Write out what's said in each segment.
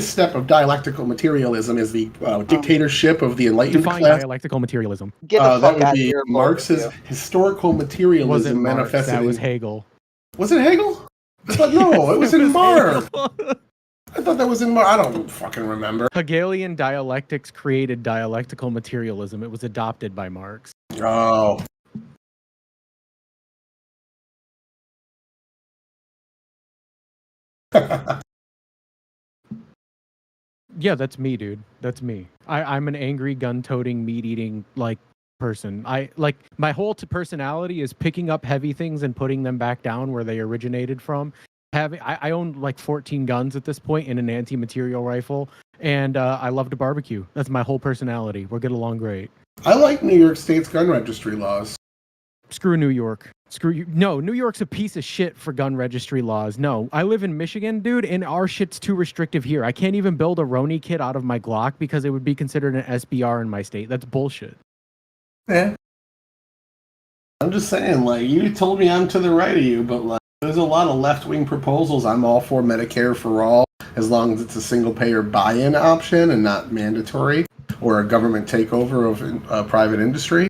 step of dialectical materialism is the dictatorship of the enlightened Define class. dialectical materialism. Get the That fuck would out of be here, Marx's historical materialism Wasn't Marx, manifested. that was Hegel. Was it Hegel? I thought no, it was in Marx. I thought that was in Marx. I don't fucking remember. Hegelian dialectics created dialectical materialism. It was adopted by Marx. Oh. Yeah, that's me, dude. That's me. I'm an angry, gun-toting, meat-eating, person. My whole personality is picking up heavy things and putting them back down where they originated from. I own 14 guns at this point in an anti-material rifle, and I love to barbecue. That's my whole personality. We'll get along great. I like New York State's gun registry laws. Screw New York. Screw you. No, New York's a piece of shit for gun registry laws. No, I live in Michigan, dude, and our shit's too restrictive here. I can't even build a Roni kit out of my Glock because it would be considered an SBR in my state. That's bullshit. Yeah. I'm just saying, you told me I'm to the right of you, but there's a lot of left-wing proposals. I'm all for Medicare for all, as long as it's a single-payer buy-in option and not mandatory, or a government takeover of private industry.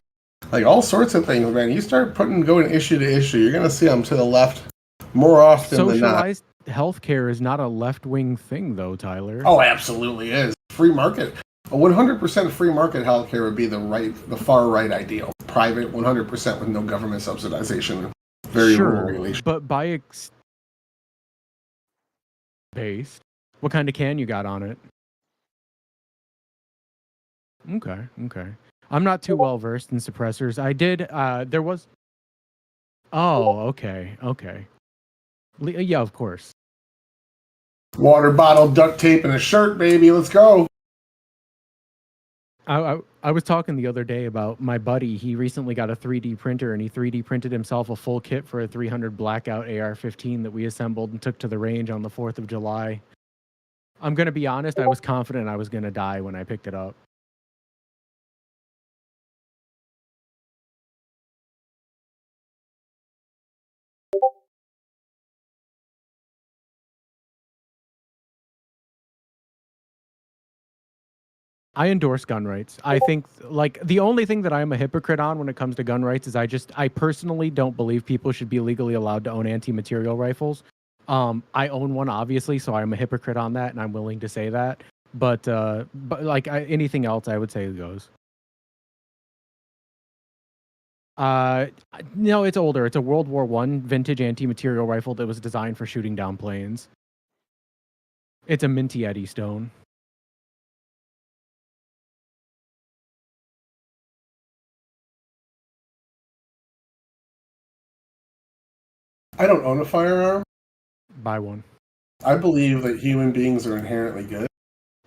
All sorts of things, man. You start going issue to issue, you're going to see them to the left more often than not. Socialized healthcare is not a left-wing thing, though, Tyler. Oh, absolutely is. Free market. A 100% free market healthcare would be the far right ideal. Private, 100% with no government subsidization. Very sure, little regulation. But by based, what kind of can you got on it? Okay. I'm not too well versed in suppressors. I did. There was. Oh, okay. Yeah, of course. Water bottle, duct tape, and a shirt, baby. Let's go. I was talking the other day about my buddy. He recently got a 3D printer, and he 3D printed himself a full kit for a 300 Blackout AR-15 that we assembled and took to the range on the 4th of July. I'm going to be honest, I was confident I was going to die when I picked it up. I endorse gun rights. I think the only thing that I'm a hypocrite on when it comes to gun rights is I personally don't believe people should be legally allowed to own anti-material rifles. I own one, obviously, so I'm a hypocrite on that, and I'm willing to say that. But anything else, I would say goes. No, it's older. It's a World War I vintage anti-material rifle that was designed for shooting down planes. It's a minty Eddystone. I don't own a firearm. Buy one. I believe that human beings are inherently good.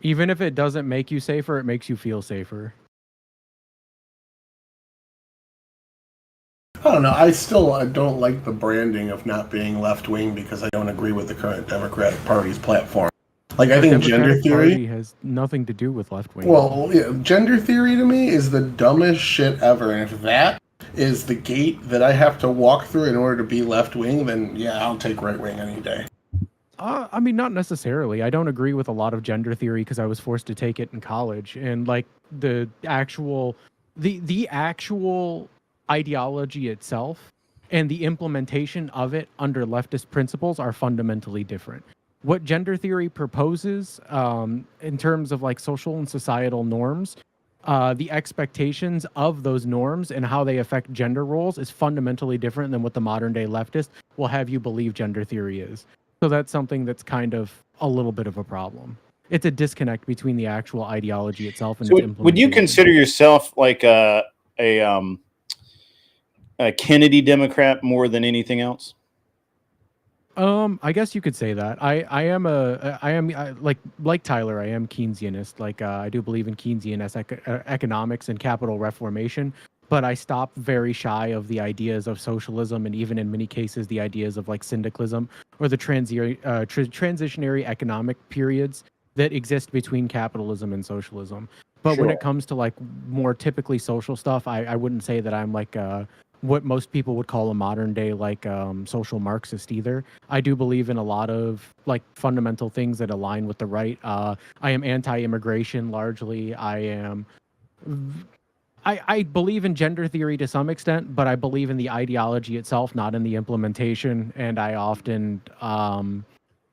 Even if it doesn't make you safer, it makes you feel safer. I don't know. I don't like the branding of not being left-wing because I don't agree with the current Democratic Party's platform. I think gender theory Party has nothing to do with left-wing. Well, yeah, gender theory to me is the dumbest shit ever. And if that is the gate that I have to walk through in order to be left-wing, then yeah, I'll take right-wing any day. I mean, not necessarily. I don't agree with a lot of gender theory because I was forced to take it in college, and the actual ideology itself and the implementation of it under leftist principles are fundamentally different. What gender theory proposes in terms of social and societal norms, the expectations of those norms and how they affect gender roles is fundamentally different than what the modern day leftist will have you believe gender theory is. So that's something that's kind of a little bit of a problem. It's a disconnect between the actual ideology itself and its implementation. Would you consider yourself a Kennedy Democrat more than anything else? I guess you could say that. I am like Tyler. I am Keynesianist. I do believe in Keynesian economics and capital reformation. But I stop very shy of the ideas of socialism, and even in many cases, the ideas of syndicalism or the transitionary economic periods that exist between capitalism and socialism. But when it comes to more typically social stuff, I wouldn't say that I'm what most people would call a modern day like social Marxist either. I do believe in a lot of like fundamental things that align with the right. I am anti-immigration largely. I believe in gender theory to some extent, but I believe in the ideology itself, not in the implementation. And I often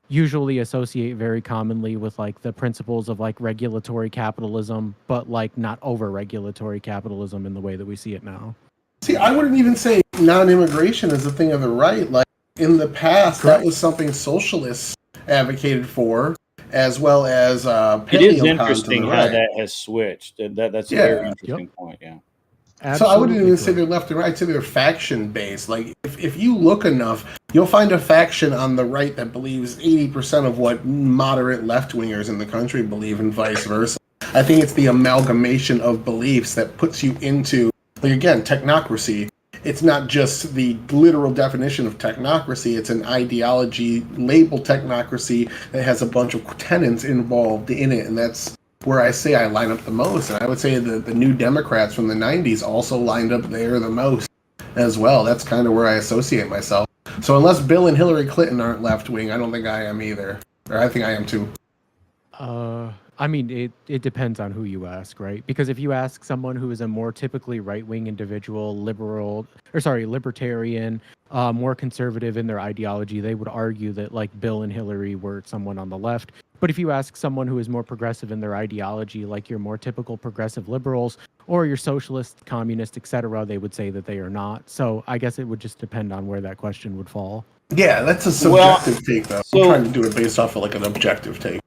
usually associate very commonly with like the principles of like regulatory capitalism, but like not over regulatory capitalism in the way that we see it now. See, I wouldn't even say non-immigration is a thing of the right. Like in the past, Correct. that was something socialists advocated for, as well as It is paleocon to interesting the how right. that has switched. That's a Yeah. very interesting point. Yeah. So I wouldn't Absolutely even say correct. they're left and right. I'd say they're faction-based. Like if you look enough, you'll find a faction on the right that believes 80% of what moderate left-wingers in the country believe, and vice versa. I think it's the amalgamation of beliefs that puts you into, like again, technocracy. It's not just the literal definition of technocracy. It's an ideology labeled technocracy that has a bunch of tenets involved in it, and that's where I say I line up the most. And I would say the New Democrats from the 90s also lined up there the most as well. That's kind of where I associate myself. So unless Bill and Hillary Clinton aren't left-wing, I don't think I am either. Or I think I am too. I mean, it depends on who you ask, right? Because if you ask someone who is a more typically right-wing individual, libertarian, more conservative in their ideology, they would argue that like Bill and Hillary were someone on the left. But if you ask someone who is more progressive in their ideology, like your more typical progressive liberals or your socialist, communist, etc., they would say that they are not. So I guess it would just depend on where that question would fall. Yeah, that's a subjective take, though. so- I'm trying to do it based off of like an objective take.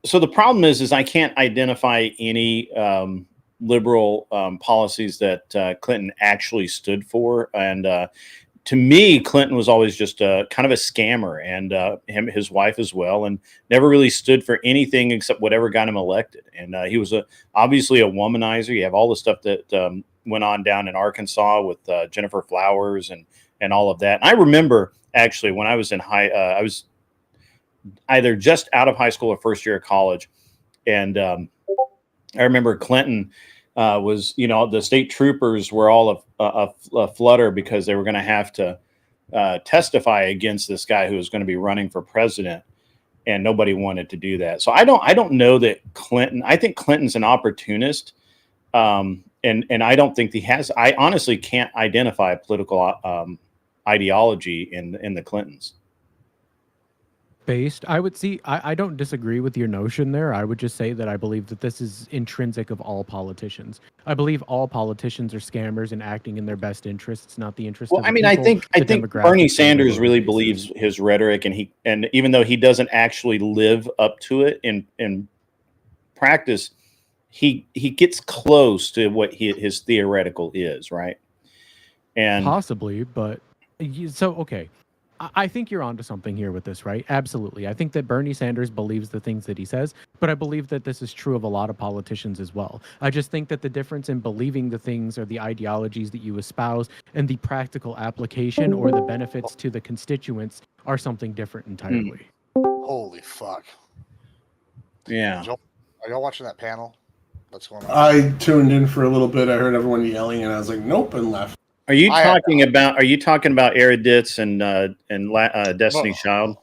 So the problem is I can't identify any liberal policies that Clinton actually stood for, and to me, Clinton was always just kind of a scammer, and his wife as well, and never really stood for anything except whatever got him elected. And he was obviously a womanizer. You have all the stuff that went on down in Arkansas with Jennifer Flowers and all of that. And I remember actually when I was in I was either just out of high school or first year of college. And I remember Clinton was, the state troopers were all a flutter because they were going to have to testify against this guy who was going to be running for president. And nobody wanted to do that. So I don't know that I think Clinton's an opportunist. And I don't think I honestly can't identify a political ideology in the Clintons. I would see, I don't disagree with your notion there. I would just say that I believe that this is intrinsic of all politicians. I believe all politicians are scammers and acting in their best interests, not the interest of the people, I think Bernie demographics, Sanders and really races. believes his rhetoric, and even though he doesn't actually live up to it in practice, he gets close to what his theoretical is, right? And Possibly, but okay. I think you're onto something here with this, right? Absolutely. I think that Bernie Sanders believes the things that he says, but I believe that this is true of a lot of politicians as well. I just think that the difference in believing the things or the ideologies that you espouse and the practical application or the benefits to the constituents are something different entirely. Holy fuck. yeah. Are y'all watching that panel? What's going on? I tuned in for a little bit. I heard everyone yelling, and I was like, nope, and left. Are you talking about erudites and Destiny Child?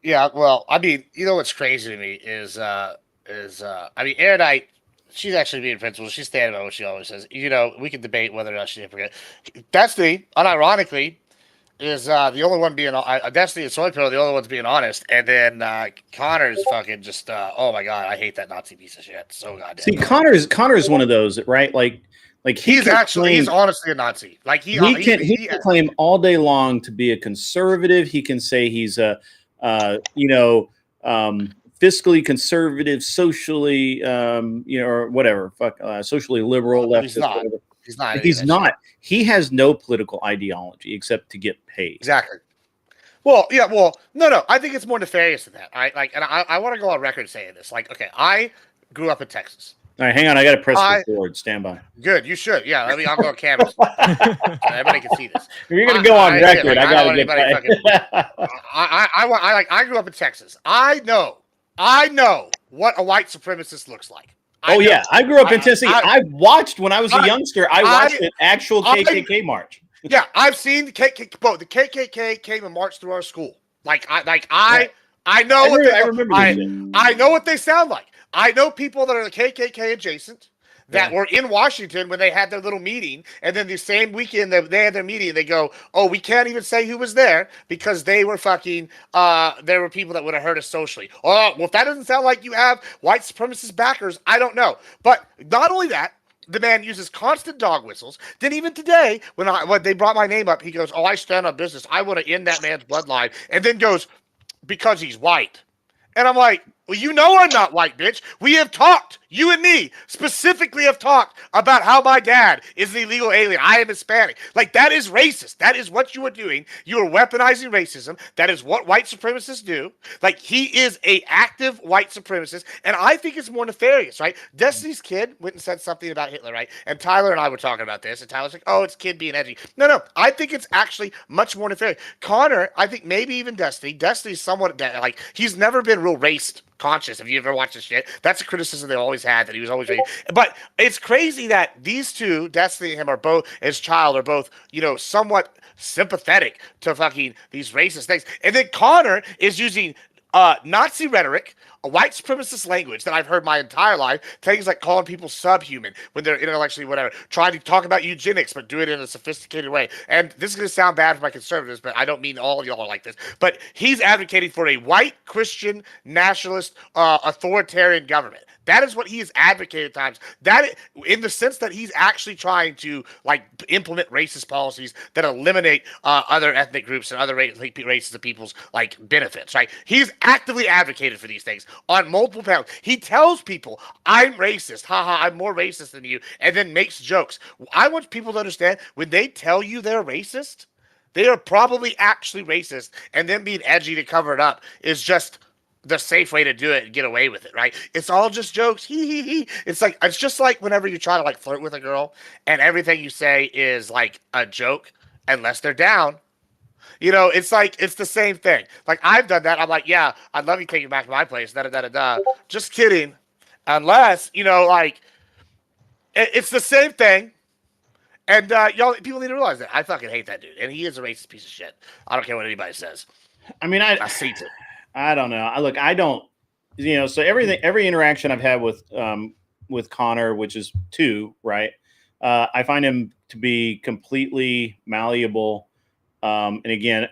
Yeah, well, I mean, what's crazy to me is I mean, Erudite, she's actually being principled. She's standing by what she always says. We can debate whether or not she did forget. Destiny, unironically, is the only one being Destiny and Soy Pillow, the only ones being honest, and then Connor's fucking just oh my god, I hate that Nazi piece of shit so goddamn. See, Connor's one of those, right? Like he's honestly a Nazi. Like he can claim all day long to be a conservative. He can say he's a fiscally conservative, socially or whatever, socially liberal, leftist. He's not. He has no political ideology except to get paid. Exactly. Well, yeah. Well, no. I think it's more nefarious than that. I want to go on record saying this. Like, okay, I grew up in Texas. All right, hang on. I got to press record. Stand by. Good. You should. Yeah. I'll go on camera. Everybody can see this. If you're going to go on record, I got to get I grew up in Texas. I know what a white supremacist looks like. I grew up in Tennessee. I watched when I was a youngster. I watched an actual KKK march. Yeah, I've seen the KKK. Bro, the KKK came and marched through our school. I know what they. I remember this shit. I know what they sound like. I know people that are KKK adjacent that Yeah. were in Washington when they had their little meeting, and then the same weekend that they had their meeting, they go, "Oh, we can't even say who was there because they were fucking. There were people that would have hurt us socially." Oh, well, if that doesn't sound like you have white supremacist backers, I don't know. But not only that. The man uses constant dog whistles. Then even today, when they brought my name up, he goes, "Oh, I stand on business. I want to end that man's bloodline." And then goes, "Because he's white." And I'm like, well, you know I'm not white, bitch. We have talked, you and me specifically have talked about how my dad is an illegal alien. I am Hispanic. Like, that is racist. That is what you are doing. You are weaponizing racism. That is what white supremacists do. Like, he is a active white supremacist, and I think it's more nefarious, right? Destiny's Kid went and said something about Hitler, right? And Tyler and I were talking about this, and Tyler's like, oh, it's Kid being edgy. No, I think it's actually much more nefarious. Connor, I think maybe even Destiny's somewhat, like, he's never been real race conscious. If you ever watched this shit, that's a criticism they always had, that he was always ready. But it's crazy that these two, Destiny and him, are both, as child, are both, somewhat sympathetic to fucking these racist things. And then Connor is using Nazi rhetoric, a white supremacist language that I've heard my entire life, things like calling people subhuman when they're intellectually whatever, trying to talk about eugenics, but do it in a sophisticated way. And this is going to sound bad for my conservatives, but I don't mean all of y'all are like this. But he's advocating for a white Christian nationalist authoritarian government. That is what he has advocated at times. That, in the sense that he's actually trying to implement racist policies that eliminate other ethnic groups and other races of people's benefits. Right? He's actively advocated for these things on multiple panels. He tells people, "I'm racist. Haha, I'm more racist than you," and then makes jokes. I want people to understand, when they tell you they're racist, they are probably actually racist, and then being edgy to cover it up is just the safe way to do it and get away with it, right? It's all just jokes. He. It's just like whenever you try to flirt with a girl and everything you say is a joke unless they're down. It's it's the same thing. I've done that. I'm like, yeah, I'd love you taking back to my place. Da da da da. Just kidding. Unless it's the same thing. And y'all, people need to realize that. I fucking hate that dude, and he is a racist piece of shit. I don't care what anybody says. I mean, I see it. I don't know. I don't. So every interaction I've had with Connor, which is 2, right? I find him to be completely malleable. And again,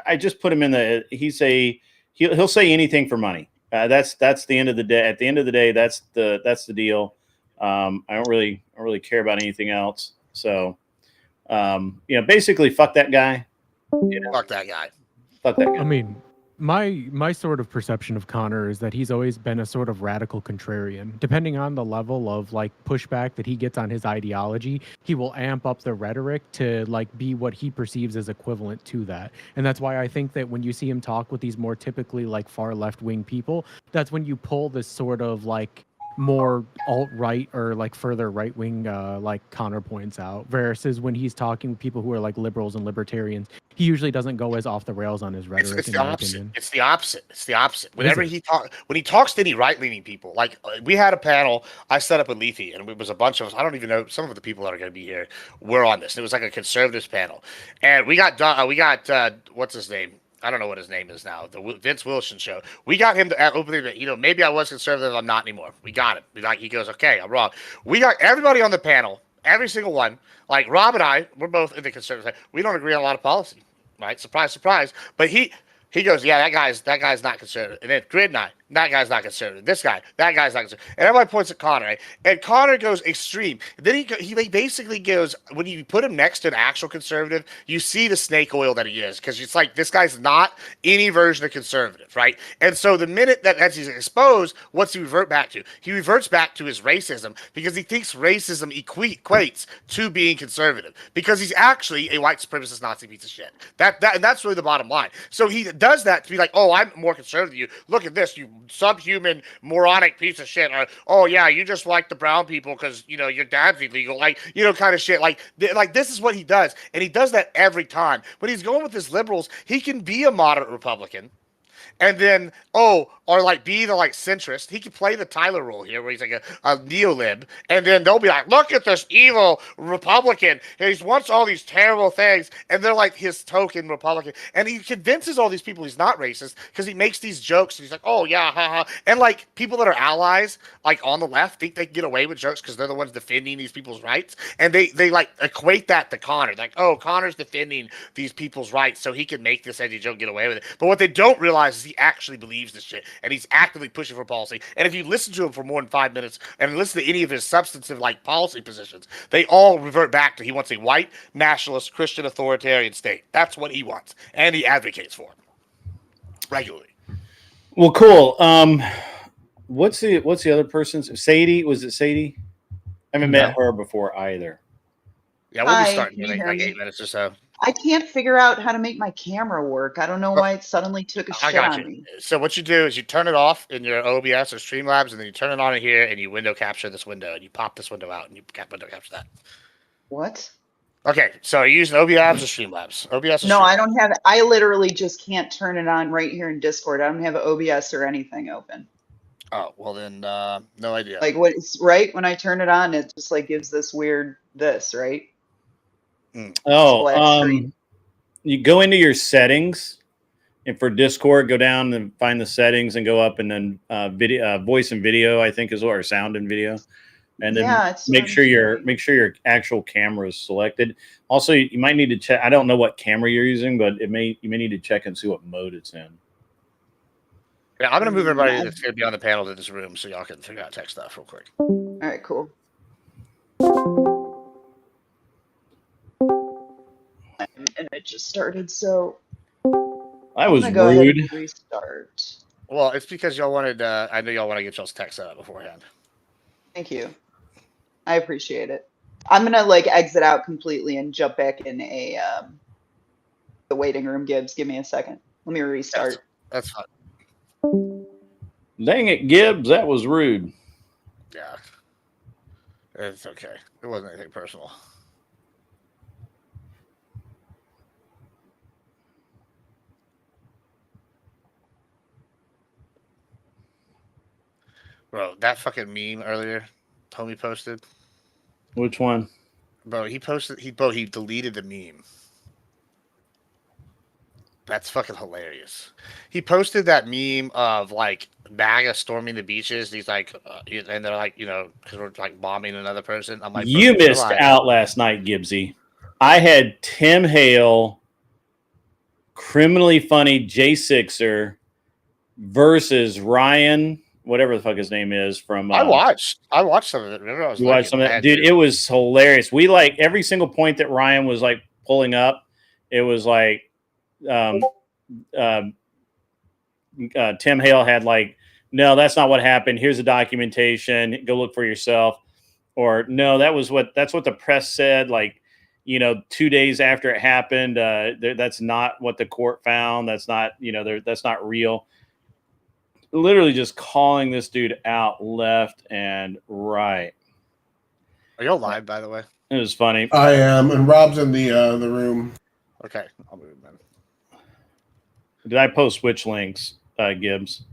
I just put him in the. He'll say anything for money. That's the end of the day. At the end of the day, that's the deal. I don't really care about anything else. So, basically, fuck that guy. Fuck that guy. Fuck that guy. I mean, my sort of perception of Connor is that he's always been a sort of radical contrarian. Depending on the level of pushback that he gets on his ideology, he will amp up the rhetoric to be what he perceives as equivalent to that. And that's why I think that when you see him talk with these more typically far left wing people, that's when you pull this sort of more alt-right or further right-wing Connor points out, versus when he's talking with people who are liberals and libertarians, he usually doesn't go as off the rails on his rhetoric. It's the opposite. It's the opposite. Whenever when he talks to any right-leaning people, we had a panel I set up with Lethe, and it was a bunch of us. I don't even know, some of the people that are going to be here were on this. It was a conservatives panel, and we got what's his name? I don't know what his name is now. The Vince Wilson show. We got him to openly, maybe I was conservative. I'm not anymore. We got it. He goes, okay, I'm wrong. We got everybody on the panel, every single one. Rob and I, we're both in the conservative side. We don't agree on a lot of policy, right? Surprise, surprise. But he goes, yeah, that guy's not conservative. And then Grid and I, that guy's not conservative. This guy, that guy's not conservative. And everybody points at Connor, right? And Connor goes extreme. And then he basically goes, when you put him next to an actual conservative, you see the snake oil that he is, because it's this guy's not any version of conservative, right? And so the minute that he's exposed, what's he revert back to? He reverts back to his racism, because he thinks racism equates to being conservative, because he's actually a white supremacist Nazi piece of shit. And that's really the bottom line. So he does that to be oh, I'm more conservative than you. Look at this, you subhuman, moronic piece of shit. Or, oh yeah, you just like the brown people because your dad's illegal, kind of shit. This is what he does, and he does that every time. When he's going with his liberals, he can be a moderate Republican. and then or like be the like centrist. He could play the Tyler role here, where he's like a neo-lib, and then they'll be like, "Look at this evil Republican. He wants all these terrible things," and they're like his token Republican, and he convinces all these people he's not racist because he makes these jokes. And he's like, "Oh yeah, haha," and like people that are allies, like on the left, think they can get away with jokes because they're the ones defending these people's rights, and they like equate that to Connor. Like, oh, Connor's defending these people's rights, so he can make this edgy joke, get away with it. But what they don't realize is he actually believes this shit, and he's actively pushing for policy. And if you listen to him for more than 5 minutes and listen to any of his substantive like policy positions, they all revert back to he wants a white nationalist Christian authoritarian state. That's what he wants, and he advocates for it regularly. Well, cool. What's the other person's? Sadie? Was it Sadie? I haven't met her before either. Yeah, we'll Hi, be starting can in you like hear 8 me? minutes or so. I can't figure out how to make my camera work. I don't know why it suddenly took a I shit got on you. me. So what you do is you turn it off in your OBS or Streamlabs, and then you turn it on in here, and you window capture this window, and you pop this window out, and you window capture that. What? Okay, so are you using OBS or Streamlabs? OBS or No, I Streamlabs? don't have. I literally just can't turn it on right here in Discord. I don't have OBS or anything open. Oh, well then, no idea. Like what? It's right when I turn it on, it just like gives this weird right. Oh, Black screen. you go into your settings, and for Discord, go down and find the settings and go up, and then video, voice and video, I think is or sound and video, and then Yeah, it's make sure your actual camera is selected. Also, you might need to check. I don't know what camera you're using, but you may need to check and see what mode it's in. Yeah, I'm gonna move everybody that's gonna be on the panel to this room so y'all can figure out tech stuff real quick. All right, cool. And it just started, so I was I'm gonna go ahead rude. and restart. Well, it's because y'all wanted. I know y'all want to get y'all's tech set up beforehand. Thank you. I appreciate it. I'm gonna like exit out completely and jump back in the waiting room. Gibbs, give me a second. Let me restart. That's fine. Dang it, Gibbs, that was rude. Yeah, it's okay. It wasn't anything personal. Bro, that fucking meme earlier, Tommy posted. Which one? Bro, he deleted the meme. That's fucking hilarious. He posted that meme of like MAGA storming the beaches. He's like, and they're like, because we're like bombing another person. I'm like, You missed out last night, Gibbsy. I had Tim Hale, criminally funny J6er versus Ryan, whatever the fuck his name is from. I watched some of it. Remember, I was. You watched some of it, dude. It was hilarious. We like every single point that Ryan was like pulling up. It was like, Tim Hale had like, no, that's not what happened. Here's the documentation. Go look for yourself. Or no, that's what the press said. Like, 2 days after it happened, that's not what the court found. That's not, that's not real. Literally just calling this dude out left and right. Are y'all live, by the way? It was funny. I am, and Rob's in the room. Okay, I'll move then. Did I post switch links, Gibbs?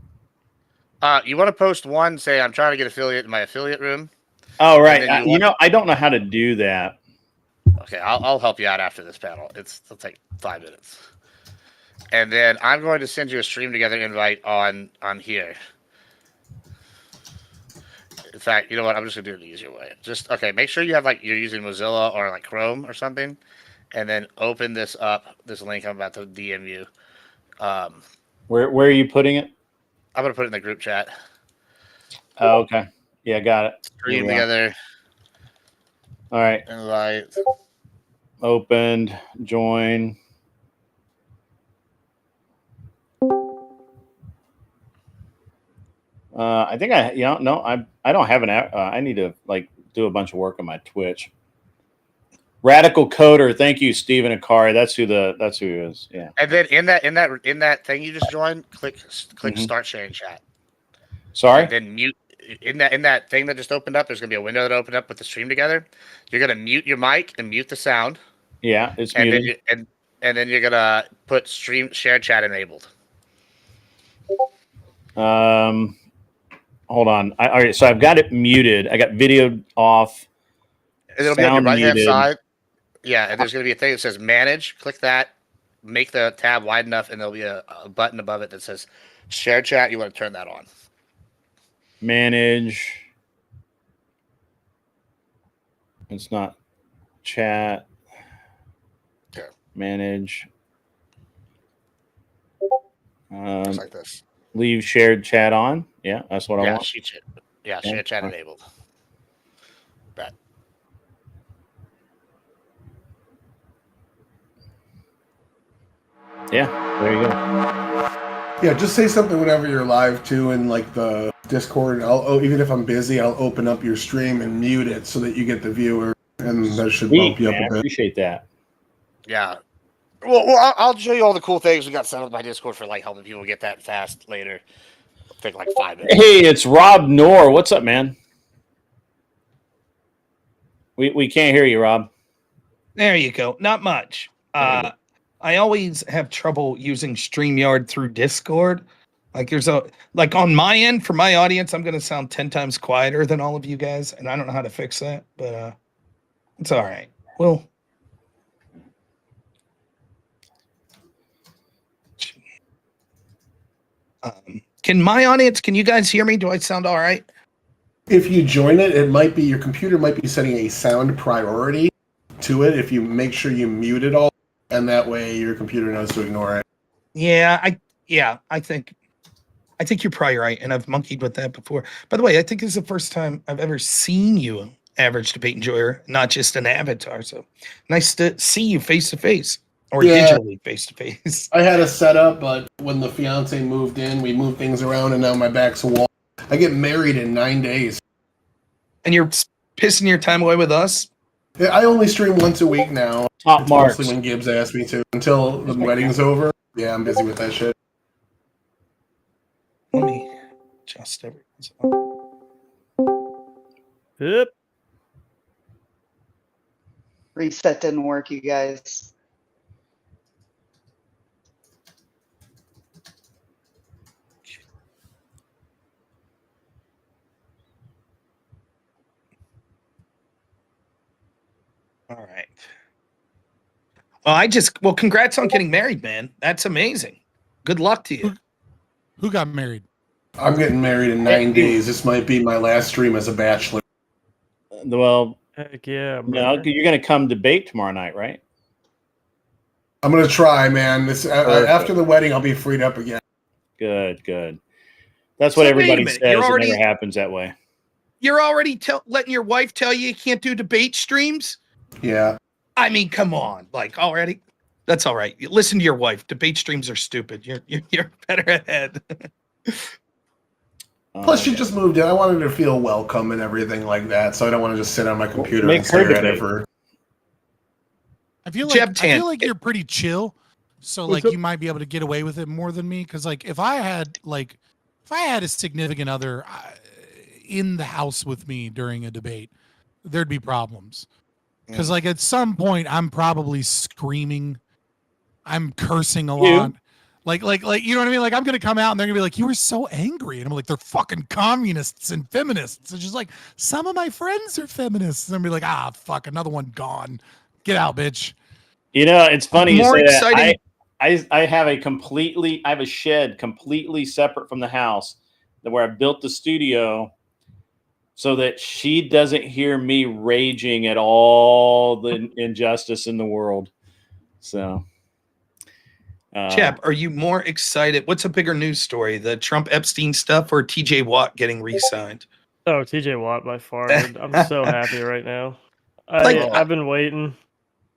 You want to post one? Say I'm trying to get affiliate in my affiliate room. Oh, right. I don't know how to do that. Okay, I'll help you out after this panel. It'll take 5 minutes. And then I'm going to send you a stream together invite on here. In fact, you know what? I'm just gonna do it the easier way. Make sure you have you're using Mozilla or like Chrome or something, and then open this link I'm about to DM you. Where are you putting it? I'm gonna put it in the group chat. Oh, okay. Yeah, got it. Stream together. All right. Invite. Opened. Join. I think I don't have an app. I need to do a bunch of work on my Twitch. Radical Coder, thank you, Stephen Akari. That's who he is. Yeah. And then in that thing you just joined, click Start Sharing Chat. Sorry. And then mute in that thing that just opened up. There's gonna be a window that opened up with the stream together. You're gonna mute your mic and mute the sound. Yeah, it's and muted. then and then you're gonna put stream shared chat enabled. Hold on. All right, so I've got it muted. I got video off. And it'll be on your sound right-hand muted. side. Yeah, and there's going to be a thing that says Manage. Click that. Make the tab wide enough, and there'll be a button above it that says Share Chat. You want to turn that on. Manage. It's not chat. Okay. Manage. Just like this. Leave shared chat on. Yeah, that's what I want. Share Chat enabled. Right. Yeah, there you go. Yeah, just say something whenever you're live too, in like the Discord. Even if I'm busy, I'll open up your stream and mute it so that you get the viewer, and that should bump you up Man, a I bit. appreciate that. Yeah. Well, I'll show you all the cool things we got set up by Discord for like helping people get that fast later. It'll take like 5 minutes. Hey, it's Rob Knorr. What's up, man? We can't hear you, Rob. There you go. Not much. I always have trouble using StreamYard through Discord. Like on my end, for my audience, I'm going to sound 10 times quieter than all of you guys, and I don't know how to fix that, but it's all right. Well, can my audience, can you guys hear me? Do I sound all right? If you join it, your computer might be setting a sound priority to it. If you make sure you mute it all, and that way your computer knows to ignore it. Yeah, I think you're probably right, and I've monkeyed with that before. By the way, I think this is the first time I've ever seen you, Average Debate Enjoyer, not just an avatar. So nice to see you face to face, or digitally face to face. I had a setup, but when the fiance moved in, we moved things around, and now my back's a wall. I get married in 9 days. And you're pissing your time away with us? I only stream once a week now. Top It's marks. mostly when Gibbs asked me to. Until the wedding's over, yeah, I'm busy with that shit. Let me adjust everything. Yep. Reset didn't work, you guys. All right. Well, congrats on getting married, man. That's amazing. Good luck to you. Who got married? I'm getting married in 9 days. This might be my last stream as a bachelor. Well, Heck yeah. no, brother. you're going to come debate tomorrow night, right? I'm gonna try, man. After the wedding, I'll be freed up again. Good. That's what So wait a everybody minute, says. you're It already- never happens that way. You're already letting your wife tell you can't do debate streams? Yeah. I mean, come on. Like, already? That's all right. Listen to your wife. Debate streams are stupid. You're better ahead. Plus, she just moved in. I wanted her to feel welcome and everything like that, so I don't want to just sit on my computer make and her stare at debate. it for. I feel Jeb like Tan. you're pretty chill, so like you might be able to get away with it more than me. Because like if I had a significant other in the house with me during a debate, there'd be problems. Because like at some point I'm probably screaming, I'm cursing a lot. Like you know what I mean? Like I'm gonna come out and they're gonna be like, "You were so angry," and I'm like, "They're fucking communists and feminists." It's just like some of my friends are feminists, and I'm be like, "Ah, fuck, another one gone. Get out, bitch." You know, it's funny you More say exciting- that. I have a shed completely separate from the house where I built the studio so that she doesn't hear me raging at all the injustice in the world. So, Chap, are you more excited? What's a bigger news story, the Trump Epstein stuff or TJ Watt getting re-signed? Oh, TJ Watt by far. Dude. I'm so happy right now. Like, I've been waiting.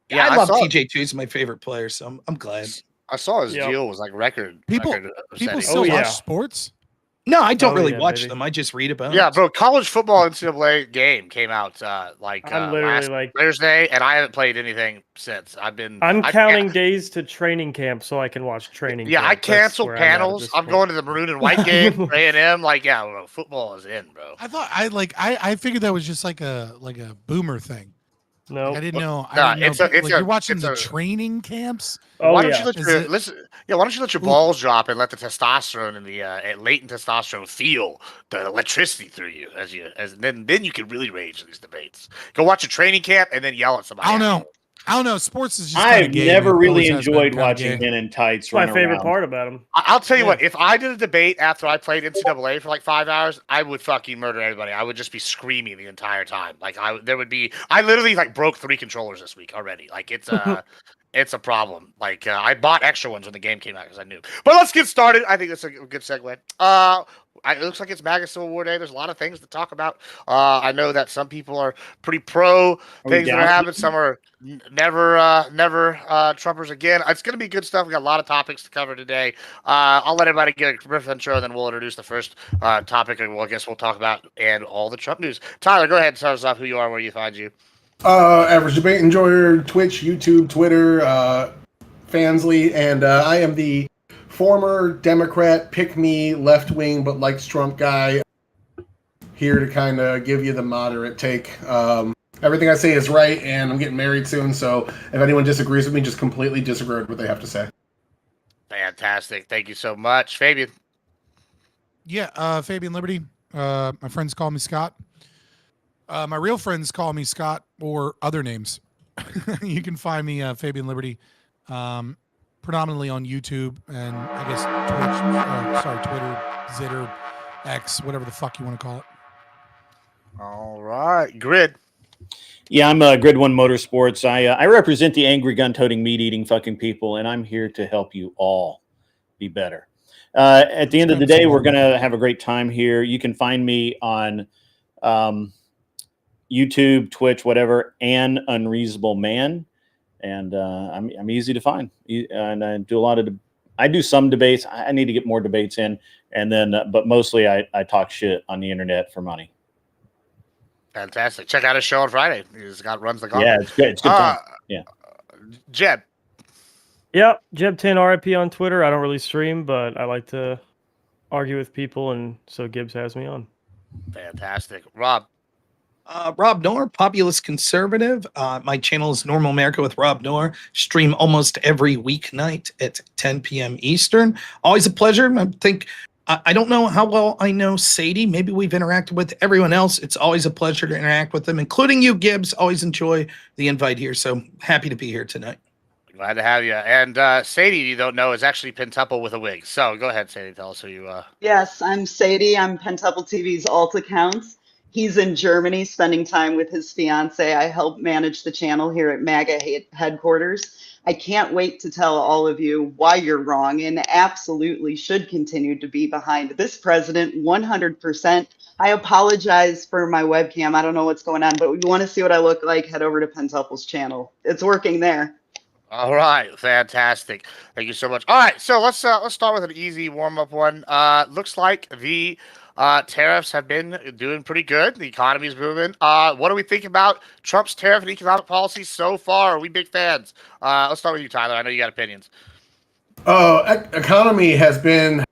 Yeah, I I love saw- TJ too. He's my favorite player, so I'm glad. I saw his Yep. deal was like record. People setting. still yeah. watch sports. No, I don't Oh, really yeah, watch baby. them. I just read about Yeah, it. bro. College football NCAA game came out I'm literally last like, Thursday, and I haven't played anything since. I'm counting days to training camp so I can watch training Yeah, camp. I That's cancel where I'm at panels. this I'm point. going to the maroon and white game for A&M. Like, yeah, bro, football is in, bro. I thought I figured that was just like a boomer thing. No. I didn't know. Nah, I didn't know. it's Like, a- you're watching it's the a- training camps. Oh why don't yeah. you let Is your it- listen? Yeah, why don't you let your Ooh. balls drop and let the testosterone and the latent testosterone feel the electricity through you as then you can really rage in these debates. Go watch a training camp and then yell at somebody. I don't know. afterwards. I don't know. Sports is just kind I've of gay. never man. really Always has been enjoyed kinda watching gay. men in tights It's my run favorite around. part about him. I'll tell you Yeah. what. If I did a debate after I played NCAA for like 5 hours, I would fucking murder everybody. I would just be screaming the entire time. Like I literally like broke 3 controllers this week already. Like it's it's a problem. Like I bought extra ones when the game came out because I knew. But let's get started. I think that's a good segue. It looks like it's MAGA Civil War Day. There's a lot of things to talk about. I know that some people are pretty pro we things that are down? happening. Some are never Trumpers again. It's going to be good stuff. We got a lot of topics to cover today. I'll let everybody get a brief intro, then we'll introduce the first topic, and I guess we'll talk about and all the Trump news. Tyler, go ahead and tell us off who you are, where you find you. Average debate enjoyer, Twitch, YouTube, Twitter, Fansly, and I am the former Democrat, pick me, left wing, but likes Trump guy. Here to kind of give you the moderate take. Everything I say is right, and I'm getting married soon, so if anyone disagrees with me, just completely disregard what they have to say. Fantastic. Thank you so much. Fabian. Yeah, Fabian Liberty. My friends call me Scott. My real friends call me Scott or other names. You can find me Fabian Liberty, predominantly on YouTube and I guess Twitter, Zitter, X, whatever the fuck you want to call it. All right. Grid. Yeah, I'm Grid One Motorsports. I represent the angry, gun-toting, meat-eating fucking people, and I'm here to help you all be better. At the end of the day, we're going to have a great time here. You can find me on YouTube, Twitch, whatever, and Unreasonable Man, and I'm easy to find. And I do I do some debates. I need to get more debates in, and then, but mostly I talk shit on the internet for money. Fantastic. Check out his show on Friday. Scott runs the gauntlet. Yeah, it's good. It's good time. Yeah. Jeb. Yep, Jeb10 RIP on Twitter. I don't really stream, but I like to argue with people, and so Gibbs has me on. Fantastic. Rob. Rob Noor, populist conservative. My channel is Normal America with Rob Noor. Stream almost every weeknight at 10 p.m. Eastern. Always a pleasure. I don't know how well I know Sadie. Maybe we've interacted with everyone else. It's always a pleasure to interact with them, including you, Gibbs. Always enjoy the invite here. So happy to be here tonight. Glad to have you. And Sadie, you don't know, is actually Pentuple with a wig. So go ahead, Sadie. Tell us who you are. Yes, I'm Sadie. I'm Pentuple TV's alt accounts. He's in Germany spending time with his fiance. I help manage the channel here at MAGA headquarters. I can't wait to tell all of you why you're wrong and absolutely should continue to be behind this president 100%. I apologize for my webcam. I don't know what's going on, but if you want to see what I look like, head over to Pentuple's channel. It's working there. All right, fantastic. Thank you so much. All right, so let's start with an easy warm-up one. Looks like the tariffs have been doing pretty good. The economy's moving. What do we think about Trump's tariff and economic policy so far? Are we big fans? Let's start with you, Tyler. I know you got opinions. Economy has been,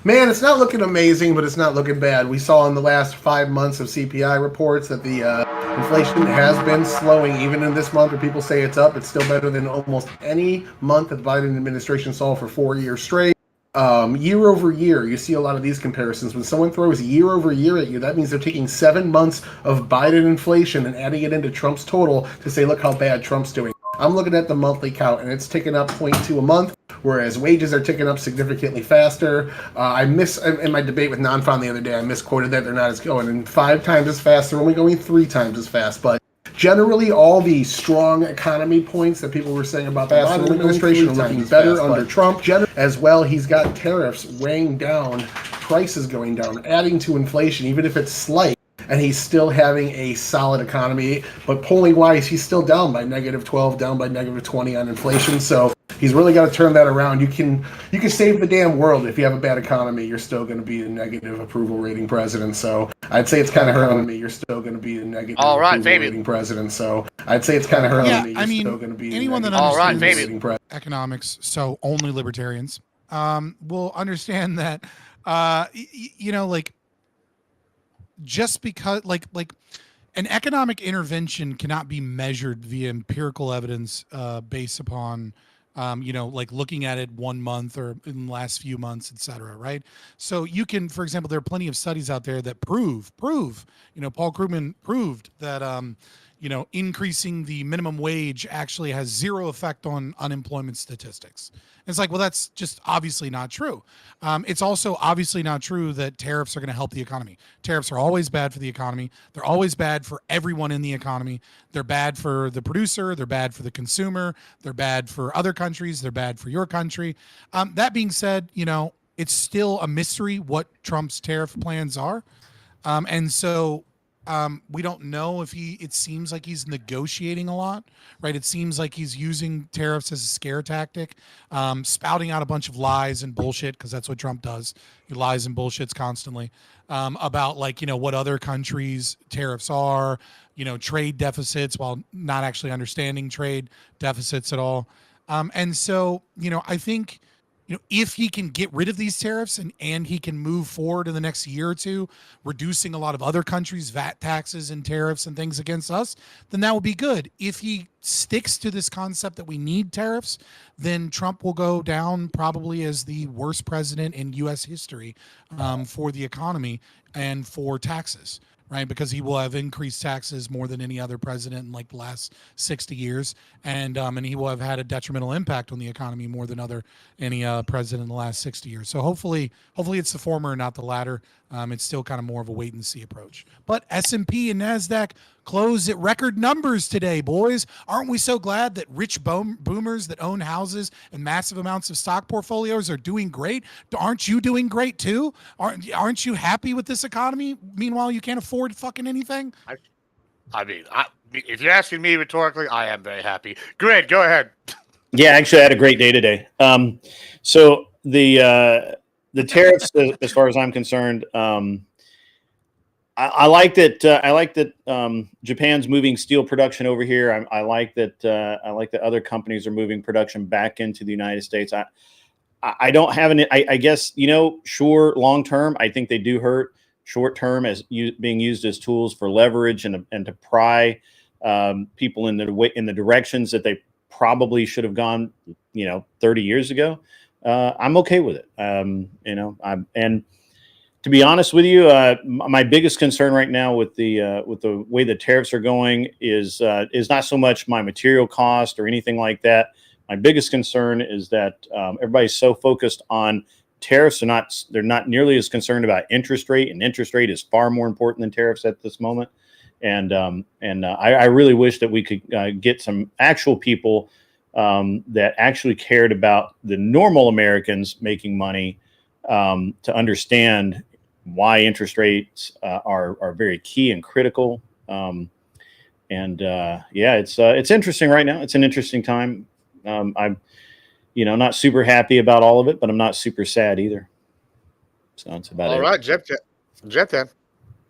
man, it's not looking amazing, but it's not looking bad. We saw in the last 5 months of CPI reports that the inflation has been slowing. Even in this month where people say it's up, it's still better than almost any month that the Biden administration saw for 4 years straight. Year over year, you see a lot of these comparisons. When someone throws year over year at you, that means they're taking 7 months of Biden inflation and adding it into Trump's total to say, look how bad Trump's doing. I'm looking at the monthly count, and it's ticking up 0.2 a month, whereas wages are ticking up significantly faster. In my debate with Non-Fon the other day, I misquoted that they're not as going in 5 times as fast. They're only going 3 times as fast, but generally, all the strong economy points that people were saying about the Biden administration are looking better under Trump. As well, he's got tariffs weighing down, prices going down, adding to inflation, even if it's slight. And he's still having a solid economy. But polling-wise, he's still down by -12, down by -20 on inflation. So he's really got to turn that around. You can save the damn world. If you have a bad economy, you're still going to be a negative approval rating president. So I'd say it's kind of hurting me. You're still going to be a negative approval rating president. So I'd say it's kind of hurting me. You're still going to be anyone that understands economics, so only libertarians, will understand that, like, just because, like an economic intervention cannot be measured via empirical evidence based upon like looking at it 1 month or in the last few months, et cetera, right? So you can, for example, there are plenty of studies out there that prove, Paul Krugman proved that, increasing the minimum wage actually has zero effect on unemployment statistics. It's like, well, that's just obviously not true. It's also obviously not true that tariffs are going to help the economy. Tariffs are always bad for the economy. They're always bad for everyone in the economy. They're bad for the producer. They're bad for the consumer. They're bad for other countries. They're bad for your country. That being said, it's still a mystery what Trump's tariff plans are. And so we don't know if it seems like he's negotiating a lot, right? It seems like he's using tariffs as a scare tactic, spouting out a bunch of lies and bullshit, because that's what Trump does. He lies and bullshits constantly about what other countries' tariffs are, trade deficits, while not actually understanding trade deficits at all. And so, I think, if he can get rid of these tariffs and he can move forward in the next year or two, reducing a lot of other countries' VAT taxes and tariffs and things against us, then that would be good. If he sticks to this concept that we need tariffs, then Trump will go down probably as the worst president in U.S. history for the economy and for taxes. Right, because he will have increased taxes more than any other president in like the last 60 years, and he will have had a detrimental impact on the economy more than any president in the last 60 years. So hopefully it's the former and not the latter. It's still kind of more of a wait and see approach. But S&P and NASDAQ closed at record numbers today, boys. Aren't we so glad that rich boomers that own houses and massive amounts of stock portfolios are doing great? Aren't you doing great too? Aren't you happy with this economy? Meanwhile, you can't afford fucking anything. If you're asking me rhetorically, I am very happy. Grid, go ahead. Yeah, actually, I had a great day today. So the tariffs, as far as I'm concerned, I like that. I like that Japan's moving steel production over here. I like that. I like that other companies are moving production back into the United States. I don't have any. I guess sure, long term, I think they do hurt. Short term, as being used as tools for leverage and to pry people in the directions that they probably should have gone, 30 years ago. I'm okay with it. And to be honest with you, my biggest concern right now with the way the tariffs are going is not so much my material cost or anything like that. My biggest concern is that everybody's so focused on tariffs. They're not nearly as concerned about interest rate, and interest rate is far more important than tariffs at this moment. And I really wish that we could get some actual people that actually cared about the normal Americans making money to understand why interest rates are very key and critical. It's interesting right now. It's an interesting time. I'm not super happy about all of it, but I'm not super sad either. So that's about it. All right, Jeff then.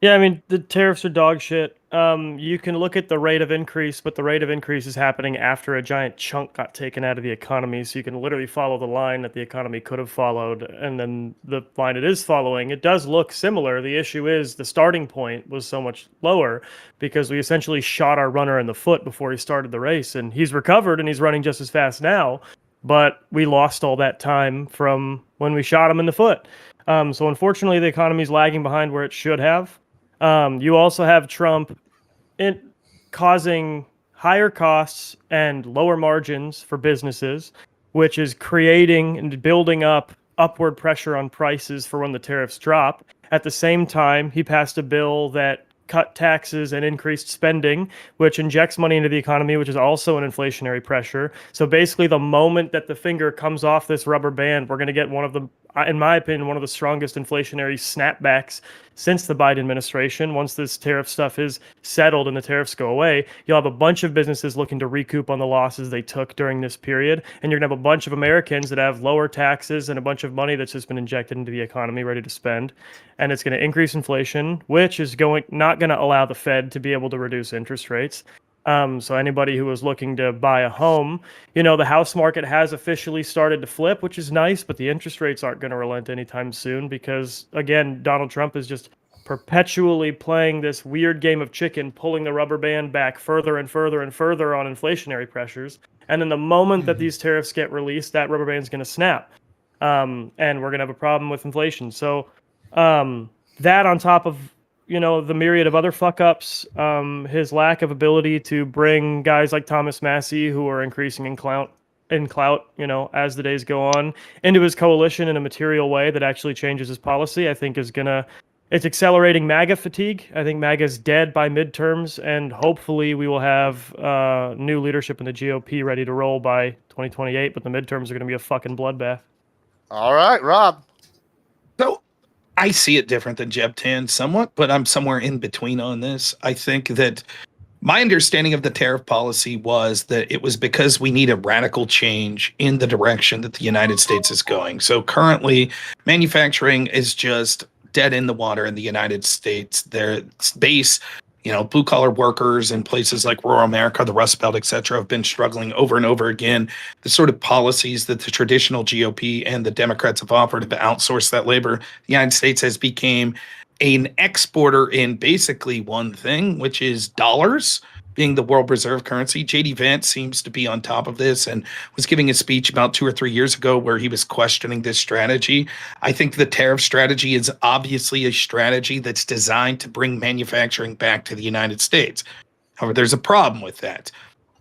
Yeah, I mean, the tariffs are dog shit. You can look at the rate of increase, but the rate of increase is happening after a giant chunk got taken out of the economy. So you can literally follow the line that the economy could have followed, and then the line it is following, it does look similar. The issue is the starting point was so much lower because we essentially shot our runner in the foot before he started the race, and he's recovered and he's running just as fast now. But we lost all that time from when we shot him in the foot. So unfortunately, the economy is lagging behind where it should have. You also have Trump causing higher costs and lower margins for businesses, which is creating and building up upward pressure on prices for when the tariffs drop. At the same time, he passed a bill that cut taxes and increased spending, which injects money into the economy, which is also an inflationary pressure. So basically, the moment that the finger comes off this rubber band, we're going to get one of the, in my opinion, one of the strongest inflationary snapbacks since the Biden administration. Once this tariff stuff is settled and the tariffs go away, you'll have a bunch of businesses looking to recoup on the losses they took during this period. And you're going to have a bunch of Americans that have lower taxes and a bunch of money that's just been injected into the economy ready to spend. And it's going to increase inflation, which is not going to allow the Fed to be able to reduce interest rates. So anybody who was looking to buy a home, the house market has officially started to flip, which is nice, but the interest rates aren't going to relent anytime soon because, again, Donald Trump is just perpetually playing this weird game of chicken, pulling the rubber band back further and further and further on inflationary pressures. And then the moment that these tariffs get released, that rubber band's going to snap. And we're going to have a problem with inflation. So that on top of, the myriad of other fuck ups, his lack of ability to bring guys like Thomas Massey, who are increasing in clout, as the days go on, into his coalition in a material way that actually changes his policy, I think it's accelerating MAGA fatigue. I think MAGA is dead by midterms, and hopefully we will have new leadership in the GOP ready to roll by 2028, but the midterms are going to be a fucking bloodbath. All right, Rob. So I see it different than Jeb Tan somewhat, but I'm somewhere in between on this. I think that my understanding of the tariff policy was that it was because we need a radical change in the direction that the United States is going. So currently, manufacturing is just dead in the water in the United States. Their base, blue collar workers in places like rural America, the Rust Belt, et cetera, have been struggling over and over again. The sort of policies that the traditional GOP and the Democrats have offered to outsource that labor, the United States has become an exporter in basically one thing, which is dollars being the world reserve currency. J.D. Vance seems to be on top of this and was giving a speech about 2 or 3 years ago where he was questioning this strategy. I think the tariff strategy is obviously a strategy that's designed to bring manufacturing back to the United States. However, there's a problem with that.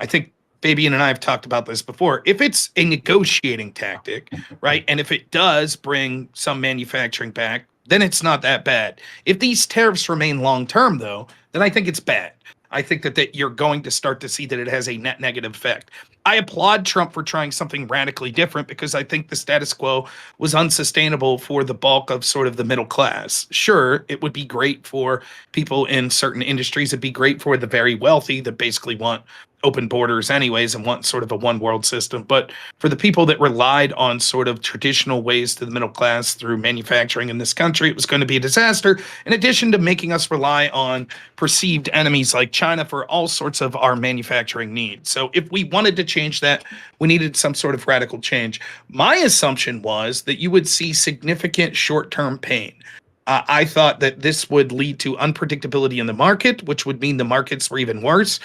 I think Fabian and I have talked about this before. If it's a negotiating tactic, right, and if it does bring some manufacturing back, then it's not that bad. If these tariffs remain long-term, though, then I think it's bad. I think that you're going to start to see that it has a net negative effect. I applaud Trump for trying something radically different because I think the status quo was unsustainable for the bulk of sort of the middle class. Sure, it would be great for people in certain industries. It'd be great for the very wealthy that basically want open borders anyways and want sort of a one world system. But for the people that relied on sort of traditional ways to the middle class through manufacturing in this country, it was going to be a disaster, in addition to making us rely on perceived enemies like China for all sorts of our manufacturing needs. So if we wanted to change that, we needed some sort of radical change. My assumption was that you would see significant short-term pain. I thought that this would lead to unpredictability in the market, which would mean the markets were even worse.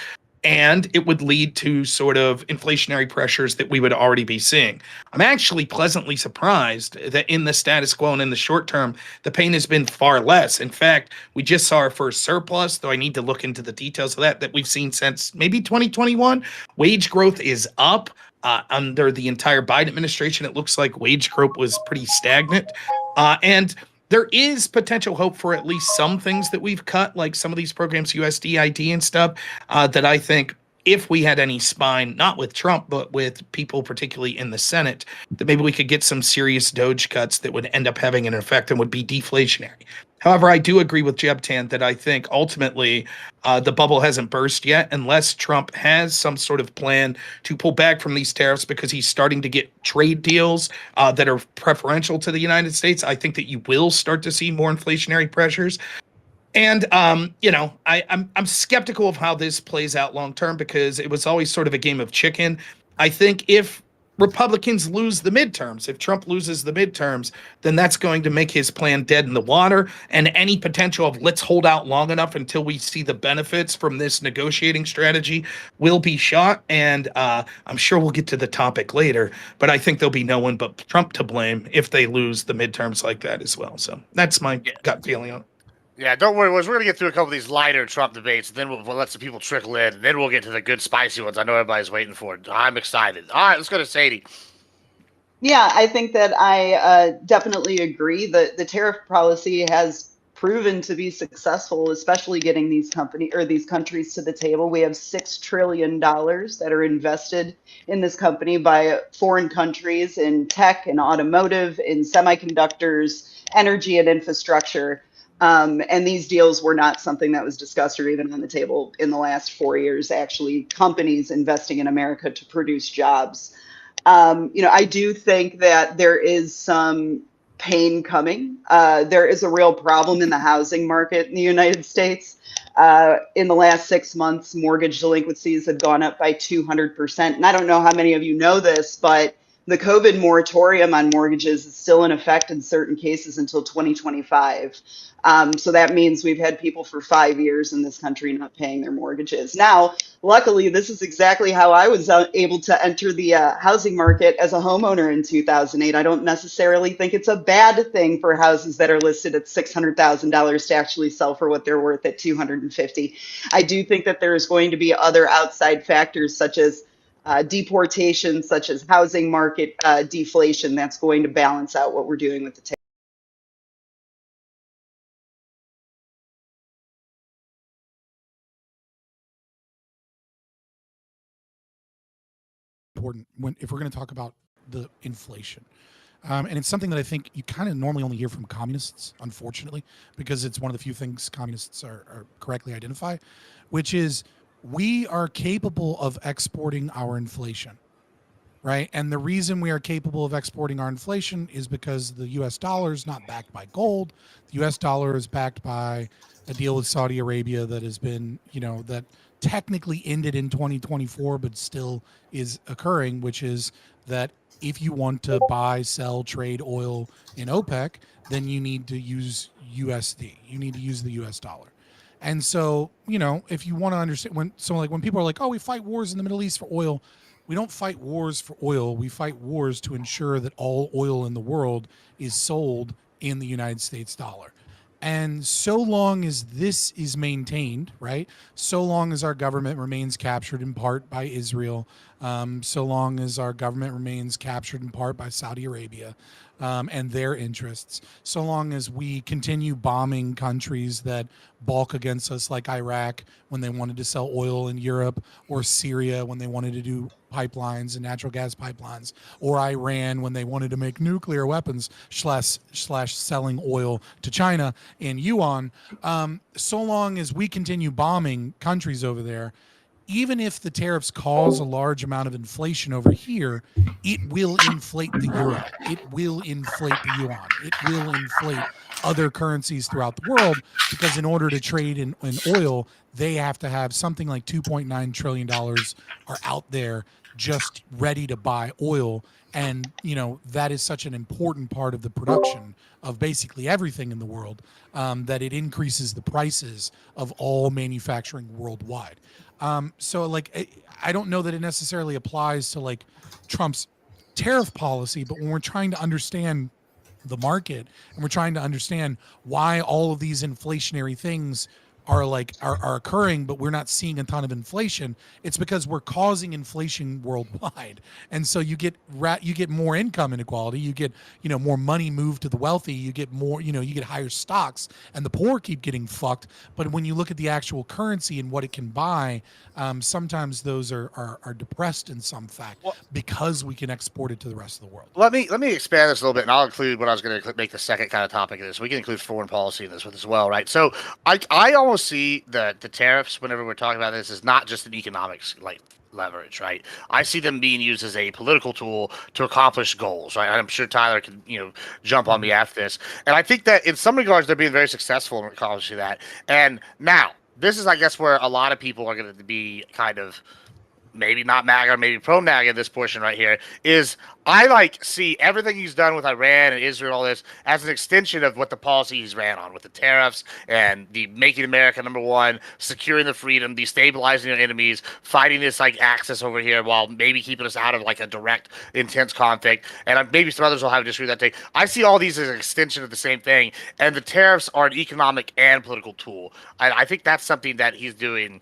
And it would lead to sort of inflationary pressures that we would already be seeing. I'm actually pleasantly surprised that in the status quo and in the short term, the pain has been far less. In fact, we just saw our first surplus, though I need to look into the details of that we've seen since maybe 2021. Wage growth is up. Under the entire Biden administration, it looks like wage growth was pretty stagnant. And there is potential hope for at least some things that we've cut, like some of these programs, USDID and stuff, that I think if we had any spine, not with Trump, but with people particularly in the Senate, that maybe we could get some serious Doge cuts that would end up having an effect and would be deflationary. However, I do agree with Jeb Tan that I think ultimately the bubble hasn't burst yet unless Trump has some sort of plan to pull back from these tariffs because he's starting to get trade deals that are preferential to the United States. I think that you will start to see more inflationary pressures. And, I'm skeptical of how this plays out long term because it was always sort of a game of chicken. I think if Republicans lose the midterms, if Trump loses the midterms, then that's going to make his plan dead in the water. And any potential of let's hold out long enough until we see the benefits from this negotiating strategy will be shot. And I'm sure we'll get to the topic later, but I think there'll be no one but Trump to blame if they lose the midterms like that as well. So that's my gut feeling on it. Yeah, don't worry, We're going to get through a couple of these lighter Trump debates, and then we'll let some people trickle in, and then we'll get to the good, spicy ones I know everybody's waiting for. I'm excited. All right, let's go to Sadie. Yeah, I think that I definitely agree that the tariff policy has proven to be successful, especially getting these countries to the table. We have $6 trillion that are invested in this company by foreign countries in tech and automotive, in semiconductors, energy and infrastructure. And these deals were not something that was discussed or even on the table in the last 4 years, actually, companies investing in America to produce jobs. I do think that there is some pain coming. There is a real problem in the housing market in the United States. In the last 6 months, mortgage delinquencies have gone up by 200%. And I don't know how many of you know this, but the COVID moratorium on mortgages is still in effect in certain cases until 2025. So that means we've had people for 5 years in this country not paying their mortgages. Now, luckily, this is exactly how I was able to enter the housing market as a homeowner in 2008. I don't necessarily think it's a bad thing for houses that are listed at $600,000 to actually sell for what they're worth at $250,000. I do think that there's going to be other outside factors such as deportation, such as housing market deflation, that's going to balance out what we're doing with the tariff. Important if we're going to talk about the inflation. And it's something that I think you kind of normally only hear from communists, unfortunately, because it's one of the few things communists are correctly identify, which is we are capable of exporting our inflation, right? And the reason we are capable of exporting our inflation is because the US dollar is not backed by gold. The US dollar is backed by a deal with Saudi Arabia that has been, that technically ended in 2024, but still is occurring, which is that if you want to buy, sell, trade oil in OPEC, then you need to use USD. You need to use the US dollar. And so, if you want to understand when people are like, oh, we fight wars in the Middle East for oil, we don't fight wars for oil. We fight wars to ensure that all oil in the world is sold in the United States dollar. And so long as this is maintained, right, so long as our government remains captured in part by Israel, so long as our government remains captured in part by Saudi Arabia and their interests, so long as we continue bombing countries that balk against us, like Iraq when they wanted to sell oil in Europe, or Syria when they wanted to do pipelines and natural gas pipelines, or Iran when they wanted to make nuclear weapons slash selling oil to China in yuan, so long as we continue bombing countries over there, even if the tariffs cause a large amount of inflation over here, it will inflate the euro. It will inflate the yuan. It will inflate other currencies throughout the world, because in order to trade in oil, they have to have something like $2.9 trillion are out there just ready to buy oil. And, that is such an important part of the production of basically everything in the world, that it increases the prices of all manufacturing worldwide. So I don't know that it necessarily applies to Trump's tariff policy, but when we're trying to understand the market and we're trying to understand why all of these inflationary things are occurring, but we're not seeing a ton of inflation, it's because we're causing inflation worldwide. And so you get more income inequality, you get more money moved to the wealthy, you get more, you get higher stocks, and the poor keep getting fucked. But when you look at the actual currency and what it can buy, sometimes those are depressed in some fact, because we can export it to the rest of the world. Let me expand this a little bit, and I'll include what I was going to make the second kind of topic of this. We can include foreign policy in this with as well, right? So I almost see the tariffs, whenever we're talking about this, is not just an economics leverage, right? I see them being used as a political tool to accomplish goals, right? I'm sure Tyler can jump on me after this, and I think that in some regards they're being very successful in accomplishing that. And now this is, I guess, where a lot of people are going to be kind of maybe not MAGA, maybe pro-MAGA in this portion right here, is I see everything he's done with Iran and Israel, all this, as an extension of what the policy he's ran on with the tariffs and the making America number one, securing the freedom, destabilizing your enemies, fighting this axis over here while maybe keeping us out of a direct, intense conflict. And maybe some others will have disagree with that thing. I see all these as an extension of the same thing, and the tariffs are an economic and political tool. I think that's something that he's doing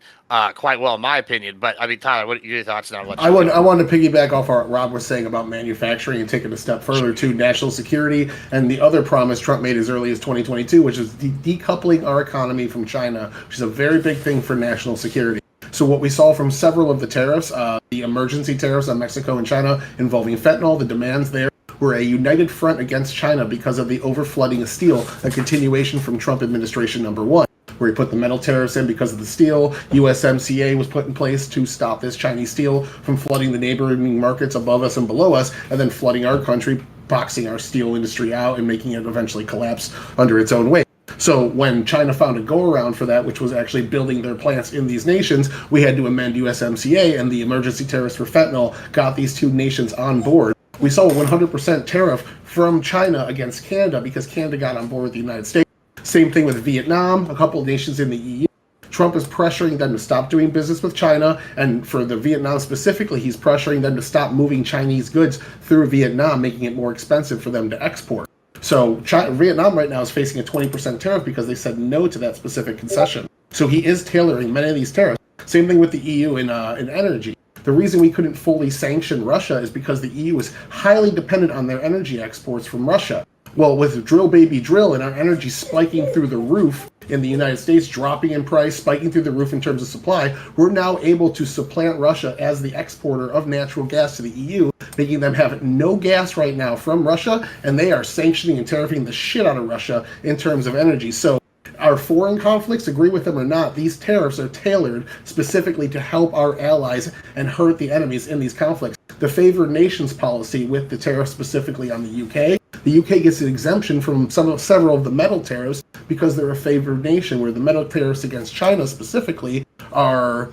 quite well, in my opinion. But I mean, Tyler, what are your thoughts now? I want to piggyback off what Rob was saying about manufacturing and take it a step further to national security and the other promise Trump made as early as 2022, which is decoupling our economy from China, which is a very big thing for national security. So what we saw from several of the tariffs, the emergency tariffs on Mexico and China involving fentanyl, the demands there were a united front against China because of the overflooding of steel, a continuation from Trump administration number one, where he put the metal tariffs in because of the steel. USMCA was put in place to stop this Chinese steel from flooding the neighboring markets above us and below us, and then flooding our country, boxing our steel industry out and making it eventually collapse under its own weight. So when China found a go-around for that, which was actually building their plants in these nations, we had to amend USMCA, and the emergency tariffs for fentanyl got these two nations on board We saw a 100% tariff from China against Canada because Canada got on board with the United States. Same thing with Vietnam, a couple of nations in the EU. Trump is pressuring them to stop doing business with China, and for the Vietnam specifically, he's pressuring them to stop moving Chinese goods through Vietnam, making it more expensive for them to export. So Vietnam right now is facing a 20% tariff because they said no to that specific concession. So he is tailoring many of these tariffs. Same thing with the EU in energy. The reason we couldn't fully sanction Russia is because the EU is highly dependent on their energy exports from Russia. Well, with drill baby drill and our energy spiking through the roof in the United States, dropping in price, spiking through the roof in terms of supply, we're now able to supplant Russia as the exporter of natural gas to the EU, making them have no gas right now from Russia, and they are sanctioning and tariffing the shit out of Russia in terms of energy. So our foreign conflicts, agree with them or not, these tariffs are tailored specifically to help our allies and hurt the enemies in these conflicts. The favored nations policy with the tariff specifically on the UK, the UK gets an exemption from several of the metal tariffs because they're a favored nation, where the metal tariffs against China specifically are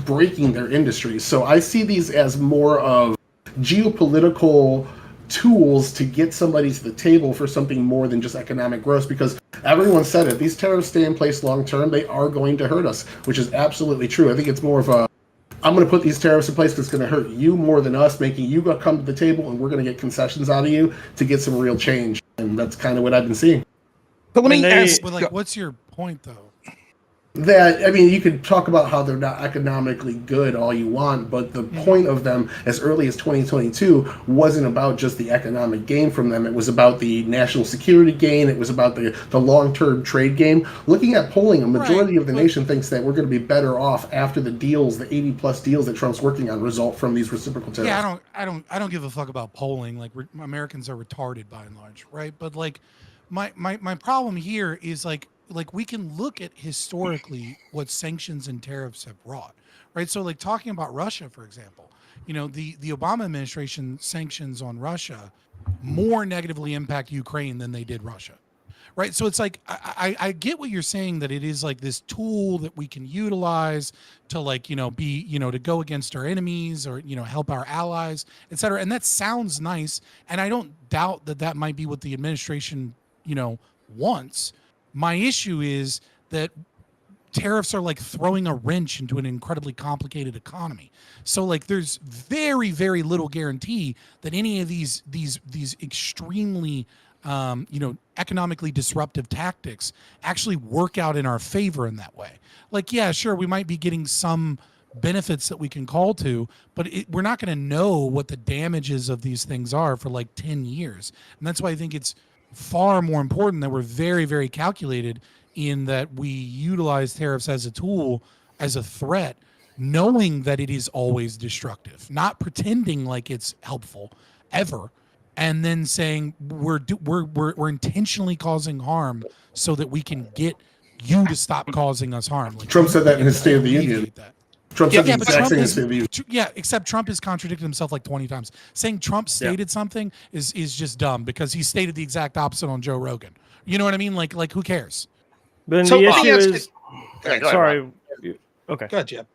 breaking their industries. So I see these as more of geopolitical tools to get somebody to the table for something more than just economic growth, because everyone said it. These tariffs stay in place long term, they are going to hurt us, which is absolutely true. I think it's more of a, I'm going to put these tariffs in place because it's going to hurt you more than us, making you come to the table, and we're going to get concessions out of you to get some real change. And that's kind of what I've been seeing. But let me ask, But like, what's your point though? That, I mean, you could talk about how they're not economically good all you want, but the point of them as early as 2022 wasn't about just the economic gain from them. It was about the national security gain. It was about the long-term trade game. Looking at polling, a majority of the nation thinks that we're going to be better off after the deals, the 80+ deals that Trump's working on, result from these reciprocal tariffs. Yeah, I don't give a fuck about polling. Like, Americans are retarded by and large, right? But like, my problem here is like we can look at historically what sanctions and tariffs have brought, right? So like talking about Russia, for example, the Obama administration sanctions on Russia more negatively impact Ukraine than they did Russia, right? So it's like, I get what you're saying, that it is like this tool that we can utilize to like, to go against our enemies, or, help our allies, et cetera. And that sounds nice. And I don't doubt that might be what the administration, wants. My issue is that tariffs are like throwing a wrench into an incredibly complicated economy. So like there's very, very little guarantee that any of these extremely economically disruptive tactics actually work out in our favor in that way. Like, yeah, sure, we might be getting some benefits that we can call to, but we're not going to know what the damages of these things are for like 10 years. And that's why I think it's far more important that we're very, very calculated in that we utilize tariffs as a tool, as a threat, knowing that it is always destructive, not pretending like it's helpful ever, and then saying we're intentionally causing harm so that we can get you to stop causing us harm. Like, Trump said that in his State of the Union. Trump said the exact same thing to you. Yeah, except Trump has contradicted himself like 20 times. Saying Trump stated something is just dumb, because he stated the exact opposite on Joe Rogan. You know what I mean? Like who cares? But the issue is, sorry. Okay. Go ahead, Jeb.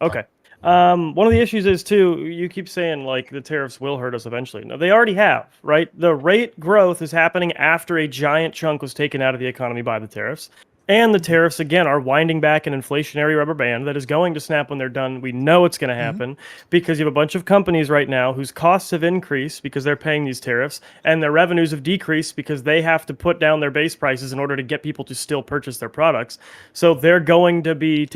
Okay. One of the issues is too, you keep saying like the tariffs will hurt us eventually. No, they already have, right? The rate growth is happening after a giant chunk was taken out of the economy by the tariffs. And the tariffs, again, are winding back an inflationary rubber band that is going to snap when they're done. We know it's going to happen because you have a bunch of companies right now whose costs have increased because they're paying these tariffs, and their revenues have decreased because they have to put down their base prices in order to get people to still purchase their products. So they're going to be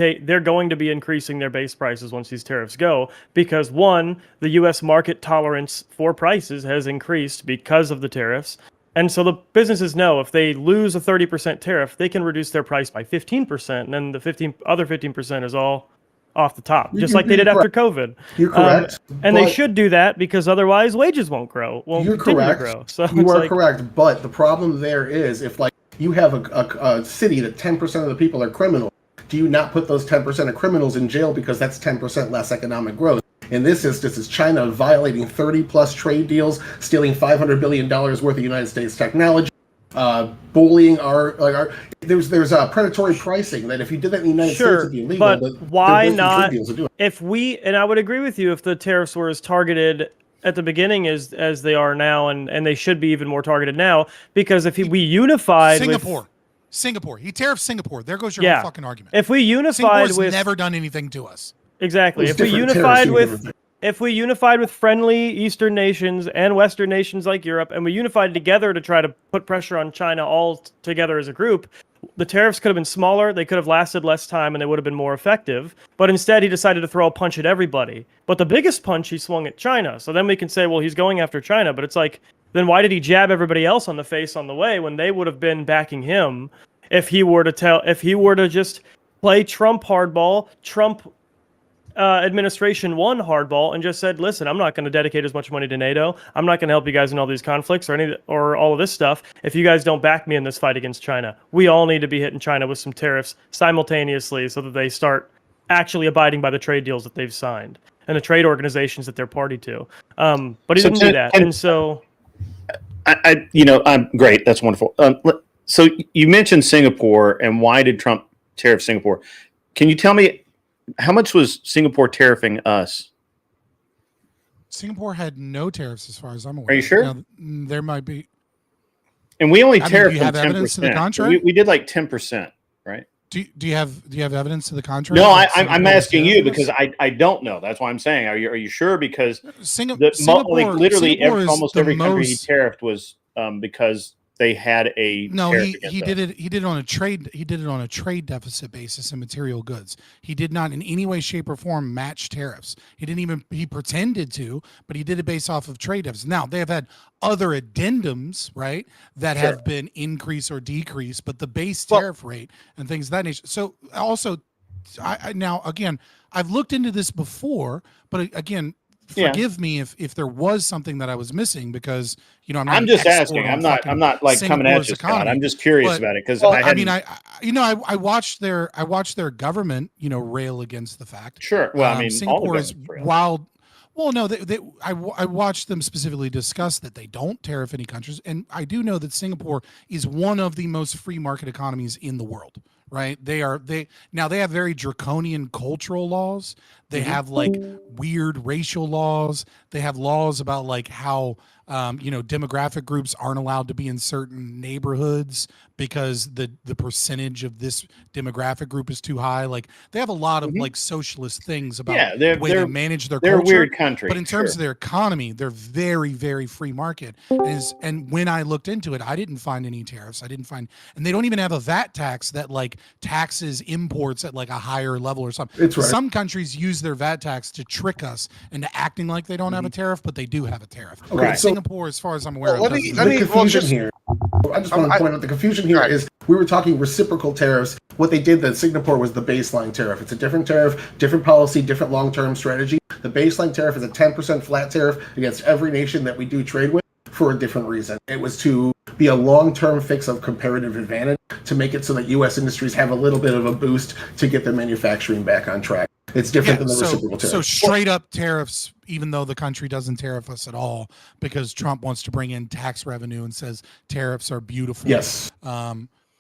increasing their base prices once these tariffs go, because one, the U.S. market tolerance for prices has increased because of the tariffs. And so the businesses know if they lose a 30% tariff, they can reduce their price by 15%, and then the other 15% is all off the top, just like they did after COVID. You're correct. And they should do that, because otherwise wages won't grow. You're correct. Grow. So you are correct, but the problem there is, if like you have a city that 10% of the people are criminals, do you not put those 10% of criminals in jail because that's 10% less economic growth? In this instance, it's China violating 30+ trade deals, stealing $500 billion worth of United States technology, bullying there's predatory pricing that if you did that in the United States, it'd be illegal. But why not? And I would agree with you if the tariffs were as targeted at the beginning as they are now, and they should be even more targeted now, because if we unified Singapore. He tariffed Singapore. There goes your Yeah. whole fucking argument. if we unified Singapore's with never done anything to us. exactly, Those if we different unified tariffs mean with different if we unified with friendly Eastern nations and Western nations like Europe, and we unified together to try to put pressure on China all together as a group, the tariffs could have been smaller, they could have lasted less time, and they would have been more effective. But instead, he decided to throw a punch at everybody. But the biggest punch he swung at China. So then we can say, well, he's going after China. But it's like, then why did he jab everybody else on the face on the way when they would have been backing him if he were to just play Trump hardball, Trump administration won hardball, and just said, listen, I'm not going to dedicate as much money to NATO. I'm not going to help you guys in all these conflicts or all of this stuff if you guys don't back me in this fight against China. We all need to be hitting China with some tariffs simultaneously so that they start actually abiding by the trade deals that they've signed and the trade organizations that they're party to. But he didn't do that. And so I'm great. That's wonderful. So you mentioned Singapore, and why did Trump tariff Singapore? Can you tell me, how much was Singapore tariffing us? Singapore had no tariffs as far as I'm aware. Are you sure? Now, there might be. And we only I mean, tariffed do you them have evidence to the 10%. contrary? We did like 10%, right? Do you have evidence to the contrary? No, that I'm Singapore asking was you tariffing us? because I don't know. That's why I'm saying. Are you sure? Because Singapore is almost the every country he most- tariffed was because they had a No, tariff he against did us. it. He did it on a trade. He did it on a trade deficit basis in material goods. He did not in any way, shape, or form match tariffs. He didn't even. He pretended to, but he did it based off of trade deficits. Now they have had other addendums, right, that Sure. have been increase or decrease, but the base tariff rate and things of that nature. So also, now again, I've looked into this before, but again. Yeah. Forgive me if there was something that I was missing, because I'm not I'm an just expert asking. on I'm not like coming at Singapore's you, Scott. economy. I'm just curious But- about it because Well, I hadn't. I watched their government, rail against the fact. Sure. Well, I mean, all the Singapore is governments rail. wild. Well, no, I watched them specifically discuss that they don't tariff any countries, and I do know that Singapore is one of the most free market economies in the world. Right? They have very draconian cultural laws. They have like weird racial laws. They have laws about like how demographic groups aren't allowed to be in certain neighborhoods because the percentage of this demographic group is too high. Like they have a lot of like socialist things about the way they manage their they're culture. a weird country. But in terms of their economy, they're very, very free market. And when I looked into it, I didn't find any tariffs. And they don't even have a VAT tax that like taxes imports at like a higher level or something. It's right. Some countries use their VAT tax to trick us into acting like they don't have a tariff, but they do have a tariff. Okay, But so- Singapore, as far as I'm aware, Well, of, let me- doesn't. let The me- well, confusion just- here. I just want to point out the confusion here Right. is we were talking reciprocal tariffs. What they did that Singapore was the baseline tariff. It's a different tariff, different policy, different long-term strategy. The baseline tariff is a 10% flat tariff against every nation that we do trade with for a different reason. It was to be a long-term fix of comparative advantage to make it so that U.S. industries have a little bit of a boost to get their manufacturing back on track. It's different than the reciprocal tariff. So straight up tariffs, even though the country doesn't tariff us at all, because Trump wants to bring in tax revenue and says tariffs are beautiful. Yes.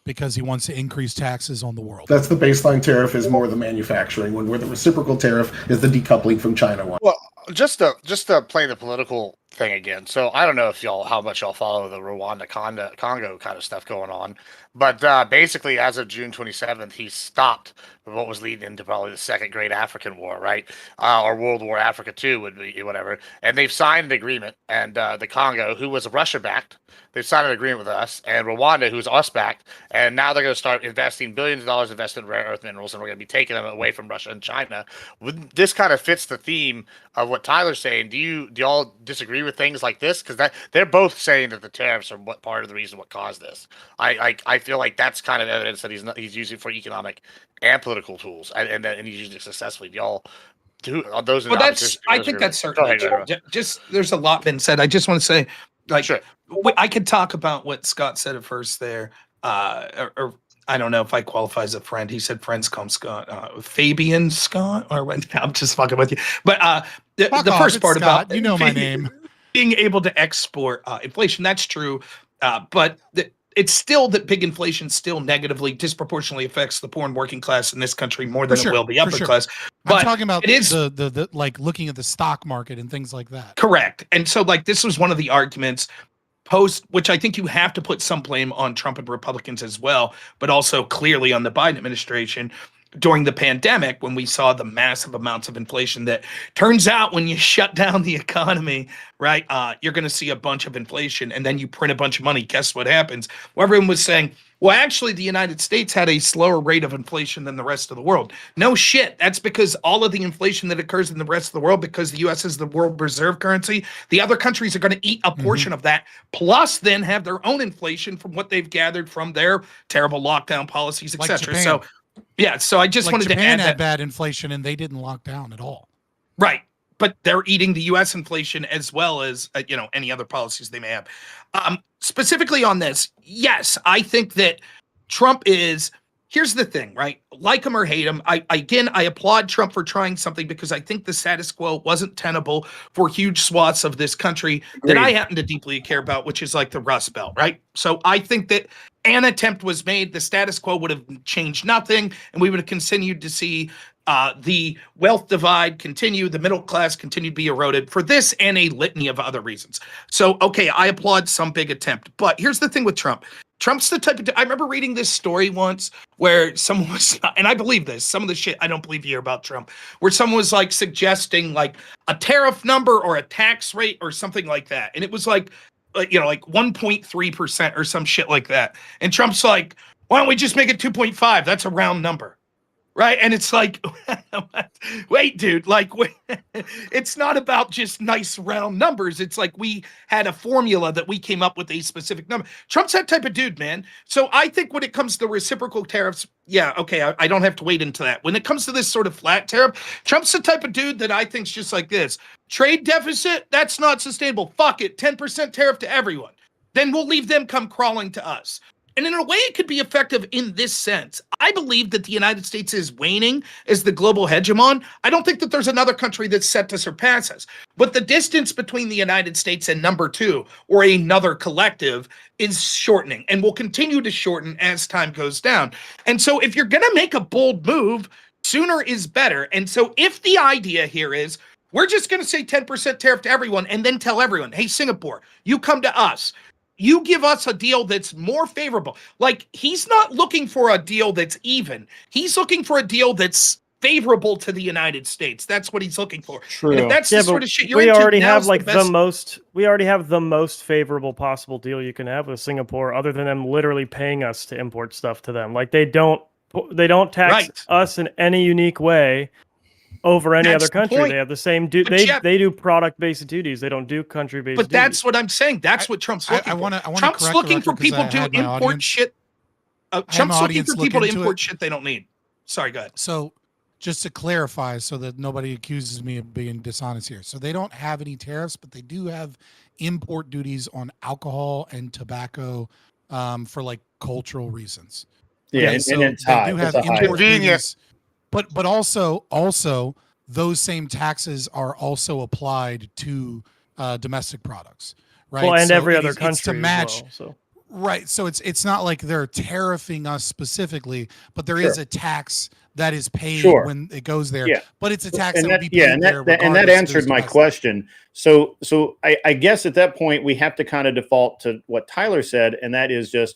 Because he wants to increase taxes on the world. That's the baseline tariff is more the manufacturing one, where the reciprocal tariff is the decoupling from China one. Well, just to play the political thing again. So I don't know if how much y'all follow the Rwanda Congo kind of stuff going on, but basically as of June 27th, he stopped what was leading into probably the Second Great African War, right? Or World War Africa 2 would be whatever. And they've signed an agreement, and the Congo, who was Russia backed, they've signed an agreement with us, and Rwanda, who's us backed, and now they're going to start investing billions of dollars invested in rare earth minerals, and we're going to be taking them away from Russia and China. This kind of fits the theme of what Tyler's saying. Do y'all disagree with things like this? Because they're both saying that the tariffs are what part of the reason what caused this. I feel like that's kind of evidence that he's using for economic and political tools, and he's using it successfully. Do y'all do those? Well, I think that's certainly true. Just there's a lot been said. I just want to say, like, Sure. I could talk about what Scott said at first there, or I don't know if I qualify as a friend. He said friends call him Scott, Fabian Scott, or what? I'm just fucking with you. But the Fuck first off, it's part Scott. about You know my name. being able to export inflation, that's true. But it's still that big inflation still negatively, disproportionately affects the poor and working class in this country more than it will the upper class. But I'm talking about it is the like looking at the stock market and things like that. correct. And so like this was one of the arguments post, which I think you have to put some blame on Trump and Republicans as well, but also clearly on the Biden administration during the pandemic when we saw the massive amounts of inflation that turns out when you shut down the economy, right, you're going to see a bunch of inflation and then you print a bunch of money. Guess what happens? Well, everyone was saying, well, actually, the United States had a slower rate of inflation than the rest of the world. No shit. That's because all of the inflation that occurs in the rest of the world, because the U.S. is the world reserve currency, the other countries are going to eat a portion of that, plus then have their own inflation from what they've gathered from their terrible lockdown policies, Like etc. Japan. So, yeah, so I just Like wanted Japan to add had that. bad inflation and they didn't lock down at all. Right. But they're eating the U.S. inflation as well as, any other policies they may have. Specifically on this, yes, I think that Trump is, here's the thing, right? Like him or hate him, I applaud Trump for trying something because I think the status quo wasn't tenable for huge swaths of this country that I happen to deeply care about, which is like the Rust Belt, right? So I think that an attempt was made, the status quo would have changed nothing, and we would have continued to see the wealth divide continue, the middle class continue to be eroded for this and a litany of other reasons. So, okay, I applaud some big attempt. But here's the thing with Trump. Trump's the type of, I remember reading this story once where someone was, and I believe this, some of the shit I don't believe here about Trump, where someone was like suggesting like a tariff number or a tax rate or something like that. And it was like 1.3% or some shit like that. And Trump's like, why don't we just make it 2.5? That's a round number. Right. And it's like, wait, dude, it's not about just nice round numbers. It's like we had a formula that we came up with a specific number. Trump's that type of dude, man. So I think when it comes to reciprocal tariffs, yeah, okay, I don't have to wait into that. When it comes to this sort of flat tariff, Trump's the type of dude that I think's just like this. Trade deficit, that's not sustainable. Fuck it, 10% tariff to everyone. Then we'll leave them come crawling to us. And in a way, it could be effective in this sense. I believe that the United States is waning as the global hegemon. I don't think that there's another country that's set to surpass us. But the distance between the United States and number two or another collective is shortening and will continue to shorten as time goes down. And so if you're going to make a bold move, sooner is better. And so if the idea here is we're just going to say 10% tariff to everyone and then tell everyone, hey, Singapore, you come to us. You give us a deal that's more favorable. Like, he's not looking for a deal that's even. He's looking for a deal that's favorable to the United States. That's what he's looking for. True. And if that's the sort of shit you're we into, already have now's like the best. we already have the most favorable possible deal you can have with Singapore, other than them literally paying us to import stuff to them. Like they don't tax us in any unique way over any other country. They have the same they do product-based duties. They don't do country-based duties. But that's what I'm saying. That's what Trump's looking for. Trump's looking for people to import shit. Trump's looking for people to import shit they don't need. Sorry, go ahead. So just to clarify so that nobody accuses me of being dishonest here. So they don't have any tariffs, but they do have import duties on alcohol and tobacco for like cultural reasons. Yeah, Okay, and so it's they high. do have It's a high. import duties. But also those same taxes are also applied to domestic products, right? Well, and so every other it's country to match. as well, so. Right. So it's not like they're tariffing us specifically, but there is a tax that is paid when it goes there. Yeah. But it's a tax And that would be paid there. and that answered my question. So I guess at that point we have to kind of default to what Tyler said, and that is just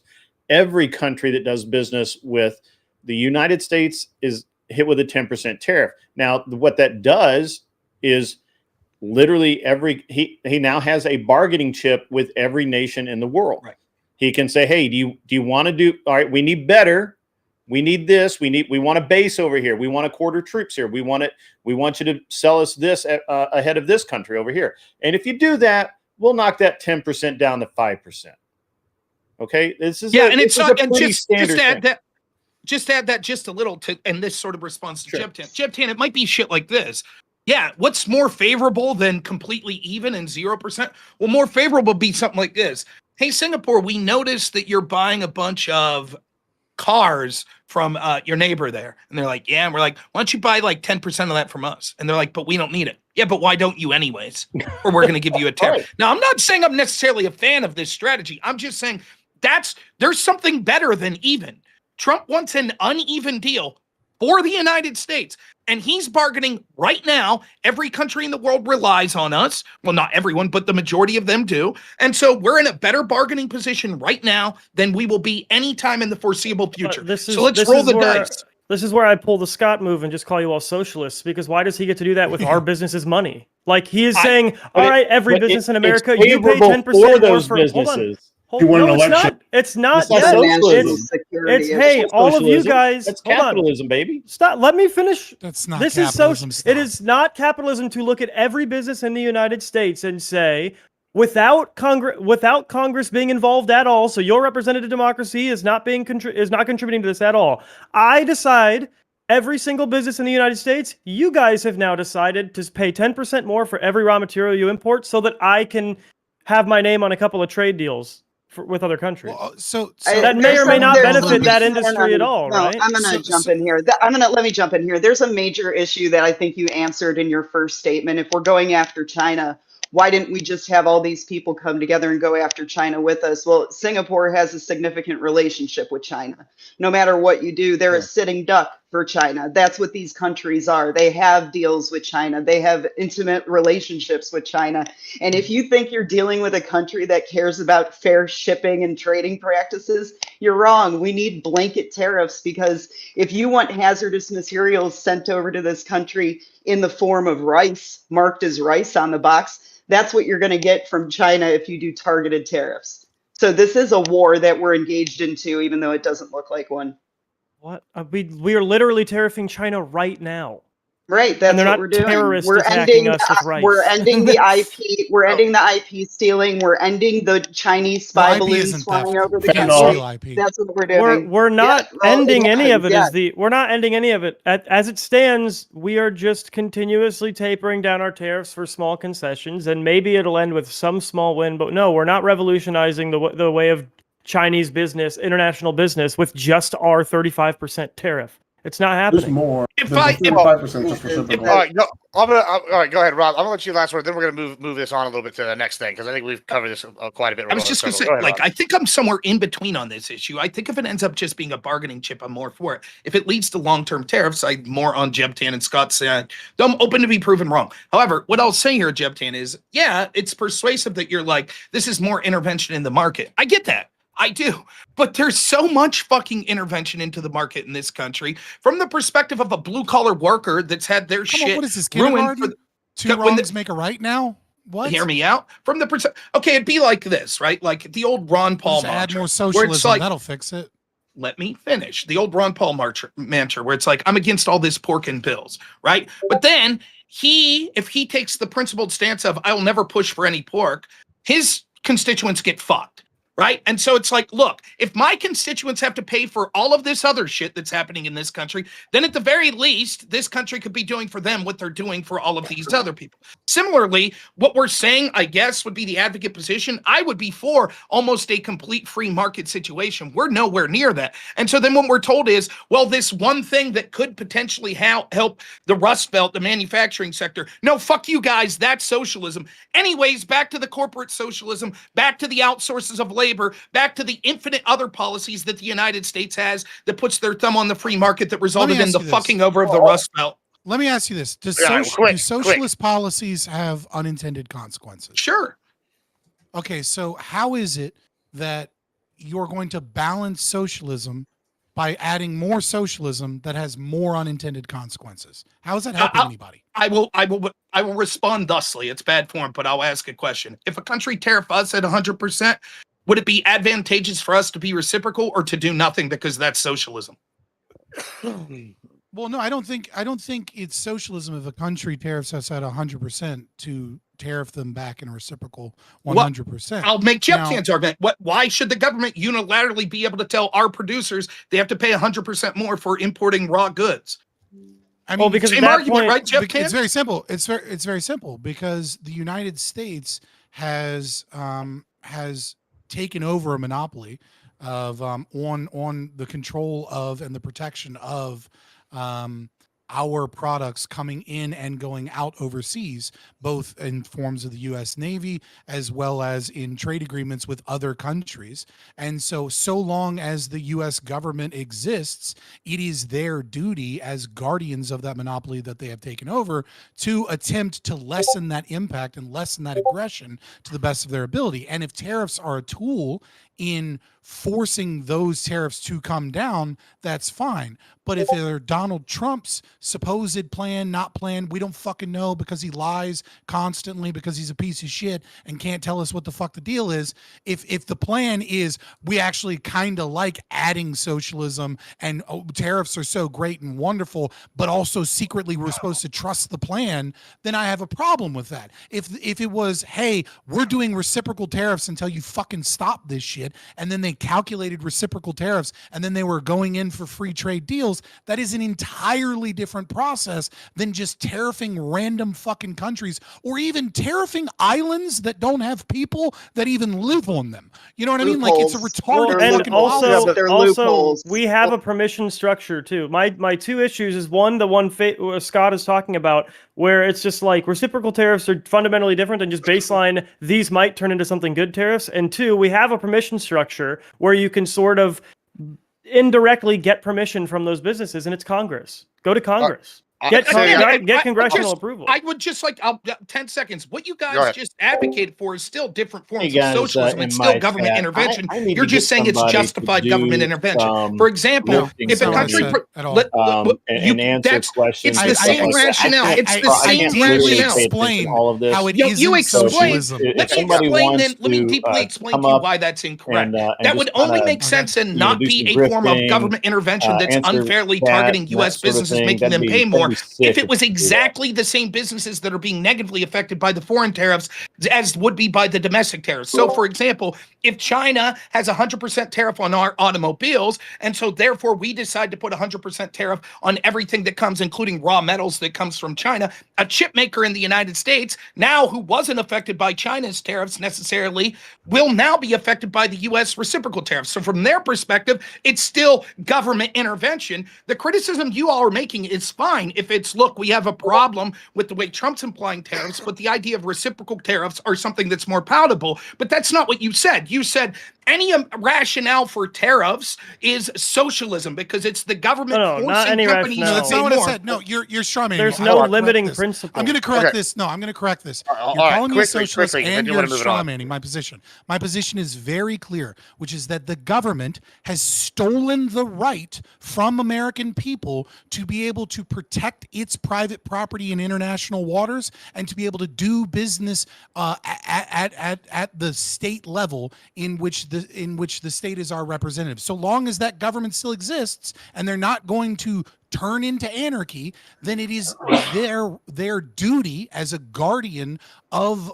every country that does business with the United States is hit with a 10% tariff. Now, what that does is literally he now has a bargaining chip with every nation in the world. Right. He can say, hey, do you want to do, all right, we need better. We need this. We want a base over here. We want to quarter troops here. We want you to sell us this ahead of this country over here. And if you do that, we'll knock that 10% down to 5%. Okay. This is just add that just a little to, and this sort of responds to Jebtan. Jebtan, it might be shit like this. Yeah, what's more favorable than completely even and 0%? Well, more favorable would be something like this. Hey, Singapore, we noticed that you're buying a bunch of cars from your neighbor there. And they're like, yeah. And we're like, why don't you buy like 10% of that from us? And they're like, but we don't need it. Yeah, but why don't you anyways? Or we're going to give you a tariff. Now, I'm not saying I'm necessarily a fan of this strategy. I'm just saying there's something better than even. Trump wants an uneven deal for the United States. And he's bargaining right now. Every country in the world relies on us. Well, not everyone, but the majority of them do. And so we're in a better bargaining position right now than we will be anytime in the foreseeable future. So let's roll the dice. This is where I pull the Scott move and just call you all socialists, because why does he get to do that with our business's money? Like, he is saying, all right, every business in America, you pay 10% for those more businesses. No, it's not. It's not. It's not socialism. It's hey, all of you guys. That's capitalism, baby. Stop. Let me finish. That's not. This capitalism, is social. It is not capitalism to look at every business in the United States and say, without Congress being involved at all, so your representative democracy is not contributing to this at all. I decide. Every single business in the United States, you guys have now decided to pay 10% more for every raw material you import, so that I can have my name on a couple of trade deals with other countries. Well, so that may or may not benefit that industry at all, right? I'm going to jump in here. Let me jump in here. There's a major issue that I think you answered in your first statement. If we're going after China, why didn't we just have all these people come together and go after China with us? Well, Singapore has a significant relationship with China. No matter what you do, they're a sitting duck for China. That's what these countries are. They have deals with China. They have intimate relationships with China. And if you think you're dealing with a country that cares about fair shipping and trading practices, you're wrong. We need blanket tariffs, because if you want hazardous materials sent over to this country in the form of rice, marked as rice on the box, that's what you're going to get from China if you do targeted tariffs. So this is a war that we're engaged into, even though it doesn't look like one. What? We are literally tariffing China right now. Right, that's what we're doing. We're ending us with rice. We're ending the IP. We're ending the IP stealing. We're ending the Chinese spy balloons flying over the country. That's what we're doing. We're not ending any of it. We're not ending any of it. As it stands, we are just continuously tapering down our tariffs for small concessions, and maybe it'll end with some small win. But no, we're not revolutionizing the way of Chinese business, international business, with just our 35% tariff. It's not happening. There's more. If There's I- the 35% just for reciprocal. All right, no, all right, go ahead, Rob. I'm gonna let you last word. Then we're gonna move this on a little bit to the next thing, because I think we've covered this quite a bit. I was just gonna say, I think I'm somewhere in between on this issue. I think if it ends up just being a bargaining chip, I'm more for it. If it leads to long-term tariffs, I'm more on Jebtan and Scott's side. I'm open to be proven wrong. However, what I'll say here, Jebtan, is it's persuasive that you're like, this is more intervention in the market. I get that. I do. But there's so much fucking intervention into the market in this country from the perspective of a blue-collar worker that's had their shit what is this, ruined. Two wrongs make a right now? What? Hear me out. From the okay, it'd be like this, right? Like the old Ron Paul Just add mantra, more socialism, like, that'll fix it. let me finish. The old Ron Paul mantra, where it's like, I'm against all this pork and pills, right? But then if he takes the principled stance of, I will never push for any pork, his constituents get fucked. Right. And so it's like, look, if my constituents have to pay for all of this other shit that's happening in this country, then at the very least, this country could be doing for them what they're doing for all of these other people. Similarly, what we're saying, I guess, would be the advocate position. I would be for almost a complete free market situation. We're nowhere near that. And so then what we're told is, well, this one thing that could potentially help the Rust Belt, the manufacturing sector. No, fuck you guys. That's socialism. Anyways, back to the corporate socialism, back to the outsources of labor, back to the infinite other policies that the United States has that puts their thumb on the free market that resulted in the fucking over of the Rust Belt. Let me ask you this. Do socialist policies have unintended consequences? Sure. Okay, so how is it that you're going to balance socialism by adding more socialism that has more unintended consequences? How is that helping anybody? I will respond thusly. It's bad form, but I'll ask a question. If a country tariff us at 100%, would it be advantageous for us to be reciprocal or to do nothing because that's socialism? Well, no, I don't think it's socialism if a country tariffs us at 100% to tariff them back in a reciprocal 100%. I'll make Jebtan's argument. Why should the government unilaterally be able to tell our producers they have to pay 100% more for importing raw goods? I mean, because same argument, right, Jebtan? It's very simple. It's very simple, because the United States has taken over a monopoly of on the control of and the protection of our products coming in and going out overseas, both in forms of the U.S. Navy as well as in trade agreements with other countries. And so long as the U.S. government exists, it is their duty as guardians of that monopoly that they have taken over to attempt to lessen that impact and lessen that aggression to the best of their ability. And if tariffs are a tool in forcing those tariffs to come down, that's fine. But if they're Donald Trump's supposed plan, not plan, we don't fucking know because he lies constantly because he's a piece of shit and can't tell us what the fuck the deal is. If the plan is we actually kind of like adding socialism and tariffs are so great and wonderful, but also secretly we're supposed to trust the plan, then I have a problem with that. If it was, hey, we're doing reciprocal tariffs until you fucking stop this shit, and then they calculated reciprocal tariffs and then they were going in for free trade deals, that is an entirely different process than just tariffing random fucking countries or even tariffing islands that don't have people that even live on them. You know what I mean? Like, it's a retarded and fucking also, policy. we have a permission structure too. My two issues is one, the one Scott is talking about, where it's just like reciprocal tariffs are fundamentally different than just baseline, these might turn into something good tariffs. And two, we have a permission structure where you can sort of indirectly get permission from those businesses, and it's Congress. Go to Congress. Get congressional approval. I would just like 10 seconds. What you guys just advocated for is still different forms of socialism. It's still government intervention. You're just saying it's justified government intervention. For example, if a country it's the same rationale. It's the same rationale. Explain all of this. How it you explain. Socialism. Let me deeply explain to you why that's incorrect. That would only make sense and not be a form of government intervention that's unfairly targeting U.S. businesses, making them pay more. If it was exactly the same businesses that are being negatively affected by the foreign tariffs as would be by the domestic tariffs. So, for example, if China has 100% tariff on our automobiles, and so therefore we decide to put 100% tariff on everything that comes, including raw metals that comes from China, a chip maker in the United States, now who wasn't affected by China's tariffs necessarily, will now be affected by the U.S. reciprocal tariffs. So from their perspective, it's still government intervention. The criticism you all are making is fine if it's, look, we have a problem with the way Trump's implying tariffs, but the idea of reciprocal tariffs are something that's more palatable. But that's not what you said. You said any rationale for tariffs is socialism because it's the government forcing companies to pay that's not what more. I said. No, you're strawmanning. There's no limiting principle. I'm going to correct this. No, I'm going to correct this. You're calling me a socialist and you're strawmanning my position. My position is very clear, which is that the government has stolen the right from American people to be able to protect its private property in international waters and to be able to do business at the state level in which the state is our representative. So long as that government still exists and they're not going to turn into anarchy, then it is their duty as a guardian of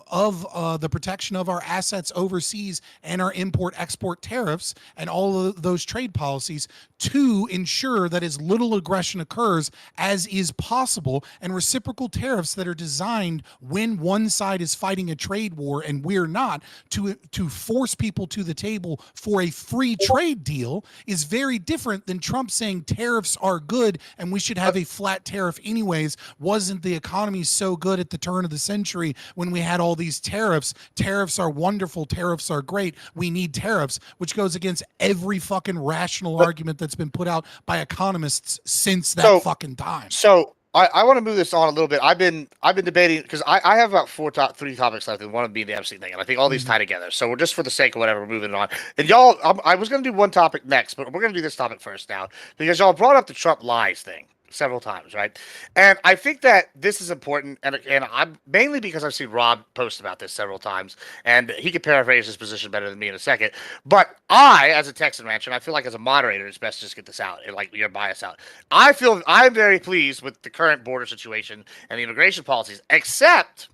the protection of our assets overseas and our import-export tariffs and all of those trade policies to ensure that as little aggression occurs as is possible, and reciprocal tariffs that are designed when one side is fighting a trade war and we're not, to force people to the table for a free trade deal is very different than Trump saying tariffs are good and we should have a flat tariff anyways. Wasn't the economy so good at the turn of the century when we had all these tariffs? Tariffs are wonderful. Tariffs are great. We need tariffs, which goes against every fucking rational argument that's been put out by economists since that fucking time. So I want to move this on a little bit. I've been debating because I have about three topics left, and one of being the MC thing, and I think all these tie together. So we're just for the sake of whatever, we're moving on. And y'all, I was going to do one topic next, but we're going to do this topic first now because y'all brought up the Trump lies thing several times, right? And I think that this is important, and I'm mainly because I've seen Rob post about this several times, and he can paraphrase his position better than me in a second. But I, as a Texan rancher, and I feel like as a moderator, it's best to just get this out and like your bias out. I'm very pleased with the current border situation and the immigration policies, except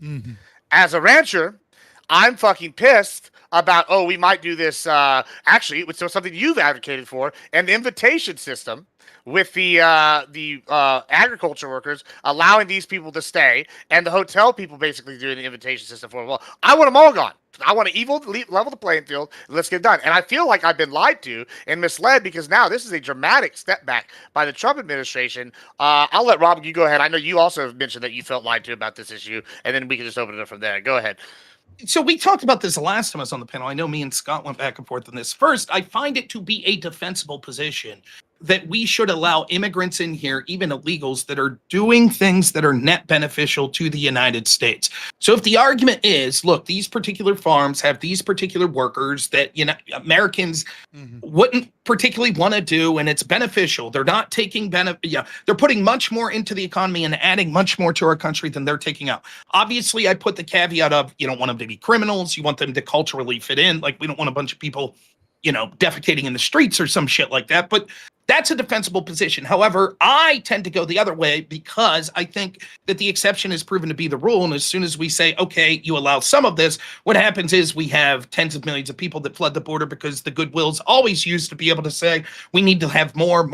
as a rancher, I'm fucking pissed about, oh, we might do this. Actually, it's something you've advocated for, and the invitation system with the agriculture workers allowing these people to stay, and the hotel people basically doing the invitation system for them. Well, I want them all gone. I want to level the playing field. Let's get it done. And I feel like I've been lied to and misled because now this is a dramatic step back by the Trump administration. I'll let Rob, you go ahead. I know you also mentioned that you felt lied to about this issue, and then we can just open it up from there. Go ahead. So we talked about this the last time I was on the panel. I know me and Scott went back and forth on this. First, I find it to be a defensible position that we should allow immigrants in here, even illegals, that are doing things that are net beneficial to the United States. So if the argument is, look, these particular farms have these particular workers that, you know, Americans wouldn't particularly want to do, and it's beneficial. They're not taking benefit. Yeah, they're putting much more into the economy and adding much more to our country than they're taking out. Obviously, I put the caveat of you don't want them to be criminals. You want them to culturally fit in. Like, we don't want a bunch of people, you know, defecating in the streets or some shit like that. But that's a defensible position. However, I tend to go the other way because I think that the exception is proven to be the rule. And as soon as we say, okay, you allow some of this, what happens is we have tens of millions of people that flood the border because the goodwill is always used to be able to say, we need to have more,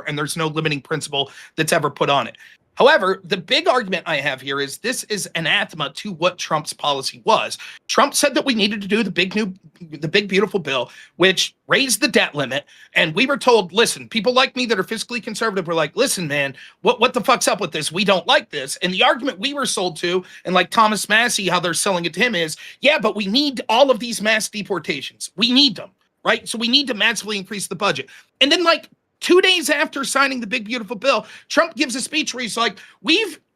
and there's no limiting principle that's ever put on it. However, the big argument I have here is this is anathema to what Trump's policy was. Trump said that we needed to do the big beautiful bill, which raised the debt limit. And we were told, listen, people like me that are fiscally conservative were like, listen, man, what the fuck's up with this? We don't like this. And the argument we were sold to, and like Thomas Massey, how they're selling it to him is, yeah, but we need all of these mass deportations. We need them, right? So we need to massively increase the budget. And then like 2 days after signing the big beautiful bill, Trump gives a speech where he's like,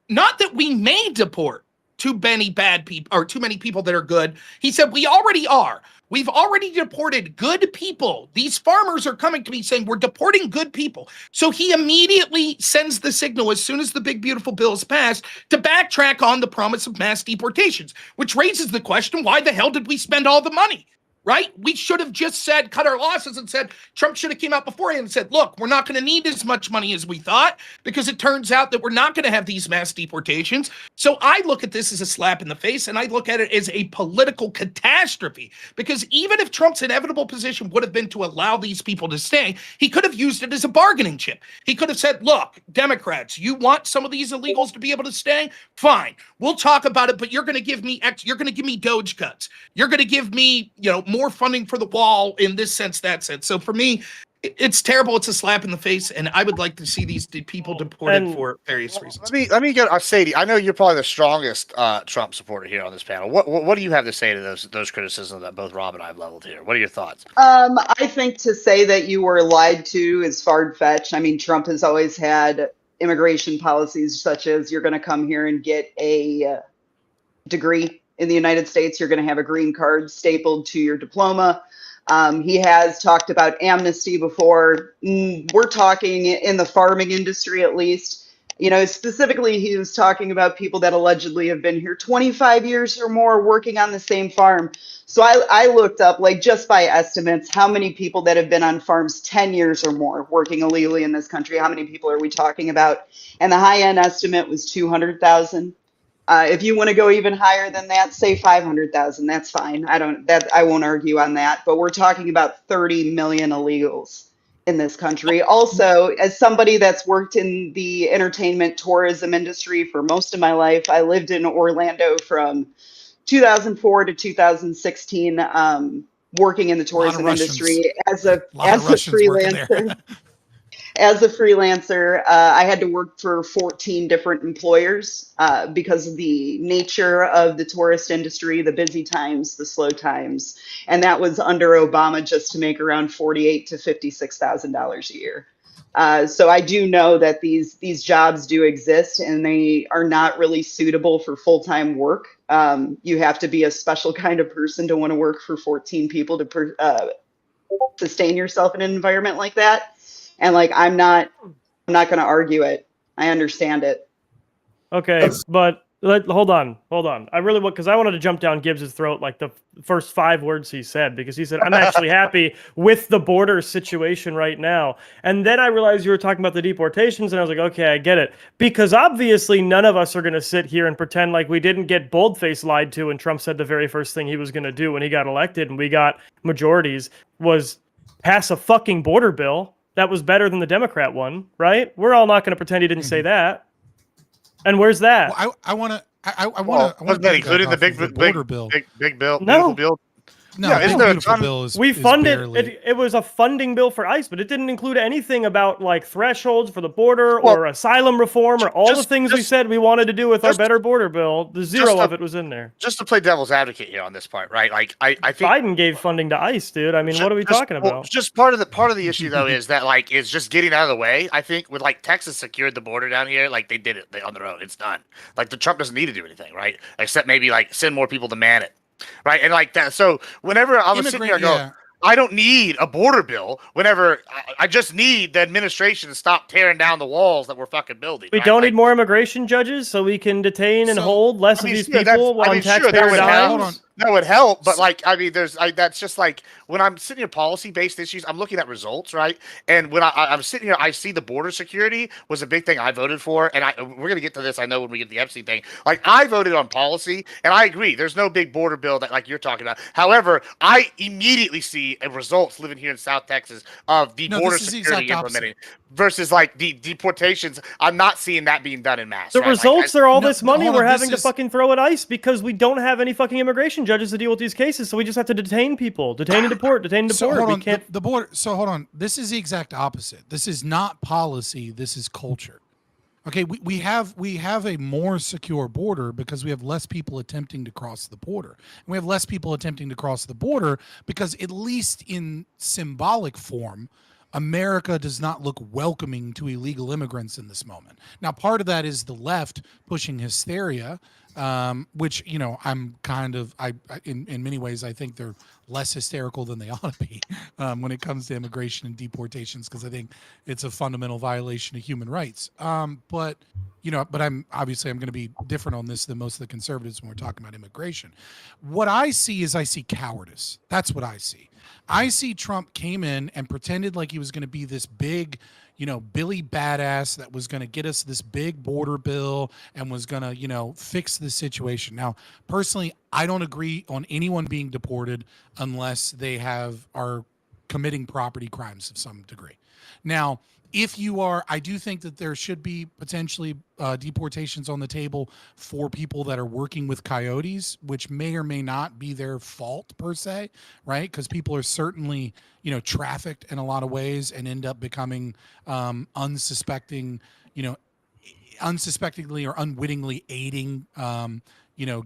not that we may deport too many bad people or too many people that are good. He said, we already are. We've already deported good people. These farmers are coming to me saying we're deporting good people. So he immediately sends the signal as soon as the big beautiful bill is passed to backtrack on the promise of mass deportations, which raises the question, why the hell did we spend all the money? Right? We should have just said, cut our losses and said, Trump should have came out beforehand and said, look, we're not going to need as much money as we thought because it turns out that we're not going to have these mass deportations. So I look at this as a slap in the face and I look at it as a political catastrophe because even if Trump's inevitable position would have been to allow these people to stay, he could have used it as a bargaining chip. He could have said, look, Democrats, you want some of these illegals to be able to stay? Fine. We'll talk about it, but you're going to give me Doge cuts. You're going to give me, more funding for the wall in this sense, that sense. So for me, it's terrible. It's a slap in the face, and I would like to see these people deported for various reasons. Let me get Sadie. I know you're probably the strongest Trump supporter here on this panel. What do you have to say to those criticisms that both Rob and I have leveled here? What are your thoughts? I think to say that you were lied to is far-fetched. I mean, Trump has always had immigration policies such as you're going to come here and get a degree in the United States, you're going to have a green card stapled to your diploma. He has talked about amnesty before. We're talking in the farming industry, at least. Specifically, he was talking about people that allegedly have been here 25 years or more working on the same farm. So I looked up, like, just by estimates, how many people that have been on farms 10 years or more working illegally in this country. How many people are we talking about? And the high-end estimate was 200,000. If you want to go even higher than that, say 500,000, that's fine. I won't argue on that, but we're talking about 30 million illegals in this country. Also, as somebody that's worked in the entertainment tourism industry for most of my life, I lived in Orlando from 2004 to 2016, working in the tourism industry as a freelancer. As a freelancer, I had to work for 14 different employers because of the nature of the tourist industry, the busy times, the slow times, and that was under Obama, just to make around $48,000 to $56,000 a year. So I do know that these jobs do exist, and they are not really suitable for full-time work. You have to be a special kind of person to want to work for 14 people to sustain yourself in an environment like that. And I'm not going to argue it. I understand it. Okay, but Hold on. I really want, because I wanted to jump down Gibbs's throat like the first 5 words he said, because he said, I'm actually happy with the border situation right now. And then I realized you were talking about the deportations, and I was like, okay, I get it. Because obviously none of us are going to sit here and pretend like we didn't get boldface lied to, and Trump said the very first thing he was going to do when he got elected and we got majorities was pass a fucking border bill that was better than the Democrat one, right? We're all not going to pretend he didn't say that. And where's that? Well, I want to. Wasn't that included in the border bill? Big bill, No. beautiful bill. No, Yeah, isn't there a beautiful ton- bill is. We is funded barely- it was a funding bill for ICE, but it didn't include anything about like thresholds for the border Well, or asylum reform or all the just- things we just- said we wanted to do with our just- better border bill. The zero just a- of it was in there. Just to play devil's advocate here on this part, right? Like I think Biden gave funding to ICE, dude. I mean, what are we talking about? Just part of the issue though is that like it's just getting out of the way. I think with like Texas secured the border down here, like they did it on their own. It's done. Like the Trump doesn't need to do anything, right? Except maybe like send more people to man it, right? And like that. So whenever I was sitting here, I go, I don't need a border bill. Whenever I just need the administration to stop tearing down the walls that we're fucking building. We right? don't Like, need more immigration judges so we can detain and So, hold less I mean, of these sure, that's- people I on mean, sure, taxpayer that would help. dimes. That would help, but like, I mean, that's just like when I'm sitting here policy-based issues, I'm looking at results, right? And when I'm sitting here, I see the border security was a big thing I voted for, and we're gonna get to this. I know when we get the Epstein thing, like I voted on policy, and I agree. There's no big border bill that like you're talking about. However, I immediately see results living here in South Texas of the border this is the security exact opposite. implementing versus like the deportations. I'm not seeing that being done in mass. The right? results are all No, this money hold we're on, having to this is- fucking throw at ICE because we don't have any fucking immigration judges to deal with these cases, so we just have to detain people. Detain and deport, detain and So deport. hold We on, can't. the border. So hold on. This is the exact opposite. This is not policy. This is culture. Okay, we have a more secure border because we have less people attempting to cross the border. And we have less people attempting to cross the border because, at least in symbolic form, America does not look welcoming to illegal immigrants in this moment. Now, part of that is the left pushing hysteria, which, you know, I'm kind of, in many ways, I think they're less hysterical than they ought to be when it comes to immigration and deportations, because I think it's a fundamental violation of human rights. But I'm going to be different on this than most of the conservatives when we're talking about immigration. What I see cowardice. That's what I see. I see Trump came in and pretended like he was going to be this big, Billy badass that was going to get us this big border bill and was going to, fix the situation. Now, personally, I don't agree on anyone being deported unless they are committing property crimes of some degree. Now, if you are, I do think that there should be potentially deportations on the table for people that are working with coyotes, which may or may not be their fault per se, right? Because people are certainly, trafficked in a lot of ways and end up becoming unsuspectingly or unwittingly aiding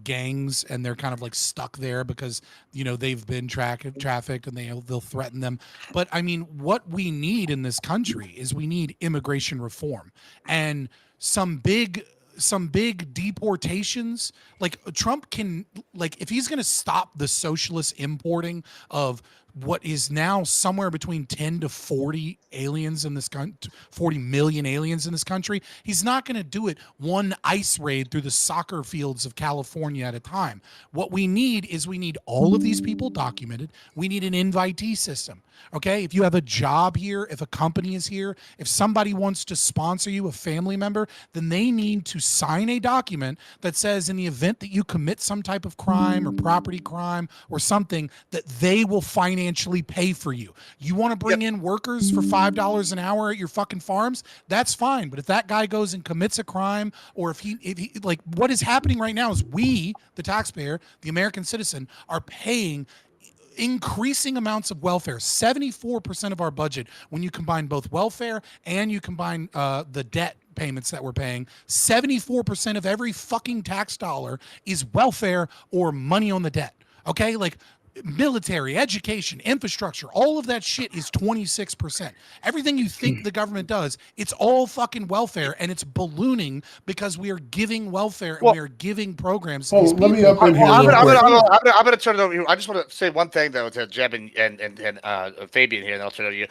gangs, and they're kind of like stuck there because they've been trafficked and they'll threaten them. But I mean, what we need in this country is we need immigration reform and some big deportations. Like Trump can, like, if he's going to stop the socialist importing of what is now somewhere between 10 to 40 aliens in this country, 40 million aliens in this country, he's not going to do it one ICE raid through the soccer fields of California at a time. What we need is all of these people documented. We need an invitee system. Okay, if you have a job here, if a company is here, if somebody wants to sponsor you, a family member, then they need to sign a document that says in the event that you commit some type of crime or property crime or something, that they will financially pay for you. You want to bring in workers for $5 an hour at your fucking farms? That's fine. But if that guy goes and commits a crime, or if he like, what is happening right now is we, the taxpayer, the American citizen, are paying increasing amounts of welfare. 74% of our budget, when you combine both welfare and you combine the debt payments that we're paying, 74% of every fucking tax dollar is welfare or money on the debt. Okay, like military, education, infrastructure, all of that shit is 26%. Everything you think the government does, it's all fucking welfare, and it's ballooning because we are giving welfare and we are giving programs to these people. Let me up in here. I'm gonna turn it over to you. I just want to say one thing though to Jeb and Fabian here, and I'll turn it over to you.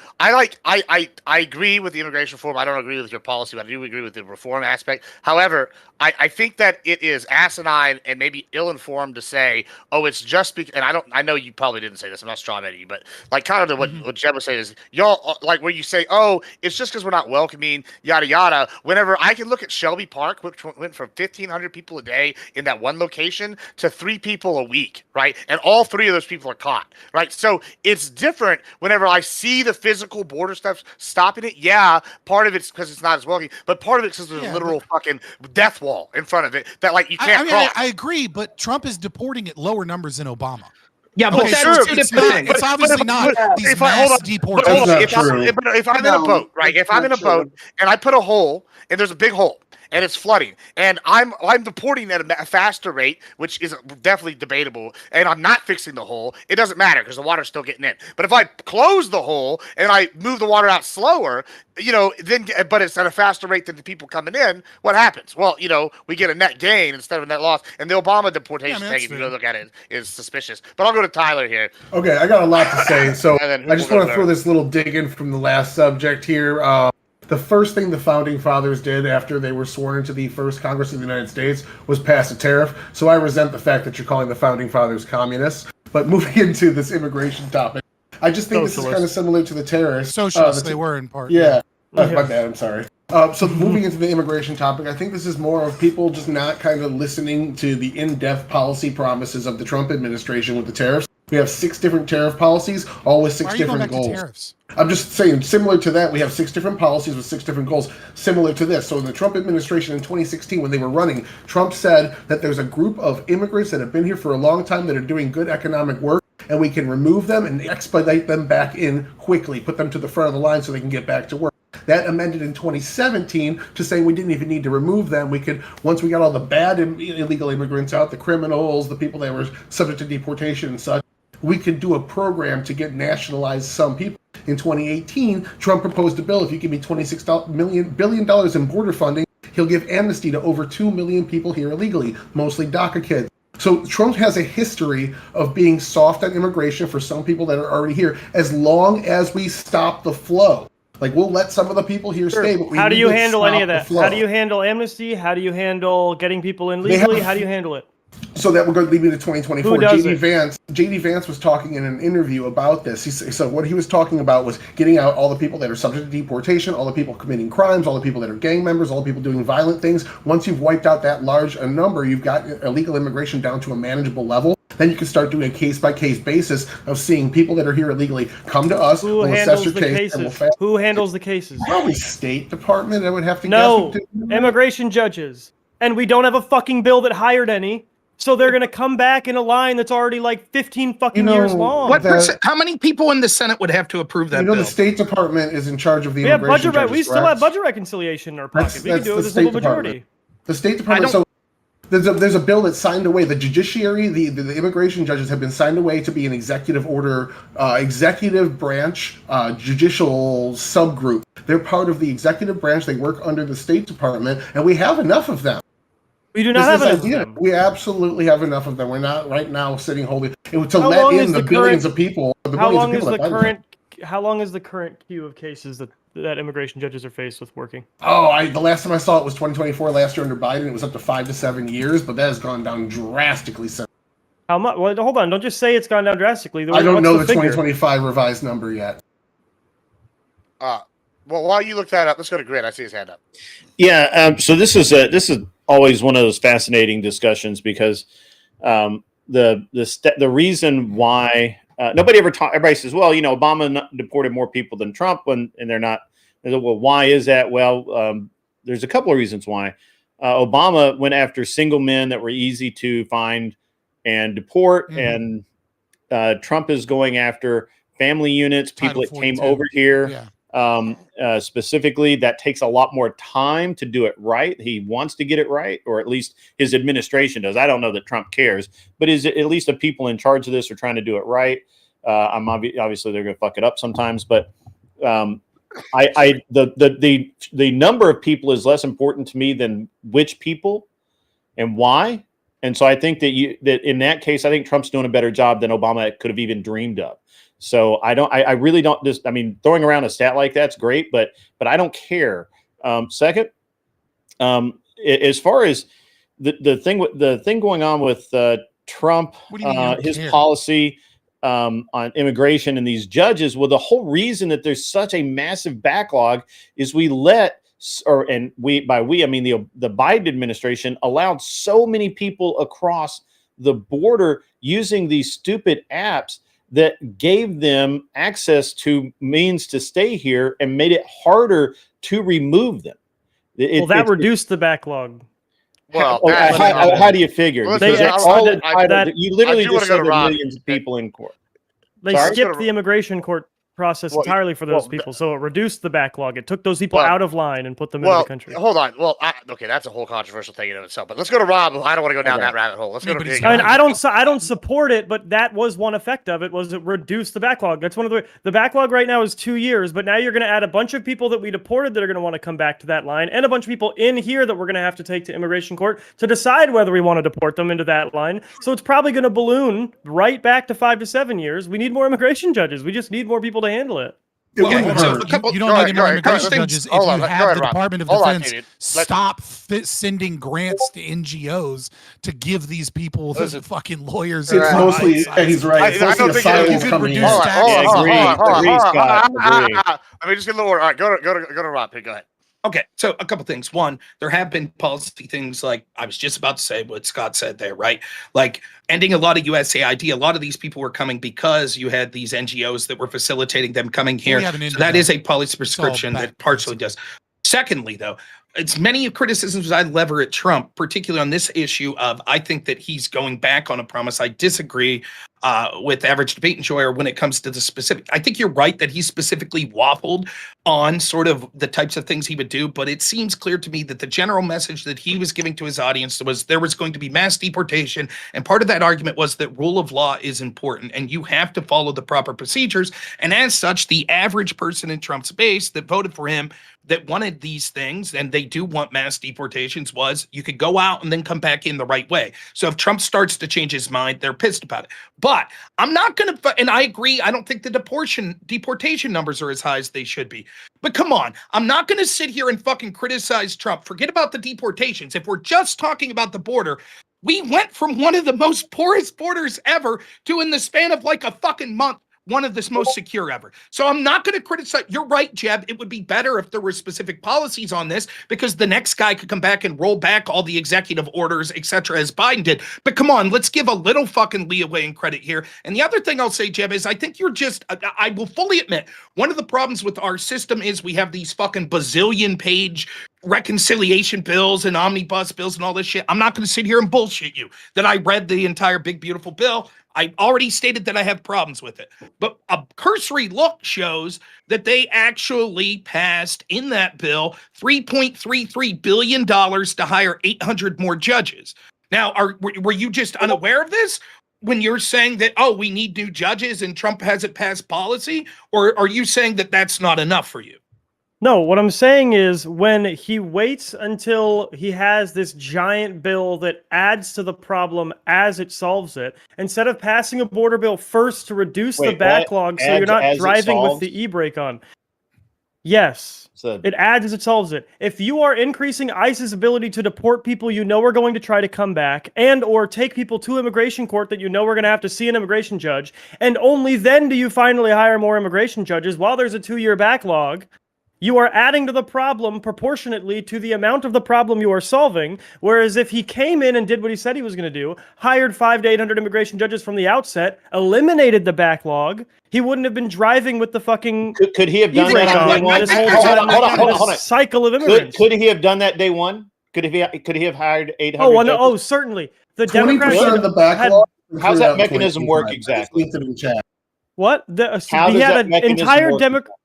I agree with the immigration reform. I don't agree with your policy, but I do agree with the reform aspect. However, I think that it is asinine and maybe ill-informed to say, oh, it's just because, and I know you probably didn't say this, I'm not strawmanning you, but like kind of what Jeb was saying is, y'all, like where you say, oh, it's just because we're not welcoming, yada, yada, whenever I can look at Shelby Park, which went from 1,500 people a day in that one location to 3 people a week, right? And all 3 of those people are caught, right? So it's different whenever I see the physical border stuff stopping it. Yeah, part of it's because it's not as welcoming, but part of it's because there's a literal fucking death wall in front of it that like you can't cross. I agree, but Trump is deporting at lower numbers than Obama. Yeah, but that's sure. two different things. It's obviously not these mass deportations. If I'm in a boat, right? If I'm in a boat and I put a hole and there's a big hole and it's flooding and I'm deporting at a faster rate, which is definitely debatable, and I'm not fixing the hole, it doesn't matter because the water's still getting in. But if I close the hole and I move the water out slower, then but it's at a faster rate than the people coming in, what happens? Well, we get a net gain instead of a net loss. And the Obama deportation thing, if you go look at it, is suspicious. But I'll go to Tyler here. Okay, I got a lot to say. So I just want to throw this little dig in from the last subject here. The first thing the Founding Fathers did after they were sworn into the first Congress of the United States was pass a tariff. So I resent the fact that you're calling the Founding Fathers communists. But moving into this immigration topic, I just think this is kind of similar to the terrorists. Socialists, they were in part. Yeah. My bad, I'm sorry. So moving into the immigration topic, I think this is more of people just not kind of listening to the in-depth policy promises of the Trump administration with the tariffs. We have 6 different tariff policies, all with 6 different goals. I'm just saying, similar to that, we have 6 different policies with 6 different goals, similar to this. So in the Trump administration in 2016, when they were running, Trump said that there's a group of immigrants that have been here for a long time that are doing good economic work, and we can remove them and expedite them back in quickly, put them to the front of the line so they can get back to work. That amended in 2017 to say we didn't even need to remove them. We could, once we got all the bad illegal immigrants out, the criminals, the people that were subject to deportation and such, we could do a program to get nationalized some people. In 2018, Trump proposed a bill. If you give me $26 billion in border funding, he'll give amnesty to over 2 million people here illegally, mostly DACA kids. So Trump has a history of being soft on immigration for some people that are already here, as long as we stop the flow. Like, we'll let some of the people here stay, but we How do need you to handle stop any of the that? flow. How do you handle amnesty? How do you handle getting people in legally? How do you handle it? So that we're going to lead me to 2024. Who does JD Vance was talking in an interview about this. So what he was talking about was getting out all the people that are subject to deportation, all the people committing crimes, all the people that are gang members, all the people doing violent things. Once you've wiped out that large a number, you've got illegal immigration down to a manageable level. Then you can start doing a case-by-case basis of seeing people that are here illegally come to us. Who handles the cases? Who handles the cases? Probably State Department, I would have to No, guess. immigration judges. And we don't have a fucking bill that hired any. So they're going to come back in a line that's already like 15 fucking years long. How many people in the Senate would have to approve that bill? The State Department is in charge of the immigration judges, we still have budget reconciliation in our pocket. We can do it with a simple majority. The State Department, so there's a bill that's signed away. The judiciary, the immigration judges have been signed away to be an executive order, executive branch, judicial subgroup. They're part of the executive branch. They work under the State Department, and we have enough of them. We do not have enough of them. We absolutely have enough of them. We're not right now sitting holding to let in the billions of people. How long is the current queue of cases that immigration judges are faced with working? The last time I saw it was 2024. Last year under Biden, it was up to 5 to 7 years, but that has gone down drastically since. How much? Well, hold on. Don't just say it's gone down drastically. I don't know the 2025 revised number yet. Well, while you look that up, let's go to Grit. I see his hand up. Yeah. So this is always one of those fascinating discussions because the reason why nobody ever everybody says, well, Obama deported more people than Trump, and they're not. Well, why is that? Well, there's a couple of reasons why. Obama went after single men that were easy to find and deport, and Trump is going after family units, people that came over here. specifically, that takes a lot more time to do it right. He wants to get it right, or at least his administration does. I don't know that Trump cares, but is it at least the people in charge of this are trying to do it right? Obviously they're going to fuck it up sometimes, but the number of people is less important to me than which people and why. And so I think that in that case, I think Trump's doing a better job than Obama could have even dreamed of. So I really don't just, I mean, throwing around a stat like that's great, but I don't care. Second, as far as the thing going on with Trump, his policy on immigration and these judges, well, the whole reason that there's such a massive backlog is we I mean the Biden administration allowed so many people across the border using these stupid apps that gave them access to means to stay here and made it harder to remove them. That reduced the backlog. Well, how do you figure? Well, Because you literally just said millions of people in court. They skipped the immigration court process entirely for those people. So it reduced the backlog. It took those people out of line and put them into the country. Hold on. Well, okay, that's a whole controversial thing in itself. But let's go to Rob. I don't want to go down that rabbit hole. Let's go to I mean, I don't support it, but that was one effect of it, was it reduced the backlog. That's one of the backlog right now is 2 years, but now you're going to add a bunch of people that we deported that are going to want to come back to that line, and a bunch of people in here that we're going to have to take to immigration court to decide whether we want to deport them into that line. So it's probably going to balloon right back to 5 to 7 years. We need more immigration judges. We just need more people to handle it. You don't need more immigration judges if you have the Department of Defense stop sending grants to NGOs to give these people the fucking lawyers. It's mostly, he's right. It's mostly asylums coming in. Agree, Scott. Agree. Let me just get a little. All right, go to Rob. Go ahead. Okay, so a couple things. One, there have been policy things like I was just about to say what Scott said there, right? Like ending a lot of USAID. A lot of these people were coming because you had these NGOs that were facilitating them coming here. So that is a policy prescription that partially does. Secondly, though, it's many criticisms I lever at Trump, particularly on this issue of I think that he's going back on a promise. I disagree with average debate enjoyer when it comes to the specific. I think you're right that he specifically waffled on sort of the types of things he would do, but it seems clear to me that the general message that he was giving to his audience was there was going to be mass deportation, and part of that argument was that rule of law is important and you have to follow the proper procedures, and as such, the average person in Trump's base that voted for him that wanted these things, and they do want mass deportations, was you could go out and then come back in the right way. So if Trump starts to change his mind, they're pissed about it. But I'm not going to, and I agree, I don't think the deportation numbers are as high as they should be. But come on, I'm not going to sit here and fucking criticize Trump. Forget about the deportations. If we're just talking about the border, we went from one of the most porous borders ever to, in the span of like a fucking month, one of the most secure ever. So I'm not going to criticize. You're right, Jeb. It would be better if there were specific policies on this, because the next guy could come back and roll back all the executive orders, etc., as Biden did. But come on, let's give a little fucking leeway and credit here. And the other thing I'll say, Jeb, is I think you're just, I will fully admit, one of the problems with our system is we have these fucking bazillion page reconciliation bills and omnibus bills and all this shit. I'm not going to sit here and bullshit you that I read the entire big, beautiful bill. I already stated that I have problems with it. But a cursory look shows that they actually passed in that bill $3.33 billion to hire 800 more judges. Now, were you just unaware of this when you're saying that, oh, we need new judges and Trump hasn't passed policy? Or are you saying that that's not enough for you? No, what I'm saying is when he waits until he has this giant bill that adds to the problem as it solves it, instead of passing a border bill first to reduce the backlog so you're not driving with the e-brake on. Yes, it adds as it solves it. If you are increasing ICE's ability to deport people you know are going to try to come back, and or take people to immigration court that you know we're going to have to see an immigration judge, and only then do you finally hire more immigration judges while there's a 2-year backlog, you are adding to the problem proportionately to the amount of the problem you are solving. Whereas if he came in and did what he said he was going to do, hired 500 to 800 immigration judges from the outset, eliminated the backlog, he wouldn't have been driving with the fucking. Could he have done that on day one? This whole time, hold on. Cycle of immigrants. Could he have done that day one? Could he have hired 800? Oh, certainly. The 20% Democrats of the backlog. How's that mechanism work exactly? What? He had an entire Democrat.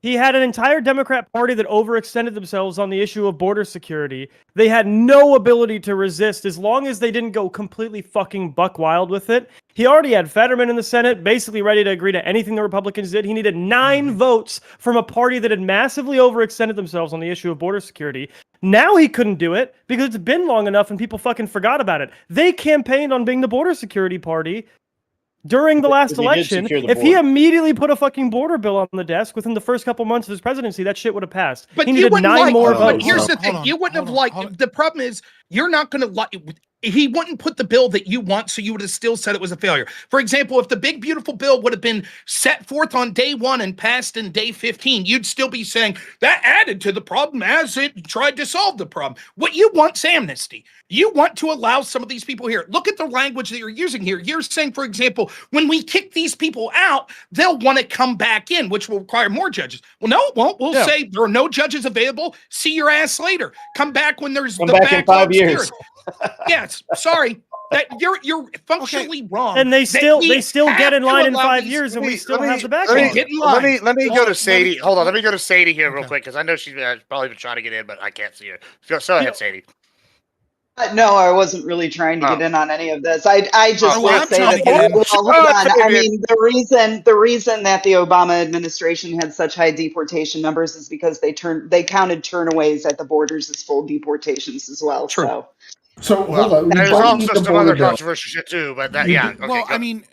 He had an entire Democrat Party that overextended themselves on the issue of border security. They had no ability to resist as long as they didn't go completely fucking buck wild with it. He already had Fetterman in the Senate, basically ready to agree to anything the Republicans did. He needed 9 votes from a party that had massively overextended themselves on the issue of border security. Now he couldn't do it because it's been long enough and people fucking forgot about it. They campaigned on being the border security party during the last election. If he immediately put a fucking border bill on the desk within the first couple months of his presidency, that shit would have passed. But he you needed wouldn't 9 more votes. But here's the thing: you wouldn't have liked. The problem is you're not going to like. He wouldn't put the bill that you want, so you would have still said it was a failure. For example, if the big beautiful bill would have been set forth on day 1 and passed in day 15, you'd still be saying that added to the problem as it tried to solve the problem. What you want is amnesty. You want to allow some of these people here. Look at the language that you're using here. You're saying, for example, when we kick these people out, they'll want to come back in, which will require more judges. Well, no, it won't. We'll say there are no judges available. See your ass later. Come back when there's come back in 5 years. Yes, sorry. That you're functionally wrong. And they still get in line in 5 years, and we still have the backlog. Let me go to Sadie. Hold on, let me go to Sadie here real quick because I know she's probably been trying to get in, but I can't see her. Go ahead, Sadie. No, I wasn't really trying to get in on any of this. I just will say that. Well, hold on. I mean, the reason that the Obama administration had such high deportation numbers is because they counted turnaways at the borders as full deportations as well. True. So hold on. There's also some other controversial shit too, but that well, I mean,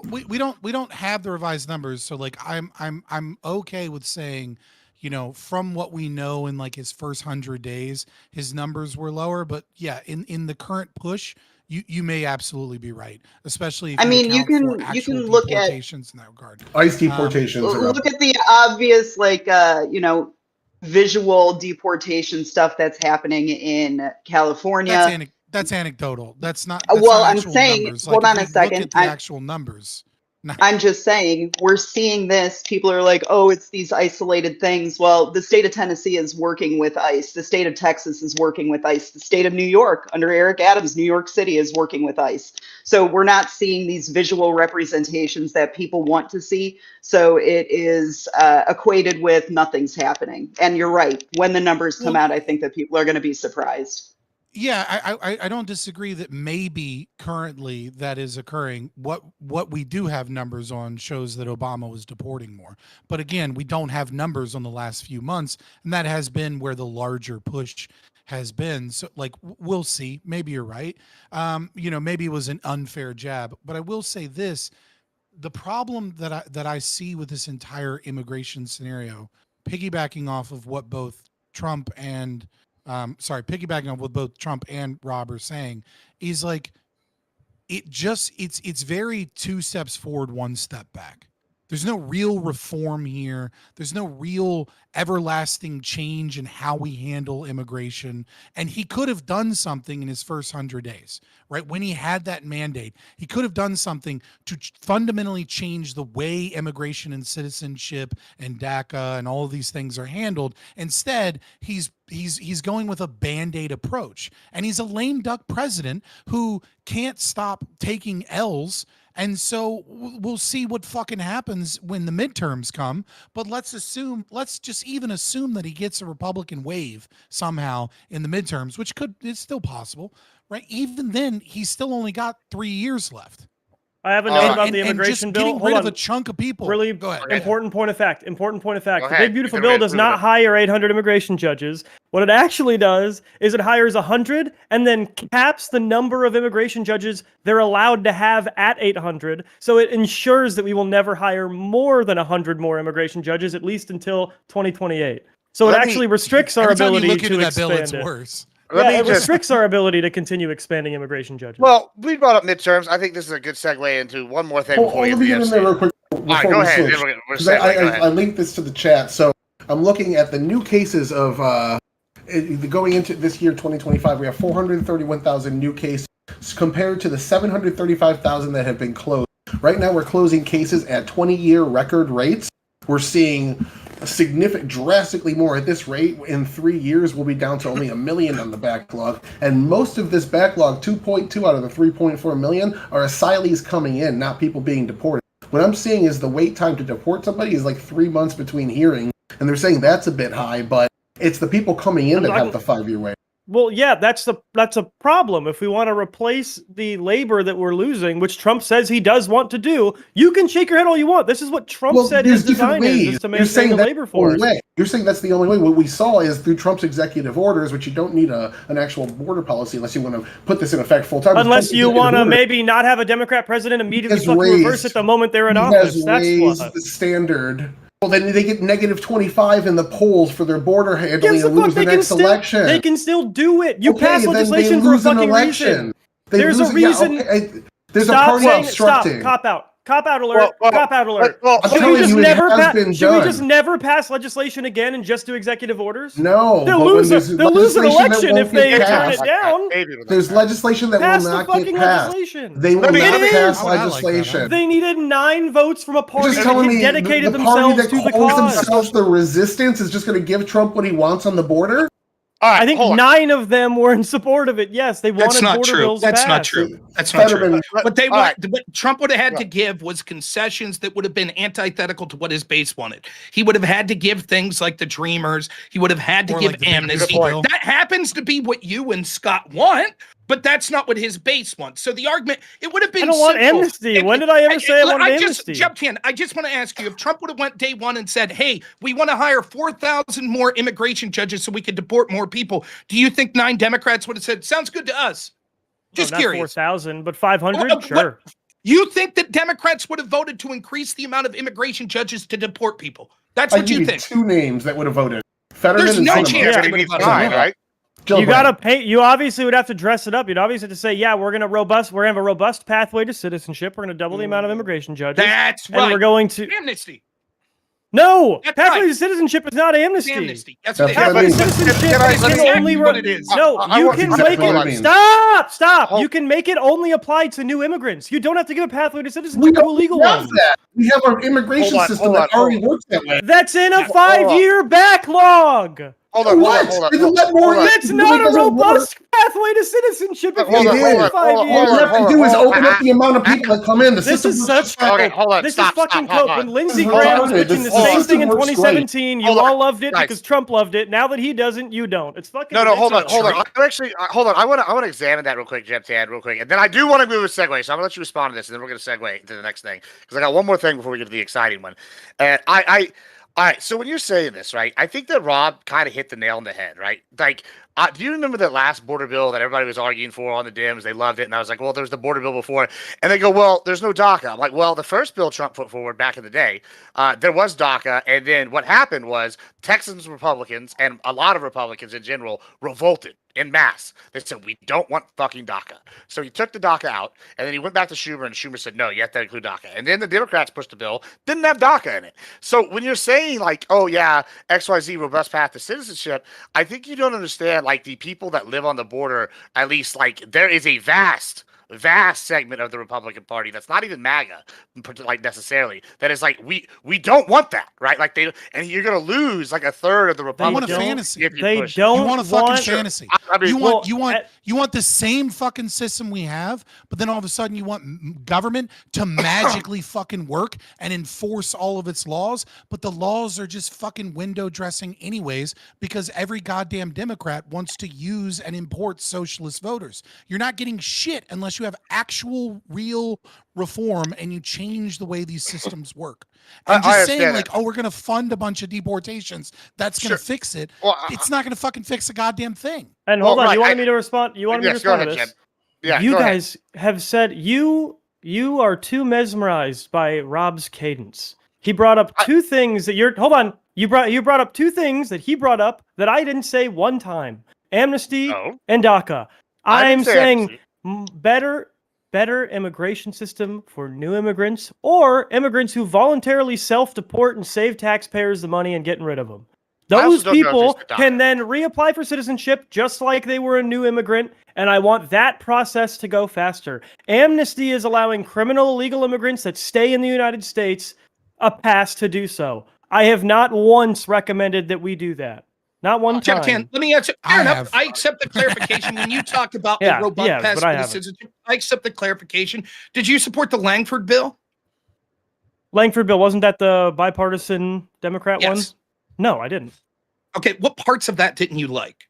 we don't have the revised numbers, so like I'm okay with saying, you know, from what we know in like his first 100 days, his numbers were lower. But yeah, in the current push, you may absolutely be right, especially if you can look at deportations in that regard. ICE deportations. Look at the obvious visual deportation stuff that's happening in California. That's anecdotal. That's not. I'm saying, numbers. Hold on a second. Look at the actual numbers. I'm just saying, we're seeing this. People are like, oh, it's these isolated things. Well, the state of Tennessee is working with ICE. The state of Texas is working with ICE. The state of New York, under Eric Adams, New York City is working with ICE. So we're not seeing these visual representations that people want to see. So it is equated with nothing's happening. And you're right. When the numbers come out, I think that people are going to be surprised. Yeah, I don't disagree that maybe currently that is occurring. What we do have numbers on shows that Obama was deporting more. But again, we don't have numbers on the last few months, and that has been where the larger push has been. So like we'll see. Maybe you're right. Maybe it was an unfair jab. But I will say this, the problem that I see with this entire immigration scenario, piggybacking off of what both Trump and piggybacking on what both Trump and Rob are saying, is like it's very 2 steps forward, 1 step back. There's no real reform here. There's no real everlasting change in how we handle immigration. And he could have done something in his first 100 days, right? When he had that mandate, he could have done something to fundamentally change the way immigration and citizenship and DACA and all of these things are handled. Instead, he's going with a Band-Aid approach. And he's a lame duck president who can't stop taking L's. And so we'll see what fucking happens when the midterms come. But let's just even assume that he gets a Republican wave somehow in the midterms, which it's still possible, right? Even then, he's still only got 3 years left. I have a note about the immigration bill. Getting rid of a chunk of people. Really important point of fact. The big beautiful bill does not it. hire 800 immigration judges. What it actually does is it hires 100 and then caps the number of immigration judges they're allowed to have at 800. So it ensures that we will never hire more than 100 more immigration judges, at least until 2028. So it actually restricts our ability to expand it. Worse. It restricts our ability to continue expanding immigration judges. Well, we brought up midterms. I think this is a good segue into one more thing before we let me get in there real quick. All right, go ahead. I linked this to the chat. So I'm looking at the new cases of going into this year, 2025. We have 431,000 new cases compared to the 735,000 that have been closed. Right now, we're closing cases at 20-year record rates. We're seeing drastically more at this rate. In 3 years, we'll be down to only 1 million on the backlog. And most of this backlog, 2.2 out of the 3.4 million, are asylees coming in, not people being deported. What I'm seeing is the wait time to deport somebody is like 3 months between hearings, and they're saying that's a bit high, but it's the people coming in that have the 5-year waiver. Well, yeah, that's a problem. If we want to replace the labor that we're losing, which Trump says he does want to do, you can shake your head all you want. This is what Trump said his design is to maintain the labor force. You're saying that's the only way. What we saw is through Trump's executive orders, which you don't need an actual border policy unless you want to put this in effect full time. Unless you want to maybe not have a Democrat president immediately fucking reverse it the moment they're in office. That's what. The standard. Well, then they get negative 25 in the polls for their border handling and lose the next election. They can still do it. You pass legislation for a fucking reason. There's a reason. There's a party obstructing. Stop. Cop out alert. Cop out alert. I'm telling you, it has been done. Should we just never pass legislation again and just do executive orders? No. They'll lose an election if they turn it down. There's legislation that will not get passed. They will not pass legislation. They needed 9 votes from a party that dedicated the party themselves that to the calls cause. themselves the resistance is just going to give Trump what he wants on the border? All right, I think 9 of them were in support of it. Yes, they wanted border bills passed. That's not true. That's not true. What Trump would have had to give was concessions that would have been antithetical to what his base wanted. He would have had to give things like the Dreamers. He would have had to give amnesty. That happens to be what you and Scott want, but that's not what his base wants. So the argument, it would have been I don't want amnesty. When did I ever say I wanted amnesty? I just want to ask you, if Trump would have went day one and said, hey, we want to hire 4,000 more immigration judges so we could deport more people, do you think 9 Democrats would have said, sounds good to us? Just curious. 4,000, but 500, sure. You think that Democrats would have voted to increase the amount of immigration judges to deport people? That's what you think. 2 names that would have voted. Fetterman There's no chance anybody would have voted. Right? You gotta pay. You obviously would have to dress it up. You'd obviously have to say, "Yeah, we're gonna have a robust pathway to citizenship. We're gonna double the amount of immigration judges. That's right. And we're going to amnesty." No, pathway to citizenship is not amnesty. Amnesty. That's what pathway to citizenship can only what it is. No, you can make it. Stop. You can make it only apply to new immigrants. You don't have to give a pathway to citizenship to a legal one. We have our immigration system that already works that way. That's in a 5-year backlog. Hold on. That's not a robust pathway to citizenship. If all you have to do is open up the amount of people that come in. This is such okay. Hold on. This is fucking coke. When Lindsey Graham was pitching the same thing in 2017, you all loved it because Trump loved it. Now that he doesn't, you don't. It's fucking. No. Hold on. Hold on. I want to examine that real quick, Jeb Tan, real quick, and then I do want to move a segue. So I'm gonna let you respond to this, and then we're gonna segue to the next thing because I got one more thing before we get to the exciting one. And all right, so when you're saying this, right, I think that Rob kind of hit the nail on the head, right? Like, do you remember that last border bill that everybody was arguing for on the Dems? They loved it, and I was like, well, there's the border bill before. And they go, well, there's no DACA. I'm like, well, the first bill Trump put forward back in the day, there was DACA, and then what happened was Texans Republicans, and a lot of Republicans in general, revolted en masse. They said, we don't want fucking DACA. So he took the DACA out, and then he went back to Schumer, and Schumer said, no, you have to include DACA. And then the Democrats pushed the bill, didn't have DACA in it. So when you're saying, like, oh, yeah, XYZ, robust path to citizenship, I think you don't understand, like, the people that live on the border, at least, like, there is a vast segment of the Republican Party that's not even MAGA, like necessarily. That is like we don't want that, right? Like and you're gonna lose like a third of the Republicans. You want a fantasy. You want a fucking fantasy. I mean, you want the same fucking system we have, but then all of a sudden you want government to magically fucking work and enforce all of its laws, but the laws are just fucking window dressing anyways because every goddamn Democrat wants to use and import socialist voters. You're not getting shit unless you have actual real reform and you change the way these systems work. And just saying like, oh, we're going to fund a bunch of deportations, that's going to fix it. Well, it's not going to fucking fix a goddamn thing. And hold on, you wanted me to respond? You wanted me to respond to this? Yeah, you guys have said you are too mesmerized by Rob's cadence. He brought up 2 things that you're. Hold on, you brought up 2 things that he brought up that I didn't say one time: amnesty and DACA. I'm saying better immigration system for new immigrants or immigrants who voluntarily self-deport and save taxpayers the money and getting rid of them. Those people can then reapply for citizenship just like they were a new immigrant, and I want that process to go faster. Amnesty is allowing criminal illegal immigrants that stay in the United States a pass to do so. I have not once recommended that we do that. Not one time. Tan, let me answer. Fair enough. I accept the clarification. When you talked about the robust path to citizenship, I accept the clarification. Did you support the Langford bill? Langford bill, wasn't that the bipartisan Democrat one? No, I didn't. Okay, what parts of that didn't you like?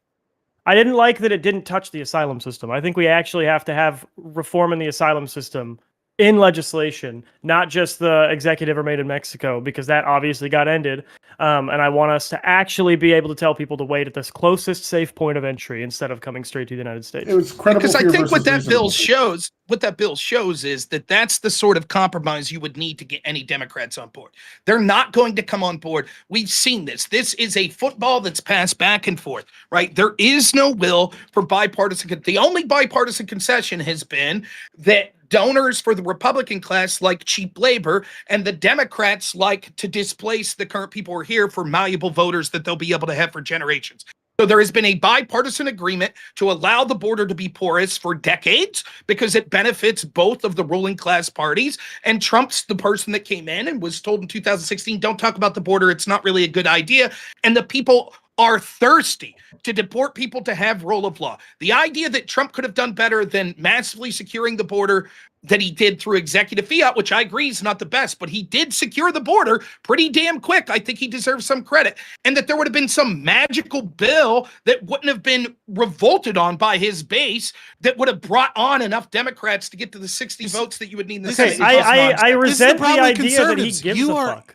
I didn't like that it didn't touch the asylum system. I think we actually have to have reform in the asylum system in legislation, not just the executive or made in Mexico, because that obviously got ended. And I want us to actually be able to tell people to wait at this closest safe point of entry instead of coming straight to the United States. It was credible because I fear think what versus that bill reasonable. shows is that that's the sort of compromise you would need to get any Democrats on board. They're not going to come on board. We've seen this. This is a football that's passed back and forth, right? There is no will for bipartisan. The only bipartisan concession has been that donors for the Republican class like cheap labor, and the Democrats like to displace the current people who are here for malleable voters that they'll be able to have for generations. So there has been a bipartisan agreement to allow the border to be porous for decades because it benefits both of the ruling class parties. And Trump's the person that came in and was told in 2016, don't talk about the border. It's not really a good idea. And the people are thirsty to deport people to have rule of law. The idea that Trump could have done better than massively securing the border that he did through executive fiat, which I agree is not the best, but he did secure the border pretty damn quick. I think he deserves some credit. And that there would have been some magical bill that wouldn't have been revolted on by his base that would have brought on enough Democrats to get to the 60 votes that you would need in the Senate. I resent the idea that he gives a fuck.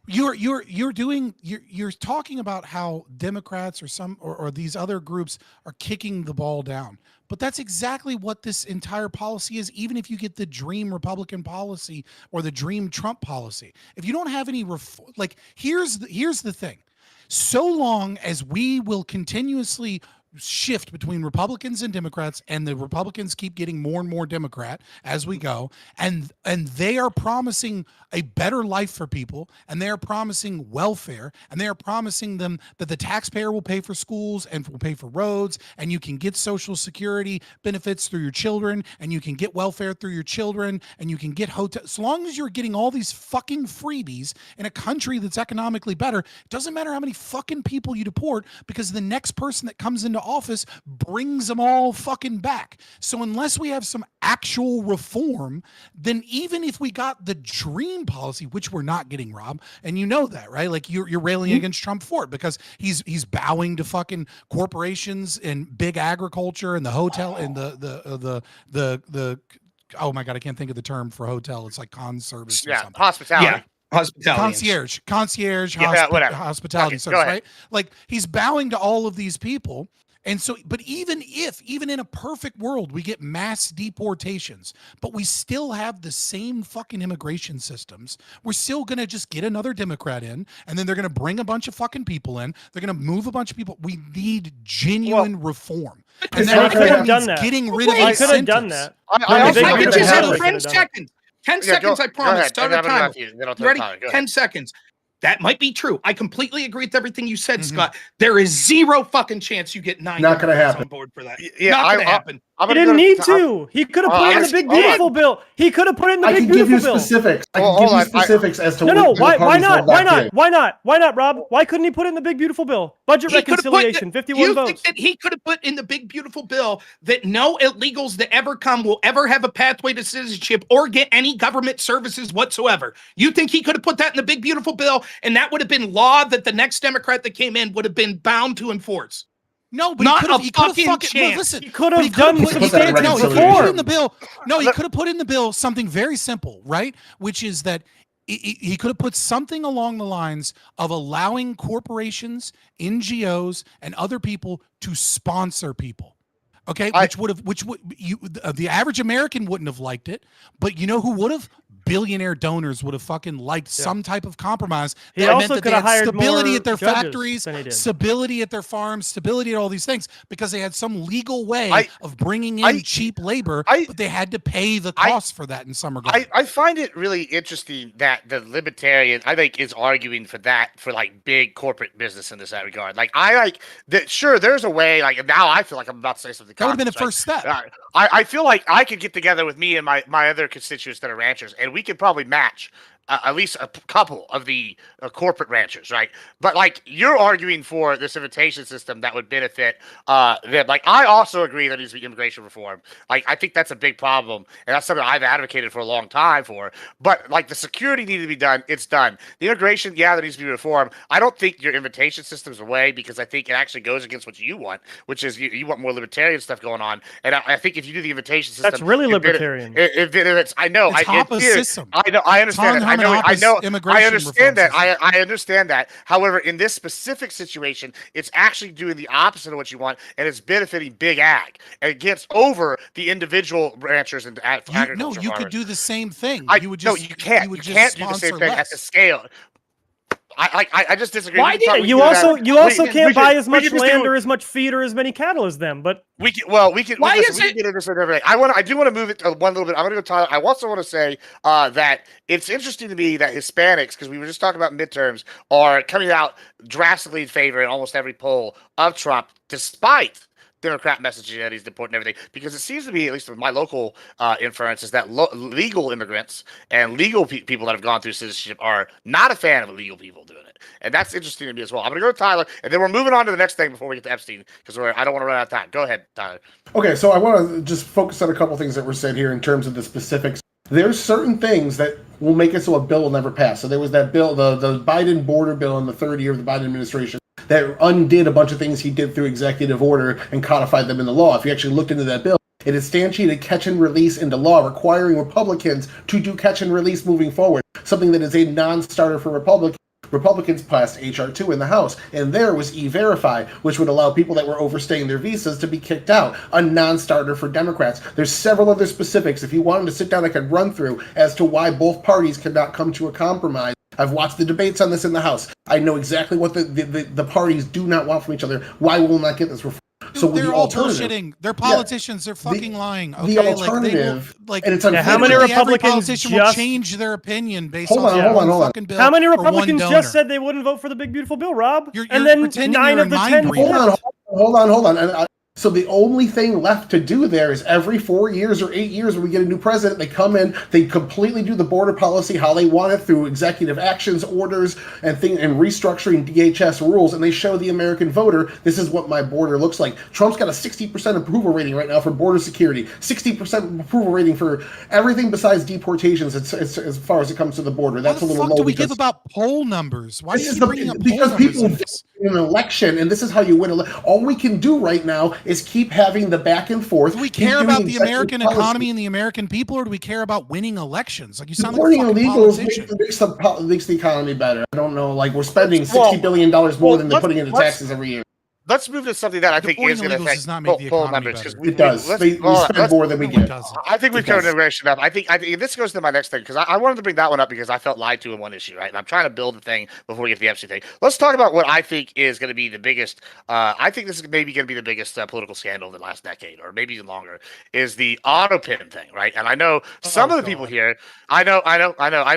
You're talking about how Democrats or these other groups are kicking the ball down. But that's exactly what this entire policy is, even if you get the dream Republican policy or the dream Trump policy. If you don't have any here's the thing. So long as we will continuously shift between Republicans and Democrats, and the Republicans keep getting more and more Democrat as we go, and they are promising a better life for people, and they are promising welfare, and they are promising them that the taxpayer will pay for schools and will pay for roads, and you can get Social Security benefits through your children, and you can get welfare through your children, and you can get hotel. As long as you're getting all these fucking freebies in a country that's economically better, it doesn't matter how many fucking people you deport, because the next person that comes into office brings them all fucking back. So unless we have some actual reform, then even if we got the dream policy, which we're not getting, Rob, and you know that, right? Like you're railing against Trump for it because he's bowing to fucking corporations and big agriculture and the hotel and the oh my God, I can't think of the term for hotel. It's like conservice or something. Hospitality. Yeah. Hospitality. Concierge, hospitality service, right? Like he's bowing to all of these people. And so, but even in a perfect world, we get mass deportations, but we still have the same fucking immigration systems. We're still going to just get another Democrat in, and then they're going to bring a bunch of fucking people in. They're going to move a bunch of people. We need genuine reform. And that could have done that. Getting rid of I could have done that. I just had 10 seconds. 10 seconds, I promise. Start a timer. Ready? 10 seconds. That might be true. I completely agree with everything you said, Scott. There is zero fucking chance you get 9 Not going to happen. on board for that. Yeah, not going to happen. He didn't need to. He could have put it in the big beautiful bill. He could have put it in the big beautiful bill. I can give you specifics as to no. Why not? Why not, Rob? Why couldn't he put it in the big beautiful bill? Budget reconciliation, 51 votes. You think that he could have put in the big beautiful bill that no illegals that ever come will ever have a pathway to citizenship or get any government services whatsoever? You think he could have put that in the big beautiful bill, and that would have been law that the next Democrat that came in would have been bound to enforce? No, but he could have listen. He could have done he could have put in the bill. No, he could have put in the bill something very simple, right? Which is that he could have put something along the lines of allowing corporations, NGOs, and other people to sponsor people. Okay, the average American wouldn't have liked it, but you know who would have? Billionaire donors would have fucking liked some type of compromise. He also could have hired stability at their judges factories, than he did. stability at their farms, stability at all these things, because they had some legal way of bringing in cheap labor, but they had to pay the cost for that in some regard. I find it really interesting that the libertarian, I think, is arguing for that for like big corporate business in this regard. Like I like that. Sure, there's a way. Like now, I feel like I'm about to say something. That would have been the first step. I feel like I could get together with me and my other constituents that are ranchers, and we could probably match at least a couple of the corporate ranchers, right? But like you're arguing for this invitation system that would benefit them. Like I also agree there needs to be immigration reform. Like I think that's a big problem, and that's something I've advocated for a long time for. But like the security needed to be done, it's done. The immigration, yeah, there needs to be reform. I don't think your invitation system's a way because I think it actually goes against what you want, which is you want more libertarian stuff going on. And I think if you do the invitation system, that's really libertarian. I know. It's system. I know. I understand that. I know. I understand that. System. I understand that. However, in this specific situation, it's actually doing the opposite of what you want, and it's benefiting big ag, and it gets over the individual ranchers and agriculture. No, you could do the same thing. You can't. You can't do the same thing at the scale. I just disagree. Why did you also can't buy as much land or as much feed or as many cattle as them? But we can. We can get into this and everything. I do want to move it one little bit. I'm going to go Tyler. I also want to say that it's interesting to me that Hispanics, because we were just talking about midterms, are coming out drastically in favor in almost every poll of Trump, despite Democrat messaging that he's deporting everything, because it seems to be, at least with my local inference, is that legal immigrants and legal people that have gone through citizenship are not a fan of illegal people doing it, and that's interesting to me as well. I'm going to go to Tyler, and then we're moving on to the next thing before we get to Epstein, because I don't want to run out of time. Go ahead, Tyler. Okay, so I want to just focus on a couple things that were said here in terms of the specifics. There's certain things that will make it so a bill will never pass. So there was that bill, the Biden border bill in the third year of the Biden administration, that undid a bunch of things he did through executive order and codified them in the law. If you actually looked into that bill, it instantiated catch and release into law, requiring Republicans to do catch and release moving forward, something that is a non-starter for Republicans. Republicans passed H.R. 2 in the House, and there was E-Verify, which would allow people that were overstaying their visas to be kicked out, a non-starter for Democrats. There's several other specifics. If you wanted to sit down, I could run through as to why both parties could not come to a compromise. I've watched the debates on this in the House. I know exactly what the parties do not want from each other. Why will we not get this reform? So they're all bullshitting. They're politicians. They're fucking lying. Okay? The alternative, and it's how many Republicans will change their opinion based on hold on. How many Republicans just said they wouldn't vote for the big beautiful bill, Rob? And then 9 of the 10. Hold on. So the only thing left to do there is every 4 years or 8 years when we get a new president, they come in, they completely do the border policy how they want it through executive actions, orders, and restructuring DHS rules, and they show the American voter, this is what my border looks like. Trump's got a 60% approval rating right now for border security, 60% approval rating for everything besides deportations as far as it comes to the border. That's a little low. What the fuck do we give about poll numbers? Why is bringing up because poll people numbers in an election, and this is how you win. All we can do right now is keep having the back and forth. Do we care about the American economy and the American people, or do we care about winning elections? Like you sound like a fucking politician. Makes the economy better. I don't know. Like we're spending $60 billion more than they're putting into taxes every year. Let's move to something that I think is going to affect poll numbers, because it does. We spend more than we get. I think we've covered immigration enough. I think this goes to my next thing, because I wanted to bring that one up because I felt lied to in one issue, right? And I'm trying to build the thing before we get to the Epstein thing. Let's talk about what I think is going to be the biggest. I think this is maybe going to be the biggest political scandal of the last decade, or maybe even longer. Is the auto pin thing, right? And I know some of the people here. I know.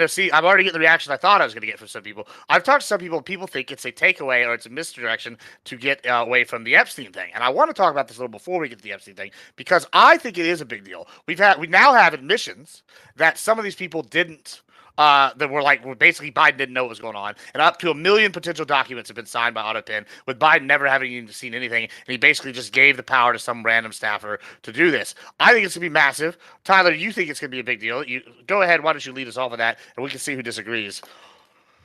See, I'm already getting the reaction I thought I was going to get from some people. I've talked to some people. People think it's a takeaway or it's a misdirection to get away from the Epstein thing. And I want to talk about this a little before we get to the Epstein thing, because I think it is a big deal. We now have admissions that some of these people didn't that were basically Biden didn't know what was going on, and up to 1 million potential documents have been signed by AutoPin, with Biden never having even seen anything, and he basically just gave the power to some random staffer to do this. I think it's going to be massive. Tyler, you think it's going to be a big deal? You go ahead. Why don't you lead us off of that, and we can see who disagrees.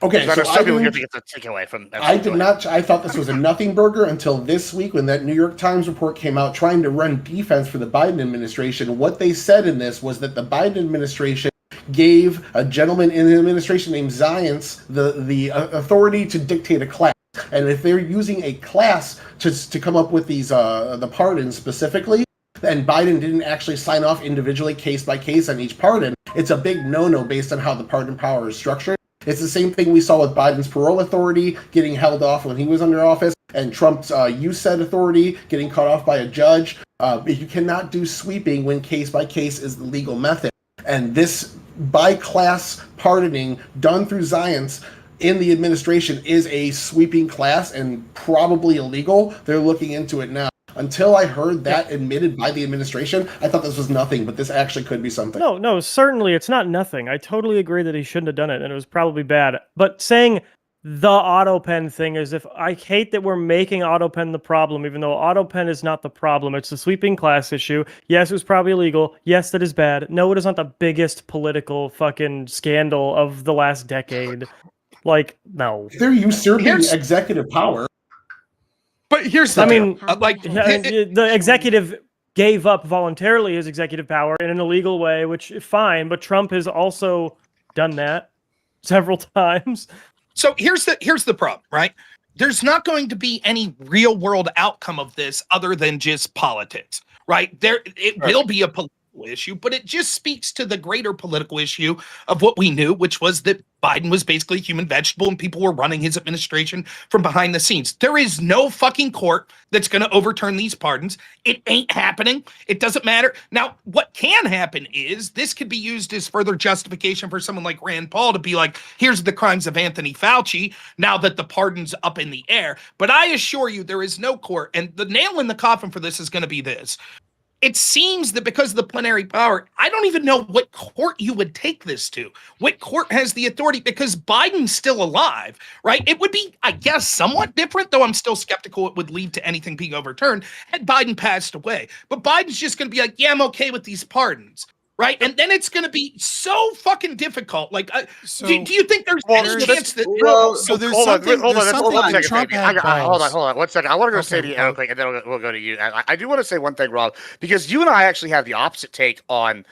Okay, so some people here think it's a takeaway from. I did not. I thought this was a nothing burger until this week when that New York Times report came out trying to run defense for the Biden administration. What they said in this was that the Biden administration gave a gentleman in the administration named Zients the authority to dictate a class. And if they're using a class to come up with these the pardons specifically, and Biden didn't actually sign off individually, case by case, on each pardon, it's a big no-no based on how the pardon power is structured. It's the same thing we saw with Biden's parole authority getting held off when he was under office, and Trump's USED authority getting cut off by a judge. You cannot do sweeping when case by case is the legal method. And this by-class pardoning done through Zients in the administration is a sweeping class and probably illegal. They're looking into it now. Until I heard that admitted by the administration, I thought this was nothing, but this actually could be something. No, certainly it's not nothing. I totally agree that he shouldn't have done it, and it was probably bad. But saying the auto pen thing is, if I hate that we're making auto pen the problem, even though auto pen is not the problem. It's the sweeping class issue. Yes, it was probably illegal. Yes, that is bad. No, it is not the biggest political fucking scandal of the last decade. Like, no. They're usurping executive power. But here's the the executive gave up voluntarily his executive power in an illegal way, which fine, but Trump has also done that several times. So here's the problem, right? There's not going to be any real world outcome of this other than just politics, right? It will be a political issue, but it just speaks to the greater political issue of what we knew, which was that Biden was basically a human vegetable and people were running his administration from behind the scenes. There is no fucking court that's going to overturn these pardons. It ain't happening. It doesn't matter. Now, what can happen is this could be used as further justification for someone like Rand Paul to be like, here's the crimes of Anthony Fauci, now that the pardon's up in the air. But I assure you, there is no court. And the nail in the coffin for this is going to be this. It seems that because of the plenary power, I don't even know what court you would take this to. What court has the authority? Because Biden's still alive, right? It would be, I guess, somewhat different, though I'm still skeptical it would lead to anything being overturned had Biden passed away. But Biden's just going to be like, yeah, I'm okay with these pardons. Right, and then it's going to be so fucking difficult. Like, do you think there's any chance that? So there's something. Hold on, 1 second. I want to go say to you real quick, and then we'll go to you. I do want to say one thing, Rob, because you and I actually have the opposite take on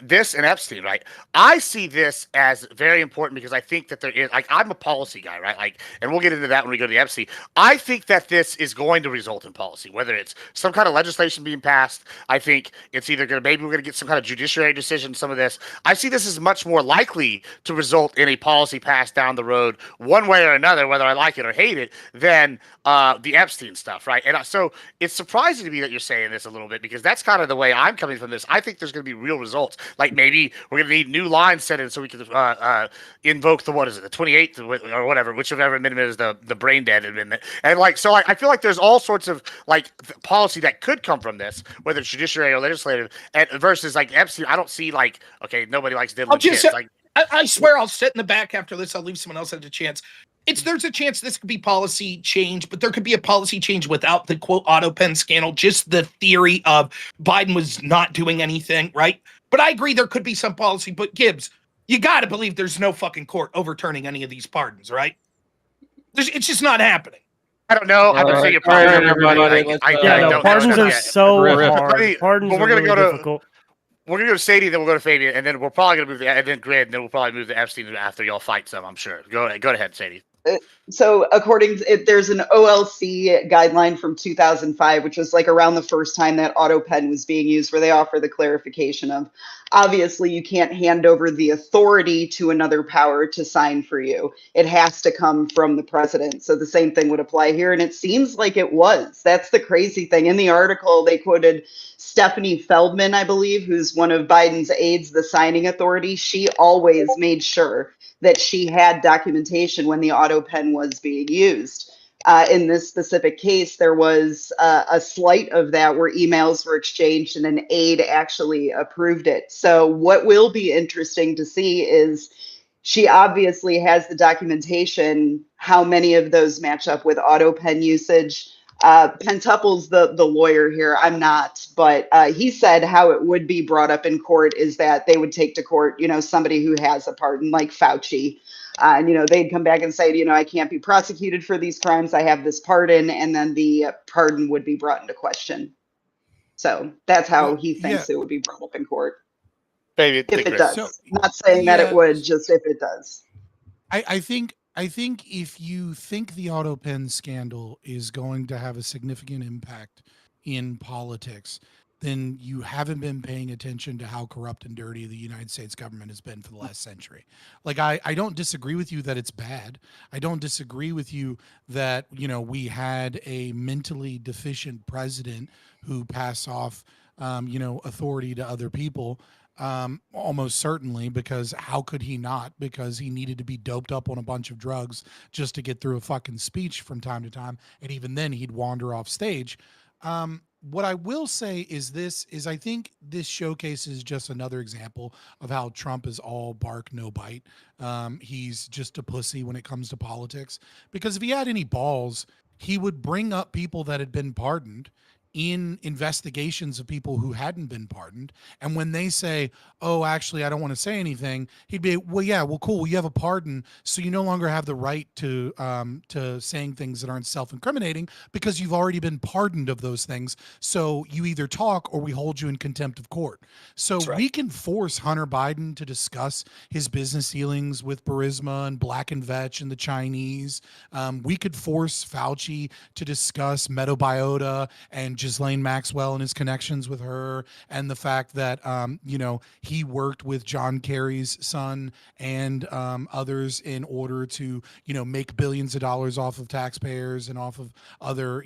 this and Epstein, right? I see this as very important because I think that there is, like, I'm a policy guy, right? Like, and we'll get into that when we go to the Epstein. I think that this is going to result in policy, whether it's some kind of legislation being passed. I think it's either going to, maybe we're going to get some kind of judiciary decision, some of this. I see this as much more likely to result in a policy passed down the road one way or another, whether I like it or hate it, than the Epstein stuff, right? And so it's surprising to me that you're saying this a little bit because that's kind of the way I'm coming from this. I think there's going to be real results. Like maybe we're going to need new lines set in so we can invoke the 28th or whatever, whichever amendment is the brain dead amendment. And like, so I feel like there's all sorts of like policy that could come from this, whether it's judiciary or legislative, and versus like Epstein. I don't see like, okay, nobody likes diddling kids. I swear I'll sit in the back after this. I'll leave someone else at a chance. There's a chance this could be policy change, but there could be a policy change without the quote auto pen scandal, just the theory of Biden was not doing anything, right? But I agree there could be some policy, but Gibbs, you got to believe there's no fucking court overturning any of these pardons, right? It's just not happening. I don't know. I don't say you're probably everybody. Pardons are so hard. Pardons are really difficult. We're going to go to Sadie, then we'll go to Fabian, and then we're probably going to move and then Grid, and then we'll probably move to Epstein after y'all fight some, I'm sure. Go ahead, Sadie. So according to there's an OLC guideline from 2005, which was like around the first time that auto pen was being used, where they offer the clarification of obviously you can't hand over the authority to another power to sign for you. It has to come from the president. So the same thing would apply here. And it seems like it was. That's the crazy thing. In the article, they quoted Stephanie Feldman, I believe, who's one of Biden's aides, the signing authority. She always made sure that she had documentation when the auto pen was being used. In this specific case, there was a slight of that where emails were exchanged and an aide actually approved it. So what will be interesting to see is she obviously has the documentation, how many of those match up with auto pen usage. Pentuple's the lawyer here. I'm not, but he said how it would be brought up in court is that they would take to court, somebody who has a pardon like Fauci. And, they'd come back and say, I can't be prosecuted for these crimes. I have this pardon. And then the pardon would be brought into question. So that's how he thinks it would be brought up in court. Maybe if it does. So, not saying that it would, just if it does. I think if you think the auto pen scandal is going to have a significant impact in politics, then you haven't been paying attention to how corrupt and dirty the United States government has been for the last century. Like, I don't disagree with you that it's bad. I don't disagree with you that, we had a mentally deficient president who passed off, authority to other people. Almost certainly, because how could he not? Because he needed to be doped up on a bunch of drugs just to get through a fucking speech from time to time. And even then he'd wander off stage. What I will say is I think this showcases just another example of how Trump is all bark, no bite. He's just a pussy when it comes to politics, because if he had any balls, he would bring up people that had been pardoned in investigations of people who hadn't been pardoned. And when they say, oh, actually, I don't want to say anything, he'd be, well, yeah, well, cool. You have a pardon. So you no longer have the right to saying things that aren't self-incriminating because you've already been pardoned of those things. So you either talk or we hold you in contempt of court. So we can force Hunter Biden to discuss his business dealings with Burisma and Black and Vetch and the Chinese. We could force Fauci to discuss Metabiota and Ghislaine Maxwell and his connections with her, and the fact that he worked with John Kerry's son and others in order to make billions of dollars off of taxpayers and off of other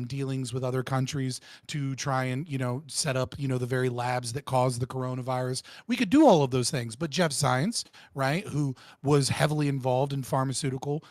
dealings with other countries to try and set up the very labs that caused the coronavirus. We could do all of those things, but Jeff Zients, right, who was heavily involved in pharmaceutical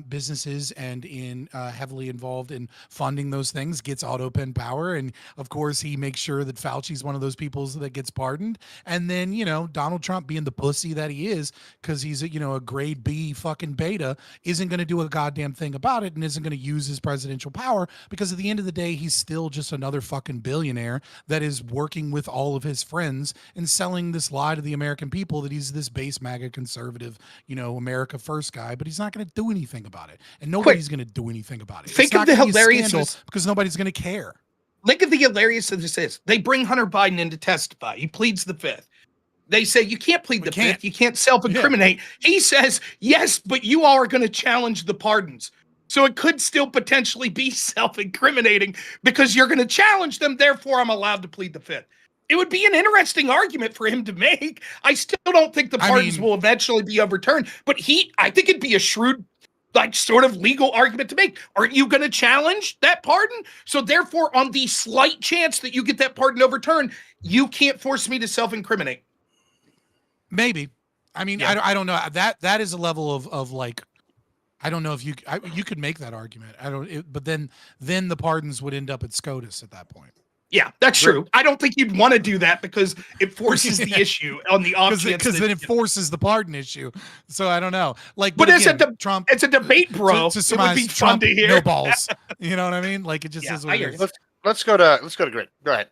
businesses and in heavily involved in funding those things, gets AutoPen power. And of course, he makes sure that Fauci's one of those people that gets pardoned. And then, Donald Trump, being the pussy that he is, because he's a grade B fucking beta, isn't going to do a goddamn thing about it and isn't going to use his presidential power, because at the end of the day, he's still just another fucking billionaire that is working with all of his friends and selling this lie to the American people that he's this base MAGA conservative, America first guy, but he's not going to do anything about it, and nobody's going to do anything about it. Think of the hilariousness, because nobody's going to care. Think of the hilarious of this is. They bring Hunter Biden in to testify. He pleads the fifth. They say, you can't plead the fifth. You can't self-incriminate. Yeah. He says, yes, but you all are going to challenge the pardons. So it could still potentially be self-incriminating because you're going to challenge them. Therefore, I'm allowed to plead the fifth. It would be an interesting argument for him to make. I still don't think the pardons will eventually be overturned, but I think it'd be a shrewd, sort of legal argument to make. Aren't you going to challenge that pardon? So therefore, on the slight chance that you get that pardon overturned, you can't force me to self-incriminate. Maybe. I mean, yeah. I don't know. That is a level of I don't know if you could make that argument. But then the pardons would end up at SCOTUS at that point. Yeah, that's true. I don't think you'd want to do that because it forces the issue on the off chance. Because then it forces the pardon issue. So I don't know. But again, Trump. It's a debate, bro. To it would be fun to hear. No balls. You know what I mean? It just is what it is. Let's go to Greg. Go ahead.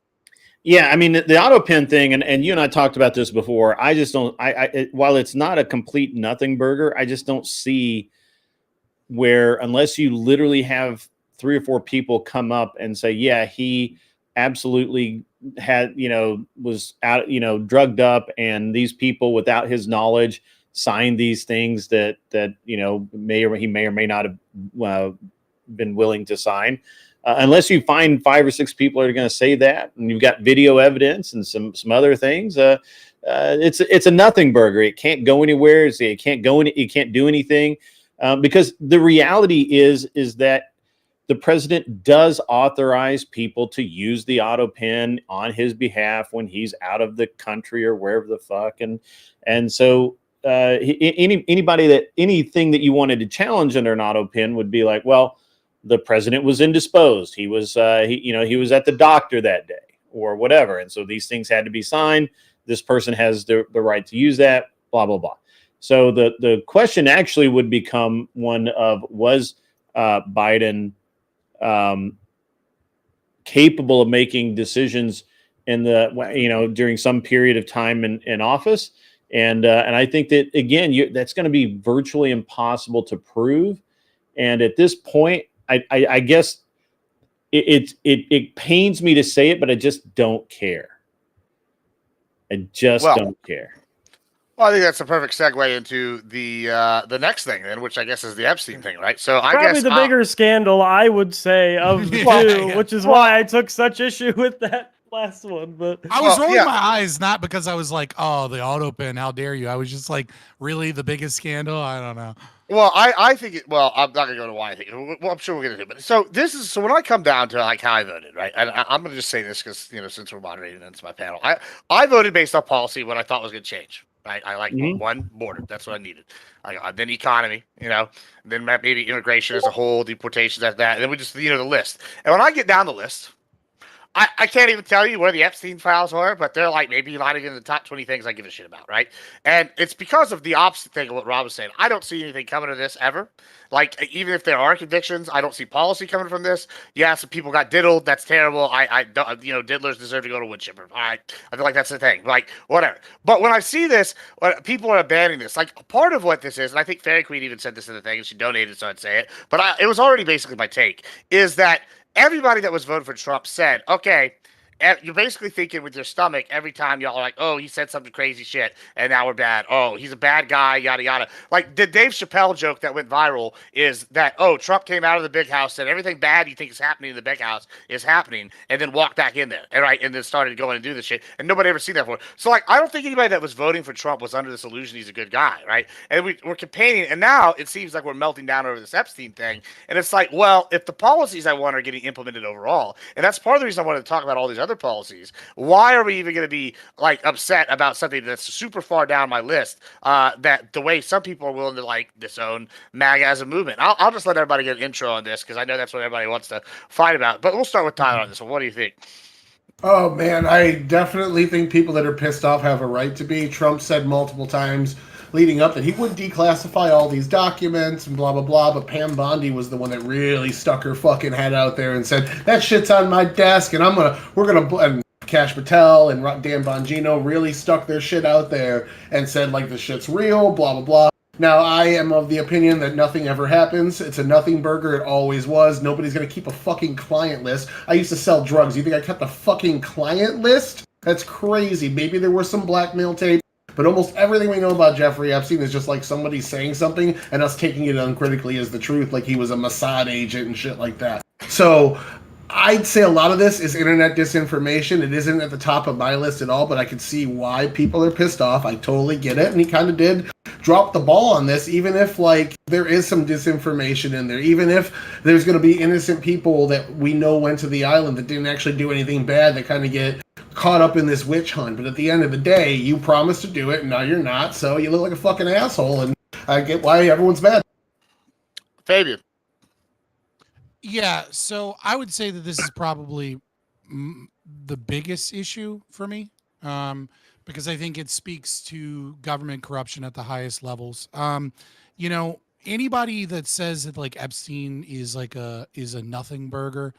Yeah, I mean the AutoPen thing, and you and I talked about this before. I just don't. While it's not a complete nothing burger, I just don't see where, unless you literally have 3 or 4 people come up and say, yeah, he absolutely had, was out, drugged up, and these people without his knowledge signed these things that may or may not have been willing to sign. Unless you find 5 or 6 people are going to say that, and you've got video evidence and some other things, it's a nothing burger. It can't go anywhere. You can't do anything, because the reality is that the president does authorize people to use the AutoPen on his behalf when he's out of the country or wherever the fuck. And so anything that you wanted to challenge under an AutoPen would be like, well, the president was indisposed. He was he was at the doctor that day or whatever. And so these things had to be signed. This person has the right to use that, blah, blah, blah. So the question actually would become one of, was Biden capable of making decisions in during some period of time in office, and I think that again that's going to be virtually impossible to prove. And at this point, I guess it pains me to say it, but I just don't care. I just don't care. Well, I think that's a perfect segue into the next thing, then, which I guess is the Epstein thing, right? So I probably guess the bigger scandal, I would say, of the two, which is why I took such issue with that last one. But I was rolling my eyes, not because I was like, "Oh, the AutoPen, how dare you?" I was just like, "Really, the biggest scandal?" I don't know. Well, I think it. Well, I'm not gonna go to why I think. Well, I'm sure we're gonna do. But so when I come down to how I voted, right? And I'm gonna just say this because since we're moderating and it's my panel, I voted based on policy what I thought was gonna change. I like one border. That's what I needed. Then economy, then maybe immigration as a whole, deportations at that. And then we just, the list. And when I get down the list, I can't even tell you where the Epstein files are, but they're like maybe not even in the top 20 things I give a shit about, right? And it's because of the opposite thing of what Rob was saying. I don't see anything coming to this ever. Like, even if there are convictions, I don't see policy coming from this. Yeah, some people got diddled. That's terrible. I don't, diddlers deserve to go to wood chipper. All right. I feel like that's the thing. Like, whatever. But when I see this, people are abandoning this. Like, part of what this is, and I think Fairy Queen even said this in the thing, and she donated, so I'd say it. But it was already basically my take, is that everybody that was voting for Trump said, okay, you're basically thinking with your stomach every time y'all are like, oh, he said something crazy shit, and now we're bad. Oh, he's a bad guy, yada, yada. Like, the Dave Chappelle joke that went viral is that, oh, Trump came out of the big house, said everything bad you think is happening in the big house is happening, and then walked back in there, and then started going and do this shit, and nobody ever seen that before. So, like, I don't think anybody that was voting for Trump was under this illusion he's a good guy, right? And we're campaigning, and now it seems like we're melting down over this Epstein thing, and it's like, well, if the policies I want are getting implemented overall, and that's part of the reason I wanted to talk about all these other policies, why are we even going to be like upset about something that's super far down my list? That the way some people are willing to like disown MAGA as a movement. I'll just let everybody get an intro on this because I know that's what everybody wants to fight about. But we'll start with Tyler on this one. What do you think? Oh man, I definitely think people that are pissed off have a right to be. Trump said multiple times leading up that he would declassify all these documents and blah blah blah, but Pam Bondi was the one that really stuck her fucking head out there and said that shit's on my desk and we're gonna and Cash Patel and Dan Bongino really stuck their shit out there and said like the shit's real, blah blah blah. Now, I am of the opinion that nothing ever happens. It's a nothing burger. It always was. Nobody's going to keep a fucking client list. I used to sell drugs. You think I kept a fucking client list? That's crazy. Maybe there was some blackmail tape, but almost everything we know about Jeffrey Epstein is just like somebody saying something and us taking it uncritically as the truth, like he was a Mossad agent and shit like that. So I'd say a lot of this is internet disinformation. It isn't at the top of my list at all, but I can see why people are pissed off. I totally get it. And he kind of did drop the ball on this, even if like there is some disinformation in there, even if there's going to be innocent people that we know went to the island that didn't actually do anything bad that kind of get caught up in this witch hunt. But at the end of the day, you promised to do it and now you're not. So you look like a fucking asshole. And I get why everyone's mad. Fabian. Yeah, so I would say that this is probably the biggest issue for me, because I think it speaks to government corruption at the highest levels. Anybody that says that like Epstein is a nothing burger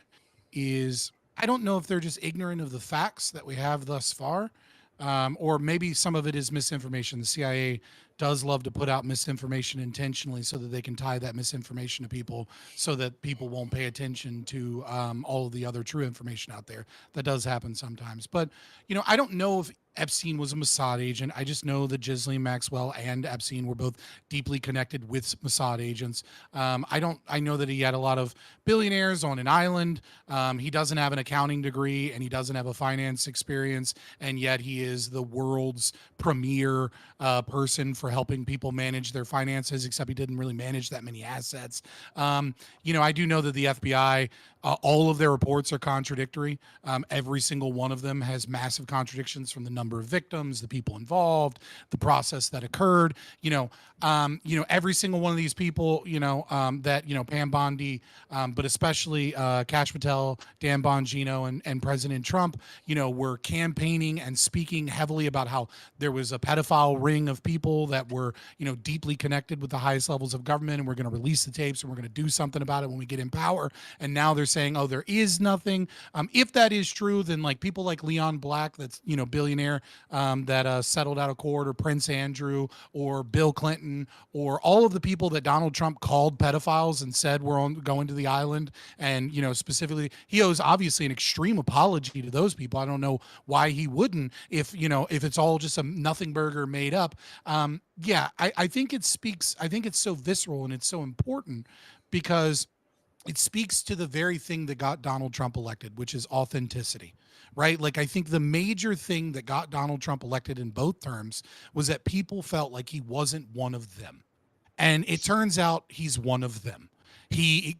I don't know if they're just ignorant of the facts that we have thus far, or maybe some of it is misinformation. The CIA does love to put out misinformation intentionally so that they can tie that misinformation to people so that people won't pay attention to all of the other true information out there. That does happen sometimes. But, I don't know if Epstein was a Mossad agent. I just know that Ghislaine Maxwell and Epstein were both deeply connected with Mossad agents. I know that he had a lot of billionaires on an island. He doesn't have an accounting degree and he doesn't have a finance experience. And yet he is the world's premier person for helping people manage their finances, except he didn't really manage that many assets. I do know that the FBI, all of their reports are contradictory. Every single one of them has massive contradictions from the number of victims, the people involved, the process that occurred. Every single one of these people, that Pam Bondi, but especially Cash Patel, Dan Bongino, and President Trump, were campaigning and speaking heavily about how there was a pedophile ring of people that were, deeply connected with the highest levels of government, and we're going to release the tapes and we're going to do something about it when we get in power. And now they're saying, oh, there is nothing. If that is true, then like people like Leon Black, that's billionaire, that settled out of court, or Prince Andrew, or Bill Clinton, or all of the people that Donald Trump called pedophiles and said we're going to the island, and specifically he owes obviously an extreme apology to those people. I don't know why he wouldn't if it's all just a nothing burger made up. I think it speaks. I think it's so visceral and it's so important because it speaks to the very thing that got Donald Trump elected, which is authenticity, right? Like, I think the major thing that got Donald Trump elected in both terms was that people felt like he wasn't one of them. And it turns out he's one of them. He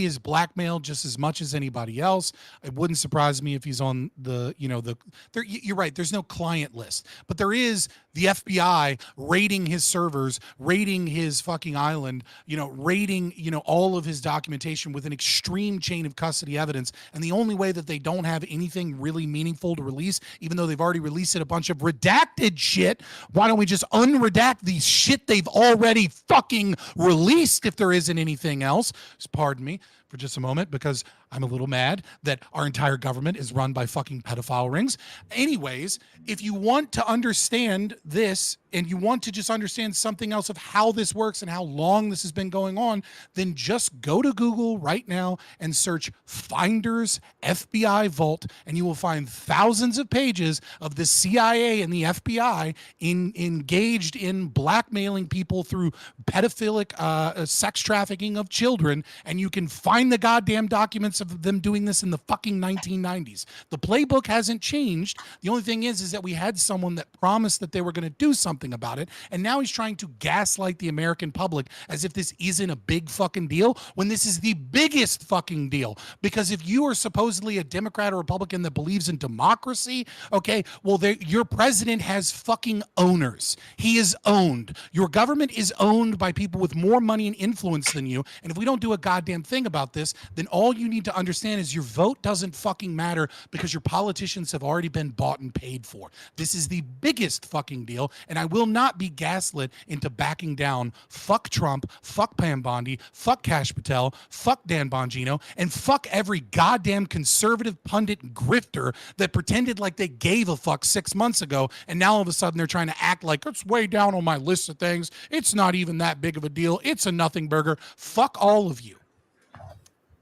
is blackmailed just as much as anybody else. It wouldn't surprise me if he's on the, you're right, there's no client list, but there is the FBI raiding his servers, raiding his fucking island, raiding, all of his documentation with an extreme chain of custody evidence. And the only way that they don't have anything really meaningful to release, even though they've already released a bunch of redacted shit, why don't we just unredact the shit they've already fucking released if there isn't anything else? Pardon me for just a moment, because I'm a little mad that our entire government is run by fucking pedophile rings. Anyways, if you want to understand this and you want to just understand something else of how this works and how long this has been going on, then just go to Google right now and search Finders FBI Vault, and you will find thousands of pages of the CIA and the FBI engaged in blackmailing people through pedophilic sex trafficking of children, and you can find the goddamn documents of them doing this in the fucking 1990s. The playbook hasn't changed. The only thing is that we had someone that promised that they were going to do something about it, and now he's trying to gaslight the American public as if this isn't a big fucking deal, when this is the biggest fucking deal. Because if you are supposedly a Democrat or Republican that believes in democracy, okay, well, your president has fucking owners. He is owned. Your government is owned by people with more money and influence than you, and if we don't do a goddamn thing about this, then all you need to understand is your vote doesn't fucking matter, because your politicians have already been bought and paid for. This is the biggest fucking deal, and I will not be gaslit into backing down. Fuck Trump, fuck Pam Bondi, fuck Kash Patel, fuck Dan Bongino, and fuck every goddamn conservative pundit grifter that pretended like they gave a fuck 6 months ago, and now all of a sudden they're trying to act like it's way down on my list of things. It's not even that big of a deal. It's a nothing burger. Fuck all of you.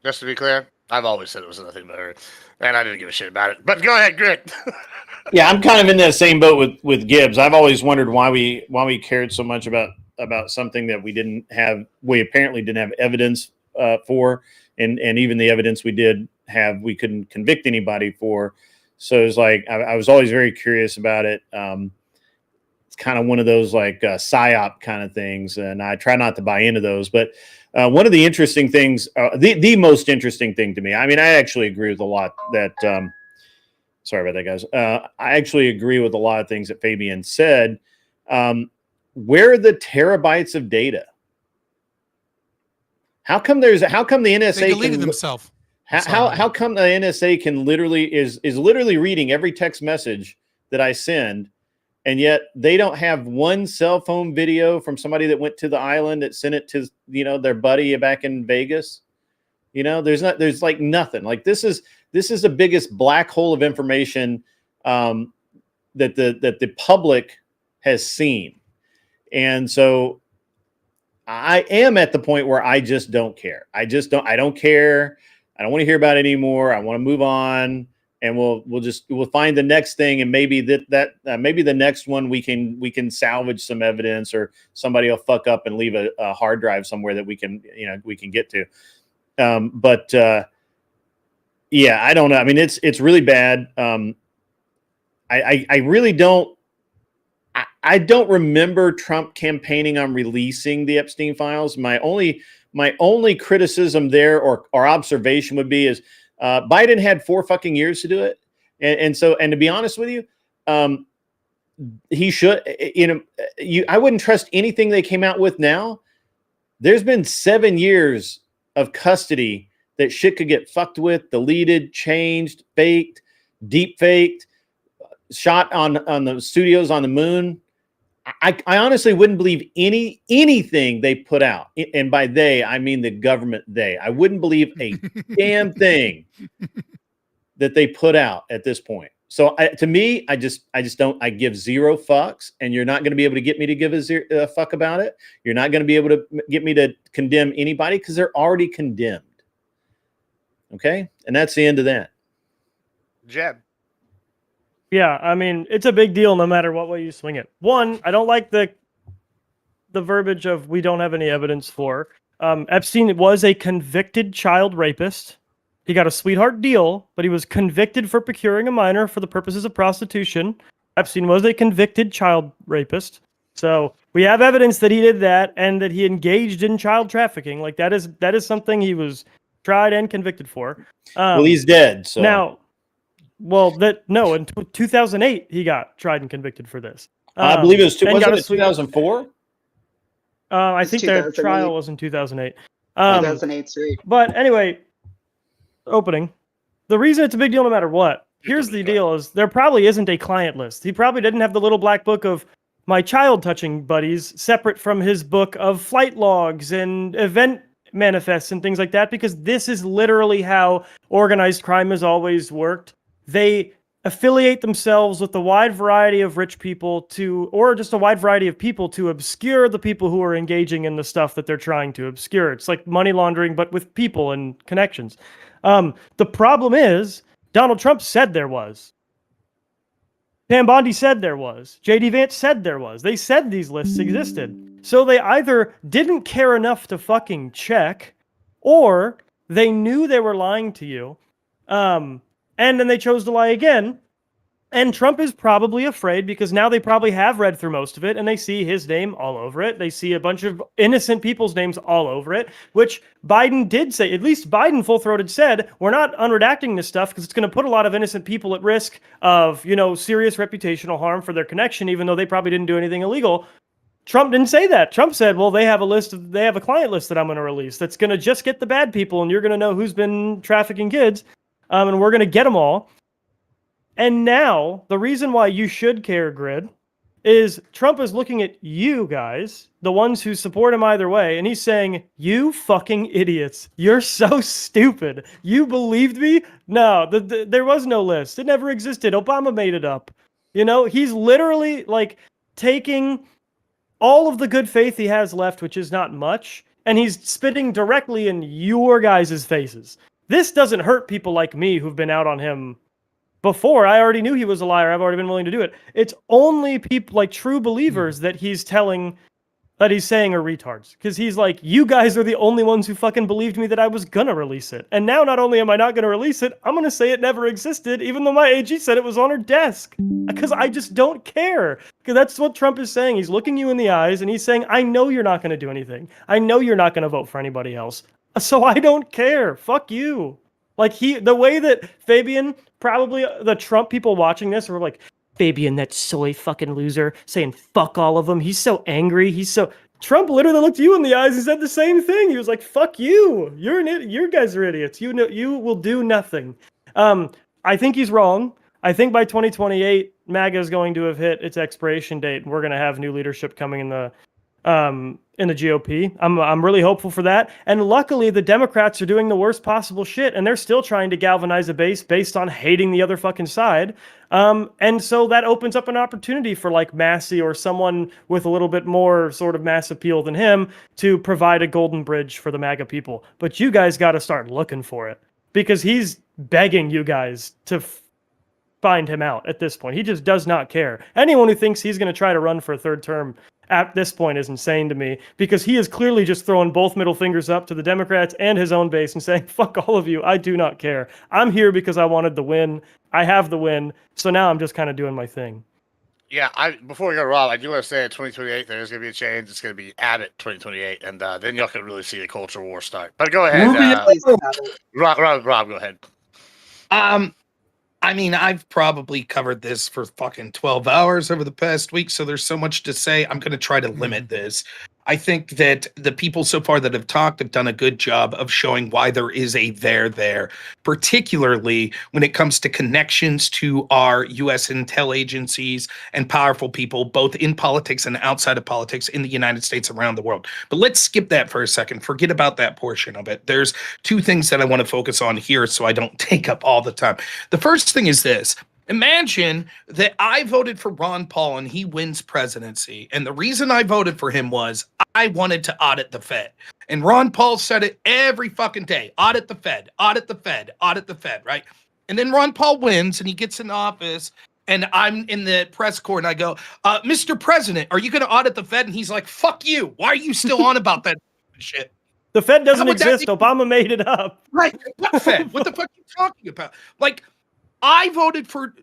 Just to be clear, I've always said it was a nothing burger, and I didn't give a shit about it. But go ahead, Grit. Yeah, I'm kind of in that same boat with Gibbs. I've always wondered why we cared so much about something that we apparently didn't have evidence for, and even the evidence we did have, we couldn't convict anybody for. So it's like I was always very curious about it. It's kind of one of those like psyop kind of things, and I try not to buy into those. But one of the interesting things, the most interesting thing to me, I mean, I actually agree with a lot that. Sorry about that, guys. I actually agree with a lot of things that Fabian said. Where are the terabytes of data? How come the NSA they deleted themselves? How come the NSA can is literally reading every text message that I send, and yet they don't have one cell phone video from somebody that went to the island that sent it to their buddy back in Vegas? There's like nothing. Like this is the biggest black hole of information that the public has seen. And so I am at the point where I just don't care. I don't care. I don't want to hear about it anymore. I want to move on, and we'll find the next thing. And maybe maybe the next one we can salvage some evidence, or somebody will fuck up and leave a hard drive somewhere that we can get to. Yeah, I don't know. I mean, it's really bad. I really don't. I don't remember Trump campaigning on releasing the Epstein files. My only criticism there or observation would be is Biden had 4 fucking years to do it, and to be honest with you, he should. I wouldn't trust anything they came out with now. There's been 7 years of custody that shit could get fucked with, deleted, changed, faked, deep faked, shot on the studios on the moon. I honestly wouldn't believe anything they put out. And by they, I mean the government I wouldn't believe a damn thing that they put out at this point. So to me, I just don't. I give 0 fucks, and you're not going to be able to get me to give a fuck about it. You're not going to be able to get me to condemn anybody, because they're already condemned. Okay, and that's the end of that. Jeb. Yeah, I mean, it's a big deal no matter what way you swing it. One, I don't like the verbiage of "we don't have any evidence for." Epstein was a convicted child rapist. He got a sweetheart deal, but he was convicted for procuring a minor for the purposes of prostitution. Epstein was a convicted child rapist. So we have evidence that he did that and that he engaged in child trafficking. Like that is something he was tried and convicted for. Well, he's dead. So now, in 2008 he got tried and convicted for this. I believe it was 2004. I think their trial was in 2008. 2008, right? But anyway, opening. The reason it's a big deal no matter what. Here's the deal: is there probably isn't a client list. He probably didn't have the little black book of my child touching buddies separate from his book of flight logs and event manifests and things like that, because this is literally how organized crime has always worked. They affiliate themselves with a wide variety of rich people or just a wide variety of people to obscure the people who are engaging in the stuff that they're trying to obscure. It's like money laundering, but with people and connections. The problem is Donald Trump said there was. Pam Bondi said there was. J.D. Vance said there was. They said these lists existed. So they either didn't care enough to fucking check, or they knew they were lying to you, and then they chose to lie again. And Trump is probably afraid because now they probably have read through most of it and they see his name all over it. They see a bunch of innocent people's names all over it, which Biden did say. At least Biden full-throated said, we're not unredacting this stuff because it's going to put a lot of innocent people at risk of, serious reputational harm for their connection, even though they probably didn't do anything illegal. Trump didn't say that. Trump said, well, they have a client list that I'm going to release that's going to just get the bad people and you're going to know who's been trafficking kids, and we're going to get them all. And now, the reason why you should care, Grid, is Trump is looking at you guys, the ones who support him either way, and he's saying, you fucking idiots. You're so stupid. You believed me? No, there was no list. It never existed. Obama made it up. He's literally, taking all of the good faith he has left, which is not much, and he's spitting directly in your guys' faces. This doesn't hurt people like me who've been out on him before. I already knew he was a liar. I've already been willing to do it. It's only people like true believers that he's saying are retards. Because he's like, you guys are the only ones who fucking believed me that I was gonna release it. And now not only am I not gonna release it, I'm gonna say it never existed, even though my AG said it was on her desk. Because I just don't care. Because that's what Trump is saying. He's looking you in the eyes and he's saying, I know you're not gonna do anything. I know you're not gonna vote for anybody else. So I don't care. Fuck you. The way that Fabian, probably the Trump people watching this were like, Fabian, that soy fucking loser, saying fuck all of them. He's so angry. Trump literally looked you in the eyes and said the same thing. He was like, fuck you. You're an idiot. You guys are idiots. You will do nothing. I think he's wrong. I think by 2028, MAGA is going to have hit its expiration date, and we're going to have new leadership coming in the GOP. I'm really hopeful for that. And luckily, the Democrats are doing the worst possible shit, and they're still trying to galvanize a base based on hating the other fucking side. And so that opens up an opportunity for Massey or someone with a little bit more sort of mass appeal than him to provide a golden bridge for the MAGA people. But you guys got to start looking for it, because he's begging you guys to find him out at this point. He just does not care. Anyone who thinks he's going to try to run for a third term at this point is insane to me, because he is clearly just throwing both middle fingers up to the Democrats and his own base and saying, fuck all of you. I do not care. I'm here because I wanted the win. I have the win. So now I'm just kind of doing my thing. Yeah, before we go to Rob, I do want to say at 2028 there's going to be a change. It's going to be Abbott 2028, and then y'all can really see the culture war start. But go ahead, Rob, go ahead. I've probably covered this for fucking 12 hours over the past week, so there's so much to say. I'm going to try to limit this. I think that the people so far that have talked have done a good job of showing why there is a there, particularly when it comes to connections to our U.S. intel agencies and powerful people, both in politics and outside of politics in the United States, around the world. But let's skip that for a second. Forget about that portion of it. There's two things that I want to focus on here so I don't take up all the time. The first thing is this. Imagine that I voted for Ron Paul and he wins presidency. And the reason I voted for him was I wanted to audit the Fed. And Ron Paul said it every fucking day. Audit the Fed, audit the Fed, audit the Fed, right? And then Ron Paul wins and he gets in office and I'm in the press corps and I go, Mr. President, are you going to audit the Fed? And he's like, fuck you. Why are you still on about that shit? The Fed doesn't exist. Obama made it up. Right. What Fed? What the fuck are you talking about? I voted for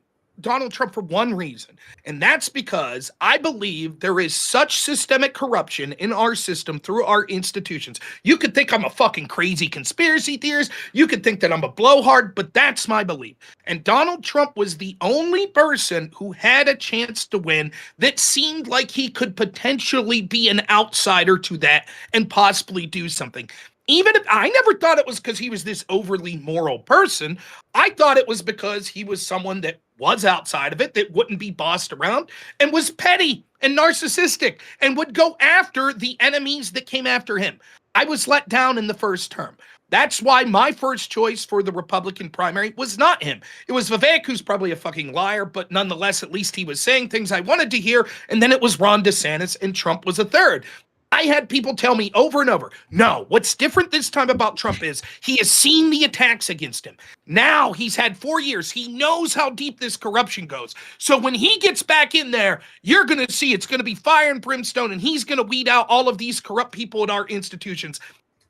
Donald Trump for one reason, and that's because I believe there is such systemic corruption in our system through our institutions. You could think I'm a fucking crazy conspiracy theorist. You could think that I'm a blowhard, but that's my belief. And Donald Trump was the only person who had a chance to win that seemed like he could potentially be an outsider to that and possibly do something. Even if I never thought it was because he was this overly moral person, I thought it was because he was someone that was outside of it, that wouldn't be bossed around, and was petty and narcissistic and would go after the enemies that came after him. I was let down in the first term. That's why my first choice for the Republican primary was not him. It was Vivek, who's probably a fucking liar, but nonetheless, at least he was saying things I wanted to hear. And then it was Ron DeSantis, and Trump was a third. I had people tell me over and over, no, what's different this time about Trump is he has seen the attacks against him. Now he's had 4 years. He knows how deep this corruption goes. So when he gets back in there, you're going to see it's going to be fire and brimstone, and he's going to weed out all of these corrupt people in our institutions.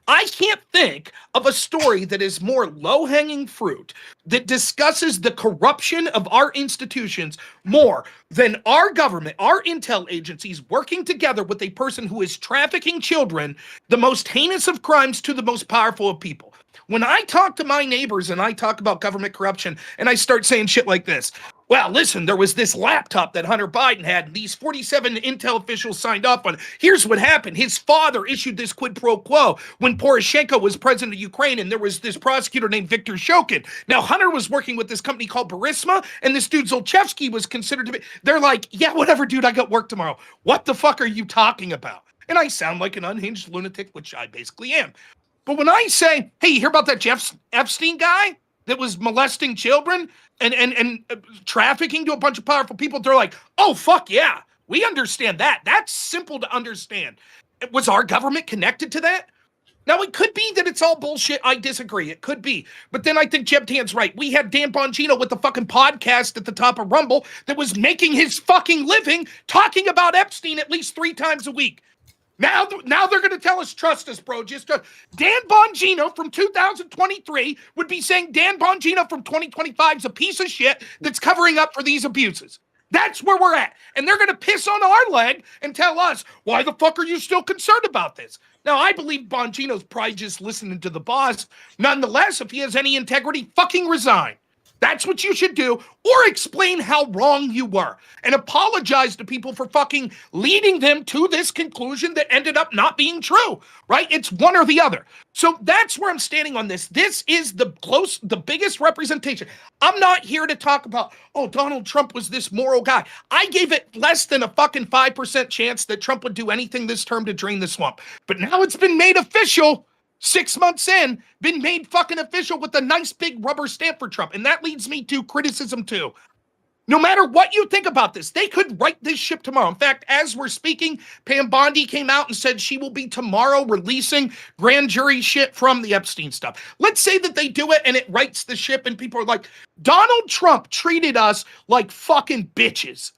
I can't think of a story that is more low-hanging fruit, that discusses the corruption of our institutions more than our government, our intel agencies working together with a person who is trafficking children, the most heinous of crimes to the most powerful of people. When I talk to my neighbors and I talk about government corruption and I start saying shit like this, well, listen, there was this laptop that Hunter Biden had, and these 47 intel officials signed off on. Here's what happened. His father issued this quid pro quo when Poroshenko was president of Ukraine, and there was this prosecutor named Viktor Shokin. Now, Hunter was working with this company called Burisma, and this dude Zolchevsky was considered to be, they're like, yeah, whatever, dude, I got work tomorrow. What the fuck are you talking about? And I sound like an unhinged lunatic, which I basically am. But when I say, hey, you hear about that Jeff Epstein guy that was molesting children and trafficking to a bunch of powerful people, they're like, oh, fuck yeah, we understand that. That's simple to understand. Was our government connected to that? Now, it could be that it's all bullshit. I disagree. It could be. But then I think Jeb Tan's right. We had Dan Bongino with the fucking podcast at the top of Rumble that was making his fucking living talking about Epstein at least 3 times a week. Now they're going to tell us, trust us, bro. Dan Bongino from 2023 would be saying Dan Bongino from 2025 is a piece of shit that's covering up for these abuses. That's where we're at. And they're going to piss on our leg and tell us, why the fuck are you still concerned about this? Now, I believe Bongino's probably just listening to the boss. Nonetheless, if he has any integrity, fucking resign. That's what you should do, or explain how wrong you were and apologize to people for fucking leading them to this conclusion that ended up not being true, right? It's one or the other. So that's where I'm standing on this. This is the biggest representation. I'm not here to talk about, oh, Donald Trump was this moral guy. I gave it less than a fucking 5% chance that Trump would do anything this term to drain the swamp. But now it's been made official. 6 months in, been made fucking official with a nice big rubber stamp for Trump. And that leads me to criticism too. No matter what you think about this, they could right this ship tomorrow. In fact, as we're speaking, Pam Bondi came out and said she will be tomorrow releasing grand jury shit from the Epstein stuff. Let's say that they do it and it rights the ship and people are like, Donald Trump treated us like fucking bitches.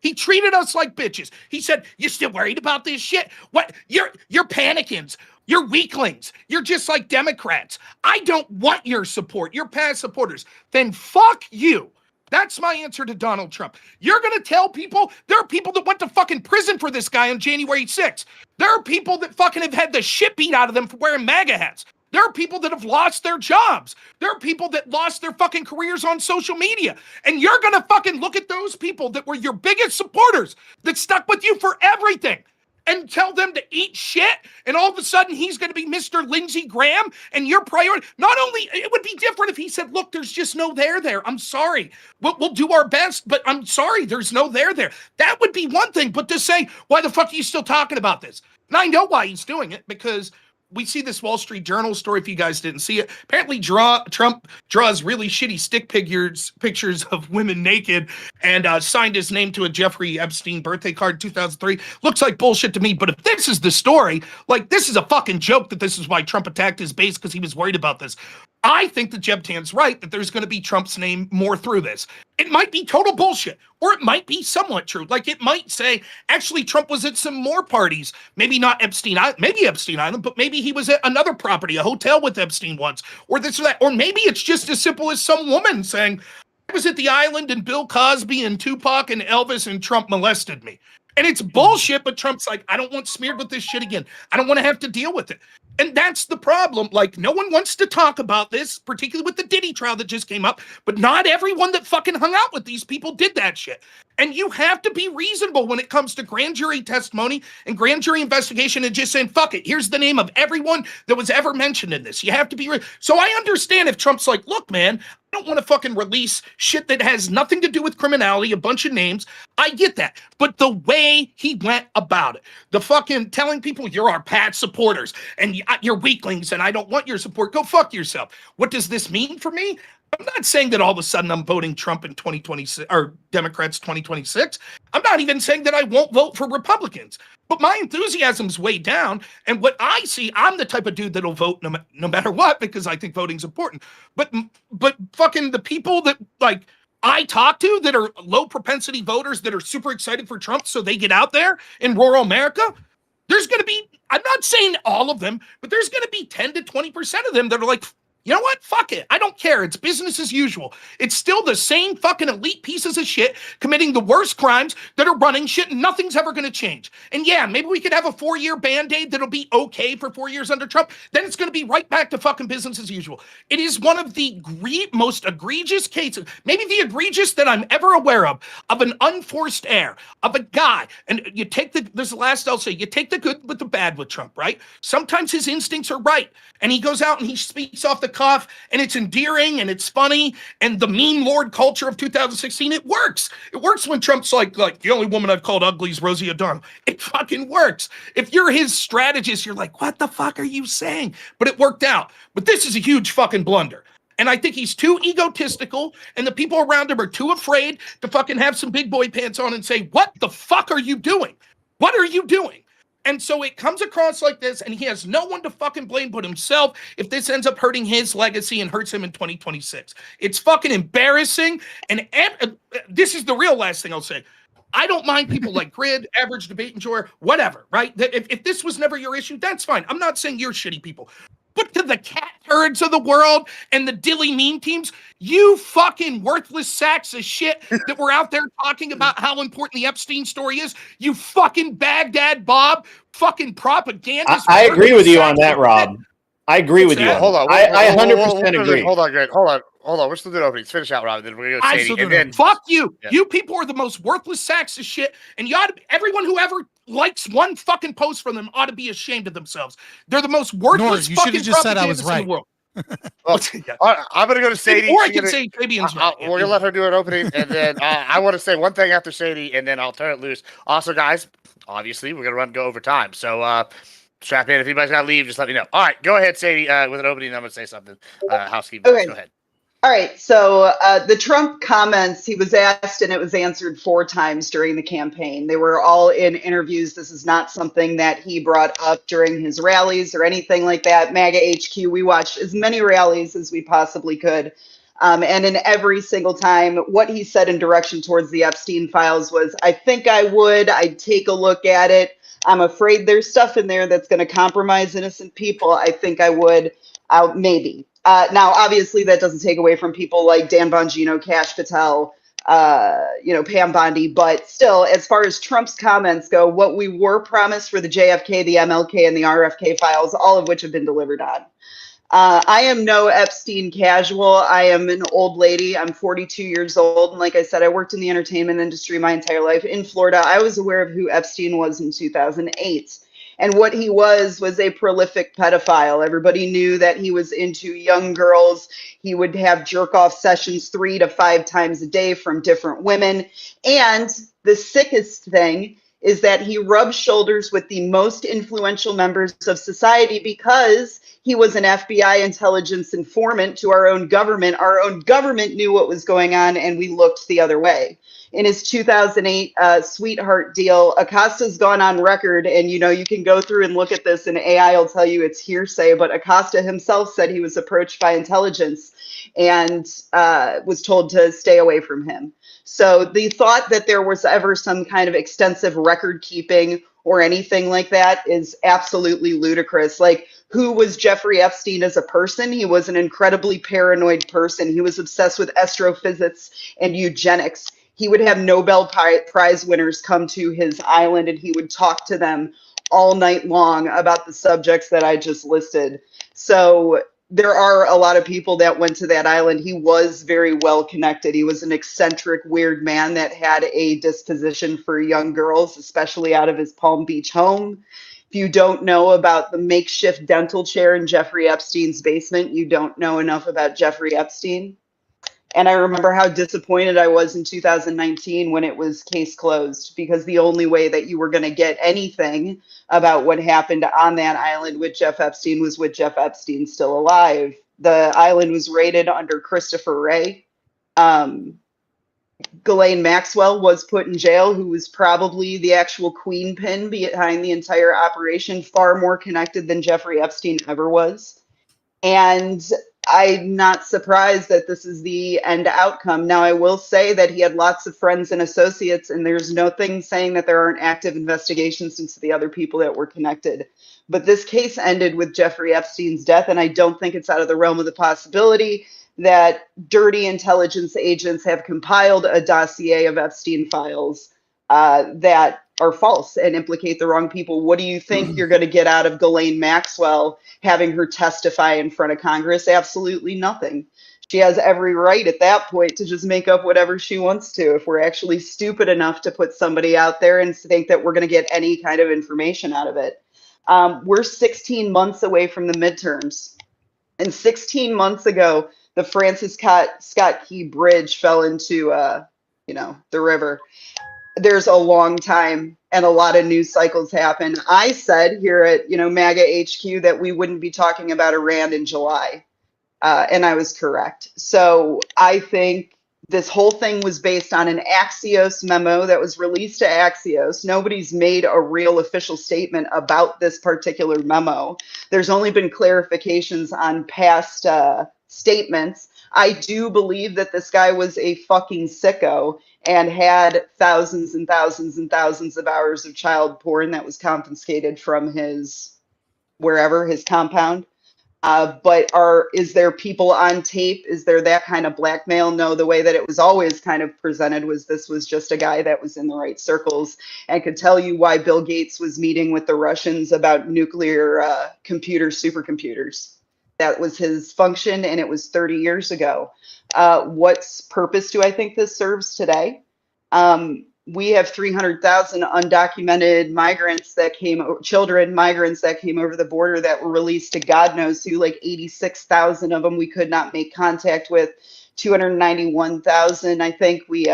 He treated us like bitches. He said, you still worried about this shit? What? You're panicking. You're weaklings. You're just like Democrats. I don't want your support. You're past supporters. Then fuck you. That's my answer to Donald Trump. You're going to tell people, there are people that went to fucking prison for this guy on January 6th. There are people that fucking have had the shit beat out of them for wearing MAGA hats. There are people that have lost their jobs. There are people that lost their fucking careers on social media. And you're going to fucking look at those people that were your biggest supporters, that stuck with you for everything, and tell them to eat shit, and all of a sudden he's going to be Mr. Lindsey Graham, and your priority. Not only, it would be different if he said, look, there's just no there. I'm sorry. We'll do our best, but I'm sorry, there's no there. That would be one thing, but to say, why the fuck are you still talking about this? And I know why he's doing it, because we see this Wall Street Journal story, if you guys didn't see it. Apparently Trump draws really shitty stick pictures of women naked and signed his name to a Jeffrey Epstein birthday card in 2003. Looks like bullshit to me, but if this is the story, like, this is a fucking joke that this is why Trump attacked his base, because he was worried about this. I think that Jeb Tan's right, that there's going to be Trump's name more through this. It might be total bullshit, or it might be somewhat true. Like, it might say, actually, Trump was at some more parties. Maybe not Epstein Island, maybe Epstein Island, but maybe he was at another property, a hotel with Epstein once, or this or that. Or maybe it's just as simple as some woman saying, I was at the island and Bill Cosby and Tupac and Elvis and Trump molested me. And it's bullshit, but Trump's like, I don't want smeared with this shit again. I don't want to have to deal with it. And that's the problem. Like, no one wants to talk about this, particularly with the Diddy trial that just came up. But not everyone that fucking hung out with these people did that shit. And you have to be reasonable when it comes to grand jury testimony and grand jury investigation and just saying, fuck it, here's the name of everyone that was ever mentioned in this. You have to be so I understand if Trump's like, look, man, I don't want to fucking release shit that has nothing to do with criminality, a bunch of names. I get that. But the way he went about it, the fucking telling people you're our Pat supporters and you're weaklings and I don't want your support, go fuck yourself. What does this mean for me? I'm not saying that all of a sudden I'm voting Trump in 2026 or Democrats 2026. I'm not even saying that I won't vote for Republicans. But my enthusiasm's way down. And what I see, I'm the type of dude that'll vote no matter what, because I think voting's important. But fucking the people that like I talk to that are low propensity voters that are super excited for Trump so they get out there in rural America, there's going to be, I'm not saying all of them, but there's going to be 10 to 20% of them that are like, you know what? Fuck it. I don't care. It's business as usual. It's still the same fucking elite pieces of shit committing the worst crimes that are running shit and nothing's ever going to change. And yeah, maybe we could have a 4-year Band-Aid that'll be okay for 4 years under Trump. Then it's going to be right back to fucking business as usual. It is one of the most egregious cases, maybe the egregious that I'm ever aware of an unforced heir, of a guy. And you take this is the last I'll say, you take the good with the bad with Trump, right? Sometimes his instincts are right. And he goes out and he speaks off the cuff and it's endearing and it's funny and the meme lord culture of 2016, it works. It works when Trump's like the only woman I've called ugly is Rosie O'Donnell. It fucking works. If you're his strategist, you're like, what the fuck are you saying? But it worked out. But this is a huge fucking blunder. And I think he's too egotistical and the people around him are too afraid to fucking have some big boy pants on and say, what the fuck are you doing? What are you doing? And so it comes across like this, and he has no one to fucking blame but himself if this ends up hurting his legacy and hurts him in 2026. It's fucking embarrassing. And this is the real last thing I'll say. I don't mind people like Grid, Average Debate Enjoyer, whatever, right? If this was never your issue, that's fine. I'm not saying you're shitty people. But to the cat turds of the world and the dilly meme teams, you fucking worthless sacks of shit that were out there talking about how important the Epstein story is, you fucking Baghdad Bob, fucking propagandist. I agree with you on that, Rob. I agree with you. Hold on. I 100% agree. Hold on, Greg. Hold on. We're still doing openings. Finish out, Rob. Then we're going to go Sadie. And then fuck you. Yeah. You people are the most worthless sacks of shit. And you ought to, everyone who ever likes one fucking post from them ought to be ashamed of themselves. They're the most worthless fucking just said I was right. in the world. Well, I'm going to go to Sadie. Or I can say Fabian's right. We're going to let her do an opening. And then I want to say one thing after Sadie, and then I'll turn it loose. Also, guys, obviously, we're going to go over time. So, strap in. If anybody's got to leave, just let me know. All right, go ahead, Sadie, with an opening. I'm going to say something. Housekeeping. Okay. Go ahead. All right. So the Trump comments, he was asked and it was answered 4 times during the campaign. They were all in interviews. This is not something that he brought up during his rallies or anything like that. MAGA HQ, we watched as many rallies as we possibly could. And in every single time, what he said in direction towards the Epstein files was, I think I would. I'd take a look at it. I'm afraid there's stuff in there that's going to compromise innocent people. I think I would. Maybe. Now, obviously, that doesn't take away from people like Dan Bongino, Kash Patel, Pam Bondi. But still, as far as Trump's comments go, what we were promised for the JFK, the MLK, and the RFK files, all of which have been delivered on. I am no Epstein casual. I am an old lady. I'm 42 years old. And like I said, I worked in the entertainment industry my entire life. In Florida, I was aware of who Epstein was in 2008. And what he was a prolific pedophile. Everybody knew that he was into young girls. He would have jerk-off sessions 3 to 5 times a day from different women. And the sickest thing is that he rubbed shoulders with the most influential members of society because he was an FBI intelligence informant to our own government. Our own government knew what was going on, and we looked the other way. In his 2008 sweetheart deal, Acosta's gone on record, and you can go through and look at this, and AI will tell you it's hearsay, but Acosta himself said he was approached by intelligence and was told to stay away from him. So the thought that there was ever some kind of extensive record keeping or anything like that is absolutely ludicrous. Like, who was Jeffrey Epstein as a person? He was an incredibly paranoid person. He was obsessed with astrophysics and eugenics. He would have Nobel Prize winners come to his island and he would talk to them all night long about the subjects that I just listed. So there are a lot of people that went to that island. He was very well connected. He was an eccentric, weird man that had a disposition for young girls, especially out of his Palm Beach home. If you don't know about the makeshift dental chair in Jeffrey Epstein's basement, you don't know enough about Jeffrey Epstein. And I remember how disappointed I was in 2019 when it was case closed, because the only way that you were going to get anything about what happened on that island with Jeff Epstein was with Jeff Epstein still alive. The island was raided under Christopher Wray. Ghislaine Maxwell was put in jail, who was probably the actual queen pin behind the entire operation, far more connected than Jeffrey Epstein ever was. And I'm not surprised that this is the end outcome. Now, I will say that he had lots of friends and associates, and there's nothing saying that there aren't active investigations into the other people that were connected. But this case ended with Jeffrey Epstein's death, and I don't think it's out of the realm of the possibility that dirty intelligence agents have compiled a dossier of Epstein files that are false and implicate the wrong people. What do you think you're going to get out of Ghislaine Maxwell having her testify in front of Congress? Absolutely nothing. She has every right at that point to just make up whatever she wants to, if we're actually stupid enough to put somebody out there and think that we're going to get any kind of information out of it. We're 16 months away from the midterms. And 16 months ago, the Francis Scott Key Bridge fell into, the river. There's a long time and a lot of news cycles happen. I said here at, MAGA HQ that we wouldn't be talking about Iran in July. And I was correct. So I think this whole thing was based on an Axios memo that was released to Axios. Nobody's made a real official statement about this particular memo. There's only been clarifications on past statements. I do believe that this guy was a fucking sicko and had thousands and thousands and thousands of hours of child porn that was confiscated from his compound. But is there people on tape? Is there that kind of blackmail? No, the way that it was always kind of presented was this was just a guy that was in the right circles and could tell you why Bill Gates was meeting with the Russians about nuclear supercomputers. That was his function, and it was 30 years ago. What purpose do I think this serves today? We have 300,000 undocumented migrants that migrants that came over the border that were released to God knows who, like 86,000 of them we could not make contact with. 291,000, I think we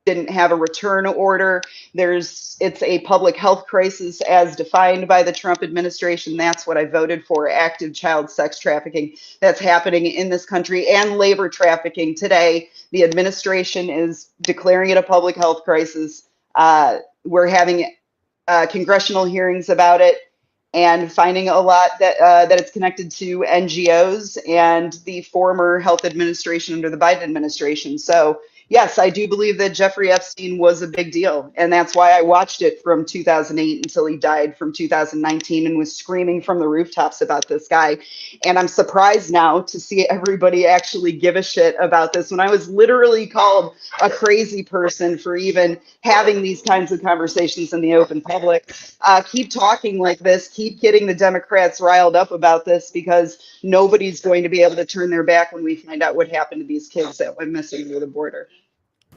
didn't have a return order. It's a public health crisis as defined by the Trump administration. That's what I voted for, active child sex trafficking that's happening in this country, and labor trafficking today. The administration is declaring it a public health crisis. We're having congressional hearings about it and finding a lot that it's connected to NGOs and the former health administration under the Biden administration. So yes, I do believe that Jeffrey Epstein was a big deal. And that's why I watched it from 2008 until he died from 2019 and was screaming from the rooftops about this guy. And I'm surprised now to see everybody actually give a shit about this when I was literally called a crazy person for even having these kinds of conversations in the open public. Keep talking like this, keep getting the Democrats riled up about this, because nobody's going to be able to turn their back when we find out what happened to these kids that went missing near the border.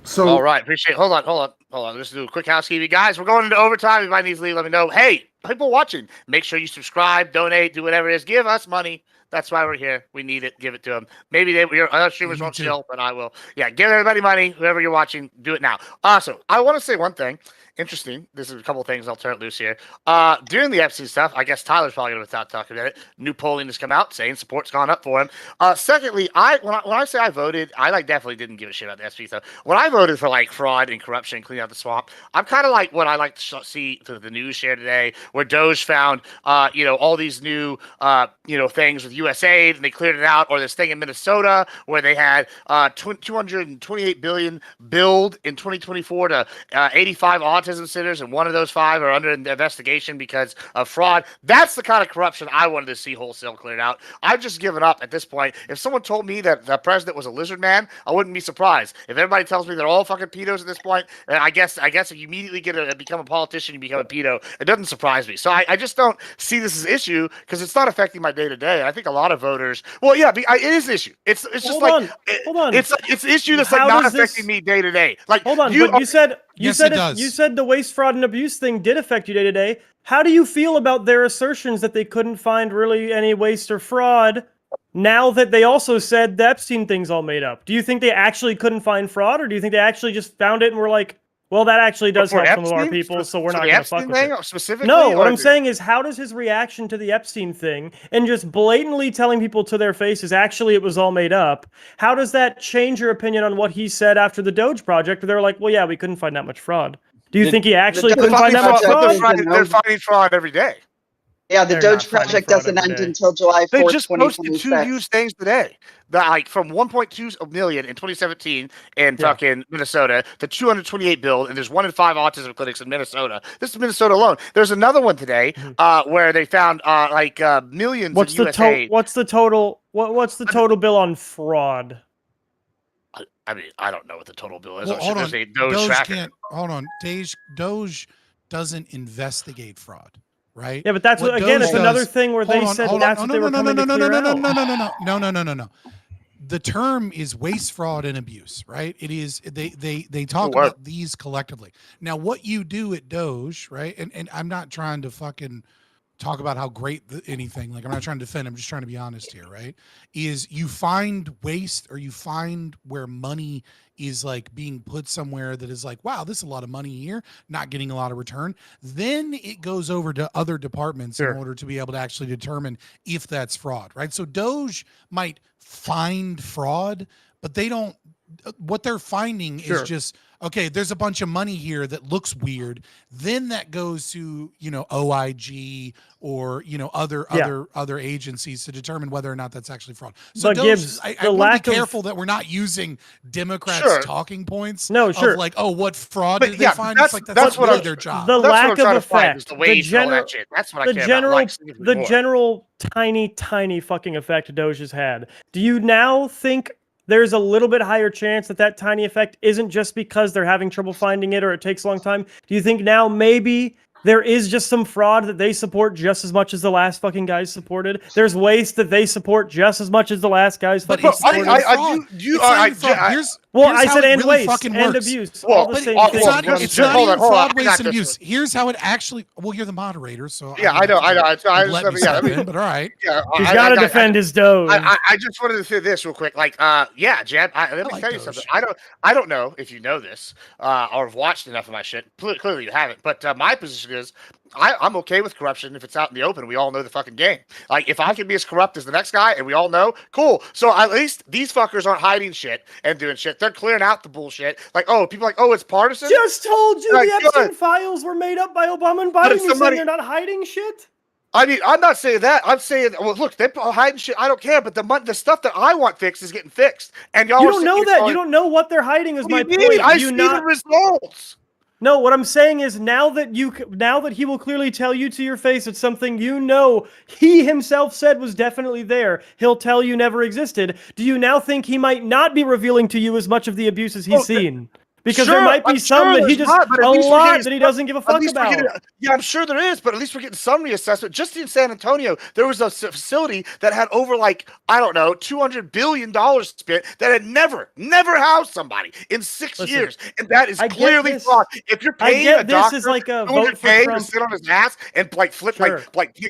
So, all right, appreciate it. Hold on. Let's do a quick housekeeping. Guys, we're going into overtime. If anybody needs to leave, let me know. Hey, people watching, make sure you subscribe, donate, do whatever it is. Give us money. That's why we're here. We need it. Give it to them. Maybe your other streamers won't chill, but I will. Yeah, give everybody money. Whoever you're watching, do it now. Also, I want to say one thing. Interesting. This is a couple of things. I'll turn it loose here. During the Epstein stuff, I guess Tyler's probably going to start talking about it. New polling has come out saying support's gone up for him. Secondly, when I say I voted, I definitely didn't give a shit about the Epstein stuff. When I voted for fraud and corruption and cleaning out the swamp, I'm kind of like what I like to see through the news share today, where Doge found all these new things with USAID and they cleared it out, or this thing in Minnesota where they had $228 billion billed in 2024 to 85 autism autism centers, and one of those 5 are under investigation because of fraud. That's the kind of corruption I wanted to see wholesale cleared out. I've just given up at this point. If someone told me that the president was a lizard man, I wouldn't be surprised. If everybody tells me they're all fucking pedos at this point, I guess if you immediately become a politician, you become a pedo. It doesn't surprise me. So I just don't see this as an issue because it's not affecting my day to day. I think a lot of voters. Well, yeah, it is an issue. It's just hold on. It's an issue that's like not affecting me day to day. Like hold on, but you said the waste, fraud, and abuse thing did affect you day to day. How do you feel about their assertions that they couldn't find really any waste or fraud? Now that they also said the Epstein thing's all made up, do you think they actually couldn't find fraud, or do you think they actually just found it and were like, well, that actually does help some of our people, so we're not going to fuck with it? Specifically? No, what I'm saying is, how does his reaction to the Epstein thing and just blatantly telling people to their faces, actually, it was all made up, how does that change your opinion on what he said after the Doge project, where they're like, well, yeah, we couldn't find that much fraud? Do you think he actually couldn't find that much fraud? They're finding fraud every day. Yeah, the Doge project doesn't end until July 4th, 2026. They just posted 2 used things today. From 1.2 million in 2017 in fucking Minnesota to 228 build, and there's 1 in 5 autism clinics in Minnesota. This is Minnesota alone. There's another one today where they found millions. What's the total? What's the total bill on fraud? I mean, I don't know what the total bill is. Well, hold on. Doge doesn't investigate fraud. Right? Yeah, but that's what again, it's another thing where they said that's what they were coming to clear out. No. The term is waste, fraud, and abuse, right? It is they talk about these collectively. Now, what you do at Doge, right? And I'm not trying to fucking talk about how great anything, like I'm not trying to defend, I'm just trying to be honest here, right? Is you find waste, or you find where money is like being put somewhere that is like, wow, this is a lot of money here, not getting a lot of return. Then it goes over to other departments in order to be able to actually determine if that's fraud, right? So Doge might find fraud, but they don't, what they're finding is just, okay, there's a bunch of money here that looks weird. Then that goes to, OIG or, other agencies to determine whether or not that's actually fraud. So Doge, I want to be careful that we're not using Democrats' talking points. No, sure. Of like, oh, what fraud did they find? That's not really their job. The lack of effect. The general tiny fucking effect Doge has had. Do you now think there's a little bit higher chance that tiny effect isn't just because they're having trouble finding it or it takes a long time? Do you think now maybe there is just some fraud that they support just as much as the last fucking guys supported? There's waste that they support just as much as the last guys fucking supported? I said and really waste and works. Abuse. Well, all the same it's thing. not even fraud, waste, and abuse. Here's how it actually. Well, you're the moderator, so I know. Let me step in, but all right. Yeah, he's got to defend his Doge. I just wanted to say this real quick. Jeb. Let me tell you something. I don't know if you know this or have watched enough of my shit. Clearly, you haven't. But my position is, I'm okay with corruption if it's out in the open. We all know the fucking game. Like, if I can be as corrupt as the next guy, and we all know, cool. So at least these fuckers aren't hiding shit and doing shit. They're clearing out the bullshit. Like, people are like, it's partisan. Just told you the Epstein files were made up by Obama and Biden. You saying they're not hiding shit? I mean, I'm not saying that. I'm saying, well, look, they're hiding shit. I don't care, but the stuff that I want fixed is getting fixed. And y'all, you don't know that. You don't know what they're hiding. Is my point. I see the results. No, what I'm saying is now that he will clearly tell you to your face it's something he himself said was definitely there. He'll tell you never existed. Do you now think he might not be revealing to you as much of the abuses he's seen? Because there might be some that he just that he doesn't give a fuck about. I'm sure there is, but at least we're getting some reassessment. Just in San Antonio, there was a facility that had over $200 billion spent that had never housed somebody in 6 years, and that is clearly fraud. If you're paying a doctor to sit on his ass and flip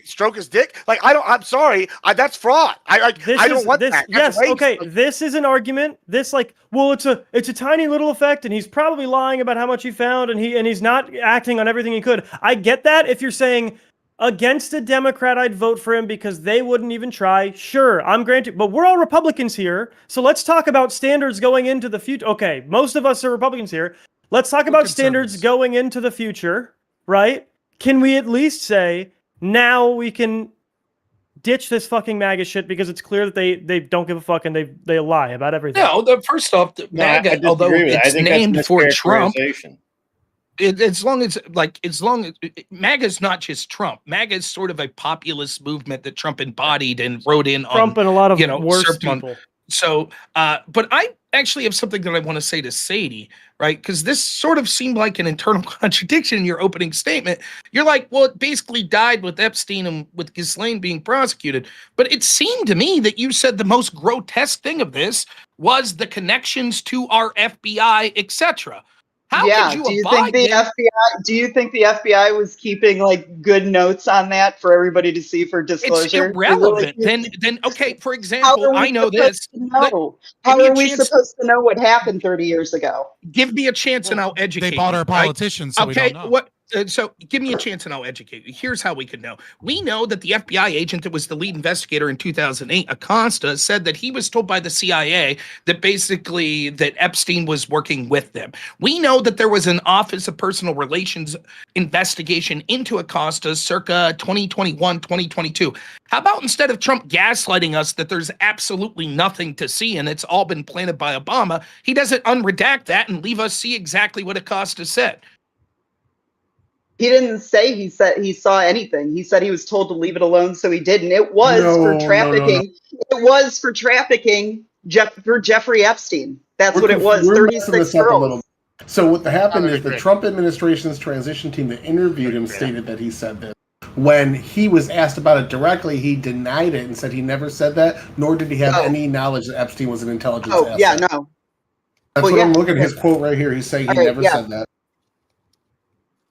stroke his dick, I'm sorry, that's fraud. I don't want that. Yes, okay. This is an argument. It's a tiny little effect, and he's probably lying about how much he found, and he's not acting on everything he could. I get that. If you're saying against a Democrat, I'd vote for him because they wouldn't even try. Sure, I'm granted, but we're all Republicans here, so let's talk about standards going into the future. Okay, most of us are Republicans here. Let's talk about standards going into the future, right? Can we at least say now we can ditch this fucking MAGA shit because it's clear that they don't give a fuck and they lie about everything? No, first off, MAGA, although it's named for Trump. as long as MAGA is not just Trump. MAGA is sort of a populist movement that Trump embodied and wrote in Trump on, and a lot of worse served on. people. So, but I actually have something that I want to say to Sadie, right? Because this sort of seemed like an internal contradiction in your opening statement. You're like, well, it basically died with Epstein and with Ghislaine being prosecuted. But it seemed to me that you said the most grotesque thing of this was the connections to our FBI, etc. How could you do you abide think the FBI? Do you think the FBI was keeping like good notes on that for everybody to see for disclosure? It's irrelevant. Then okay. For example, I know this. No. How are we supposed to know what happened 30 years ago? Give me a chance and I'll educate. They bought you, our politicians, so we don't know. What? So give me a chance and I'll educate you. Here's how we could know. We know that the FBI agent that was the lead investigator in 2008, Acosta, said that he was told by the CIA that basically that Epstein was working with them. We know that there was an Office of Personal Relations investigation into Acosta circa 2021, 2022. How about instead of Trump gaslighting us that there's absolutely nothing to see and it's all been planted by Obama, he doesn't unredact that and leave us see exactly what Acosta said. He didn't say he saw anything. He said he was told to leave it alone, so he didn't. It was for trafficking. No. It was for trafficking for Jeffrey Epstein. That's what it was. 36 girls. So what happened is the Trump administration's transition team that interviewed him stated that he said this. When he was asked about it directly, he denied it and said he never said that, nor did he have any knowledge that Epstein was an intelligence asset. Yeah, no. That's what I'm looking at his quote right here. He's saying he never said that.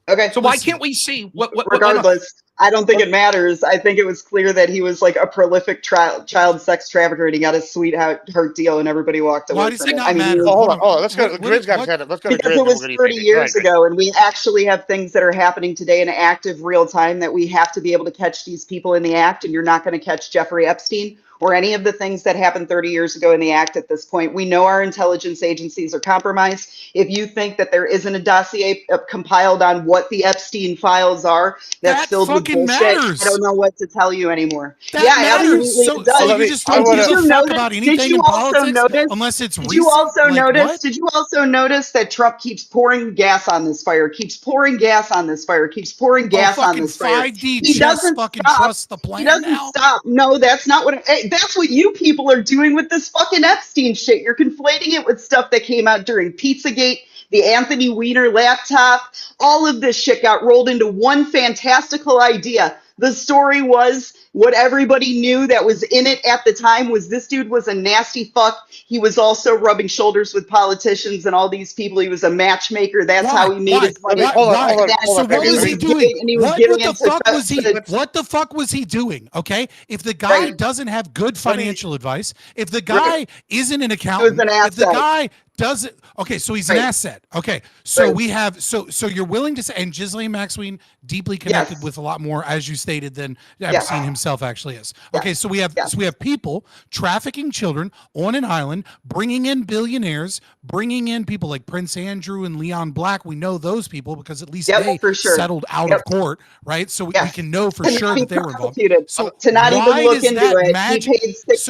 Okay. So why can't we see what regardless, I don't think it matters. I think it was clear that he was like a prolific child sex trafficker and he got a sweetheart deal and everybody walked away. Why does it not I mean, matter? Hold on. Let's go. Grid's got to Let's go to because Grid. it was 30 years ago, and we actually have things that are happening today in active real time that we have to be able to catch these people in the act, and you're not going to catch Jeffrey Epstein or any of the things that happened 30 years ago in the act at this point. We know our intelligence agencies are compromised. If you think that there isn't a dossier compiled on what the Epstein files are, that's filled with bullshit. Matters. I don't know what to tell you anymore. That matters. Absolutely it does. So you just don't give a fuck about anything in politics unless it's recent. Did you also notice that Trump keeps pouring gas on this fire, keeps pouring gas on this fire, keeps pouring gas on this fire? 5D he doesn't fucking trust the plan. He doesn't stop. No, that's not what that's what you people are doing with this fucking Epstein shit. You're conflating it with stuff that came out during Pizzagate, the Anthony Weiner laptop. All of this shit got rolled into one fantastical idea. The story was what everybody knew that was in it at the time was this dude was a nasty fuck. He was also rubbing shoulders with politicians and all these people. He was a matchmaker. That's how he made his money. So what was he doing? What the fuck was he doing? Okay, if the guy doesn't have good financial advice, if the guy isn't an accountant, if the guy doesn't, okay, so he's an asset. Okay, so we have so you're willing to say, and Ghislaine Maxwell deeply connected with a lot more, as you stated, than Epstein himself actually is. Okay, so we have people trafficking children on an island, bringing in billionaires, bringing in people like Prince Andrew and Leon Black. We know those people because at least they settled out of court, right? So we can know for sure that they were involved. So to not even look into it, he paid six.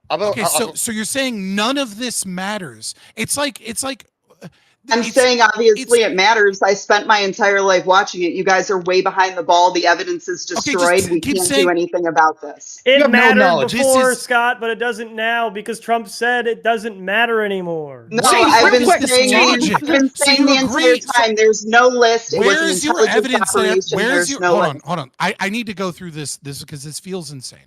Okay, so you're saying none of this matters. It's like I'm saying obviously it matters. I spent my entire life watching it. You guys are way behind the ball. The evidence is destroyed. We can't do anything about this. It mattered before, Scott, but it doesn't now because Trump said it doesn't matter anymore. No, I've been saying the entire time. There's no list. Where's your evidence? Where's your hold on. I need to go through this because this feels insane.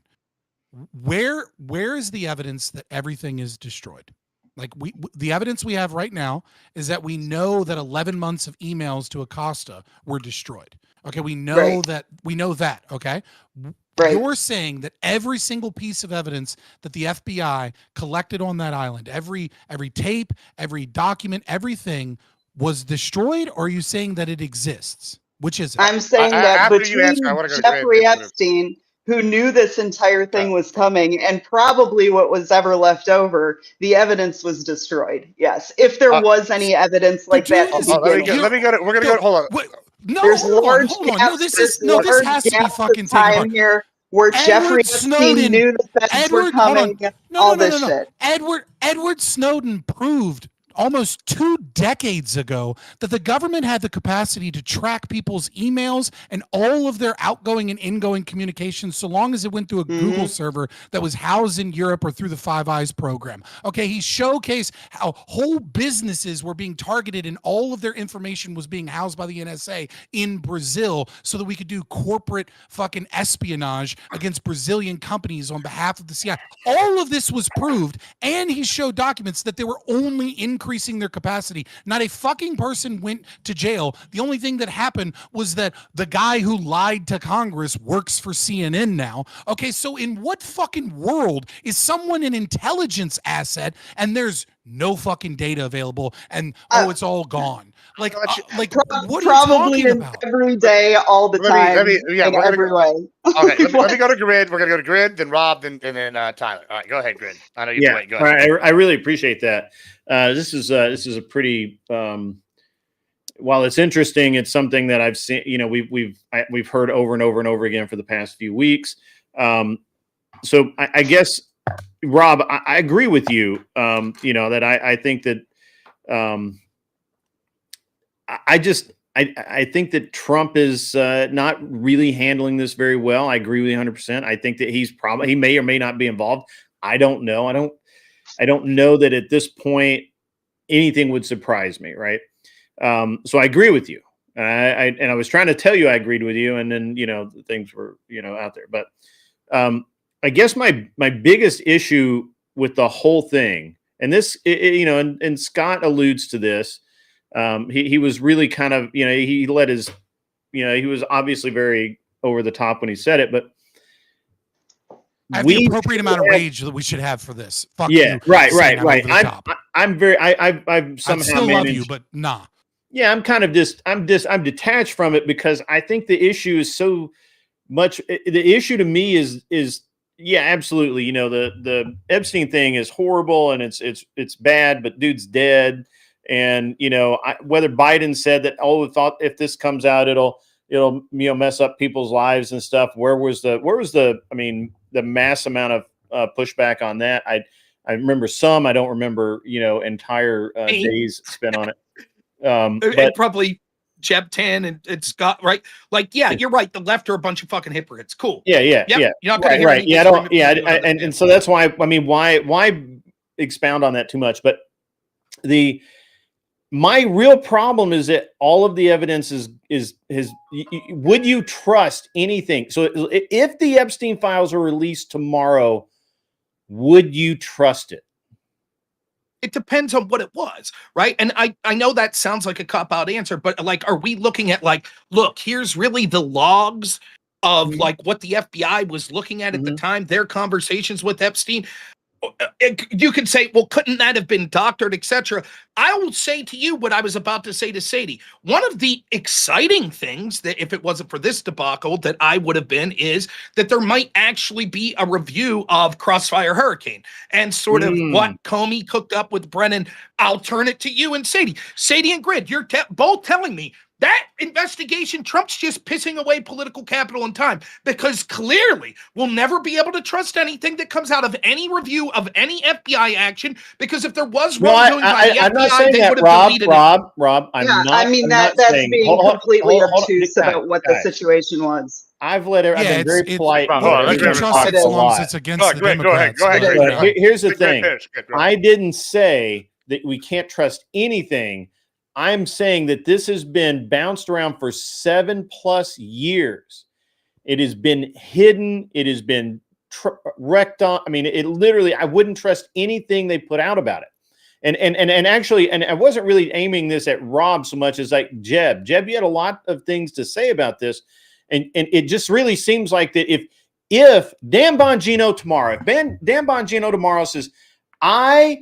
Where is the evidence that everything is destroyed? Like the evidence we have right now is that we know that 11 months of emails to Acosta were destroyed. Okay, we know that. Okay, you're saying that every single piece of evidence that the FBI collected on that island, every tape, every document, everything was destroyed, or are you saying that it exists? Which is it? I'm saying that between Jeffrey Epstein, who knew this entire thing was coming, and probably what was ever left over, the evidence was destroyed. Yes, if there was any evidence like that. Let me get it. We're gonna go. Hold on. No, hold on. No, this has to be fucking taken here. Where Jeffrey Epstein knew the feds were coming. All this shit. Edward Snowden proved almost 2 decades ago that the government had the capacity to track people's emails and all of their outgoing and ingoing communications so long as it went through a Google server that was housed in Europe or through the Five Eyes program. Okay, he showcased how whole businesses were being targeted and all of their information was being housed by the NSA in Brazil so that we could do corporate fucking espionage against Brazilian companies on behalf of the CIA. All of this was proved, and he showed documents that they were only increasing their capacity. Not a fucking person went to jail. The only thing that happened was that the guy who lied to Congress works for CNN now. Okay, so in what fucking world is someone an intelligence asset and there's no fucking data available and it's all gone? Like what are you talking about? Every day, all the time, in every way. Okay, let me go to Grid. We're gonna go to Grid, then Rob, then Tyler. All right, go ahead, Grid. I know you wait. Go ahead. I really appreciate that. This is a pretty. While it's interesting, it's something that I've seen. You know, we've heard over and over and over again for the past few weeks. So I guess, Rob, I agree with you. You know, that I think that. I think that Trump is not really handling this very well. I agree with you 100%. I think that he may or may not be involved. I don't know. I don't know that at this point anything would surprise me, right? So I agree with you. And I was trying to tell you I agreed with you, and then things were out there. But I guess my biggest issue with the whole thing, and this and Scott alludes to this. He was really kind of, he let his, he was obviously very over the top when he said it, but I have the appropriate amount of rage that we should have for this. Fuck yeah, you. Right. I've somehow still love you, but nah. Yeah, I'm detached from it because I think the issue is so much. The issue to me is yeah, absolutely. The Epstein thing is horrible and it's bad, but dude's dead. And, whether Biden said that, thought if this comes out, it'll mess up people's lives and stuff. Where was the mass amount of pushback on that? I remember some, I don't remember, entire days spent on it. And probably Jeb 10 and Scott, right? Like, yeah, you're right. The left are a bunch of fucking hypocrites. Cool. Yeah. You're not going to hear right. And so that's why, why expound on that too much? But my real problem is that all of the evidence is would you trust anything? So if the Epstein files are released tomorrow, would you trust it? It depends on what it was, right? And I know that sounds like a cop-out answer, but are we looking at look, here's really the logs of what the FBI was looking at the time, their conversations with Epstein. You could say, well, couldn't that have been doctored, etc.? I will say to you what I was about to say to Sadie. One of the exciting things that if it wasn't for this debacle that I would have been is that there might actually be a review of Crossfire Hurricane and sort of what Comey cooked up with Brennan. I'll turn it to you and Sadie. Sadie and Grid, you're both telling me that investigation, Trump's just pissing away political capital and time because clearly we'll never be able to trust anything that comes out of any review of any FBI action because if there was wrongdoing by the FBI, they would have deleted it. Rob, that's being completely obtuse about what the situation was. I've been very polite. You can trust it as long as it's against the Democrats. Go ahead. Here's the thing. I didn't say that we can't trust anything. I'm saying that this has been bounced around for 7+ years. It has been hidden. It has been wrecked on. It literally, I wouldn't trust anything they put out about it. And actually, I wasn't really aiming this at Rob so much as like Jeb. Jeb, you had a lot of things to say about this. And it just really seems like that if Dan Bongino tomorrow says, I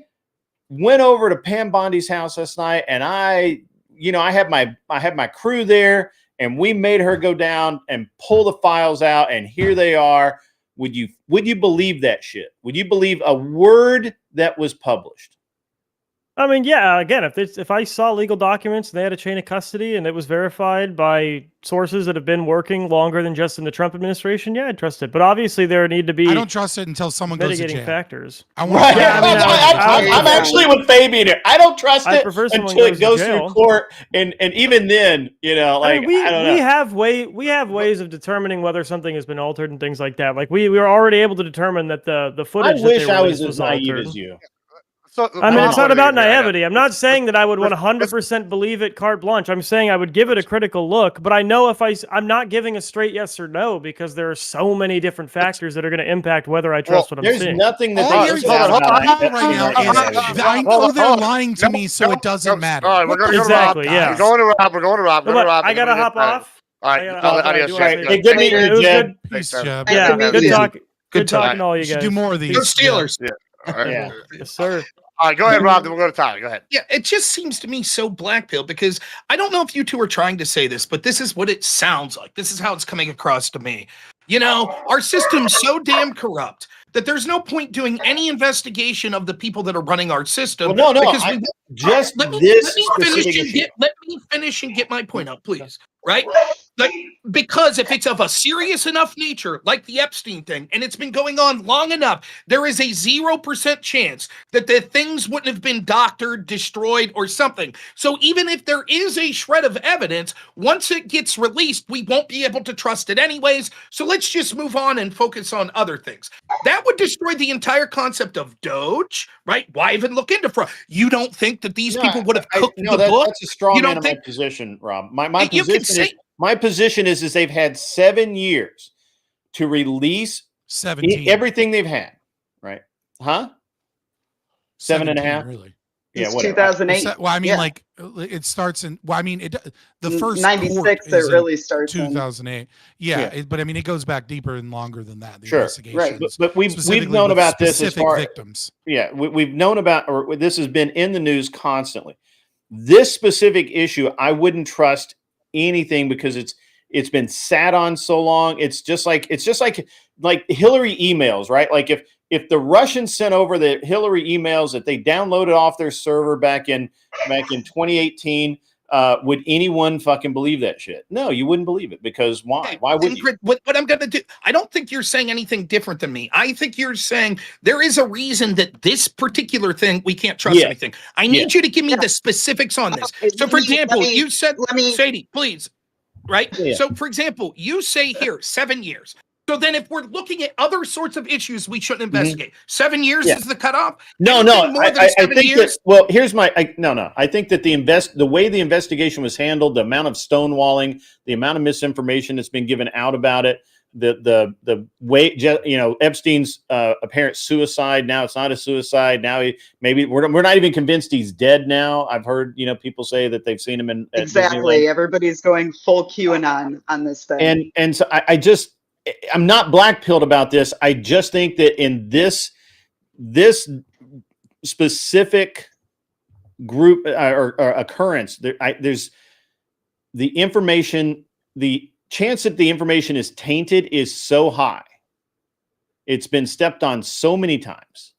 went over to Pam Bondi's house last night, and I had my crew there, and we made her go down and pull the files out, and here they are. Would you believe that shit? Would you believe a word that was published? I mean, yeah. Again, if I saw legal documents and they had a chain of custody and it was verified by sources that have been working longer than just in the Trump administration, yeah, I'd trust it. But obviously, there need to be. I don't trust it until someone goes to jail. Mitigating factors. I'm actually with Fabian here. I don't trust it prefer until it goes through court, and even then, you know, like I don't know. we have ways of determining whether something has been altered and things like that. Like we were already able to determine that the footage. I wish I was as naive altered. as you. So, I mean, it's not about naivety. I'm not saying that I would 100% believe it carte blanche. I'm saying I would give it a critical look, but I know if I'm not giving a straight yes or no because there are so many different factors that are going to impact whether I trust what I'm seeing. There's nothing that All they you're say about right now is I know they're lying to me, so it doesn't matter. All right, we're going to Exactly, Rob. yeah. We're going to Rob. We're going to Rob. But look, I got to hop off. All right. Adios. Hey, good meeting you, Jeb. Peace, Jeb. Yeah, Nice to good meet talk. you. Good talking to all you We should guys. do more of these. Go Steelers. Yeah. All right. Yeah. Yes, sir. All right, go ahead, Rob. Then we'll go to Tyler. Go ahead. Yeah, it just seems to me so black pill because I don't know if you two are trying to say this, but this is what it sounds like. This is how it's coming across to me. You know, our system's so damn corrupt that there's no point doing any investigation of the people that are running our system. Well, no, because let me finish and get my point out, please. Right? Like, because if it's of a serious enough nature, like the Epstein thing, and it's been going on long enough, there is a 0% chance that the things wouldn't have been doctored, destroyed, or something. So even if there is a shred of evidence, once it gets released, we won't be able to trust it anyways. So let's just move on and focus on other things. That would destroy the entire concept of Doge, right? Why even look into fraud? You don't think that these people would have cooked the book? That's a straw man of my position, Rob. My position is they've had 7 years to release 17. everything they've had, right? Huh? 7.5? Really? Yeah, It's 2008. Well, I mean, Yeah. like it starts in. Well, I mean, the first 96. court is It really starts in 2008. Yeah, but I mean, it goes back deeper and longer than that. The Sure, investigations, right. But we've specifically known with about this as specific far victims. Yeah, we've known about, or this has been in the news constantly. This specific issue, I wouldn't trust anything because it's been sat on so long. It's just like Hillary emails, right? Like if the Russians sent over the Hillary emails that they downloaded off their server back in 2018, would anyone fucking believe that shit? No, you wouldn't believe it because why? Okay, Why would you? What I'm going to do, I don't think you're saying anything different than me. I think you're saying there is a reason that this particular thing, we can't trust anything. I need you to give me the specifics on this. So, for example, you said, Sadie, please, right? Yeah. So, for example, you say here 7 years. So then if we're looking at other sorts of issues we shouldn't investigate, 7 years is the cutoff? No. I think that, well, here's my, no. I think that the way the investigation was handled, the amount of stonewalling, the amount of misinformation that's been given out about it, the way, Epstein's apparent suicide. Now it's not a suicide. Now maybe we're not even convinced he's dead now. I've heard, people say that they've seen him in exactly. Disneyland. Everybody's going full QAnon on this thing. And so I'm not black-pilled about this. I just think that in this specific group or occurrence, there's the information, the chance that the information is tainted is so high. It's been stepped on so many times.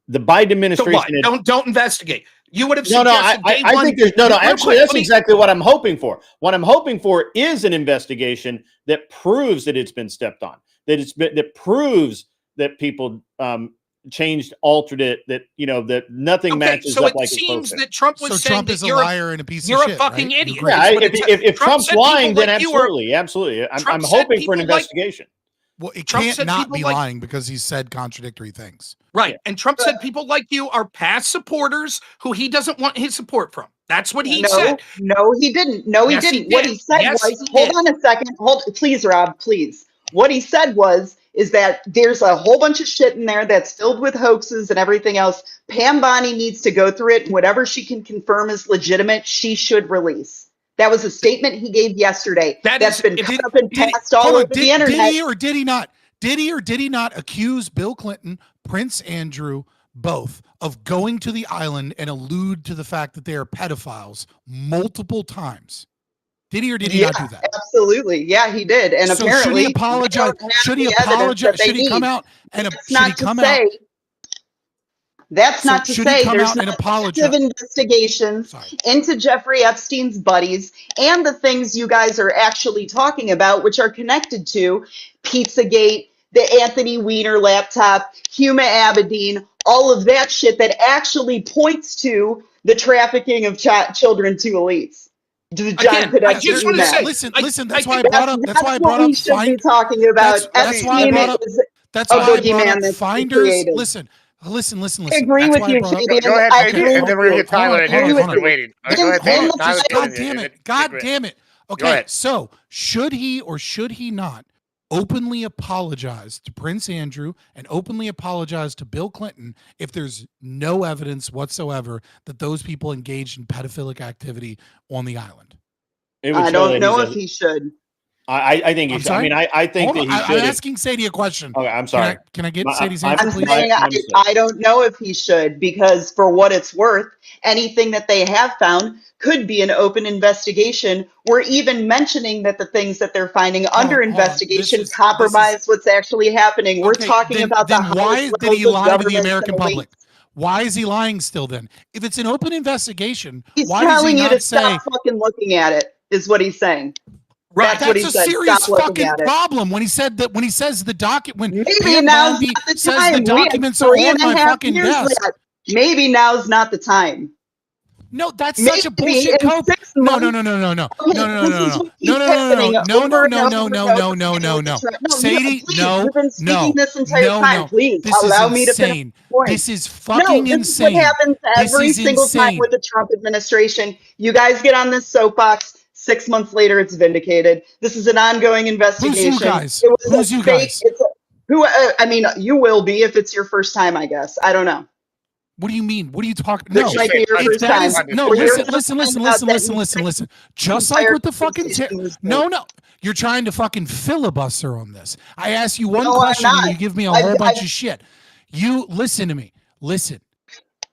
The Biden administration. So what? Don't investigate. You would have suggested I think there's actually that's exactly what I'm hoping for. What I'm hoping for is an investigation that proves that it's been stepped on, that proves that people changed, altered it, that nothing matches up like it's supposed to. So it seems that Trump was saying Trump is a liar and a piece of shit. You're a fucking idiot. Yeah, if Trump's lying, then absolutely. I'm hoping for an investigation. Well, it can't not be lying because he said contradictory things. Right. And Trump said people like you are past supporters who he doesn't want his support from. That's what he said. No, he didn't. No, he didn't. What he said was, hold on a second. Please, Rob, please. What he said is that there's a whole bunch of shit in there that's filled with hoaxes and everything else. Pam Bondi needs to go through it. And whatever she can confirm is legitimate, she should release. That was a statement he gave yesterday. That's been cut up and passed all over the internet. Did he or did he not? Did he or did he not accuse Bill Clinton, Prince Andrew, both of going to the island and allude to the fact that they are pedophiles multiple times? Did he or did he not do that? Absolutely. Yeah, he did. And so apparently, should he apologize? Should he apologize? Should he come out and should he come out? That's So not to should he say come there's out and not apologize? active investigations Sorry. into Jeffrey Epstein's buddies and the things you guys are actually talking about, which are connected to Pizzagate, the Anthony Weiner laptop, Huma Abedin, all of that shit that actually points to the trafficking of children to elites. John Again, I Podesta just want to email. say, Listen. That's I why I think brought up. That's why I That's brought what we up. should be talking about. That's why I Epstein brought up. is That's a why I brought boogeyman up that's finders. created. Listen. I agree That's with why I you, brought up. Fabian. Go ahead, I Fabian, agree and with then we're gonna you. get Tyler in here Hold because on. we're waiting. Go ahead, Fabian. Tyler's God getting in damn here. it. God damn it. Go Okay, ahead. so should he or should he not openly apologize to Prince Andrew and openly apologize to Bill Clinton if there's no evidence whatsoever that those people engaged in pedophilic activity on the island? It would I show don't that know he's if he should. I think he I'm should. I sorry? mean, I think Hold that on. he should. I'm asking Sadie a question. Okay, I'm sorry. Can I get My- Sadie's I'm- answer, I'm please? saying I don't know if he should, because for what it's worth, anything that they have found could be an open investigation. We're even mentioning that the things that they're finding under on. investigation This is- compromise what's actually happening. We're Okay, talking about the then why highest did he levels of lie to the government American and public? elites. Why is he lying still then? If it's an open investigation, He's why does he telling you not to say stop fucking looking at it, is what he's saying. Right. That's what he that's a said. serious Stop looking fucking at it. problem when he said that when he says the when Maybe Pam now's Bondi not the says time. the We had documents are 3.5 on my fucking years desk. left. Maybe now's not the time. No, that's such a Maybe bullshit in cope. 6 No. months. Okay, this is what keeps happening over and over No. please, Sadie, no, you've been speaking this entire time. Please This allow is me to finish insane. the point. This is fucking No, this is what insane. happens This every is single time insane. with the Trump administration. You guys get on this soapbox. 6 months later, it's vindicated. This is an ongoing investigation. Who's you guys? It was Who's a you fake. guys? It's a, who? I mean, you will be if it's your first time, I guess. I don't know. What do you mean? What are you talking? This No, might be your if first that time. is no. Where you're Listen. finding out that Listen. Just like with the fucking no. You're trying to fucking filibuster on this. I ask you one No, I'm question and not. you give me a whole bunch of shit. You listen to me. Listen.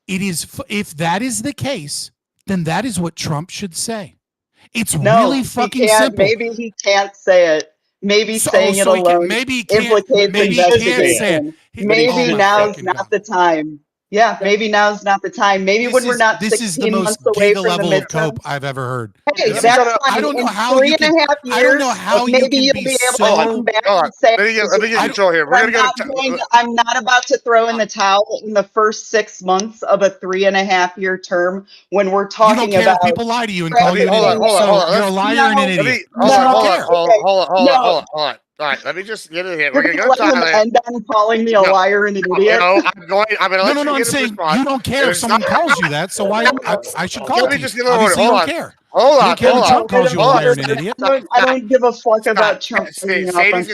It is if that is the case, then that is what Trump should say. It's really fucking simple. Maybe he can't say it. Maybe saying it alone implicates investigation. Maybe now's not the time. Yeah, maybe now's not the time. Maybe when we're not 16 months away from the level of cope midterm. I've ever heard. Hey, that's fine. I don't know In how you can. 3.5 years, I don't know how you maybe can you'll be be able so. to come back and say, Let me get control here. We're gonna go. I'm not about to throw in the towel in the first 6 months of a 3.5 year term when we're talking You don't care about. if people lie to you and call you an idiot. So you're a liar and an idiot. Hold on. All right, let me just get it here. We're gonna go to Tyler. End on calling me a liar and an idiot. No, I'm gonna let No, I'm saying you don't care if someone calls you that, so why I should call Let me you. just get a Obviously, you hold don't on. care. Hold on. Trump calls you a liar and an idiot. I don't give a fuck about Trump. Sadie's let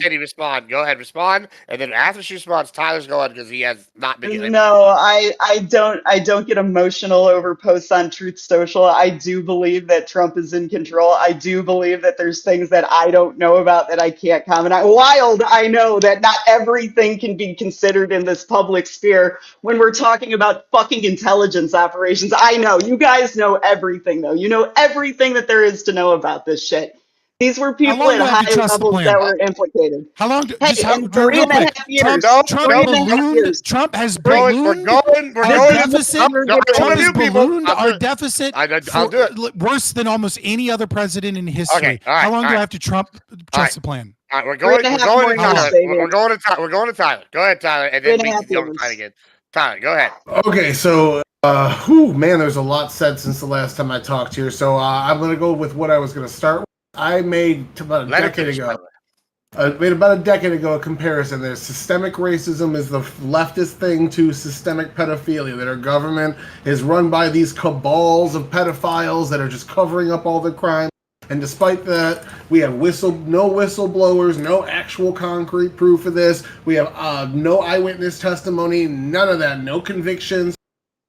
Sadie respond. Go ahead, respond, and then after she responds, Tyler's going because he has not been getting. No, I don't get emotional over posts on Truth Social. I do believe that Trump is in control. I do believe that there's things that I don't know about that I can't comment on. Wild, I know that not everything can be considered in this public sphere when we're talking about fucking intelligence operations. I know you guys know everything, though. You know everything that there is to know about this shit. These were people at high levels that were implicated. How long? Hey, in 3.5 years, Trump has ballooned our deficit. Trump has ballooned our deficit. I'll do it. Worse than almost any other president in history. Okay, all right, How long all do I right. have to trust the plan? All right, we're going to Tyler. We're going to Tyler. Go ahead, Tyler, and then we can go to Tyler again. Tyler, go ahead. Okay, so man, there's a lot said since the last time I talked here. So I'm going to go with what I was going to start with. I made about a decade ago a comparison. There's systemic racism is the leftist thing to systemic pedophilia, that our government is run by these cabals of pedophiles that are just covering up all the crime. And despite that, we have no whistleblowers, no actual concrete proof of this. We have no eyewitness testimony, none of that, no convictions,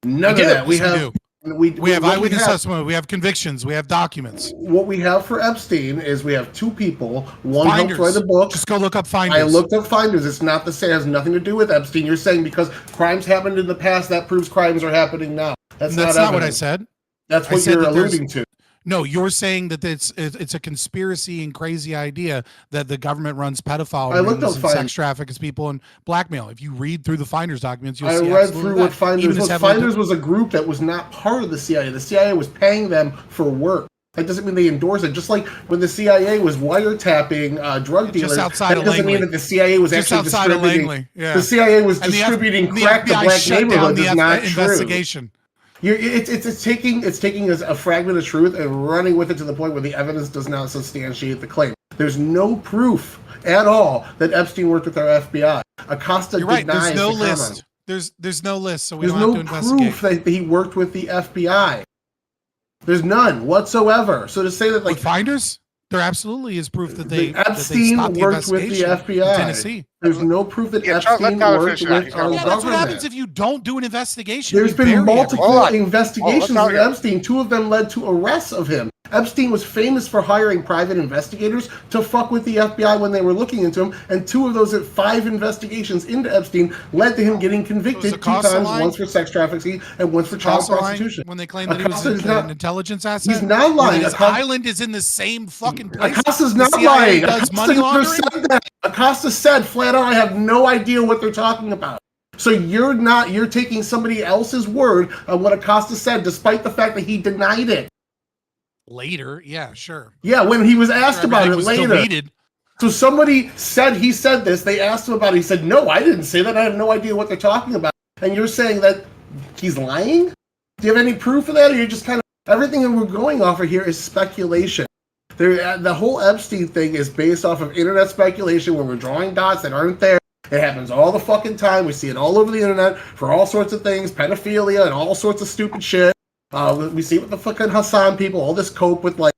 none of that. We have eyewitness testimony. We have convictions. We have documents. What we have for Epstein is we have two people. One helped write a book. Just go look up Finders. I looked up Finders. It's not the same. It has nothing to do with Epstein. You're saying because crimes happened in the past, that proves crimes are happening now. That's not what I said. That's what you're alluding to. No, you're saying that it's a conspiracy and crazy idea that the government runs pedophile rings and sex traffics people and blackmail. If you read through the Finders documents, you'll see read through what that. Finders was. Finders was a group that was not part of the CIA. The CIA was paying them for work. That doesn't mean they endorse it. Just like when the CIA was wiretapping drug dealers, that doesn't mean that the CIA was actually distributing. The CIA was distributing crack to black neighborhoods. Is not investigation. True. It's taking a fragment of truth and running with it to the point where the evidence does not substantiate the claim. There's no proof at all that Epstein worked with our FBI. Acosta denies There's no the list. There's no list, so we don't have to investigate. There's no proof that he worked with the FBI. There's none whatsoever. So to say that, like, with Finders, there absolutely is proof that Epstein worked with the FBI in Tennessee. There's no proof that Epstein worked with our government. That's what happens if you don't do an investigation. There's been multiple investigations of Epstein. 2 of them led to arrests of him. Epstein was famous for hiring private investigators to fuck with the FBI when they were looking into him, and 2 of those 5 investigations into Epstein led to him getting convicted 2 times, once for sex trafficking and once for child prostitution. When they claim that he was an intelligence asset, he's not lying. His island is in the same fucking place. Acosta's not lying. Acosta said flat out, I have no idea what they're talking about. So you're taking somebody else's word on what Acosta said, despite the fact that he denied it. Later, yeah, sure. Yeah, when he was asked about it later. Deleted. So somebody said he said this, they asked him about it, he said, no, I didn't say that, I have no idea what they're talking about. And you're saying that he's lying? Do you have any proof of that, or you're just kind of, everything that we're going off of here is speculation. The whole Epstein thing is based off of internet speculation where we're drawing dots that aren't there. It happens all the fucking time. We see it all over the internet for all sorts of things, pedophilia and all sorts of stupid shit. We see it with the fucking Hassan people, all this cope with like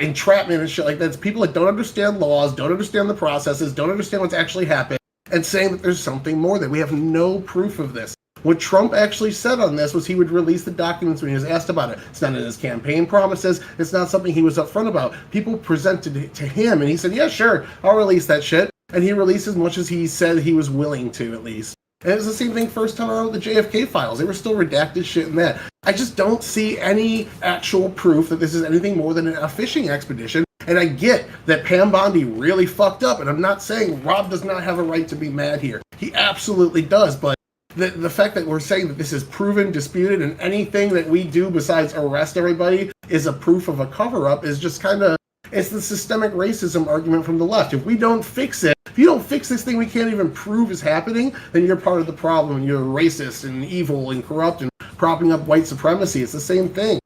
entrapment and shit like that. It's people that don't understand laws, don't understand the processes, don't understand what's actually happened, and saying that there's something more there. We have no proof of this. What Trump actually said on this was he would release the documents when he was asked about it. It's not in his campaign promises. It's not something he was upfront about. People presented it to him, and he said, yeah, sure, I'll release that shit. And he released as much as he said he was willing to, at least. And it was the same thing first time around with the JFK files. They were still redacted shit in that. I just don't see any actual proof that this is anything more than a fishing expedition. And I get that Pam Bondi really fucked up, and I'm not saying Rob does not have a right to be mad here. He absolutely does, but the fact that we're saying that this is proven, disputed, and anything that we do besides arrest everybody is a proof of a cover-up is just kind of, it's the systemic racism argument from the left. If we don't fix it, if you don't fix this thing we can't even prove is happening, then you're part of the problem, and you're racist and evil and corrupt and propping up white supremacy. It's the same thing.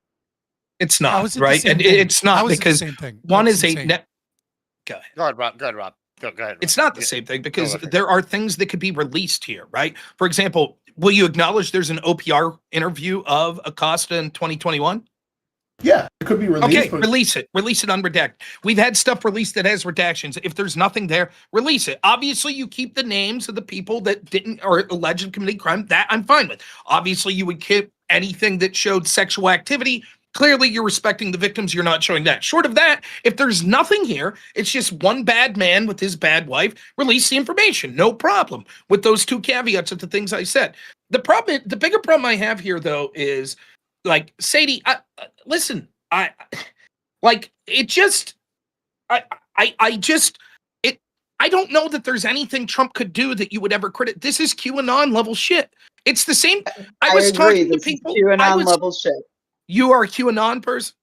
It's not, right? And it's not because one is a net. Go ahead, Rob. Go ahead. It's not the same thing because there are things that could be released here, right? For example, will you acknowledge there's an OPR interview of Acosta in 2021? Yeah, it could be released. Okay, release it. Release it unredacted. We've had stuff released that has redactions. If there's nothing there, release it. Obviously, you keep the names of the people that didn't or alleged committing crime. That I'm fine with. Obviously, you would keep anything that showed sexual activity. Clearly, you're respecting the victims. You're not showing that. Short of that, if there's nothing here, it's just one bad man with his bad wife, release the information. No problem with those 2 caveats of the things I said. The bigger problem I have here, though, is like, Sadie, listen, I don't know that there's anything Trump could do that you would ever credit. This is QAnon level shit. It's the same. I was agree. Talking to people. QAnon level shit. You are a QAnon person?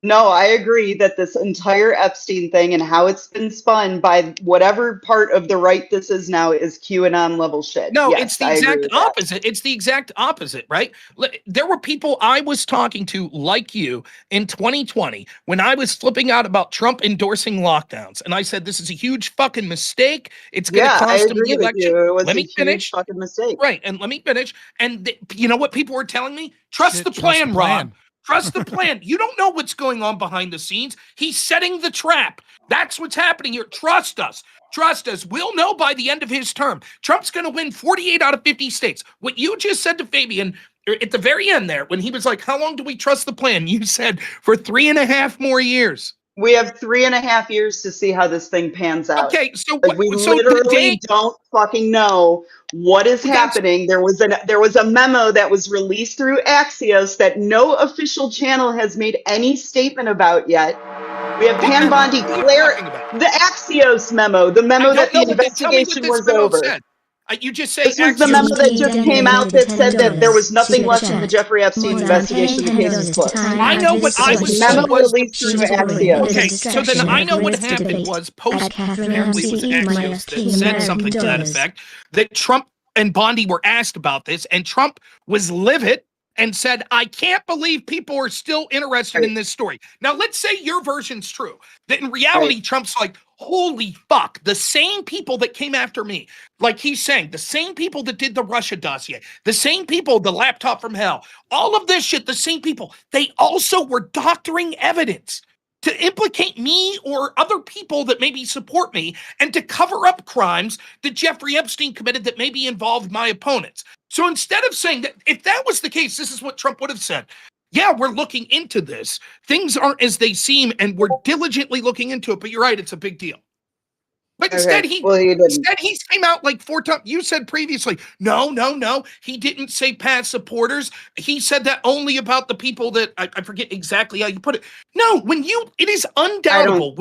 No, I agree that this entire Epstein thing and how it's been spun by whatever part of the right this is now is QAnon level shit. No, yes, it's the exact opposite. It's the exact opposite, right? There were people I was talking to like you in 2020 when I was flipping out about Trump endorsing lockdowns. And I said, this is a huge fucking mistake. It's going to cost him the election. Let me finish. Fucking mistake. Right. And let me finish. And you know what people were telling me? Trust the plan, Rob. Trust the plan. You don't know what's going on behind the scenes. He's setting the trap. That's what's happening here. Trust us. Trust us. We'll know by the end of his term. Trump's going to win 48 out of 50 states. What you just said to Fabian at the very end there, when he was like, how long do we trust the plan? You said for 3.5 more years. We have 3.5 years to see how this thing pans out. Okay, so Like, we so the literally day don't fucking know what is happening. There was a memo that was released through Axios that no official channel has made any statement about yet. We have What Pam memo Bondi are you Claire, talking about? the Axios memo, the I memo that don't know the what they tell me what investigation this was memo over. said. You just say This was the Axios. memo that just came out that said that there was nothing left in the Jeffrey Epstein investigation. The case is closed. I know what I This was was a memo told was released through Axios. okay. So then I know what happened was post. Apparently, it was Axios that said something to that effect that Trump and Bondi were asked about this, and Trump was livid and said, "I can't believe people are still interested in this story." Now, let's say your version's true. That in reality, Trump's like, "Holy fuck!" The same people that came after me, like he's saying, the same people that did the Russia dossier, the same people, the laptop from hell, all of this shit, the same people. They also were doctoring evidence to implicate me or other people that maybe support me and to cover up crimes that Jeffrey Epstein committed that maybe involved my opponents. So instead of saying that, if that was the case, this is what Trump would have said. Yeah, we're looking into this. Things aren't as they seem, and we're diligently looking into it. But you're right, it's a big deal. But instead, he came out like 4 times. You said previously, no. He didn't say past supporters. He said that only about the people that I forget exactly how you put it. No, it is undoubtable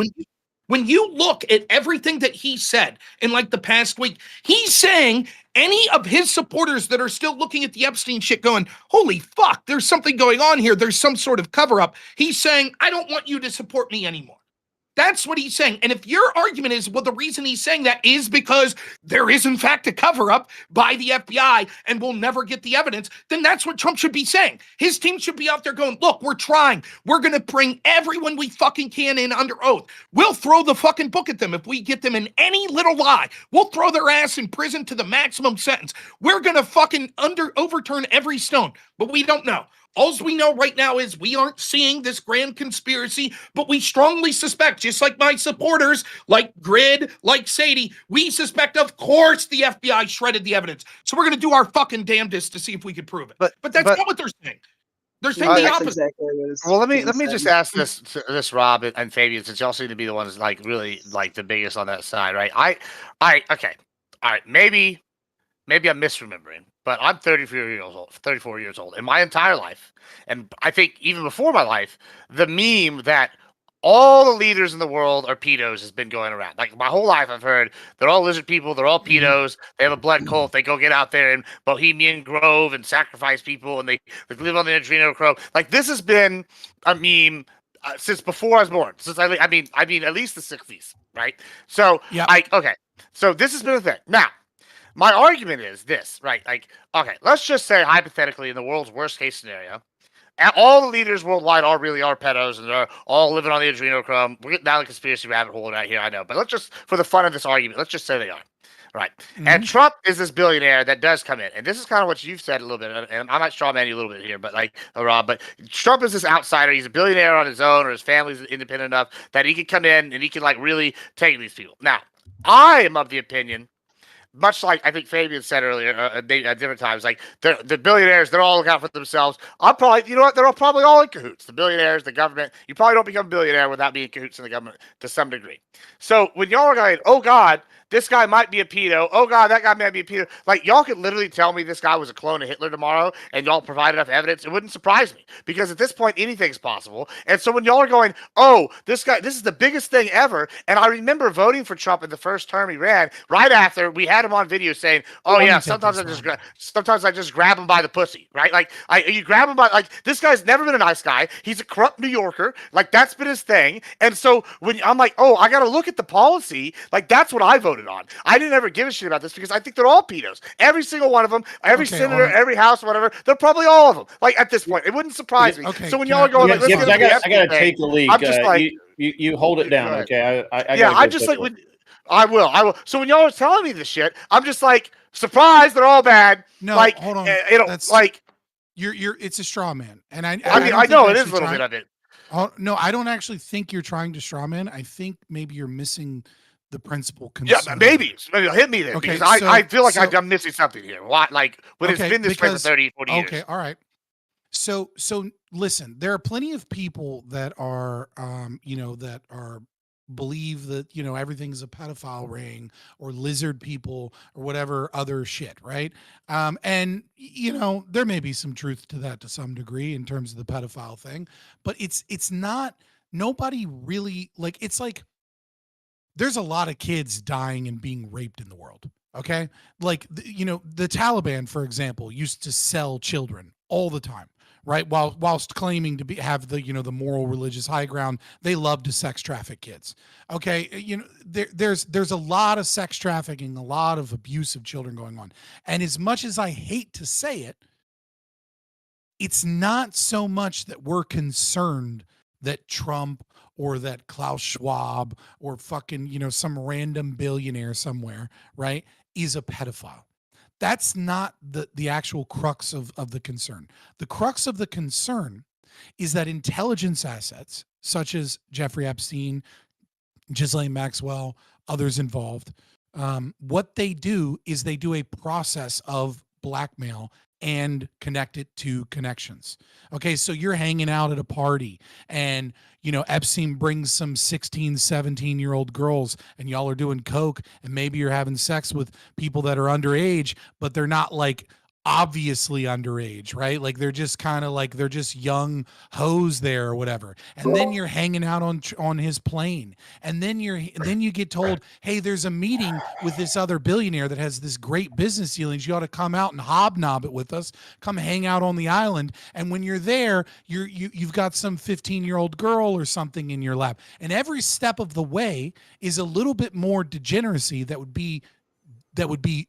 when you look at everything that he said in like the past week, he's saying any of his supporters that are still looking at the Epstein shit going, holy fuck, there's something going on here. There's some sort of cover up. He's saying, I don't want you to support me anymore. That's what he's saying. And if your argument is, well, the reason he's saying that is because there is, in fact, a cover up by the FBI and we'll never get the evidence, then that's what Trump should be saying. His team should be out there going, look, we're trying. We're going to bring everyone we fucking can in under oath. We'll throw the fucking book at them if we get them in any little lie. We'll throw their ass in prison to the maximum sentence. We're going to fucking overturn every stone. But we don't know. All we know right now is we aren't seeing this grand conspiracy, but we strongly suspect, just like my supporters, like Grid, like Sadie, we suspect, of course, the FBI shredded the evidence. So we're going to do our fucking damnedest to see if we can prove it. But that's not what they're saying. They're saying the opposite. Exactly well, let me just ask this Rob and Fabian, since y'all seem to be the ones like really like the biggest on that side, right? Okay, all right, maybe I'm misremembering, but I'm 34 years old. In my entire life, and I think even before my life, the meme that all the leaders in the world are pedos has been going around. Like my whole life, I've heard they're all lizard people, they're all pedos, they have a blood cult, they go get out there in Bohemian Grove and sacrifice people, and they live on the adrenochrome. Like this has been a meme since before I was born. Since I mean at least the 60s, right? So okay, so this has been a thing. Now, my argument is this, right? Like, okay, let's just say hypothetically in the world's worst case scenario, all the leaders worldwide are pedos and they're all living on the adrenochrome. We're getting down the conspiracy rabbit hole right here, I know. But let's just, for the fun of this argument, let's just say they are. Right. And Trump is this billionaire that does come in. And this is kind of what you've said a little bit. And I might straw man you a little bit here, but like Rob, but Trump is this outsider. He's a billionaire on his own, or his family's independent enough that he can come in and he can like really take these people. Now, I am of the opinion, much like I think Fabian said earlier at different times, like the billionaires, they're all looking out for themselves. I'm probably, you know what, they're all probably all in cahoots. The billionaires, the government. You probably don't become a billionaire without being in cahoots in the government to some degree. So when y'all are going, oh God, this guy might be a pedo. Oh God, that guy might be a pedo. Like y'all could literally tell me this guy was a clone of Hitler tomorrow, and y'all provide enough evidence, it wouldn't surprise me because at this point anything's possible. And so when y'all are going, oh, this guy, this is the biggest thing ever. And I remember voting for Trump in the first term he ran. Right after we had him on video saying, "Oh yeah, sometimes I just grab him by the pussy." Right? Like you grab him by like this guy's never been a nice guy. He's a corrupt New Yorker. Like that's been his thing. And so when I'm like, oh, I got to look at the policy. Like that's what I voted on. I didn't ever give a shit about this because I think they're all pedos. Every single one of them, every senator, every house, whatever. They're probably all of them. Like at this point, it wouldn't surprise me. Okay, so when y'all are going, like, let's I got to take the lead. I'm just like, you hold it down, okay? I'm just like, I will. So when y'all are telling me this shit, I'm just like, surprise, they're all bad. No, like, hold on. That's like you're. It's a straw man, and I know it is a little bit of it. No, I don't actually think you're trying to straw man. I think maybe you're missing the principal concern. Yeah, maybe hit me then, because I feel like I'm missing something here. Why? Like when it's been this way for 30, 40 years. Okay, all right. So listen, there are plenty of people that are, that are believe that, everything's a pedophile ring or lizard people or whatever other shit, right? And there may be some truth to that to some degree in terms of the pedophile thing, but it's not, nobody really, like, it's like there's a lot of kids dying and being raped in the world. Okay. Like, the Taliban, for example, used to sell children all the time, right? Whilst claiming to have the moral religious high ground, they love to sex traffic kids. Okay. There's a lot of sex trafficking, a lot of abuse of children going on. And as much as I hate to say it, it's not so much that we're concerned that Trump or that Klaus Schwab or fucking, some random billionaire somewhere, right, is a pedophile. That's not the actual crux of the concern. The crux of the concern is that intelligence assets, such as Jeffrey Epstein, Ghislaine Maxwell, others involved, what they do is they do a process of blackmail and connect it to connections. Okay, so you're hanging out at a party and Epstein brings some 16, 17-year-old girls and y'all are doing coke and maybe you're having sex with people that are underage, but they're not like obviously underage, right? Like they're just kind of like they're just young hoes there or whatever. And then you're hanging out on his plane. And then you get told, "Hey, there's a meeting with this other billionaire that has this great business dealings. You ought to come out and hobnob it with us. Come hang out on the island." And when you're there, you've got some 15-year-old girl or something in your lap. And every step of the way is a little bit more degeneracy that would be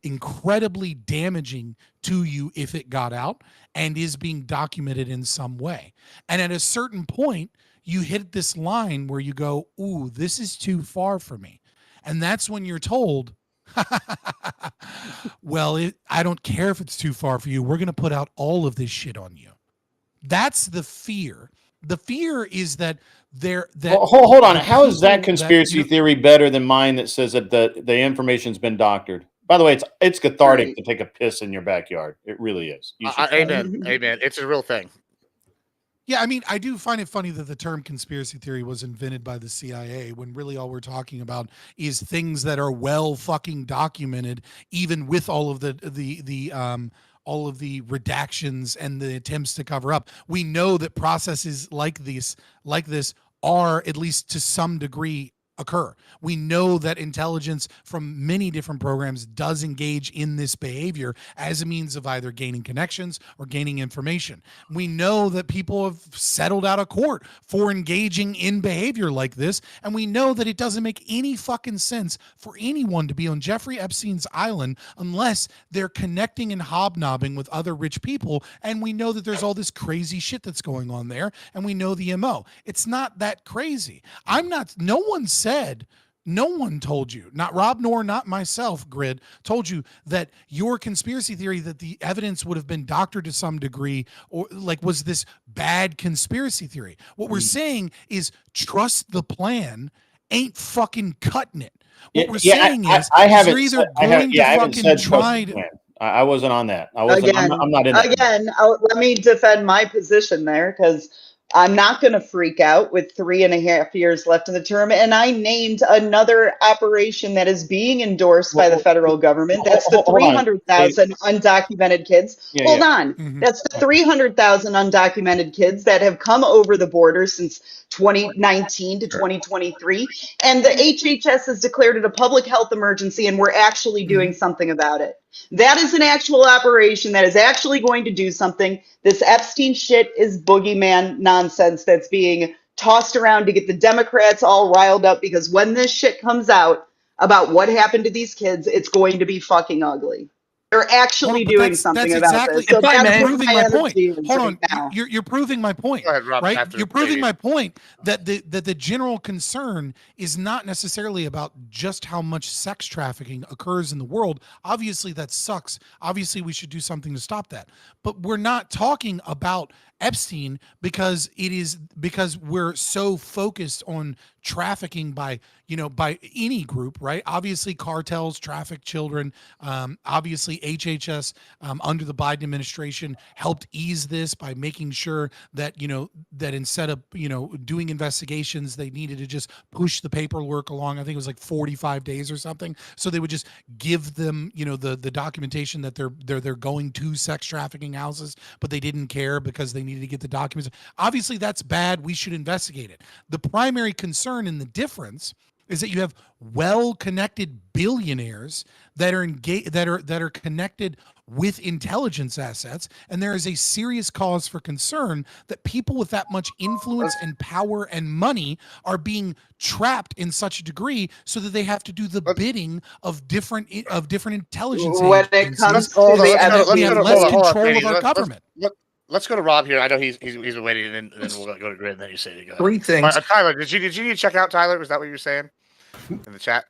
incredibly damaging to you if it got out and is being documented in some way. And at a certain point, you hit this line where you go, "Ooh, this is too far for me." And that's when you're told, "Well, I don't care if it's too far for you. We're going to put out all of this shit on you." That's the fear. The fear is that hold on. How is that conspiracy theory better than mine that says that the information's been doctored? By the way, it's cathartic to take a piss in your backyard. It really is. Amen. Amen. It's a real thing. Yeah, I mean, I do find it funny that the term conspiracy theory was invented by the CIA when really all we're talking about is things that are well fucking documented, even with all of all of the redactions and the attempts to cover up. We know that processes like this are, at least to some degree, occur. We know that intelligence from many different programs does engage in this behavior as a means of either gaining connections or gaining information. We know that people have settled out of court for engaging in behavior like this, and we know that it doesn't make any fucking sense for anyone to be on Jeffrey Epstein's island unless they're connecting and hobnobbing with other rich people, and we know that there's all this crazy shit that's going on there, and we know the MO. It's not that crazy. No one told you, not Rob nor not myself, Grid, told you that your conspiracy theory that the evidence would have been doctored to some degree or like was this bad conspiracy theory. What we're saying is trust the plan ain't fucking cutting it. What we're saying is you're either going to fucking try to... I wasn't on that. I'm not in that. Again, let me defend my position there because I'm not going to freak out with 3.5 years left in the term. And I named another operation that is being endorsed by the federal government. That's the 300,000 undocumented kids. Hold on. That's the 300,000 undocumented kids that have come over the border since 2019 to 2023. And the HHS has declared it a public health emergency, and we're actually doing something about it. That is an actual operation that is actually going to do something. This Epstein shit is boogeyman nonsense that's being tossed around to get the Democrats all riled up, because when this shit comes out about what happened to these kids, it's going to be fucking ugly. They're actually doing something about this. So that's proving my point. Hold on, you're proving my point, right? You're proving my point that the general concern is not necessarily about just how much sex trafficking occurs in the world. Obviously, that sucks. Obviously, we should do something to stop that. But we're not talking about Epstein because we're so focused on trafficking by any group, right? Obviously cartels traffic children. Obviously the HHS under the Biden administration helped ease this by making sure that, that instead of, doing investigations, they needed to just push the paperwork along. I think it was like 45 days or something. So they would just give them, the documentation that they're going to sex trafficking houses, but they didn't care because they needed to get the documents. Obviously, that's bad. We should investigate it. The primary concern in the difference is that you have well-connected billionaires that are engaged, that are connected with intelligence assets, and there is a serious cause for concern that people with that much influence and power and money are being trapped in such a degree so that they have to do the bidding of different intelligence When it agencies. comes to the we have less control of our government. Let's go to Rob here. I know he's been waiting, and then we'll go to Grid, and then you say it. Go ahead. 3 things. Tyler, did you need to check out Tyler? Was that what you were saying in the chat?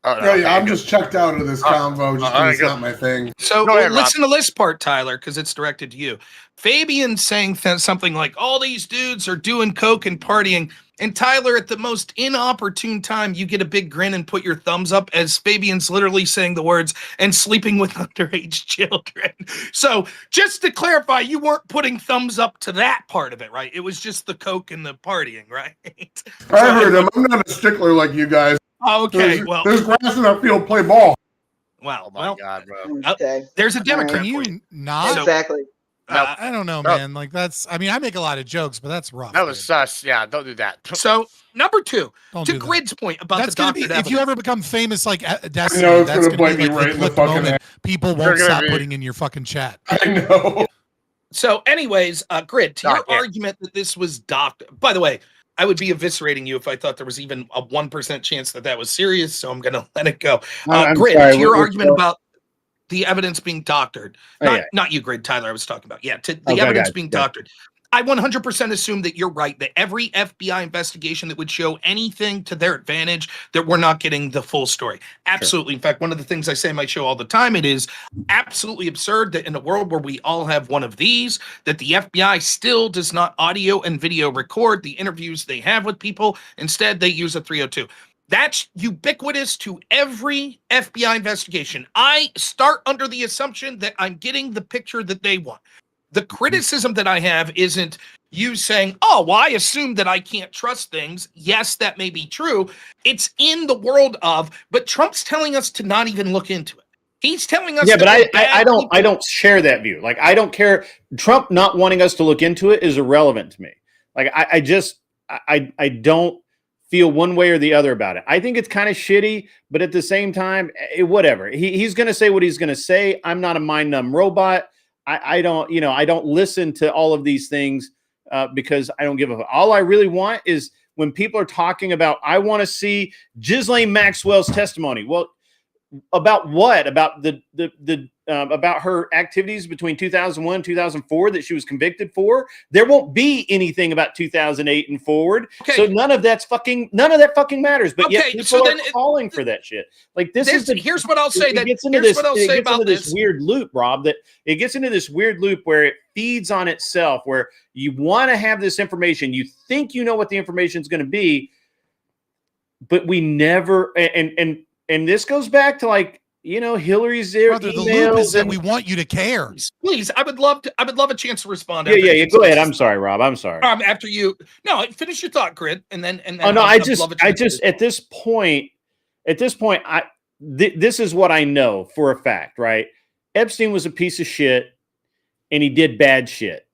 Oh, no, yeah, I'm just checked out of this convo. Just it's not my thing. So listen to this part, Tyler, because it's directed to you. Fabian saying something like, all these dudes are doing coke and partying. And Tyler, at the most inopportune time, you get a big grin and put your thumbs up as Fabian's literally saying the words, and sleeping with underage children. So just to clarify, you weren't putting thumbs up to that part of it, right? It was just the coke and the partying, right? I heard him. I'm not a stickler like you guys. Oh, okay, there's grass in that field. Play ball. Wow. Oh my God, bro. There's a Democrat for you. you. Not exactly. I don't know, man. Like I make a lot of jokes, but that's rough. That was sus. Yeah, don't do that. So number 2, don't to Grid's point about that's the gonna be evidence. If you ever become famous like Destiny, I know it's that's gonna bite me like right in the fucking moment head. people won't stop putting in your fucking chat. I know. So, anyways, Grid, to your argument that this was doctored. By the way, I would be eviscerating you if I thought there was even a 1% chance that was serious. So I'm going to let it go. Grid, to your argument about the evidence being doctored. Not you, Grid, Tyler, I was talking about. Yeah, to the evidence being doctored. I 100% assume that you're right, that every FBI investigation that would show anything to their advantage, that we're not getting the full story. Absolutely. Sure. In fact, one of the things I say in my show all the time, it is absolutely absurd that in a world where we all have one of these, that the FBI still does not audio and video record the interviews they have with people. Instead, they use a 302. That's ubiquitous to every FBI investigation. I start under the assumption that I'm getting the picture that they want. The criticism that I have isn't you saying, oh, well, I assume that I can't trust things. Yes, that may be true. It's in the world of, but Trump's telling us to not even look into it. He's telling us. Yeah, but I don't share that view. Like, I don't care. Trump not wanting us to look into it is irrelevant to me. Like, I don't feel one way or the other about it. I think it's kind of shitty, but at the same time, whatever. He's going to say what he's going to say. I'm not a mind numb robot. I don't listen to all of these things because I don't give a fuck. All I really want is when people are talking about, I want to see Ghislaine Maxwell's testimony. Well, about what? About about her activities between 2001 and 2004 that she was convicted for? There won't be anything about 2008 and forward. Okay. So none of that fucking matters. But yet people are calling for that shit. Like here's what I'll say. It gets into this weird loop, Rob. That it gets into this weird loop where it feeds on itself, where you want to have this information, you think you know what the information is going to be, but we never. And this goes back to Hillary's Brother, the loop is that we want you to care. Please, I would love a chance to respond. Yeah. Go ahead. I'm sorry, Rob. I'm sorry. After you, no, finish your thought, Grid, and then. Oh no, I just at this point, this is what I know for a fact, right? Epstein was a piece of shit, and he did bad shit.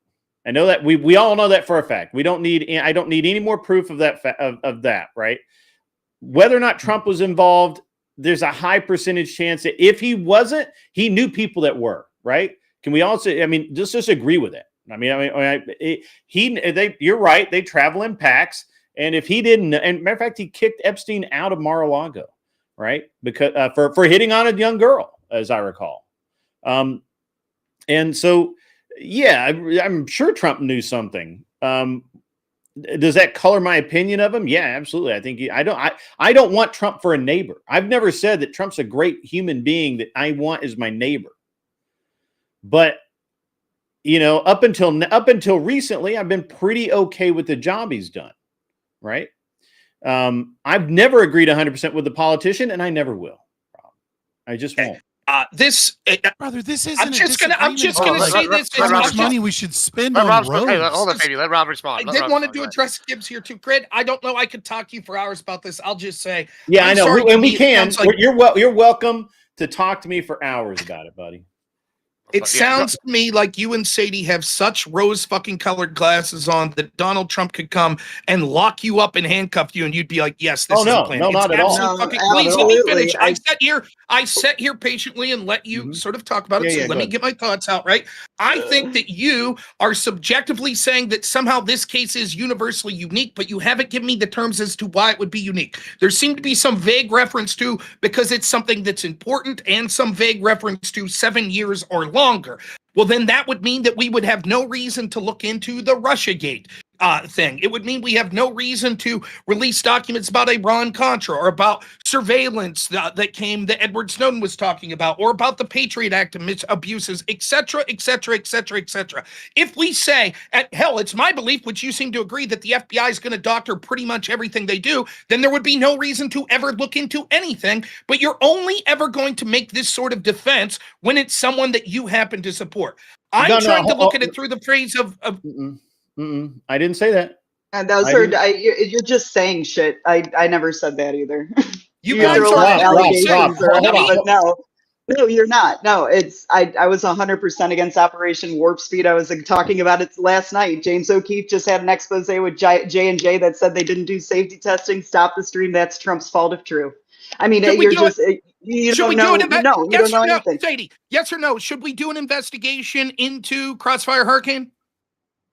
I know that we all know that for a fact. I don't need any more proof of that of that, right? Whether or not Trump was involved, there's a high percentage chance that if he wasn't, he knew people that were, right? Can we also, just agree with it? You're right. They travel in packs. And if he didn't, and matter of fact, he kicked Epstein out of Mar-a-Lago, right? Because for hitting on a young girl, as I recall. And so, yeah, I'm sure Trump knew something. Does that color my opinion of him? Yeah, absolutely. I think I don't want Trump for a neighbor. I've never said that Trump's a great human being that I want as my neighbor. But up until recently, I've been pretty okay with the job he's done. Right? I've never agreed 100% with the politician, and I never will. I just won't. Brother, this isn't. I'm just gonna say this. How much money we should spend on roads? Hey, hold on, baby. Let Rob respond. I did want to address Gibbs here too. Grid, I don't know. I could talk to you for hours about this. I'll just say, yeah, I know, and we can. Like, you're welcome to talk to me for hours about it, buddy. It sounds to me like you and Sadie have such rose fucking colored glasses on that Donald Trump could come and lock you up and handcuff you, and you'd be like, "Yes, this is the plan." No, not at all. Please let me finish. I sat here patiently and let you sort of talk about it. So let me get my thoughts out. Right? I think that you are subjectively saying that somehow this case is universally unique, but you haven't given me the terms as to why it would be unique. There seemed to be some vague reference to because it's something that's important, and some vague reference to 7 years or longer. Well, then that would mean that we would have no reason to look into the Russiagate thing. It would mean we have no reason to release documents about Iran-Contra or about surveillance that Edward Snowden was talking about, or about the Patriot Act abuses, etc., etc., etc., etc. If we say, hell, it's my belief, which you seem to agree, that the FBI is going to doctor pretty much everything they do, then there would be no reason to ever look into anything. But you're only ever going to make this sort of defense when it's someone that you happen to support. I'm trying to look at it through the phrase of I didn't say that. And those you're just saying shit. I never said that either. You guys are no, you're not. No, I was 100% against Operation Warp Speed. I was talking about it last night. James O'Keefe just had an expose with J&J that said they didn't do safety testing. Stop the stream. That's Trump's fault if true. I mean, you don't know anything. Sadie, yes or no? Should we do an investigation into Crossfire Hurricane?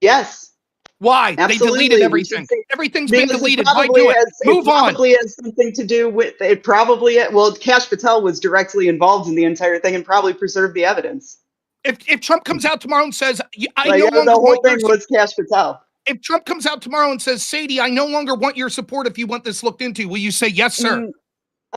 Yes. Why? Absolutely. They deleted everything. Everything's been deleted. Why do it? Move on. It probably has something to do with it. Well, Kash Patel was directly involved in the entire thing and probably preserved the evidence. If Trump comes out tomorrow and says, the whole thing was Kash Patel. If Trump comes out tomorrow and says, Sadie, I no longer want your support if you want this looked into, will you say yes, sir?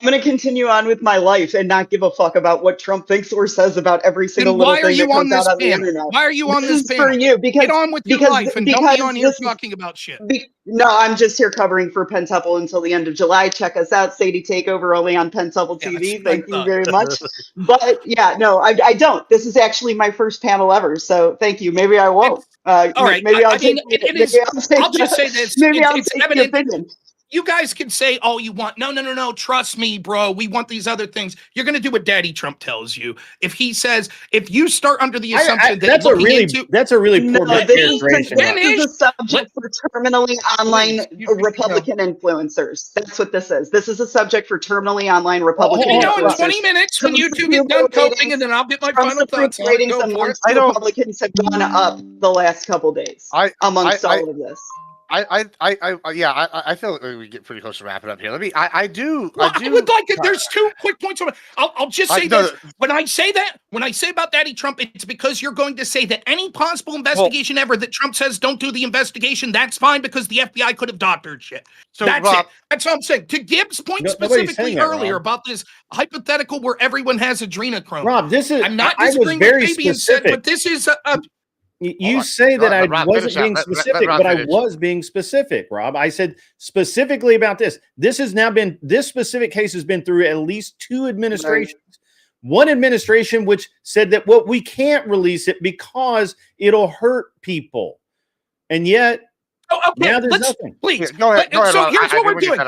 I'm going to continue on with my life and not give a fuck about what Trump thinks or says about every single little thing that comes out on the internet. Why are you on this panel? For you, because, get on with your life and don't be on here talking about shit. No, I'm just here covering for Pentuple until the end of July. Check us out, Sadie Takeover, only on Pentuple TV. Thank you very much. But yeah, no, I don't. This is actually my first panel ever, so thank you. Maybe I won't. All right. Maybe I'll just say this. Maybe I'll take the opinion. You guys can say all you want. No. Trust me, bro. We want these other things. You're going to do what Daddy Trump tells you. If he says, if you start under the assumption that's a really poor characterization. This is a subject for terminally online Republican influencers. That's what this is. This is a subject for terminally online Republican influencers. In 20 minutes when you two get done coping, and then I'll get my final thoughts. Republicans have gone up the last couple days amongst all of this. I feel like we get pretty close to wrapping up here. I would like it. There's 2 quick points. I'll just say this. When I say about Daddy Trump, it's because you're going to say that any possible investigation ever that Trump says don't do the investigation, that's fine because the FBI could have doctored shit. So that's it. That's what I'm saying. To Gibbs' point specifically earlier about this hypothetical where everyone has adrenochrome. Rob, I'm not disagreeing with Fabian said, but this is You say that I wasn't being specific, but I was being specific, Rob. I said specifically about this. This specific case has been through at least 2 administrations. Right. One administration which said that we can't release it because it'll hurt people. And yet now there's nothing. Please. Go ahead, so here's what we're doing.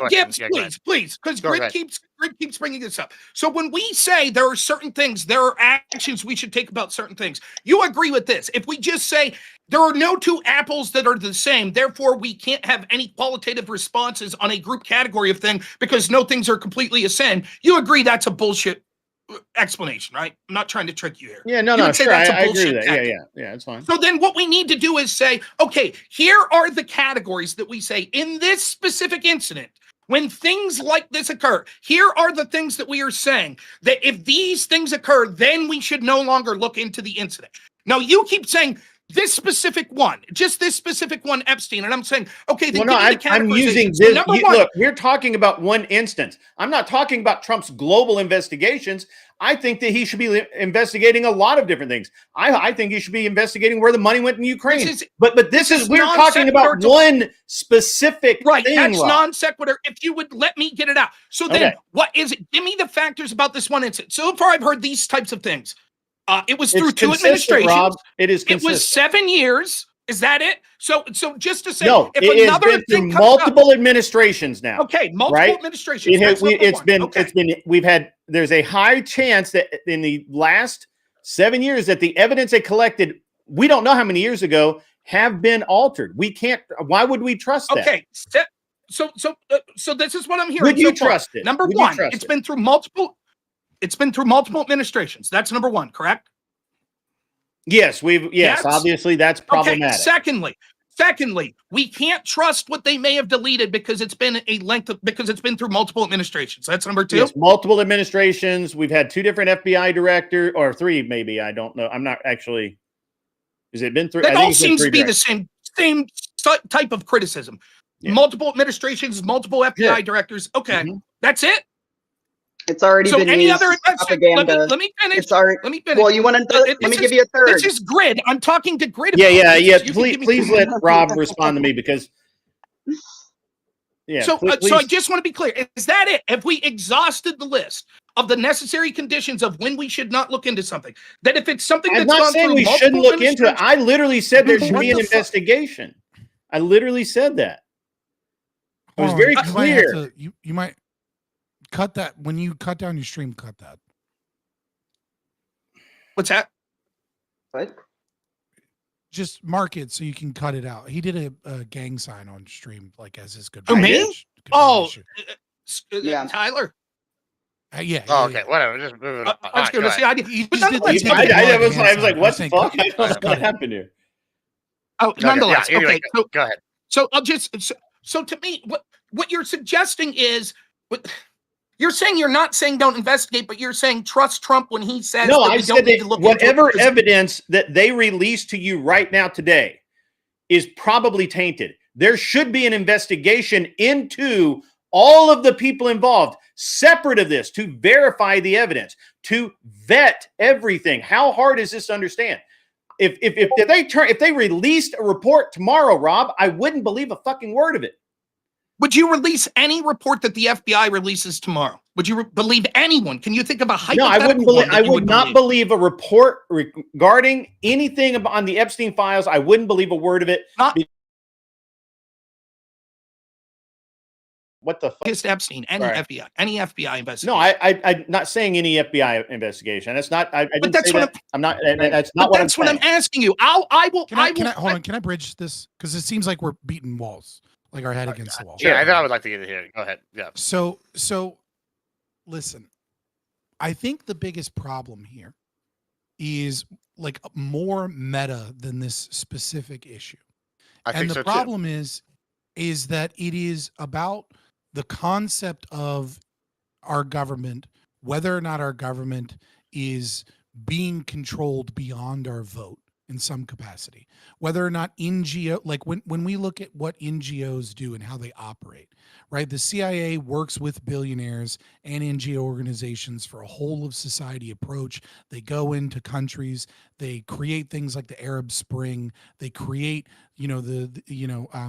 Gibbs, please, because Grid keeps bringing this up. So when we say there are certain things, there are actions we should take about certain things, you agree with this. If we just say there are no 2 apples that are the same, therefore we can't have any qualitative responses on a group category of thing because no things are completely the same, you agree that's a bullshit explanation, right? I'm not trying to trick you here. Yeah, no, sure. I agree with that. Yeah, it's fine. So then what we need to do is say, okay, here are the categories that we say in this specific incident. When things like this occur, here are the things that we are saying that if these things occur, then we should no longer look into the incident. Now, you keep saying this specific one, just this specific one, Epstein. And I'm saying, okay, then I'm using this. Look, we're talking about one instance. I'm not talking about Trump's global investigations. I think that he should be investigating a lot of different things. I think he should be investigating where the money went in Ukraine. But this is we're talking about one specific thing. That's Rob. non sequitur. If you would let me get it out. So then, what is it? Give me the factors about this one incident. So far, I've heard these types of things. It was through two administrations. Rob. It is consistent. It was 7 years. Is that it? So just to say, no, if it has been through multiple administrations now. Okay, multiple administrations. There's a high chance that in the last 7 years that the evidence they collected, we don't know how many years ago, have been altered. We can't. Why would we trust that? Okay, so this is what I'm hearing. Would you trust it? Number one, it's been through multiple. It's been through multiple administrations. That's number one, correct? Yes, obviously that's problematic. Okay. Secondly, we can't trust what they may have deleted because it's been because it's been through multiple administrations. That's number two. Yes, multiple administrations. We've had 2 different FBI directors, or 3 maybe. I don't know. I'm not actually. Has it been 3? That all seems to be the same type of criticism. Yeah. Multiple administrations, multiple FBI directors. Okay, that's it. It's already been any used other propaganda. Let me finish. Let me finish. Well, you want to? Let me give you a third. This is Grid. I'm talking to Grid. Yeah. Please let Rob respond to me because. Yeah. So I just want to be clear. Is that it? Have we exhausted the list of the necessary conditions of when we should not look into something? That if it's something that's I'm not saying we shouldn't look into it. I literally said there should be an investigation. I literally said that. It was very clear. You might. Cut that when you cut down your stream. Cut that. What's that? What? Just mark it so you can cut it out. He did a gang sign on stream, like as his good. Me? Oh, yeah, Tyler. Yeah. Oh, okay, whatever. Just move it up. I was going to say I was like, what the fuck? I don't know what happened here. Oh, nonetheless. Yeah, anyway, okay. Go ahead. So I'll just. So to me, what you're suggesting is you're saying you're not saying don't investigate, but you're saying trust Trump when he says no. That I said that whatever evidence that they release to you right now today is probably tainted. There should be an investigation into all of the people involved, separate of this, to verify the evidence, to vet everything. How hard is this to understand? If they released a report tomorrow, Rob, I wouldn't believe a fucking word of it. Would you release any report that the FBI releases tomorrow? Would you believe anyone? Can you think of a hypothetical? No, I would not believe a report regarding anything on the Epstein files. I wouldn't believe a word of it. What the fuck? Just Epstein, any FBI investigation. No, I'm not saying any FBI investigation. That's not. I didn't say that. I'm not. That's not what I'm saying. That's what I'm asking you. I will. Hold on. Can I bridge this? Because it seems like we're beating walls. Like our head against the wall. Yeah, I know. I would like to get it here. Go ahead. Yeah. So listen, I think the biggest problem here is like more meta than this specific issue. And the problem is that it is about the concept of our government, whether or not our government is being controlled beyond our vote in some capacity, whether or not like when we look at what NGOs do and how they operate, right? The CIA works with billionaires and NGO organizations for a whole of society approach. They go into countries, they create things like the Arab Spring, they create,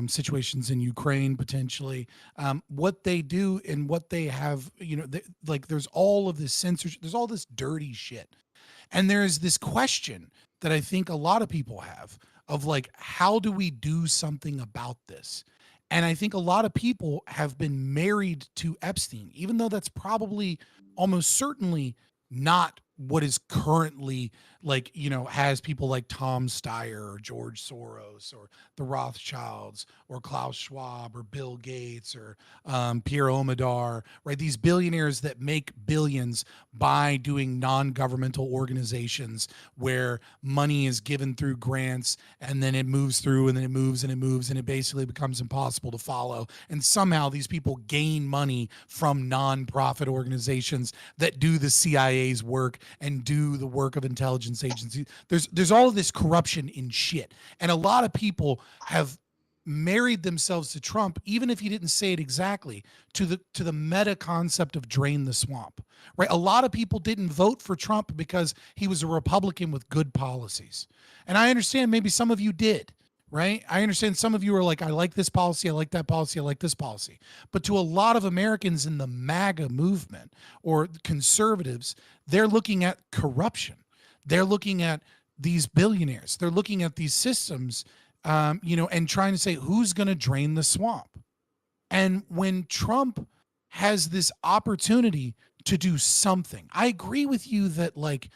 situations in Ukraine potentially. What they do and what they have, there's all of this censorship, there's all this dirty shit. And there's this question that I think a lot of people have of like, how do we do something about this? And I think a lot of people have been married to Epstein, even though that's probably almost certainly not what is currently has people like Tom Steyer or George Soros or the Rothschilds or Klaus Schwab or Bill Gates or Pierre Omidyar, right? These billionaires that make billions by doing non-governmental organizations where money is given through grants and then it moves through and then it moves and it moves and it basically becomes impossible to follow. And somehow these people gain money from non-profit organizations that do the CIA's work and do the work of intelligence agencies. There's all of this corruption in shit. And a lot of people have married themselves to Trump, even if he didn't say it exactly, to the meta concept of drain the swamp. Right? A lot of people didn't vote for Trump because he was a Republican with good policies. And I understand maybe some of you did. Right? I understand some of you are like, I like this policy, I like that policy, I like this policy. But to a lot of Americans in the MAGA movement or conservatives, they're looking at corruption. They're looking at these billionaires. They're looking at these systems, and trying to say who's going to drain the swamp. And when Trump has this opportunity to do something, I agree with you that like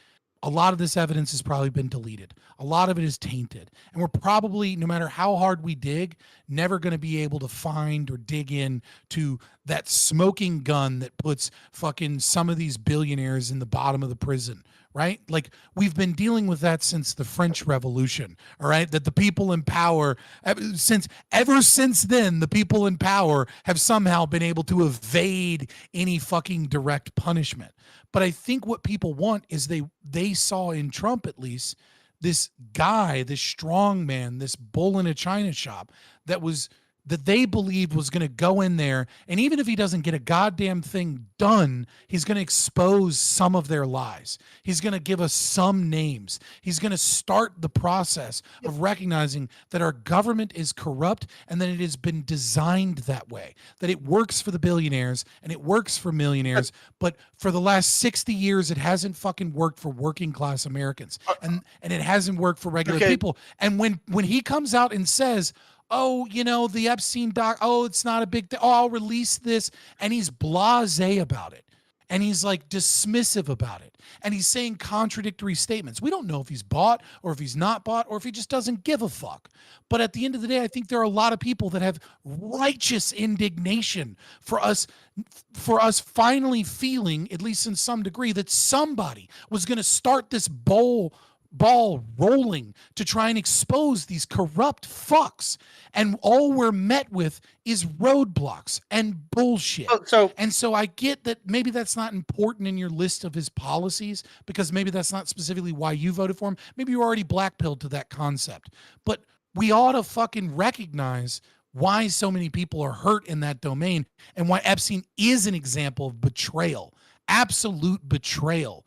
a lot of this evidence has probably been deleted. A lot of it is tainted. And we're probably, no matter how hard we dig, never going to be able to find or dig in to that smoking gun that puts fucking some of these billionaires in the bottom of the prison, right? Like we've been dealing with that since the French Revolution, all right? That the people in power, ever since then, the people in power have somehow been able to evade any fucking direct punishment. But I think what people want is they saw in Trump, at least, this guy, this strong man, this bull in a china shop that they believed was going to go in there, and even if he doesn't get a goddamn thing done, he's going to expose some of their lies. He's going to give us some names. He's going to start the process of recognizing that our government is corrupt and that it has been designed that way, that it works for the billionaires and it works for millionaires, but for the last 60 years, it hasn't fucking worked for working class Americans, and it hasn't worked for regular people. And when he comes out and says, oh, the Epstein doc, oh, it's not a big thing. Oh, I'll release this. And he's blasé about it. And he's like dismissive about it. And he's saying contradictory statements. We don't know if he's bought or if he's not bought or if he just doesn't give a fuck. But at the end of the day, I think there are a lot of people that have righteous indignation for us finally feeling, at least in some degree, that somebody was going to start this ball rolling to try and expose these corrupt fucks, and all we're met with is roadblocks and bullshit. So I get that maybe that's not important in your list of his policies, because maybe that's not specifically why you voted for him. Maybe you're already blackpilled to that concept, but we ought to fucking recognize why so many people are hurt in that domain, and why Epstein is an example of betrayal, absolute betrayal.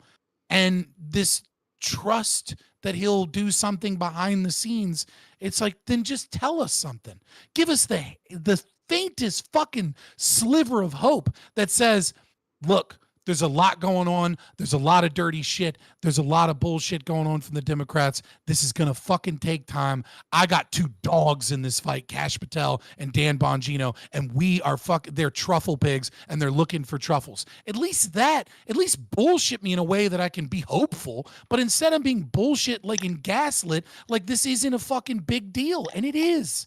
And this trust that he'll do something behind the scenes, it's like, then just tell us something. Give us the faintest fucking sliver of hope that says, look, there's a lot going on. There's a lot of dirty shit. There's a lot of bullshit going on from the Democrats. This is going to fucking take time. I got two dogs in this fight, Kash Patel and Dan Bongino, and they're truffle pigs and they're looking for truffles. At least bullshit me in a way that I can be hopeful. But instead of being bullshit like in gaslit, like this isn't a fucking big deal. And it is.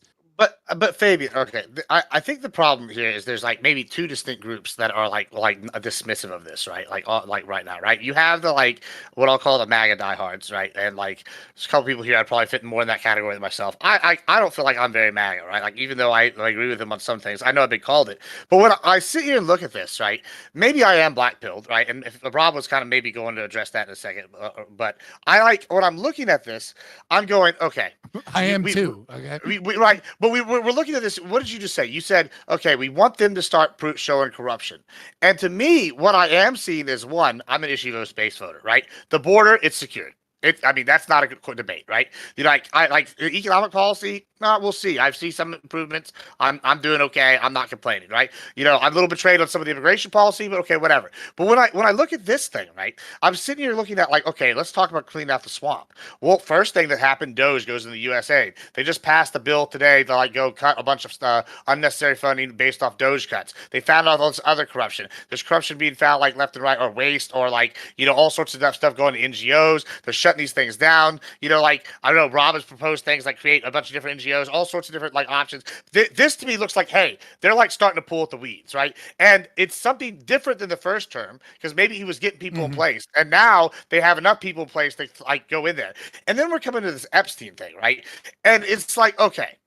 But Fabian, okay, I think the problem here is there's like maybe two distinct groups that are like dismissive of this, right? Like right now, right? You have the like what I'll call the MAGA diehards, right? And like there's a couple people here I'd probably fit more in that category than myself. I don't feel like I'm very MAGA, right? Like even though I agree with him on some things, I know I've been called it. But when I sit here and look at this, right? Maybe I am black-pilled, right? And if Rob was kind of maybe going to address that in a second, but I like when I'm looking at this, I'm going, okay. I am too. Okay. Right. But we're looking at this. What did you just say? You said, okay, we want them to start showing corruption. And to me, what I am seeing is, one, I'm an issue space voter, right? The border, it's secured. That's not a good debate, right? I like economic policy. We'll see. I've seen some improvements. I'm doing okay. I'm not complaining, right? I'm a little betrayed on some of the immigration policy, but okay, whatever. But when I look at this thing, right, I'm sitting here looking at like, okay, let's talk about cleaning out the swamp. Well, first thing that happened, Doge goes in the USA. They just passed a bill today to like go cut a bunch of unnecessary funding based off Doge cuts. They found out all this other corruption. There's corruption being found like left and right, or waste, or like all sorts of stuff going to NGOs. They're shutting these things down. Like I don't know, Rob has proposed things like create a bunch of different NGOs, all sorts of different like options. This to me looks like, hey, they're like starting to pull at the weeds, right? And it's something different than the first term, because maybe he was getting people in place, and now they have enough people in place to like go in there. And then we're coming to this Epstein thing, right? And it's like, okay,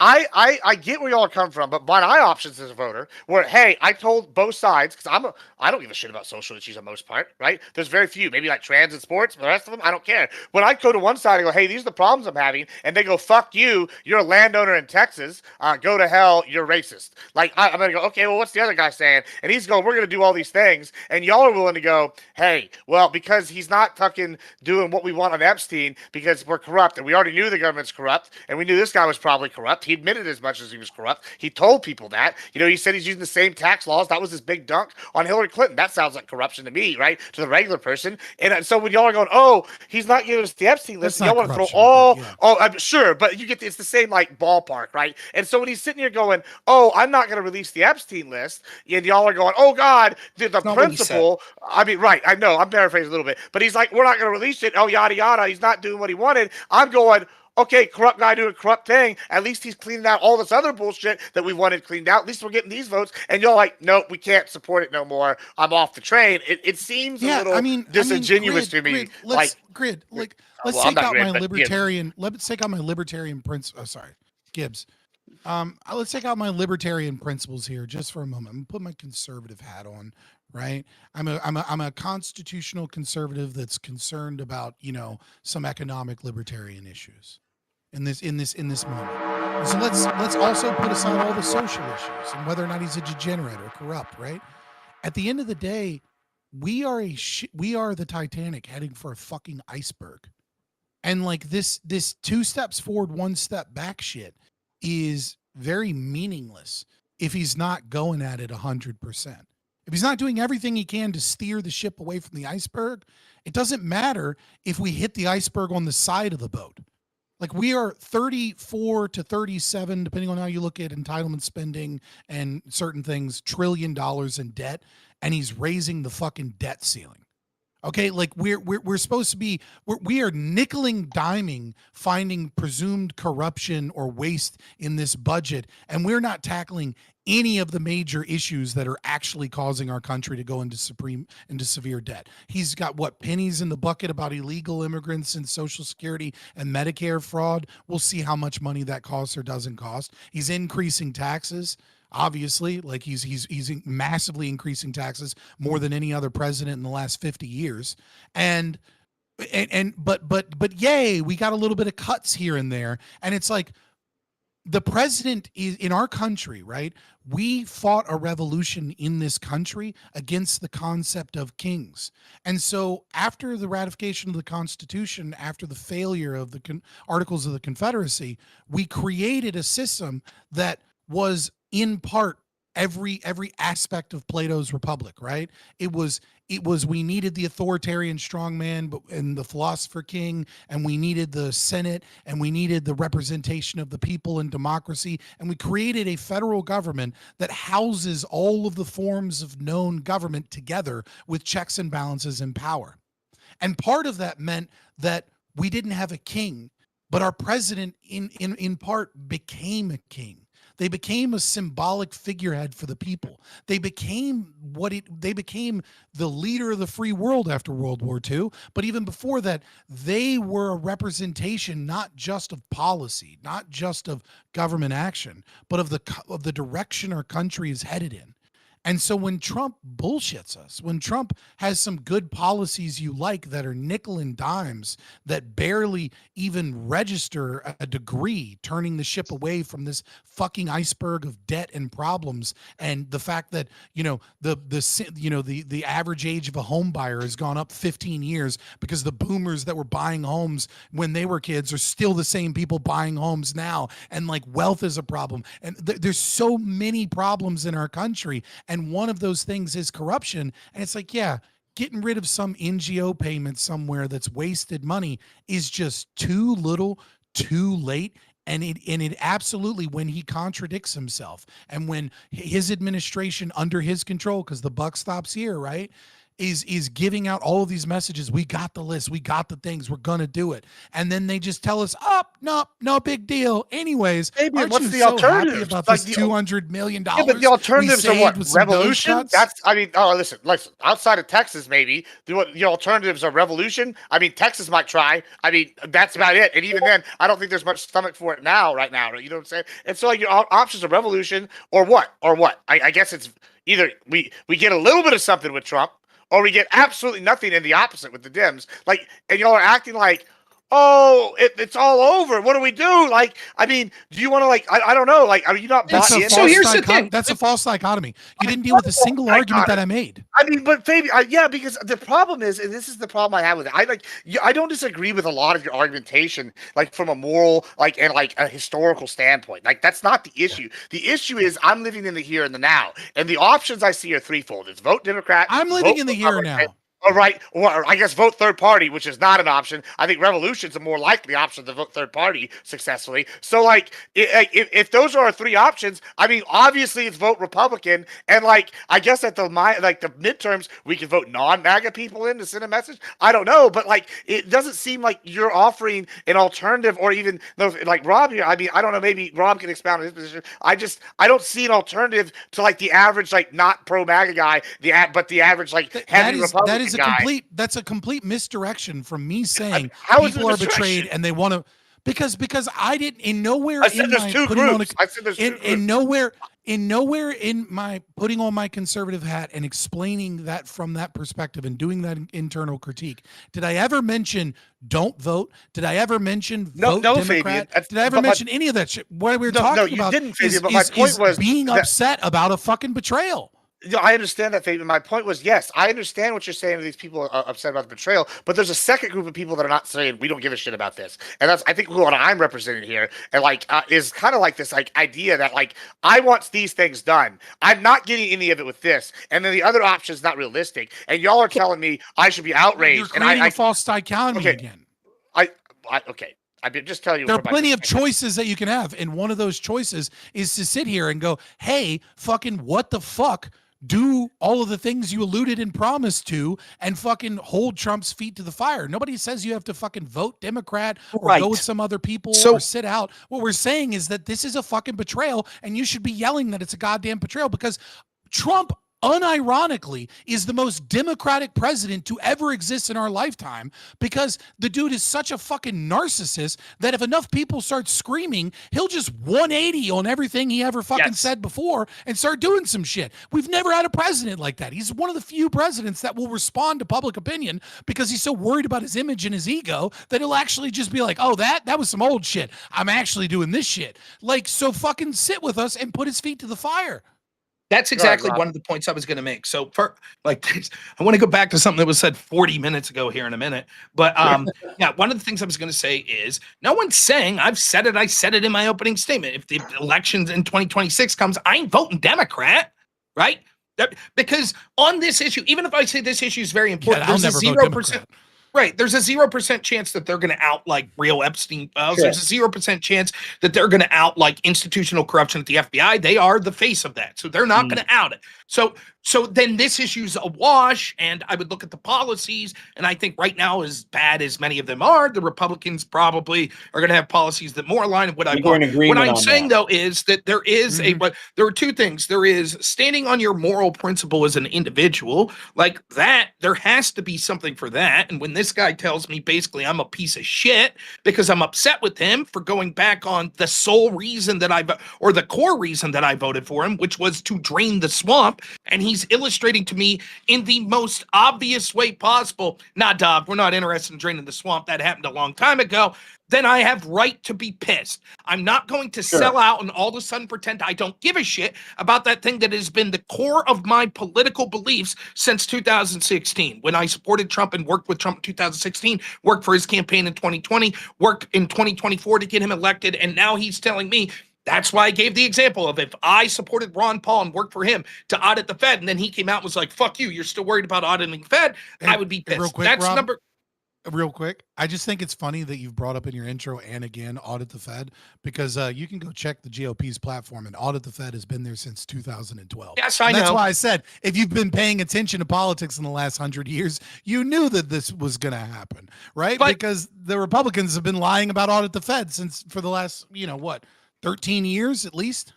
I get where y'all are coming from, but my options as a voter were, hey, I told both sides because I don't give a shit about social issues on most part, right? There's very few, maybe like trans and sports, but the rest of them I don't care. When I go to one side and go, hey, these are the problems I'm having, and they go, fuck you, you're a landowner in Texas, go to hell, you're racist. Like I'm gonna go, okay, well, what's the other guy saying? And he's going, we're gonna do all these things, and y'all are willing to go, hey, well, because he's not fucking doing what we want on Epstein because we're corrupt, and we already knew the government's corrupt, and we knew this guy was probably corrupt. He admitted as much as he was corrupt. He told people that. You know, he said he's using the same tax laws. That was his big dunk on Hillary Clinton. That sounds like corruption to me, right? To the regular person. And so when y'all are going, oh, he's not giving us the Epstein list, y'all want to throw all, I'm sure, but it's the same like ballpark, right? And so when he's sitting here going, oh, I'm not going to release the Epstein list, and y'all are going, oh God, the principal, I mean, right, I know, I'm paraphrasing a little bit, but he's like, we're not going to release it, oh, yada, yada, he's not doing what he wanted. I'm going, okay, corrupt guy doing a corrupt thing. At least he's cleaning out all this other bullshit that we wanted cleaned out. At least we're getting these votes. And you're like, nope, we can't support it no more. I'm off the train. It seems a little disingenuous to me. Let's take out my libertarian. Let's take out my libertarian Gibbs. Let's take out my libertarian principles here just for a moment. I'm gonna put my conservative hat on. Right, I'm a constitutional conservative that's concerned about some economic libertarian issues in this moment. So let's also put aside all the social issues and whether or not he's a degenerate or corrupt. Right, at the end of the day, we are the Titanic heading for a fucking iceberg, and like this 2 steps forward, 1 step back shit is very meaningless if he's not going at it 100%. If he's not doing everything he can to steer the ship away from the iceberg, it doesn't matter if we hit the iceberg on the side of the boat. Like we are 34 to 37, depending on how you look at entitlement spending and certain things, $1 trillion in debt, and he's raising the fucking debt ceiling. Okay, like we're supposed to be, we are nickel and diming finding presumed corruption or waste in this budget, and we're not tackling any of the major issues that are actually causing our country to go into severe debt. He's got pennies in the bucket about illegal immigrants and Social Security and Medicare fraud. We'll see how much money that costs or doesn't cost. He's increasing taxes. Obviously, like he's massively increasing taxes more than any other president in the last 50 years. But yay, we got a little bit of cuts here and there. And it's like the president is in our country, right? We fought a revolution in this country against the concept of kings. And so after the ratification of the Constitution, after the failure of the Articles of the Confederacy, we created a system that was in part every aspect of Plato's Republic, right? It was we needed the authoritarian strongman and the philosopher king, and we needed the Senate, and we needed the representation of the people and democracy, and we created a federal government that houses all of the forms of known government together with checks and balances and power. And part of that meant that we didn't have a king, but our president in part became a king. They became a symbolic figurehead for the people. They became the leader of the free world after World War II. But even before that, they were a representation not just of policy, not just of government action, but of the direction our country is headed in. And so when Trump bullshits us, when Trump has some good policies you like that are nickel and dimes that barely even register a degree, turning the ship away from this fucking iceberg of debt and problems, and the fact that the average age of a home buyer has gone up 15 years because the boomers that were buying homes when they were kids are still the same people buying homes now, and like wealth is a problem, and there's so many problems in our country. And one of those things is corruption. And it's like, yeah, getting rid of some NGO payment somewhere that's wasted money is just too little, too late. And it absolutely, when he contradicts himself and when his administration under his control, because the buck stops here, right? is giving out all of these messages. We got the list. We got the things. We're going to do it. And then they just tell us, no big deal. Anyways, Maybe aren't what's you the so alternative? happy about Like this $200 million? Yeah, but the alternatives are what? Revolution? That's, listen. Outside of Texas, maybe the alternatives are revolution. I mean, Texas might try. I mean, that's about it. And even then, I don't think there's much stomach for it right now. You know what I'm saying? And so, like, your options are revolution or what? I guess it's either we get a little bit of something with Trump, or we get absolutely nothing in the opposite with the Dems. Like, and y'all are acting like, oh, it's all over. What do we do? Like, I mean, do you want to, like, I don't know. Like, are you not bought in? So here's the thing. That's a false dichotomy. You didn't deal with a single argument that I made. I mean, but Fabian, yeah, because the problem is, and this is the problem I have with it. I don't disagree with a lot of your argumentation, like from a moral, and a historical standpoint. Like, that's not the issue. The issue is I'm living in the here and the now, and the options I see are threefold. It's vote Democrat. I'm living in the here and now. All right, or I guess vote third party, which is not an option. I think revolution's a more likely option to vote third party successfully. So, like, if those are our three options, I mean, obviously it's vote Republican, and I guess at the midterms we can vote non-MAGA people in to send a message. I don't know, but it doesn't seem like you're offering an alternative, or even like Rob here. I mean, I don't know. Maybe Rob can expound on his position. I don't see an alternative to the average not pro MAGA guy, but the average heavy Republican. That's a complete misdirection from me saying people are betrayed and they want to, because I didn't in nowhere. I said there's two groups. I said there's two groups. In nowhere in my putting on my conservative hat and explaining that from that perspective and doing that internal critique, did I ever mention don't vote? Did I ever mention vote Democrat? Did I ever mention any of that shit? What we were talking about but my point was being upset about a fucking betrayal. I understand that, Fabian. My point was, yes, I understand what you're saying. These people are upset about the betrayal, but there's a second group of people that are not saying we don't give a shit about this, and that's I think what I'm representing here, and is kind of this idea that I want these things done. I'm not getting any of it with this, and then the other option is not realistic, and y'all are telling me I should be outraged. You're creating a false dichotomy again. Okay. I'm just telling you. There are plenty of choices that you can have, and one of those choices is to sit here and go, "Hey, fucking what the fuck." Do all of the things you alluded and promised to and fucking hold Trump's feet to the fire. Nobody says you have to fucking vote Democrat or go with some other people or sit out. What we're saying is that this is a fucking betrayal, and you should be yelling that it's a goddamn betrayal, because Trump unironically is the most democratic president to ever exist in our lifetime, because the dude is such a fucking narcissist that if enough people start screaming, he'll just 180 on everything he ever fucking said before and start doing some shit. We've never had a president like that. He's one of the few presidents that will respond to public opinion because he's so worried about his image and his ego that he'll actually just be like, oh, that was some old shit. I'm actually doing this shit. So fucking sit with us and put his feet to the fire. That's exactly one of the points I was going to make. So I want to go back to something that was said 40 minutes ago here in a minute. But yeah, one of the things I was going to say is no one's saying I said it in my opening statement. If the elections in 2026 comes, I ain't voting Democrat, right? Because on this issue, even if I say this issue is very important, there's a 0%. Right. There's a 0% chance that they're going to out real Epstein files. Sure. There's a 0% chance that they're going to out institutional corruption at the FBI. They are the face of that. So they're not going to out it. So then this issue's a wash, and I would look at the policies, and I think right now, as bad as many of them are, the Republicans probably are going to have policies that more align with what I want. What I'm saying, though, is that there is there are two things. There is standing on your moral principle as an individual, like that. There has to be something for that. And when this guy tells me basically I'm a piece of shit because I'm upset with him for going back on the sole reason that or the core reason that I voted for him, which was to drain the swamp, and he's illustrating to me in the most obvious way possible, nah, dog, we're not interested in draining the swamp. That happened a long time ago. Then I have right to be pissed. I'm not going to sell out and all of a sudden pretend I don't give a shit about that thing that has been the core of my political beliefs since 2016. When I supported Trump and worked with Trump in 2016, worked for his campaign in 2020, worked in 2024 to get him elected, and now he's telling me. That's why I gave the example of if I supported Ron Paul and worked for him to audit the Fed, and then he came out and was like, fuck you, you're still worried about auditing the Fed, I would be pissed. Real quick, That's Rob, number. Real quick, I just think it's funny that you've brought up in your intro and again audit the Fed, because you can go check the GOP's platform, and audit the Fed has been there since 2012. Yes, I know. That's why I said if you've been paying attention to politics in the last 100 years, you knew that this was going to happen, right? Because the Republicans have been lying about audit the Fed for the last 13 years at least.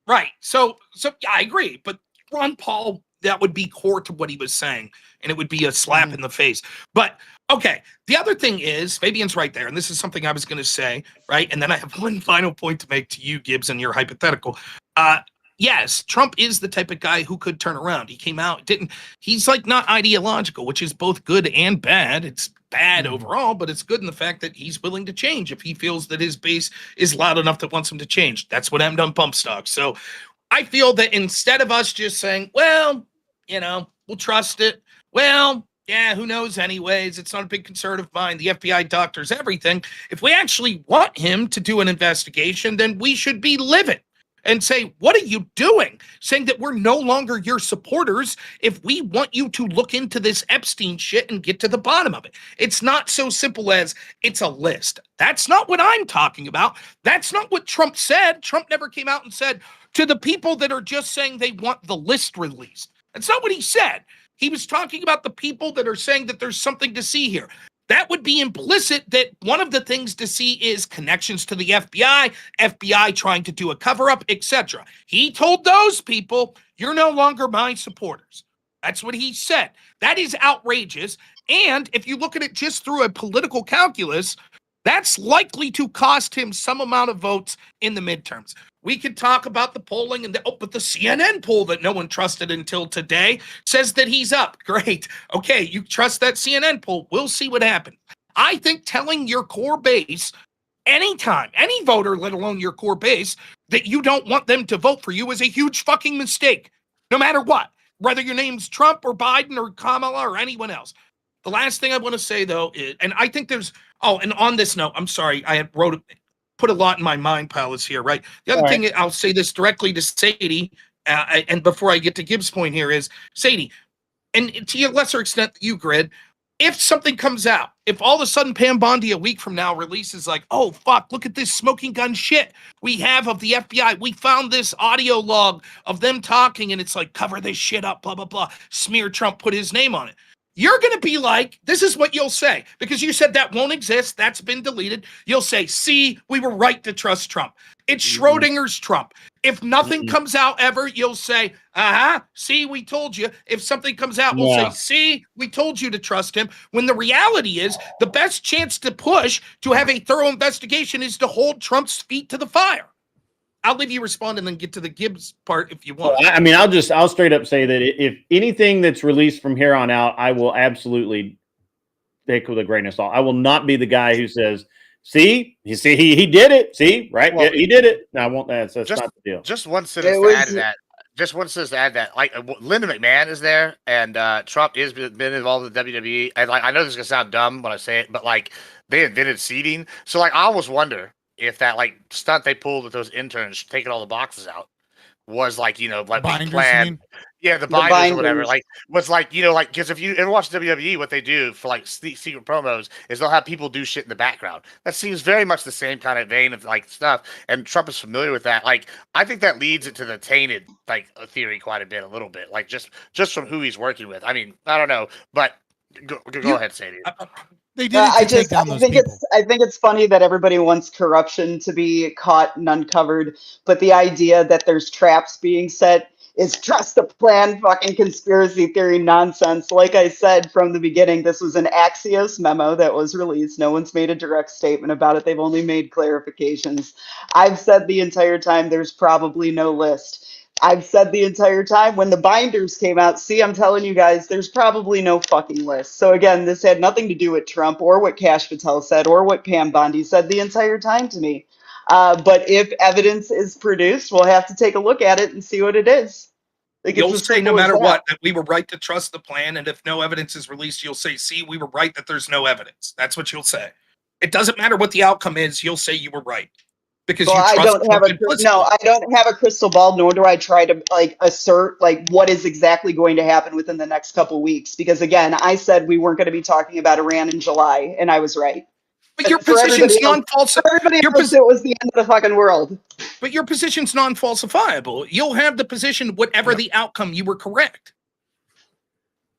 Right. So yeah, I agree. But Ron Paul, that would be core to what he was saying, and it would be a slap in the face. But okay, the other thing is, Fabian's right there, and this is something I was going to say, right? And then I have one final point to make to you, Gibbs, and your hypothetical. Yes, Trump is the type of guy who could turn around. He came out, he's like not ideological, which is both good and bad. It's bad overall, but it's good in the fact that he's willing to change if he feels that his base is loud enough that wants him to change. That's what I'm done pump stock. So I feel that instead of us just saying, well, we'll trust it. Well, yeah, who knows anyways? It's not a big concern of mine. The FBI doctors everything. If we actually want him to do an investigation, then we should be livid and say, what are you doing? Saying that we're no longer your supporters if we want you to look into this Epstein shit and get to the bottom of it. It's not so simple as it's a list. That's not what I'm talking about. That's not what Trump said. Trump never came out and said to the people that are just saying they want the list released. That's not what he said. He was talking about the people that are saying that there's something to see here. That would be implicit that one of the things to see is connections to the FBI trying to do a cover-up, etc. He told those people, you're no longer my supporters. That's what he said. That is outrageous. And if you look at it just through a political calculus, that's likely to cost him some amount of votes in the midterms. We could talk about the polling but the CNN poll that no one trusted until today says that he's up. Great. Okay, you trust that CNN poll. We'll see what happens. I think telling your core base anytime, any voter, let alone your core base, that you don't want them to vote for you is a huge fucking mistake, no matter what, whether your name's Trump or Biden or Kamala or anyone else. The last thing I want to say, though, is, and I think and on this note, I'm sorry, I had put a lot in my mind palace here, right? The other thing, I'll say this directly to Sadie, and before I get to Gibbs' point here is, Sadie, and to a lesser extent, you, Grid, if something comes out, if all of a sudden Pam Bondi a week from now releases like, oh, fuck, look at this smoking gun shit we have of the FBI. We found this audio log of them talking, and it's like, cover this shit up, blah, blah, blah. Smear Trump, put his name on it. You're going to be like, this is what you'll say, because you said that won't exist. That's been deleted. You'll say, see, we were right to trust Trump. It's Schrodinger's Trump. If nothing comes out ever, you'll say, see, we told you. If something comes out, we'll say, see, we told you to trust him. When the reality is the best chance to push to have a thorough investigation is to hold Trump's feet to the fire. I'll leave you respond and then get to the Gibbs part if you want. Well, I'll straight up say that if anything that's released from here on out, I will absolutely take with a grain of salt. I will not be the guy who says, see, you see, he did it. See, right? Well, he did it. No, I won't. That's not the deal. Just one sentence to add to that. Just one sentence to add that. Like Linda McMahon is there, and Trump has been involved in the WWE. And like, I know this is gonna sound dumb when I say it, but like they invented seating. So like, I almost wonder if that like stunt they pulled with those interns taking all the boxes out was like, like binders, planned. Yeah, the binders or whatever. Like was like, because if you ever watch WWE, what they do for like secret promos is they'll have people do shit in the background. That seems very much the same kind of vein of like stuff. And Trump is familiar with that. Like, I think that leads it to the tainted like theory quite a bit, a little bit. Like just from who he's working with. I mean, I don't know, but go ahead, Sadie. They did it to take down those people. I think it's funny that everybody wants corruption to be caught and uncovered, but the idea that there's traps being set is trust the plan fucking conspiracy theory nonsense. Like I said from the beginning, this was an Axios memo that was released. No one's made a direct statement about it. They've only made clarifications. I've said the entire time there's probably no list. I've said the entire time when the binders came out, see, I'm telling you guys, there's probably no fucking list. So again, this had nothing to do with Trump or what Kash Patel said or what Pam Bondi said the entire time to me. But if evidence is produced, we'll have to take a look at it and see what it is. Like, you'll say no matter what, that we were right to trust the plan. And if no evidence is released, you'll say, see, we were right that there's no evidence. That's what you'll say. It doesn't matter what the outcome is. You'll say you were right. because Well, you I trust don't have Trump a implicitly. no. I don't have a crystal ball, nor do I try to like assert like what is exactly going to happen within the next couple weeks. Because again, I said we weren't going to be talking about Iran in July, and I was right. But your For position's everybody else, non-false. for everybody Your else, it was the end of the fucking world. But your position's non-falsifiable. You'll have the position, whatever the outcome, you were correct.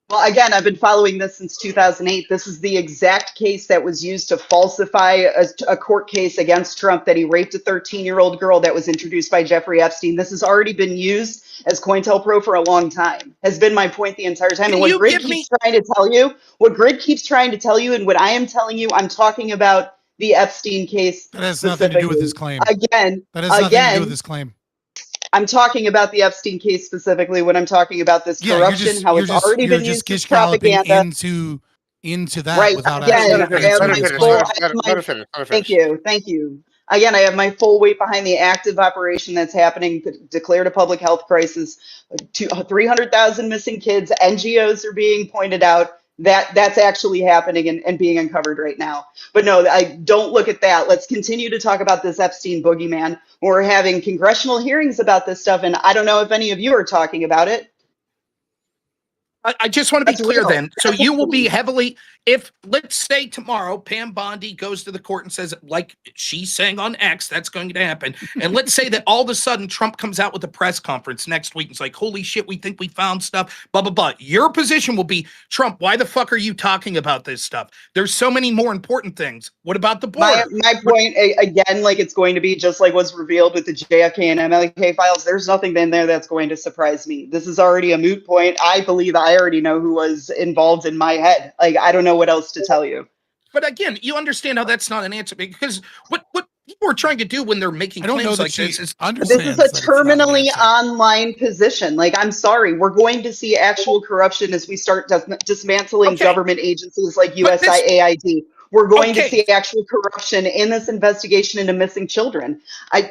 Well, again, I've been following this since 2008. This is the exact case that was used to falsify a court case against Trump that he raped a 13-year-old girl that was introduced by Jeffrey Epstein. This has already been used as COINTELPRO for a long time, has been my point the entire time. Can And what you Grid give keeps me- trying to tell you, what Grid keeps trying to tell you, and what I am telling you, I'm talking about the Epstein case That has nothing to do with specifically. his claim. Again, That has nothing to do with his claim. I'm talking about the Epstein case specifically when I'm talking about this corruption, how it's already been used as propaganda. into that Right. without Again, actually I have answering my his full. claim. Thank you. Thank you. Again, I have my full weight behind the active operation that's happening, declared a public health crisis, 300,000 missing kids, NGOs are being pointed out. That's actually happening and being uncovered right now. But no, I don't look at that. Let's continue to talk about this Epstein boogeyman. We're having congressional hearings about this stuff, and I don't know if any of you are talking about it. I just want to be clear real. then. So you will be heavily, if let's say tomorrow Pam Bondi goes to the court and says, like she's saying on X, that's going to happen. And let's say that all of a sudden Trump comes out with a press conference next week. It's like, holy shit, we think we found stuff, blah, blah, blah. Your position will be, Trump, why the fuck are you talking about this stuff? There's so many more important things. What about the border? My point, again, like it's going to be just like was revealed with the JFK and MLK files. There's nothing in there that's going to surprise me. This is already a moot point. I believe I already know who was involved in my head. Like, I don't know what else to tell you. But again, you understand how that's not an answer, because what people are trying to do when they're making claims like this is this is a terminally online position. Like, I'm sorry, we're going to see actual corruption as we start dismantling government agencies like USAID. We're going to see actual corruption in this investigation into missing children.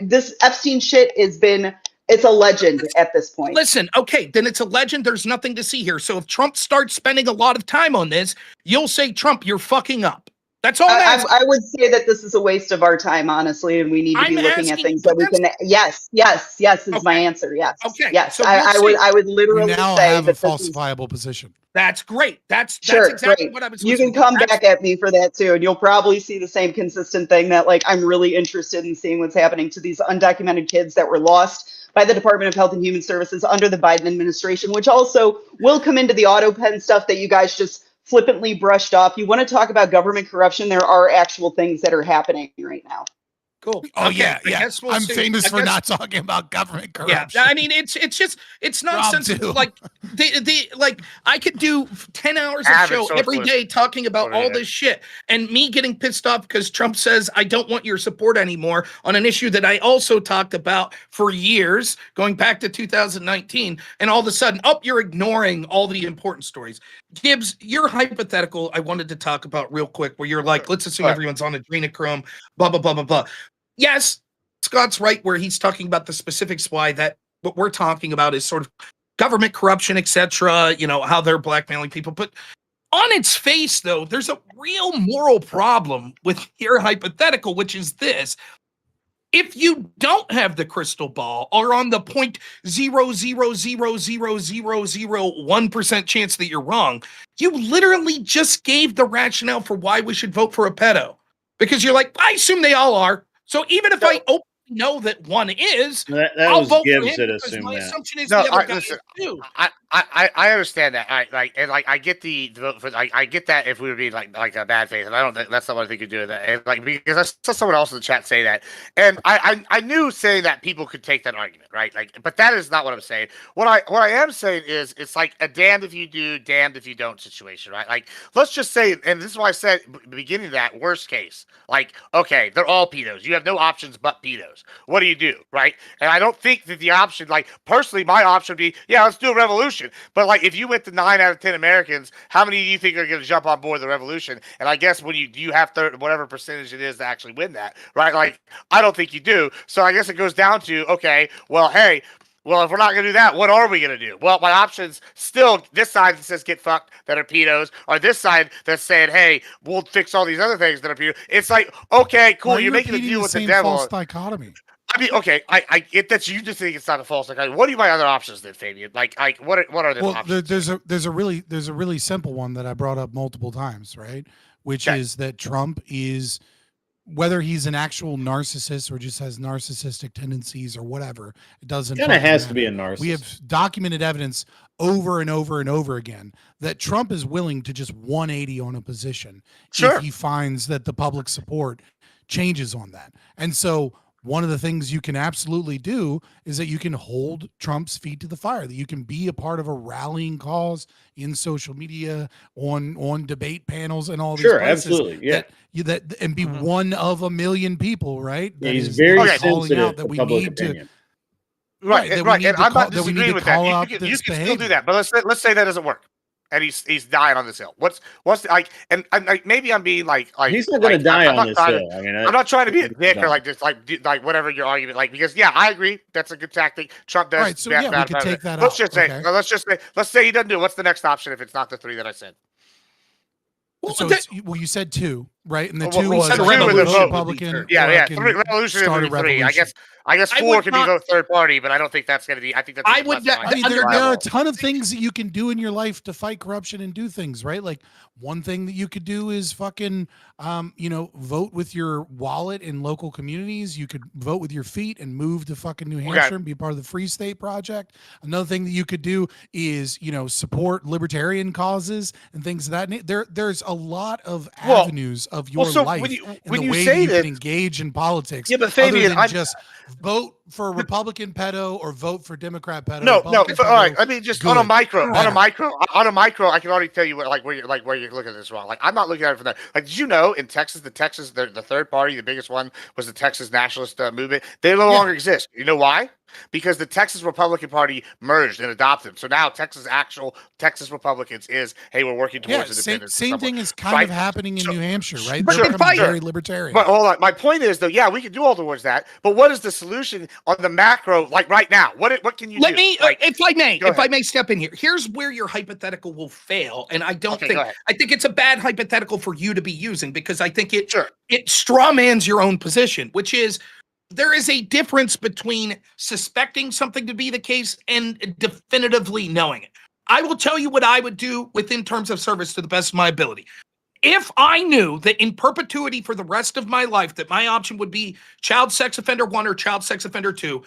This Epstein shit has been, it's a legend at this point. Listen, okay, then it's a legend. There's nothing to see here. So if Trump starts spending a lot of time on this, you'll say, Trump, you're fucking up. That's all I would say that this is a waste of our time, honestly, and we need to be looking at things that we can. Yes is my answer. Yes. Okay. Yes. So I would literally we now say have a that falsifiable position. That's great. That's sure, exactly great. what I was. You can come back at me for that too, and you'll probably see the same consistent thing that like I'm really interested in seeing what's happening to these undocumented kids that were lost by the Department of Health and Human Services under the Biden administration, which also will come into the auto pen stuff that you guys just flippantly brushed off. You want to talk about government corruption? There are actual things that are happening right now. Cool. Oh okay, yeah. We'll I'm see. famous for not talking about government corruption. Yeah, I mean it's nonsensical. Like like I could do 10 hours of show every day talking about all this shit, and me getting pissed off because Trump says I don't want your support anymore on an issue that I also talked about for years, going back to 2019, and all of a sudden, you're ignoring all the important stories. Gibbs, your hypothetical I wanted to talk about real quick, where you're like, let's assume everyone's on adrenochrome, blah blah blah blah blah. Yes, Scott's right where he's talking about the specifics why that what we're talking about is sort of government corruption, etc., how they're blackmailing people. But on its face, though, there's a real moral problem with your hypothetical, which is this. If you don't have the crystal ball or on the 0.0000001% chance that you're wrong, you literally just gave the rationale for why we should vote for a pedo. Because you're like, I assume they all are. So even if I openly know that one is, I'll was vote Gibbs for him that because assumed my that. assumption is the other guy is too. I understand that. I get the vote for. I get that if we would be like a bad faith, and I don't think that's not what I think you're doing. That and because I saw someone else in the chat say that, and I knew saying that people could take that argument, right? But that is not what I'm saying. What I am saying is it's like a damned if you do, damned if you don't situation, right? Like let's just say, and this is why I said beginning of that worst case. Like okay, they're all pedos. You have no options but pedos. What do you do, right? And I don't think that the option, like personally, my option would be, yeah, let's do a revolution. But like, if you went to 9 out of 10 Americans, how many do you think are going to jump on board the revolution? And I guess when you have whatever percentage it is to actually win that, right? Like, I don't think you do. So I guess it goes down to, okay, well, hey, Well, if we're not going to do that, what are we going to do? Well, my options still, this side that says get fucked that are pedos, or this side that's saying, hey, we'll fix all these other things that are pedos. It's like, okay, cool, you're making a deal with the devil. False dichotomy. I mean, okay, I get that you just think it's not a false dichotomy. What are my other options then, Fabian? Like what are the options? There's a really simple one that I brought up multiple times, right? Which is that Trump is, whether he's an actual narcissist or just has narcissistic tendencies or whatever, it doesn't kind of has matter. to be a narcissist. We have documented evidence over and over and over again that Trump is willing to just 180 on a position if he finds that the public support changes on that. And so one of the things you can absolutely do is that you can hold Trump's feet to the fire, that you can be a part of a rallying cause in social media, on debate panels and all these places. Absolutely. Yeah. And be one of a million people, right? Yeah, he's very sensitive out that to we public need opinion. Right. And I'm not disagreeing with that. You can still do that, but let's say that doesn't work. And he's dying on this hill. What's like? And maybe I'm being like he's not going to die on this hill. I mean, I'm not trying to be a dick or like just like whatever your argument. Like, because I agree that's a good tactic. Trump does. All right, so we could take that let's out. Let's say he doesn't do it. What's the next option if it's not the three that I said? Well, you said two, right? And the two was Republican. Yeah. Revolution would be three. I guess four can be vote third party, but I don't think that's going to be. I think that's. I mean, there are a ton of things that you can do in your life to fight corruption and do things, right? Like one thing that you could do is fucking, vote with your wallet in local communities. You could vote with your feet and move to fucking New Hampshire and be part of the Free State Project. Another thing that you could do is, support libertarian causes and things of that. There's a lot of avenues of your life when the you way say you that, can engage in politics. Yeah, but Fabian, other than just vote for Republican pedo or vote for Democrat pedo. No. All right. I mean, just on a micro, I can already tell you where you're looking at this wrong. Like, I'm not looking at it from that. Like, did you know in Texas, the third party, the biggest one was the Texas Nationalist Movement. They no longer exist. You know why? Because the Texas Republican Party merged and adopted. So now Texas Republicans is, hey, we're working towards independence. Same thing is kind of happening in New Hampshire, right? They're becoming very libertarian. But hold on. My point is, though, we can do all towards that. But what is the solution on the macro, like right now? What can you do? Let me, if I may step in here. Here's where your hypothetical will fail, and I don't think. I think it's a bad hypothetical for you to be using because I think it strawmans your own position, which is. There is a difference between suspecting something to be the case and definitively knowing it. I will tell you what I would do within terms of service to the best of my ability. If I knew that in perpetuity for the rest of my life that my option would be child sex offender 1 or child sex offender 2,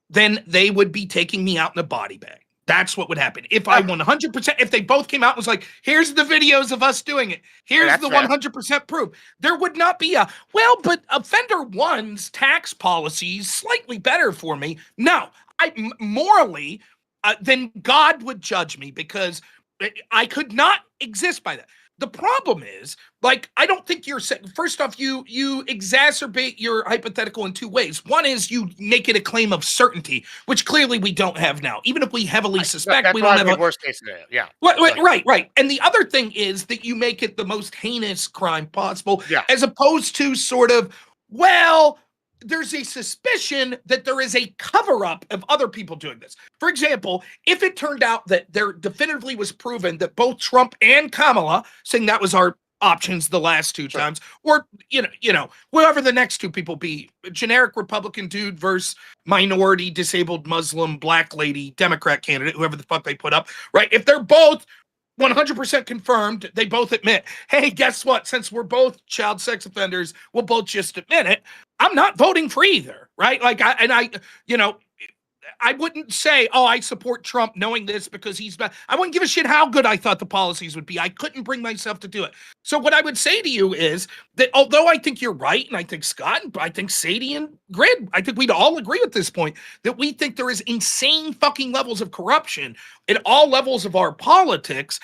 then they would be taking me out in a body bag. That's what would happen. If I 100%, if they both came out and was like, here's the videos of us doing it. Here's the 100% proof. There would not be but offender 1's tax policy is slightly better for me. No, morally, then God would judge me because I could not exist by that. The problem is, I don't think you're saying, first off, you exacerbate your hypothetical in two ways. One is you make it a claim of certainty, which clearly we don't have now. Even if we heavily suspect, we don't have a worst case scenario. Yeah. Right. And the other thing is that you make it the most heinous crime possible, as opposed to sort of, there's a suspicion that there is a cover-up of other people doing this. For example, if it turned out that there definitively was proven that both Trump and Kamala, saying that was our options the last two times, or whoever the next two people be, generic Republican dude versus minority, disabled Muslim, black lady, Democrat candidate, whoever the fuck they put up, right? If they're both 100% confirmed, they both admit, hey, guess what? Since we're both child sex offenders, we'll both just admit it. I'm not voting for either, right? I wouldn't say, I support Trump knowing this because he's bad. I wouldn't give a shit how good I thought the policies would be. I couldn't bring myself to do it. So what I would say to you is that although I think you're right, and I think Scott, and I think Sadie and Grid, I think we'd all agree at this point that we think there is insane fucking levels of corruption at all levels of our politics.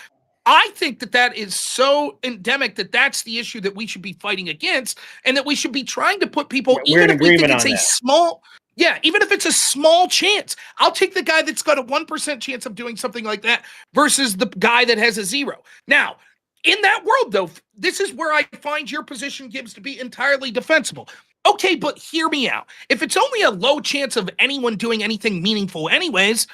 I think that is so endemic that that's the issue that we should be fighting against, and that we should be trying to put people, even if we think it's a small, even if it's a small chance. I'll take the guy that's got a 1% chance of doing something like that versus the guy that has a 0. Now, in that world, though, this is where I find your position, Gibbs, to be entirely defensible. Okay, but hear me out. If it's only a low chance of anyone doing anything meaningful anyways,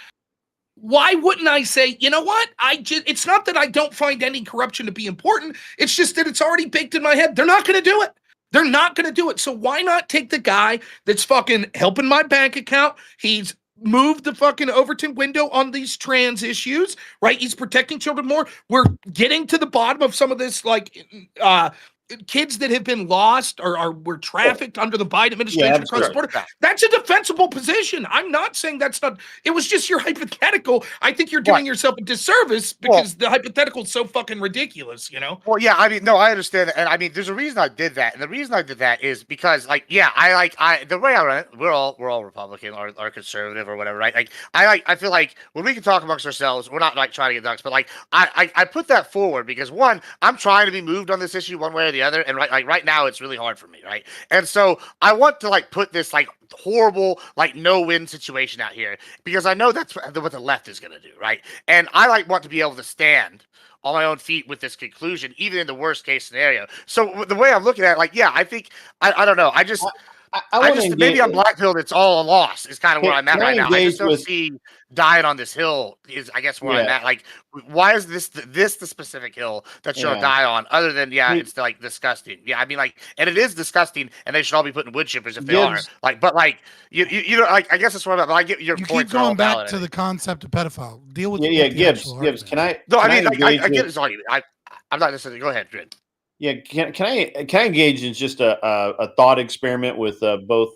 why wouldn't I say, you know what? It's not that I don't find any corruption to be important. It's just that it's already baked in my head. They're not going to do it. They're not going to do it. So why not take the guy that's fucking helping my bank account? He's moved the fucking Overton window on these trans issues, right? He's protecting children more. We're getting to the bottom of some of this, kids that have been lost or were trafficked under the Biden administration across the border. That's a defensible position. I'm not saying that's not. It was just your hypothetical. I think you're doing yourself a disservice because the hypothetical is so fucking ridiculous, you know? Well, yeah, I mean, no, I understand that. And I mean, there's a reason I did that. And the reason I did that is because, the way I run it, we're all Republican or conservative or whatever, right? I feel like when we can talk amongst ourselves, we're not trying to get ducks, but I put that forward because one, I'm trying to be moved on this issue one way or the other, and right now it's really hard for me, right? And so I want to put this horrible no-win situation out here because I know that's what the left is going to do, right? And I want to be able to stand on my own feet with this conclusion, even in the worst case scenario. So the way I'm looking at it, I think I don't know. I just maybe I'm blackpilled. It's all a loss. Is kind of where I'm at right now. I just don't see dying on this hill. Is I guess where I'm at. Why is this the specific hill that you'll die on? Other than it's disgusting. Yeah, I mean and it is disgusting, and they should all be put in wood chippers if they are. You know, I guess that's what I'm at. But I get your point. You keep going back to the concept of pedophile. Deal with Gibbs. Can I? No, I mean I get this argument. I'm not necessarily. Go ahead, Grid. Yeah, can I engage in just a thought experiment with both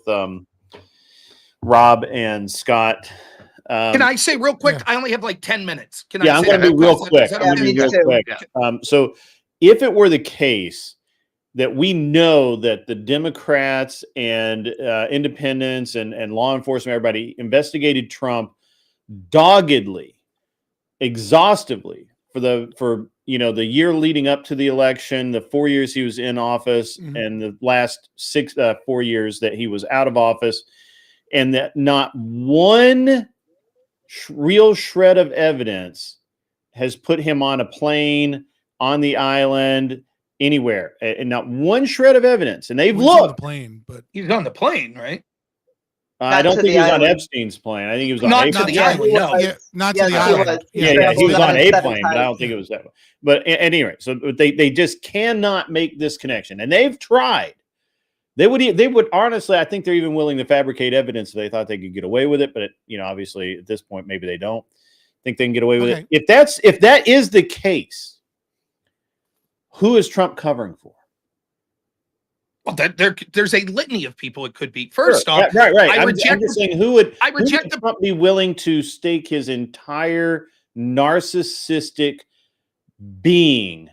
Rob and Scott? Can I say real quick? I only have 10 minutes. I'm going to be real quick. So, if it were the case that we know that the Democrats and independents and law enforcement, everybody investigated Trump doggedly, exhaustively for the year leading up to the election, the 4 years he was in office, and the last 4 years that he was out of office, and that not one real shred of evidence has put him on a plane, on the island, anywhere, and not one shred of evidence. And they've looked. On the plane, but he's on the plane, right? I don't think he was on Epstein's plane. I think he was on not a to plane. the island. No, not to the island. Yeah, he was on a plane, but I don't think it was that one. But anyway, so they just cannot make this connection, and they've tried. They would honestly, I think they're even willing to fabricate evidence if they thought they could get away with it. But obviously at this point, maybe they don't think they can get away with it. If that is the case, who is Trump covering for? Well, there's a litany of people it could be. First off, right. I'm just saying, who would Trump be willing to stake his entire narcissistic being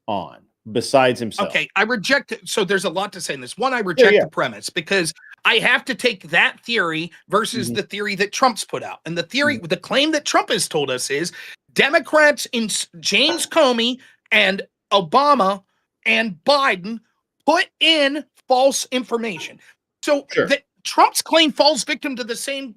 on besides himself? Okay, I reject it. So there's a lot to say in this. One, I reject the premise because I have to take that theory versus the theory that Trump's put out. And the theory, the claim that Trump has told us is Democrats in James Comey and Obama and Biden put in false information. So that Trump's claim falls victim to the same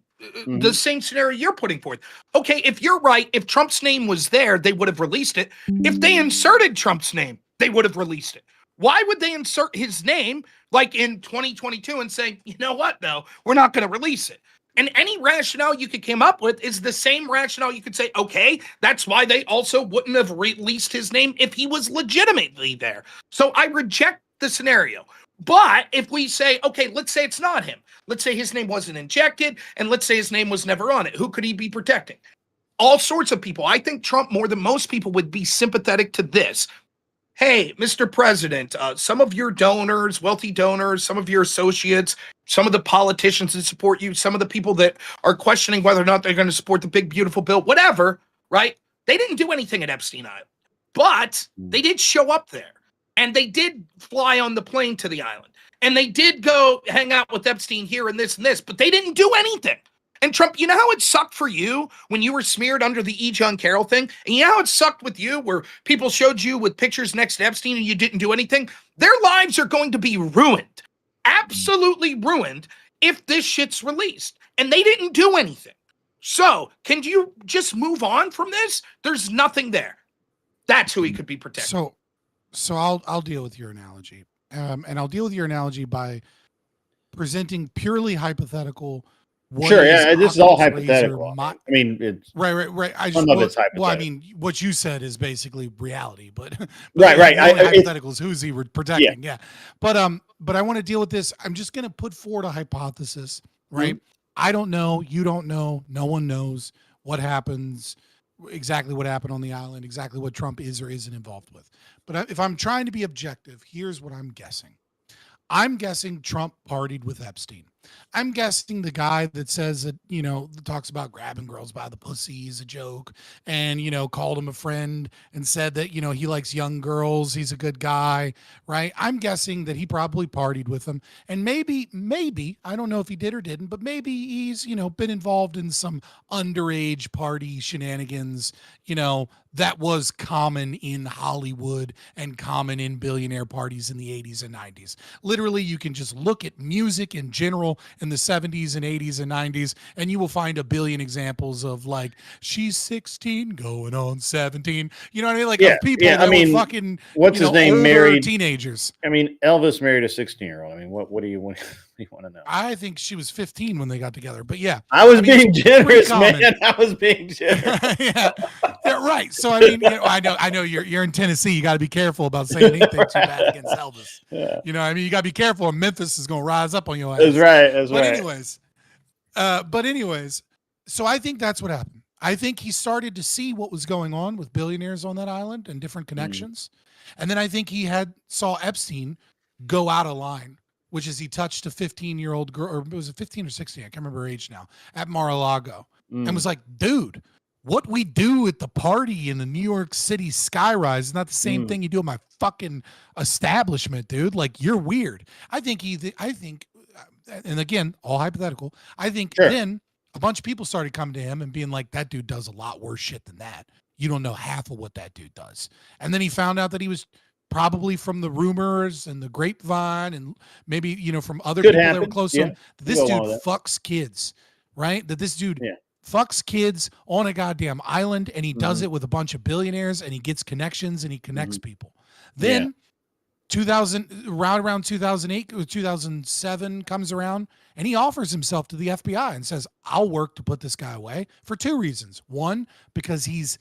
scenario you're putting forth. Okay, if you're right, if Trump's name was there, they would have released it. If they inserted Trump's name, they would have released it. Why would they insert his name in 2022 and say, you know what, no, we're not going to release it? And any rationale you could come up with is the same rationale you could say, okay, that's why they also wouldn't have released his name if he was legitimately there. So I reject the scenario. But if we say, okay, let's say it's not him. Let's say his name wasn't injected, and let's say his name was never on it. Who could he be protecting? All sorts of people. I think Trump, more than most people, would be sympathetic to this. Hey, Mr. President, some of your donors, wealthy donors, some of your associates, some of the politicians that support you, some of the people that are questioning whether or not they're going to support the big, beautiful bill, whatever, right? They didn't do anything at Epstein Island, but they did show up there. And they did fly on the plane to the island. And they did go hang out with Epstein here and this, but they didn't do anything. And Trump, you know how it sucked for you when you were smeared under the E. John Carroll thing? And you know how it sucked with you where people showed you with pictures next to Epstein and you didn't do anything? Their lives are going to be ruined, absolutely ruined, if this shit's released. And they didn't do anything. So can you just move on from this? There's nothing there. That's who he could be protecting. So I'll deal with your analogy, and I'll deal with your analogy by presenting purely hypothetical. Sure, yeah, this is all hypothetical. I mean, it's right. Some of it's hypothetical. Well, I mean, what you said is basically reality, but right. Hypotheticals. Who's he protecting? Yeah. But I want to deal with this. I'm just going to put forward a hypothesis, right? I don't know. You don't know. No one knows what happens, exactly what happened on the island, exactly what Trump is or isn't involved with. But if I'm trying to be objective, here's what I'm guessing. I'm guessing Trump partied with Epstein. I'm guessing the guy that says that, talks about grabbing girls by the pussy is a joke and, called him a friend and said that, he likes young girls. He's a good guy, right? I'm guessing that he probably partied with them. And maybe, I don't know if he did or didn't, but maybe he's, been involved in some underage party shenanigans, that was common in Hollywood and common in billionaire parties in the 80s and 90s. Literally, you can just look at music in general in the 70s and 80s and 90s, and you will find a billion examples of like, she's 16 going on 17. You know what I mean? Like, of people that were fucking, what's his name, married teenagers. I mean, Elvis married a 16-year-old. I mean, what do you want to know? I think she was 15 when they got together, but yeah. I was being generous, man. I was being generous. yeah, right. So I mean, I know you're in Tennessee. You got to be careful about saying anything too bad against Elvis. Yeah. You got to be careful. Memphis is going to rise up on your ass. That's right. But anyways, so I think that's what happened. I think he started to see what was going on with billionaires on that island and different connections, and then I think he saw Epstein go out of line, which is he touched a 15-year-old girl, or was it 15 or 16? I can't remember her age now, at Mar-a-Lago, and was like, dude, what we do at the party in the New York City skyrise is not the same thing you do at my fucking establishment, dude. Like, you're weird. I think, and again, all hypothetical, I think then a bunch of people started coming to him and being like, that dude does a lot worse shit than that. You don't know half of what that dude does. And then he found out that he was probably from the rumors and the grapevine and maybe, from other people that were close to him. This dude fucks kids, right? That this dude fucks kids on a goddamn island, and he does it with a bunch of billionaires, and he gets connections and he connects people. Then around 2008 or 2007 comes around, and he offers himself to the FBI and says, I'll work to put this guy away for two reasons. One, because he's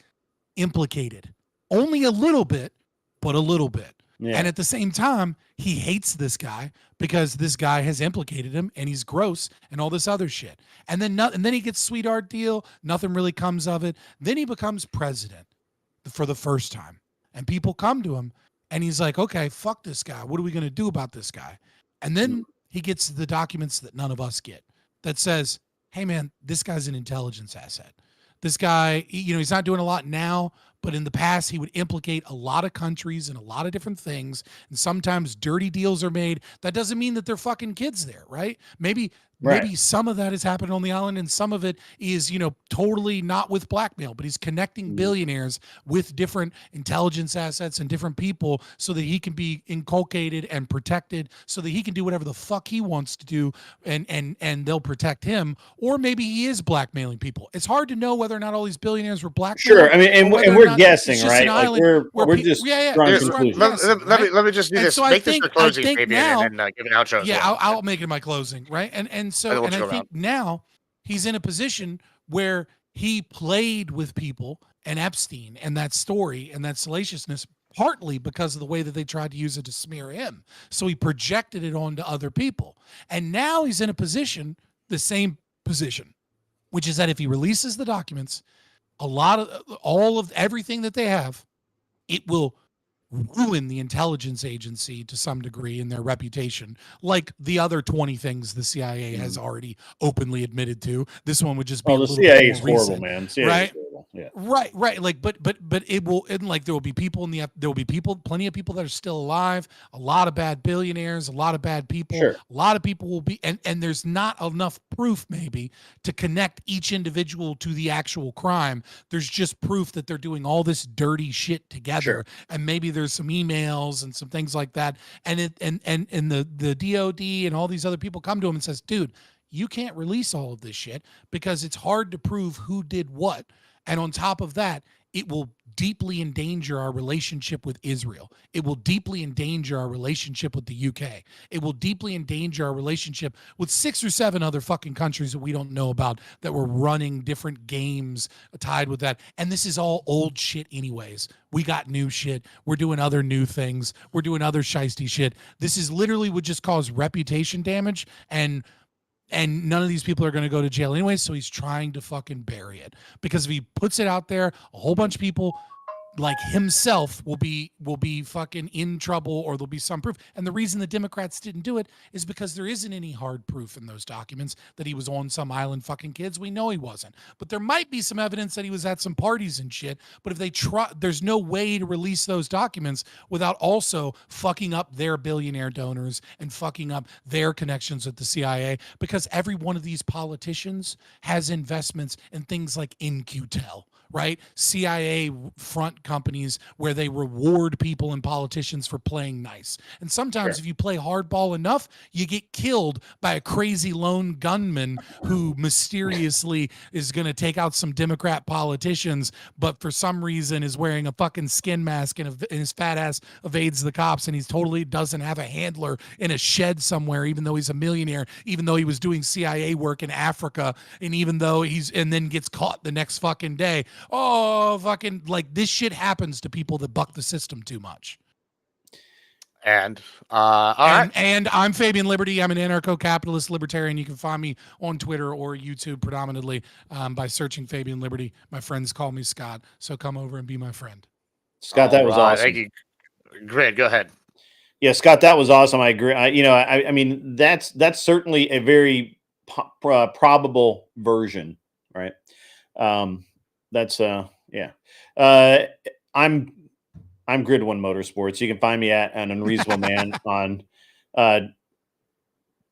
implicated only a little bit, but a little bit. Yeah. And at the same time, he hates this guy because this guy has implicated him and he's gross and all this other shit. And then he gets sweetheart deal. Nothing really comes of it. Then he becomes president for the first time. And people come to him and he's like, okay, fuck this guy. What are we going to do about this guy? And then he gets the documents that none of us get that says, hey man, this guy's an intelligence asset. This guy, he's not doing a lot now, but in the past, he would implicate a lot of countries and a lot of different things. And sometimes dirty deals are made. That doesn't mean that they're fucking kids there, right? Maybe some of that is happening on the island, and some of it is, totally not with blackmail, but he's connecting billionaires with different intelligence assets and different people so that he can be inculcated and protected so that he can do whatever the fuck he wants to do and they'll protect him. Or maybe he is blackmailing people. It's hard to know whether or not all these billionaires were blackmailing. Sure. I mean, and we're guessing, right? Like we're just drawing conclusions. Let me just do this. So make this your closing, maybe, and then give an outro. Yeah, I'll make it my closing, right? And I think now he's in a position where he played with people and Epstein and that story and that salaciousness partly because of the way that they tried to use it to smear him. So he projected it onto other people. And now he's in a position, the same position, which is that if he releases the documents, all of everything that they have, it will ruin the intelligence agency to some degree in their reputation, like the other 20 things the CIA has already openly admitted to. This one would just be the CIA is horrible, man. CIA right? Is horrible. Yeah. Right. Like, but it will, and like there will be people plenty of people that are still alive, a lot of bad billionaires, a lot of bad people, a lot of people will be, and there's not enough proof maybe to connect each individual to the actual crime. There's just proof that they're doing all this dirty shit together, and maybe there's some emails and some things like that, and the DOD and all these other people come to him and says, dude, you can't release all of this shit because it's hard to prove who did what. And on top of that, it will deeply endanger our relationship with Israel. It will deeply endanger our relationship with the UK. It will deeply endanger our relationship with 6 or 7 other fucking countries that we don't know about that were running different games tied with that. And this is all old shit anyways. We got new shit. We're doing other new things. We're doing other shiesty shit. This is literally would just cause reputation damage, and none of these people are going to go to jail anyway, so he's trying to fucking bury it. Because if he puts it out there, a whole bunch of people like himself will be fucking in trouble, or there'll be some proof. And the reason the Democrats didn't do it is because there isn't any hard proof in those documents that he was on some island fucking kids. We know he wasn't. But there might be some evidence that he was at some parties and shit. But if they try, there's no way to release those documents without also fucking up their billionaire donors and fucking up their connections with the CIA, because every one of these politicians has investments in things like In-Q-Tel, right? CIA front companies where they reward people and politicians for playing nice. And sometimes if you play hardball enough, you get killed by a crazy lone gunman who mysteriously is going to take out some Democrat politicians, but for some reason is wearing a fucking skin mask and his fat ass evades the cops, and he totally doesn't have a handler in a shed somewhere, even though he's a millionaire, even though he was doing CIA work in Africa, and even though and then gets caught the next fucking day. Oh, fucking, like, this shit happens to people that buck the system too much. And all right. And I'm Fabian Liberty. I'm an anarcho-capitalist libertarian. You can find me on Twitter or YouTube predominantly by searching Fabian Liberty. My friends call me Scott, so come over and be my friend. Scott, that was awesome. Thank you. Great, go ahead. Yeah, Scott, that was awesome. I agree. I mean, that's certainly a very probable version, right? That's yeah. I'm Grid One Motorsports. You can find me at an Unreasonable Man on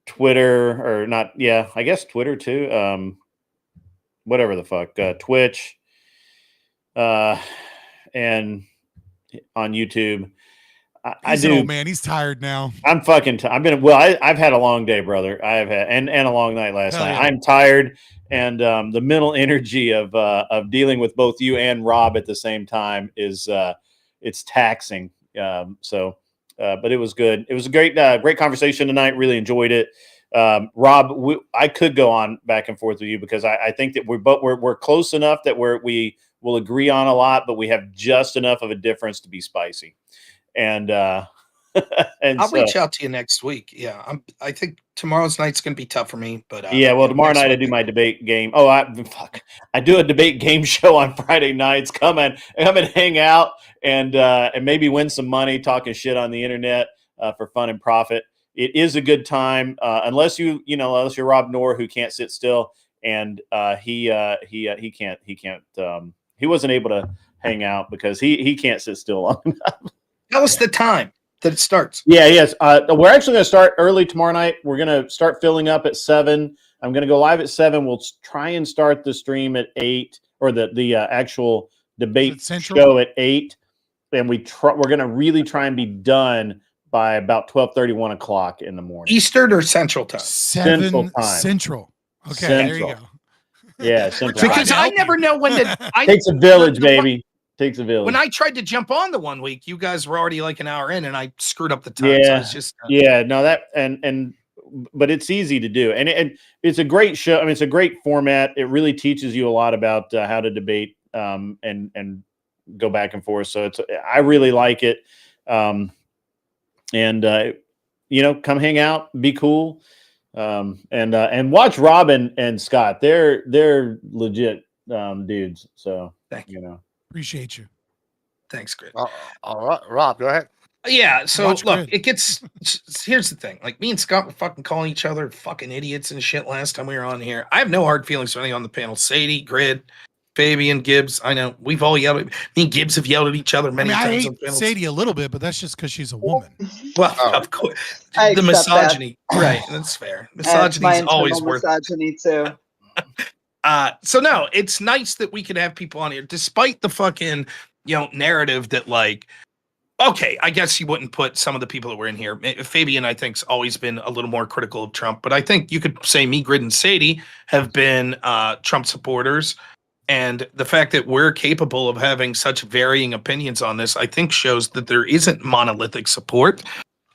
Twitter, or not. Yeah, I guess Twitter too. Whatever the fuck, Twitch, and on YouTube. I do. Old man, he's tired now. I'm fucking. I've had a long day, brother. I have had and a long night last night. Yeah. I'm tired, and the mental energy of dealing with both you and Rob at the same time is it's taxing. But it was good. It was a great conversation tonight. Really enjoyed it. Rob, I could go on back and forth with you because I think that we're close enough that we will agree on a lot, but we have just enough of a difference to be spicy. And I'll reach out to you next week. Yeah, I think tomorrow's night's going to be tough for me, but yeah. Well, tomorrow night I do my debate game. Oh, I do a debate game show on Friday nights. Come and hang out and maybe win some money talking shit on the internet for fun and profit. It is a good time unless you're Rob Knorr, who can't sit still, and he can't. He wasn't able to hang out because he can't sit still long enough. Tell us the time that it starts. Yeah, yes. We're actually going to start early tomorrow night. We're going to start filling up at 7. I'm going to go live at 7. We'll try and start the stream at 8, or the actual debate show at 8. And we're going to really try and be done by about 12:30, 1 o'clock in the morning. Eastern or Central time? Central time. Central. Okay, Central. There you go. Yeah, Central. Because I never know when takes a village, baby. Takes a village. When I tried to jump on the 1 week, you guys were already like an hour in, and I screwed up the time. Yeah, so it's just but it's easy to do, and it's a great show. I mean, it's a great format. It really teaches you a lot about how to debate and go back and forth. So I really like it. Come hang out, be cool, and watch Rob and Scott. They're legit dudes. So thank you. Appreciate you. Thanks, Grid. All right, Rob, go ahead. Yeah, so look, here's the thing. Like, me and Scott were fucking calling each other fucking idiots and shit last time we were on here. I have no hard feelings for anyone on the panel. Sadie, Grid, Fabian, Gibbs. I know we've all yelled. Me and Gibbs have yelled at each other many times. I hate Sadie a little bit, but that's just because she's a woman. Well, of course, the misogyny, right? That's fair. Misogyny is always worth misogyny too. So no, it's nice that we can have people on here, despite the fucking narrative that, like, okay, I guess you wouldn't put some of the people that were in here. Fabian, I think, has always been a little more critical of Trump, but I think you could say me, Grid, and Sadie have been Trump supporters. And the fact that we're capable of having such varying opinions on this, I think shows that there isn't monolithic support.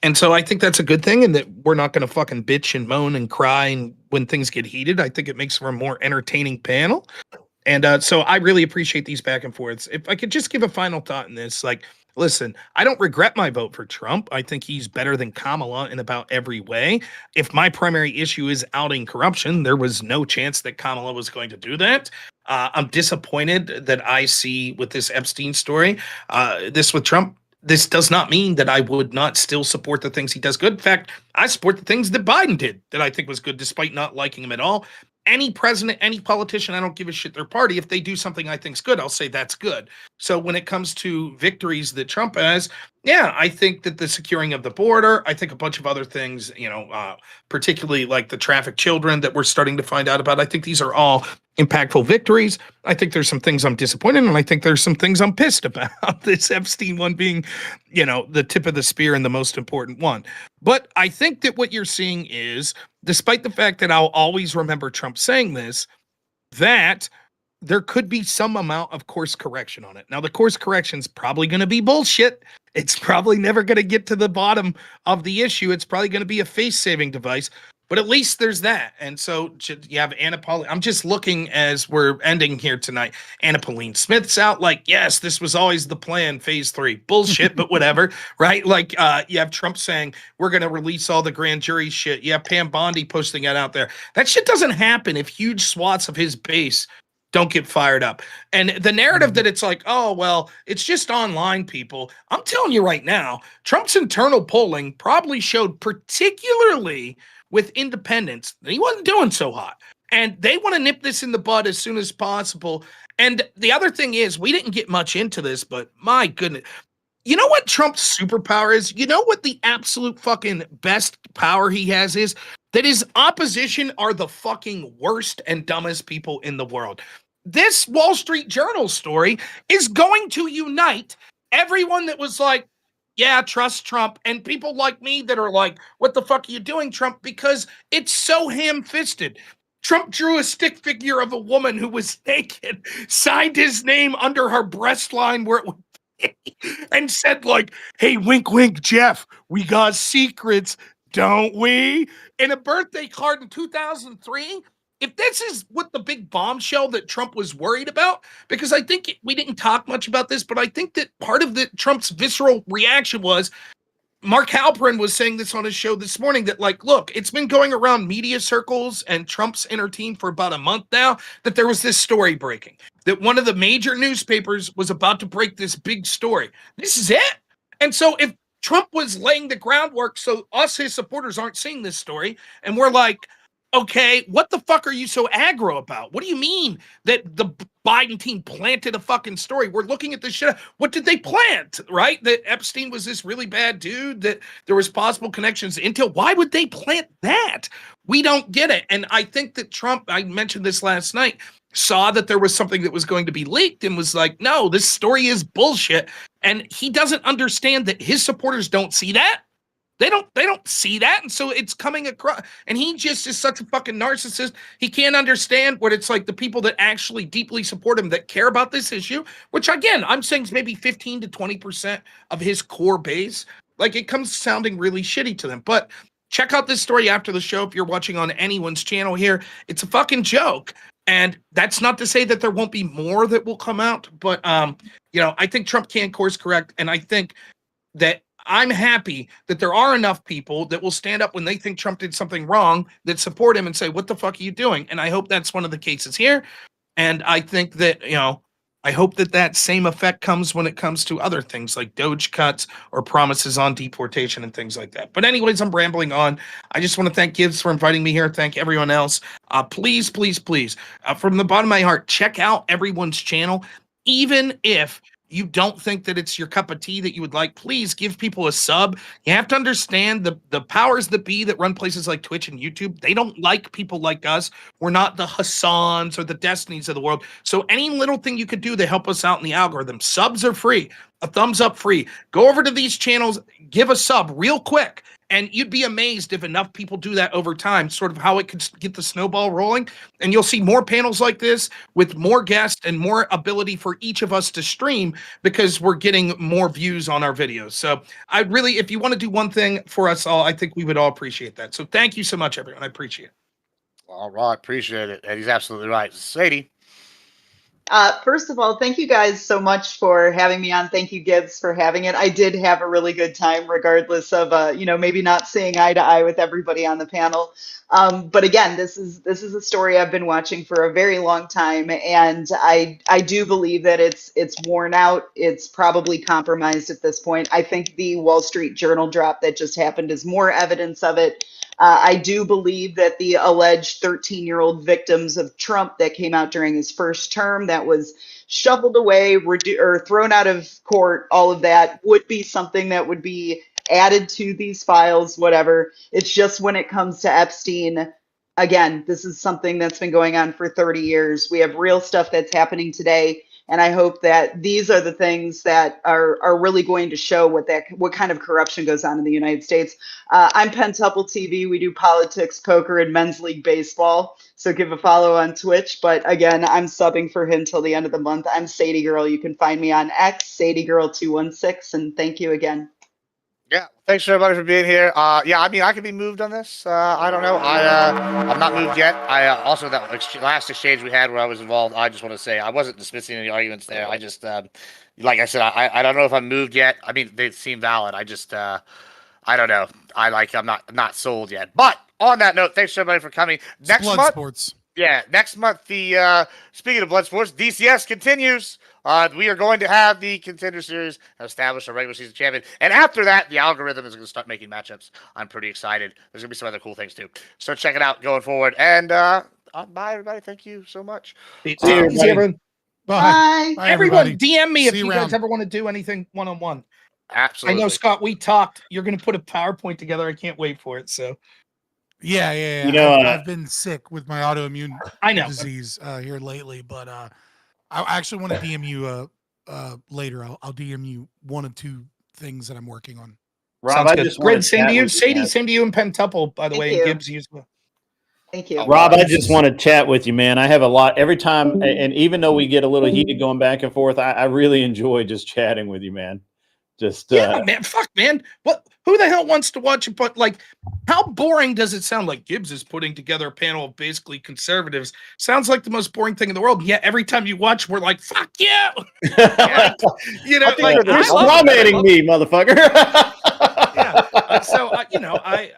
And so I think that's a good thing, and that we're not going to fucking bitch and moan and cry and when things get heated. I think it makes for a more entertaining panel. And so I really appreciate these back and forths. If I could just give a final thought in this, like, listen, I don't regret my vote for Trump. I think he's better than Kamala in about every way. If my primary issue is outing corruption, there was no chance that Kamala was going to do that. I'm disappointed that I see with this Epstein story, this with Trump. This does not mean that I would not still support the things he does good. In fact, I support the things that Biden did that I think was good, despite not liking him at all. Any president, any politician, I don't give a shit their party. If they do something I think's good, I'll say that's good. So when it comes to victories that Trump has, yeah, I think that the securing of the border, I think a bunch of other things, particularly like the trafficked children that we're starting to find out about, I think these are all impactful victories. I think there's some things I'm disappointed in, and I think there's some things I'm pissed about. This Epstein one being, the tip of the spear and the most important one. But I think that what you're seeing is, despite the fact that I'll always remember Trump saying this, that there could be some amount of course correction on it. Now, the course correction is probably going to be bullshit. It's probably never going to get to the bottom of the issue. It's probably going to be a face-saving device. But at least there's that. And so you have Anna Pauline. I'm just looking as we're ending here tonight. Anna Pauline Smith's out like, yes, this was always the plan, phase 3. Bullshit, but whatever, right? Like you have Trump saying, we're going to release all the grand jury shit. You have Pam Bondi posting that out there. That shit doesn't happen if huge swaths of his base don't get fired up. And the narrative that it's like, oh, well, it's just online people. I'm telling you right now, Trump's internal polling probably showed, particularly with independents, that he wasn't doing so hot. And they want to nip this in the bud as soon as possible. And the other thing is, we didn't get much into this, but my goodness, you know what Trump's superpower is? You know what the absolute fucking best power he has is? That his opposition are the fucking worst and dumbest people in the world. This Wall Street Journal story is going to unite everyone that was like, yeah, trust Trump, and people like me that are like, what the fuck are you doing, Trump? Because it's so ham-fisted. Trump drew a stick figure of a woman who was naked, signed his name under her breast line where it would be, and said like, hey, wink, wink, Jeff, we got secrets, don't we? In a birthday card in 2003, if this is what the big bombshell that Trump was worried about, because I think we didn't talk much about this, but I think that part of Trump's visceral reaction was, Mark Halperin was saying this on his show this morning, that like, look, it's been going around media circles and Trump's inner team for about a month now, that there was this story breaking, that one of the major newspapers was about to break this big story. This is it. And so if Trump was laying the groundwork so us, his supporters, aren't seeing this story, and we're like, okay, what the fuck are you so aggro about? What do you mean that the Biden team planted a fucking story? We're looking at this shit. What did they plant, right? That Epstein was this really bad dude, that there was possible connections to Intel. Why would they plant that? We don't get it. And I think that Trump, I mentioned this last night, saw that there was something that was going to be leaked and was like, no, this story is bullshit. And he doesn't understand that his supporters don't see that. They don't see that, and so it's coming across. And he just is such a fucking narcissist. He can't understand what it's like. The people that actually deeply support him, that care about this issue, which again, I'm saying is maybe 15 to 20% of his core base. Like, it comes sounding really shitty to them. But check out this story after the show if you're watching on anyone's channel here. It's a fucking joke. And that's not to say that there won't be more that will come out, but I think Trump can course correct, and I think that I'm happy that there are enough people that will stand up when they think Trump did something wrong, that support him and say, what the fuck are you doing? And I hope that's one of the cases here. And I think that, I hope that same effect comes when it comes to other things like Doge cuts or promises on deportation and things like that. But anyways, I'm rambling on. I just want to thank Gibbs for inviting me here. Thank everyone else. Please, please, please, from the bottom of my heart, check out everyone's channel. Even if you don't think that it's your cup of tea that you would like, please give people a sub. You have to understand the powers that be that run places like Twitch and YouTube. They don't like people like us. We're not the Hassans or the Destinies of the world. So any little thing you could do to help us out in the algorithm, subs are free. a thumbs up free. Go over to these channels, give a sub real quick. And you'd be amazed if enough people do that over time, sort of how it could get the snowball rolling. And you'll see more panels like this with more guests and more ability for each of us to stream because we're getting more views on our videos. So I really, if you want to do one thing for us all, I think we would all appreciate that. So thank you so much, everyone. I appreciate it. All right. Appreciate it. And he's absolutely right. Sadie. First of all, thank you guys so much for having me on. Thank you, Gibbs, for having it. I did have a really good time, regardless of maybe not seeing eye to eye with everybody on the panel. But again, this is a story I've been watching for a very long time, and I do believe that it's worn out. It's probably compromised at this point. I think the Wall Street Journal drop that just happened is more evidence of it. I do believe that the alleged 13-year-old victims of Trump that came out during his first term that was shuffled away or thrown out of court, all of that would be something that would be added to these files, whatever. It's just when it comes to Epstein, again, this is something that's been going on for 30 years. We have real stuff that's happening today. And I hope that these are the things that are really going to show what kind of corruption goes on in the United States. I'm Pentuple TV. We do politics, poker, and men's league baseball. So give a follow on Twitch. But again, I'm subbing for him till the end of the month. I'm Sadie Girl. You can find me on X, Sadie Girl 216. And thank you again. Yeah, thanks everybody for being here. Yeah, I mean, I could be moved on this. I don't know. I'm not moved yet. I also that last exchange we had where I was involved. I just want to say I wasn't dismissing any arguments there. I just, like I said, I don't know if I'm moved yet. I mean, they seem valid. I just, I don't know. I'm not sold yet. But on that note, thanks everybody for coming. Next Blood month, sports. Yeah, next month the speaking of blood sports, DCS continues. We are going to have the contender series establish a regular season champion, and after that, the algorithm is going to start making matchups. I'm pretty excited. There's going to be some other cool things too. So check it out going forward. And bye, everybody. Thank you so much. See you, everyone. Bye. Bye, Everyone, everybody. DM me if See you you guys around. ever want to do anything one-on-one. Absolutely. I know, Scott, we talked. You're going to put a PowerPoint together. I can't wait for it. So, Yeah. You know, I've been sick with my autoimmune I know. disease here lately, but I actually want to DM you later. I'll DM you one or two things that I'm working on. Rob, Sounds I good. just want Grid, to same chat to you. with you, Sadie, man. same to you in Pentuple, by the Thank way. you. Gibbs, you as well. Thank you. Rob, I just want to chat with you, man. I have a lot every time, and even though we get a little heated going back and forth, I really enjoy just chatting with you, man. Just Yeah, man. Fuck, man. What? Who the hell wants to watch it? But like, how boring does it sound? Like Gibbs is putting together a panel of basically conservatives. Sounds like the most boring thing in the world. Yet every time you watch, we're like, "Fuck you!" Like, you know, like you're I love dominating me, motherfucker. Yeah. So I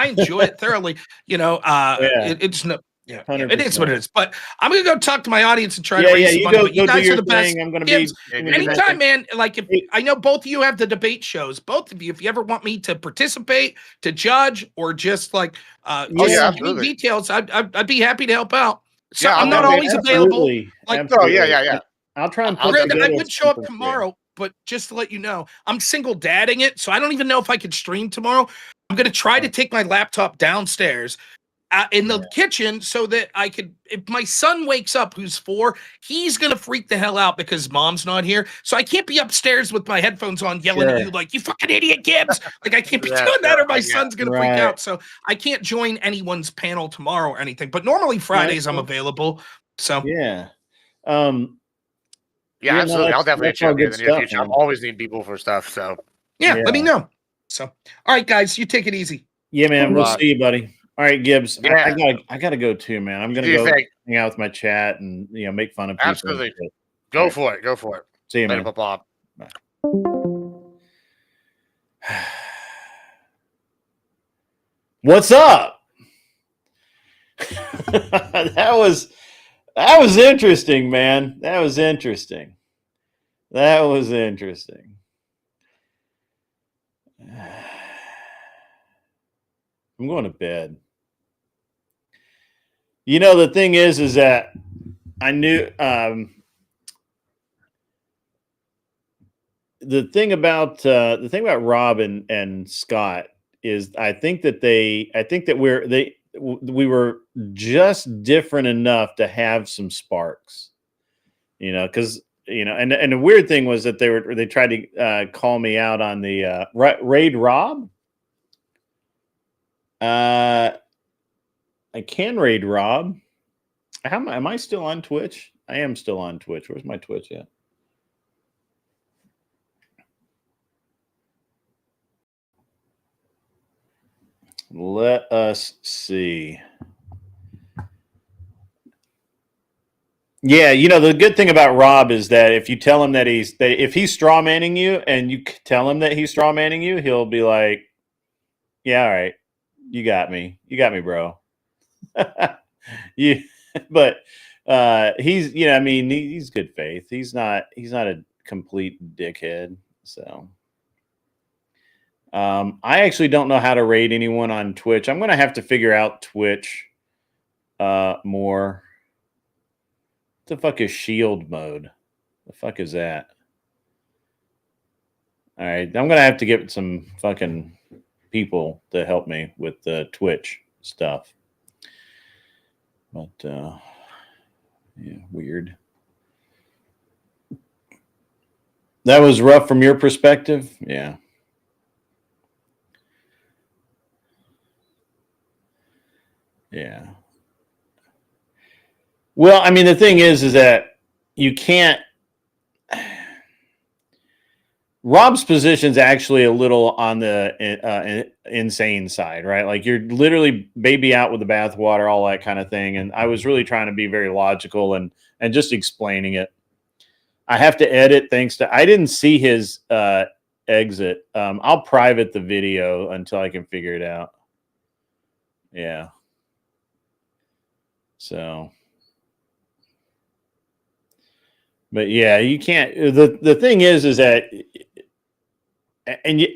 enjoy it thoroughly. You know, it's no. Yeah, it is what it is. But I'm gonna go talk to my audience and try to raise some money. But you guys are the best. I'm gonna Gibbs, be anytime, man. Like if I know both of you have the debate shows, both of you, if you ever want me to participate, to judge, or just like absolutely. details, I'd be happy to help out. So Yeah, I'm not always available. Like, absolutely. yeah. I'll try and I'll put Granted, I together would show up something for you. tomorrow, but just to let you know, I'm single dadding it, so I don't even know if I could stream tomorrow. I'm gonna try to take my laptop downstairs in the kitchen so that I could, if my son wakes up who's 4, he's gonna freak the hell out because mom's not here. So I can't be upstairs with my headphones on yelling at you like, "You fucking idiot, Gibbs." Like I can't be doing that or my son's gonna freak out. So I can't join anyone's panel tomorrow or anything. But normally Fridays I'm available. So yeah. Yeah, absolutely. I'll definitely that's all check in the good near stuff, future. man. I'm always need people for stuff. So yeah, let me know. So all right, guys, you take it easy. Yeah, man. We'll Rob. see you, buddy. All right, Gibbs. Yeah. I gotta go too, man. I'm gonna Do you go think? hang out with my chat and make fun of people. Absolutely. and shit. Go All right. for it. Go for it. See you, Later, man. Bob. What's up? that was interesting, man. That was interesting. I'm going to bed. You know, the thing is that I knew the thing about Rob and Scott is I think that we were just different enough to have some sparks, because and the weird thing was that they tried to call me out on the raid Rob. I can raid Rob. Am I still on Twitch? I am still on Twitch. Where's my Twitch at? Let us see. Yeah, the good thing about Rob is that if you tell him that if he's straw manning you and you tell him that he's straw manning you, he'll be like, "Yeah, all right, you got me, bro." But he's he's good faith. He's not a complete dickhead. So I actually don't know how to raid anyone on Twitch. I'm gonna have to figure out Twitch more. What the fuck is shield mode? The fuck is that? All right, I'm gonna have to get some fucking people to help me with the Twitch stuff. But yeah, weird. That was rough from your perspective? Yeah. Yeah. Well, I mean, the thing is that you can't. Rob's position's actually a little on the insane side, right? Like you're literally baby out with the bathwater, all that kind of thing. And I was really trying to be very logical and just explaining it. I have to edit thanks to I didn't see his exit. I'll private the video until I can figure it out. Yeah. So. But yeah, you can't. The thing is that, and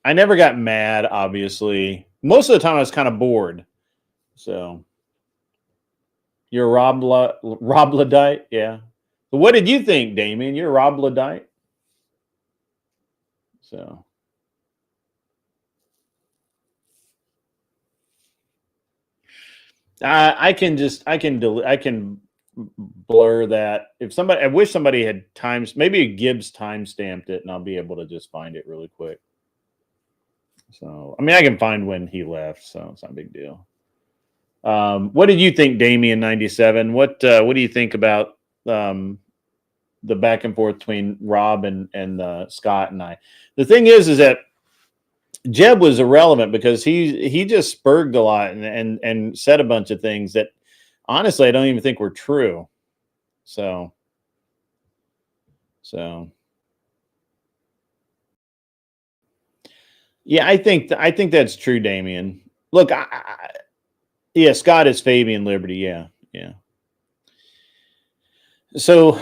I never got mad. Obviously, most of the time I was kind of bored. So, you're Rob Luddite, yeah. But what did you think, Damien? You're Rob Luddite. So. I can blur that. If somebody, I wish somebody had maybe Gibbs time stamped it, and I'll be able to just find it really quick. So, I mean, I can find when he left, so it's not a big deal. What did you think, Damien 97? What do you think about the back and forth between Rob and Scott and I? The thing is that Jeb was irrelevant because he just spurged a lot and said a bunch of things that honestly I don't even think were true. So yeah, I think that's true, Damien. Look, yeah, Scott is Fabian Liberty. Yeah. So,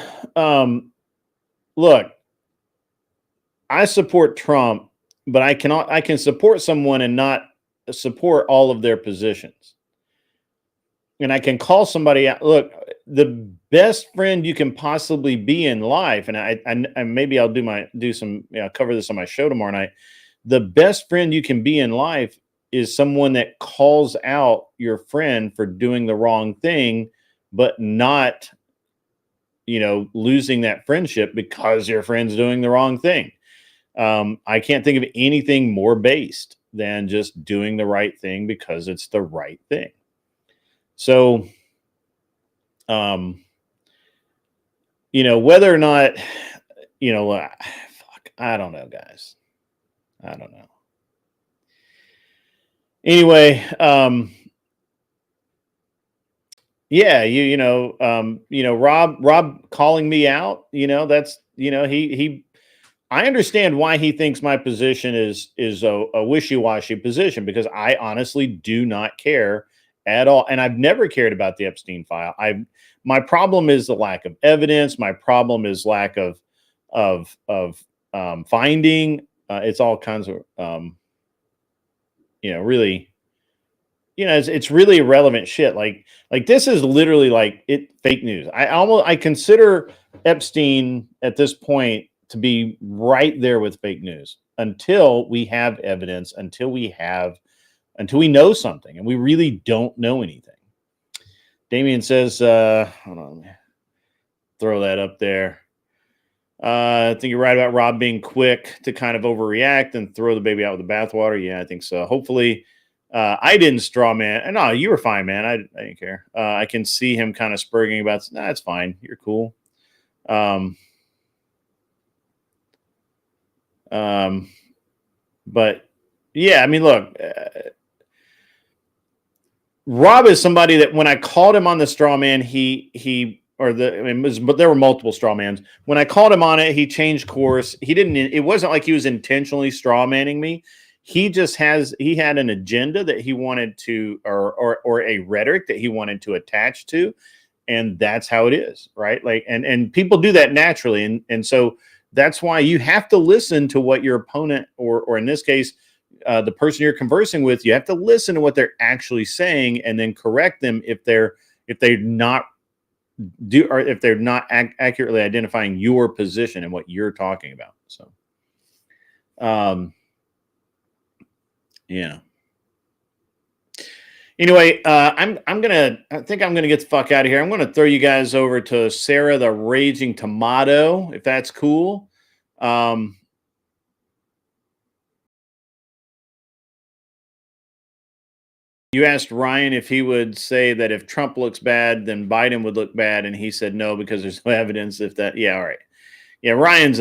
look, I support Trump, but I can support someone and not support all of their positions. And I can call somebody out. Look, the best friend you can possibly be in life, and I maybe I'll do some cover this on my show tomorrow night. The best friend you can be in life is someone that calls out your friend for doing the wrong thing, but not, losing that friendship because your friend's doing the wrong thing. I can't think of anything more based than just doing the right thing because it's the right thing. So, whether or not, I don't know, guys. I don't know. Anyway, yeah, Rob calling me out, that's, I understand why he thinks my position is a wishy-washy position, because I honestly do not care at all. And I've never cared about the Epstein file. My problem is the lack of evidence. My problem is lack of finding. It's all kinds of, really, it's really irrelevant shit. Like this is literally fake news. I consider Epstein at this point to be right there with fake news until we have evidence, until we know something, and we really don't know anything. Damien says, hold on. throw that up there. I think you're right about Rob being quick to kind of overreact and throw the baby out with the bathwater. Yeah, I think so. Hopefully, I didn't straw man. No, you were fine, man. I didn't care. I can see him kind of spurging about. Nah, it's fine. You're cool. But yeah, I mean, look, Rob is somebody that when I called him on the straw man, but there were multiple straw mans. When I called him on it, he changed course. It wasn't like he was intentionally straw manning me. He had an agenda that he wanted to, or a rhetoric that he wanted to attach to. And that's how it is, right? Like, and people do that naturally. And so that's why you have to listen to what your opponent, or in this case, the person you're conversing with, you have to listen to what they're actually saying and then correct them if they're not accurately identifying your position and what you're talking about. So, yeah. Anyway, I think I'm gonna get the fuck out of here. I'm gonna throw you guys over to Sarah the Raging Tomato, if that's cool. You asked Ryan if he would say that if Trump looks bad, then Biden would look bad, and he said no because there's no evidence. If that, yeah, all right, yeah. Ryan's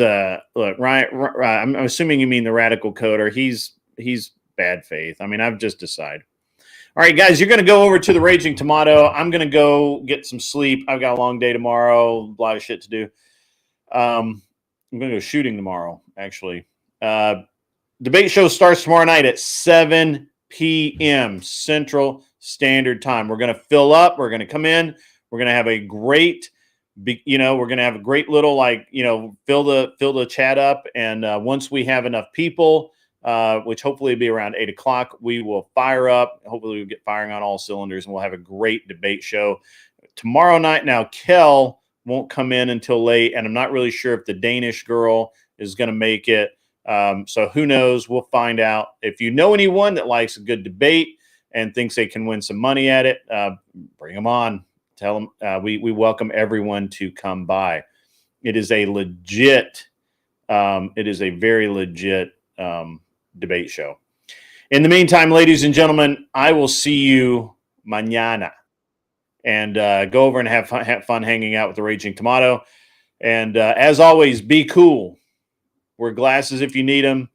look, Ryan. I'm assuming you mean the radical coder. He's bad faith. I mean, I've just decided. All right, guys, you're going to go over to the Raging Tomato. I'm going to go get some sleep. I've got a long day tomorrow, a lot of shit to do. I'm going to go shooting tomorrow, actually. Debate show starts tomorrow night at 7 p.m. Central Standard Time. We're going to fill up. We're going to come in. We're going to have a great, we're going to have a great little, fill the chat up. And once we have enough people, which hopefully will be around 8 o'clock, we will fire up. Hopefully we'll get firing on all cylinders and we'll have a great debate show tomorrow night. Now, Kel won't come in until late, and I'm not really sure if the Danish girl is going to make it. So who knows? We'll find out. If you know anyone that likes a good debate and thinks they can win some money at it, bring them on. Tell them we welcome everyone to come by. It is a legit, it is a very legit debate show. In the meantime, ladies and gentlemen, I will see you mañana. And go over and have fun hanging out with the Raging Tomato. And as always, be cool. Wear glasses if you need them.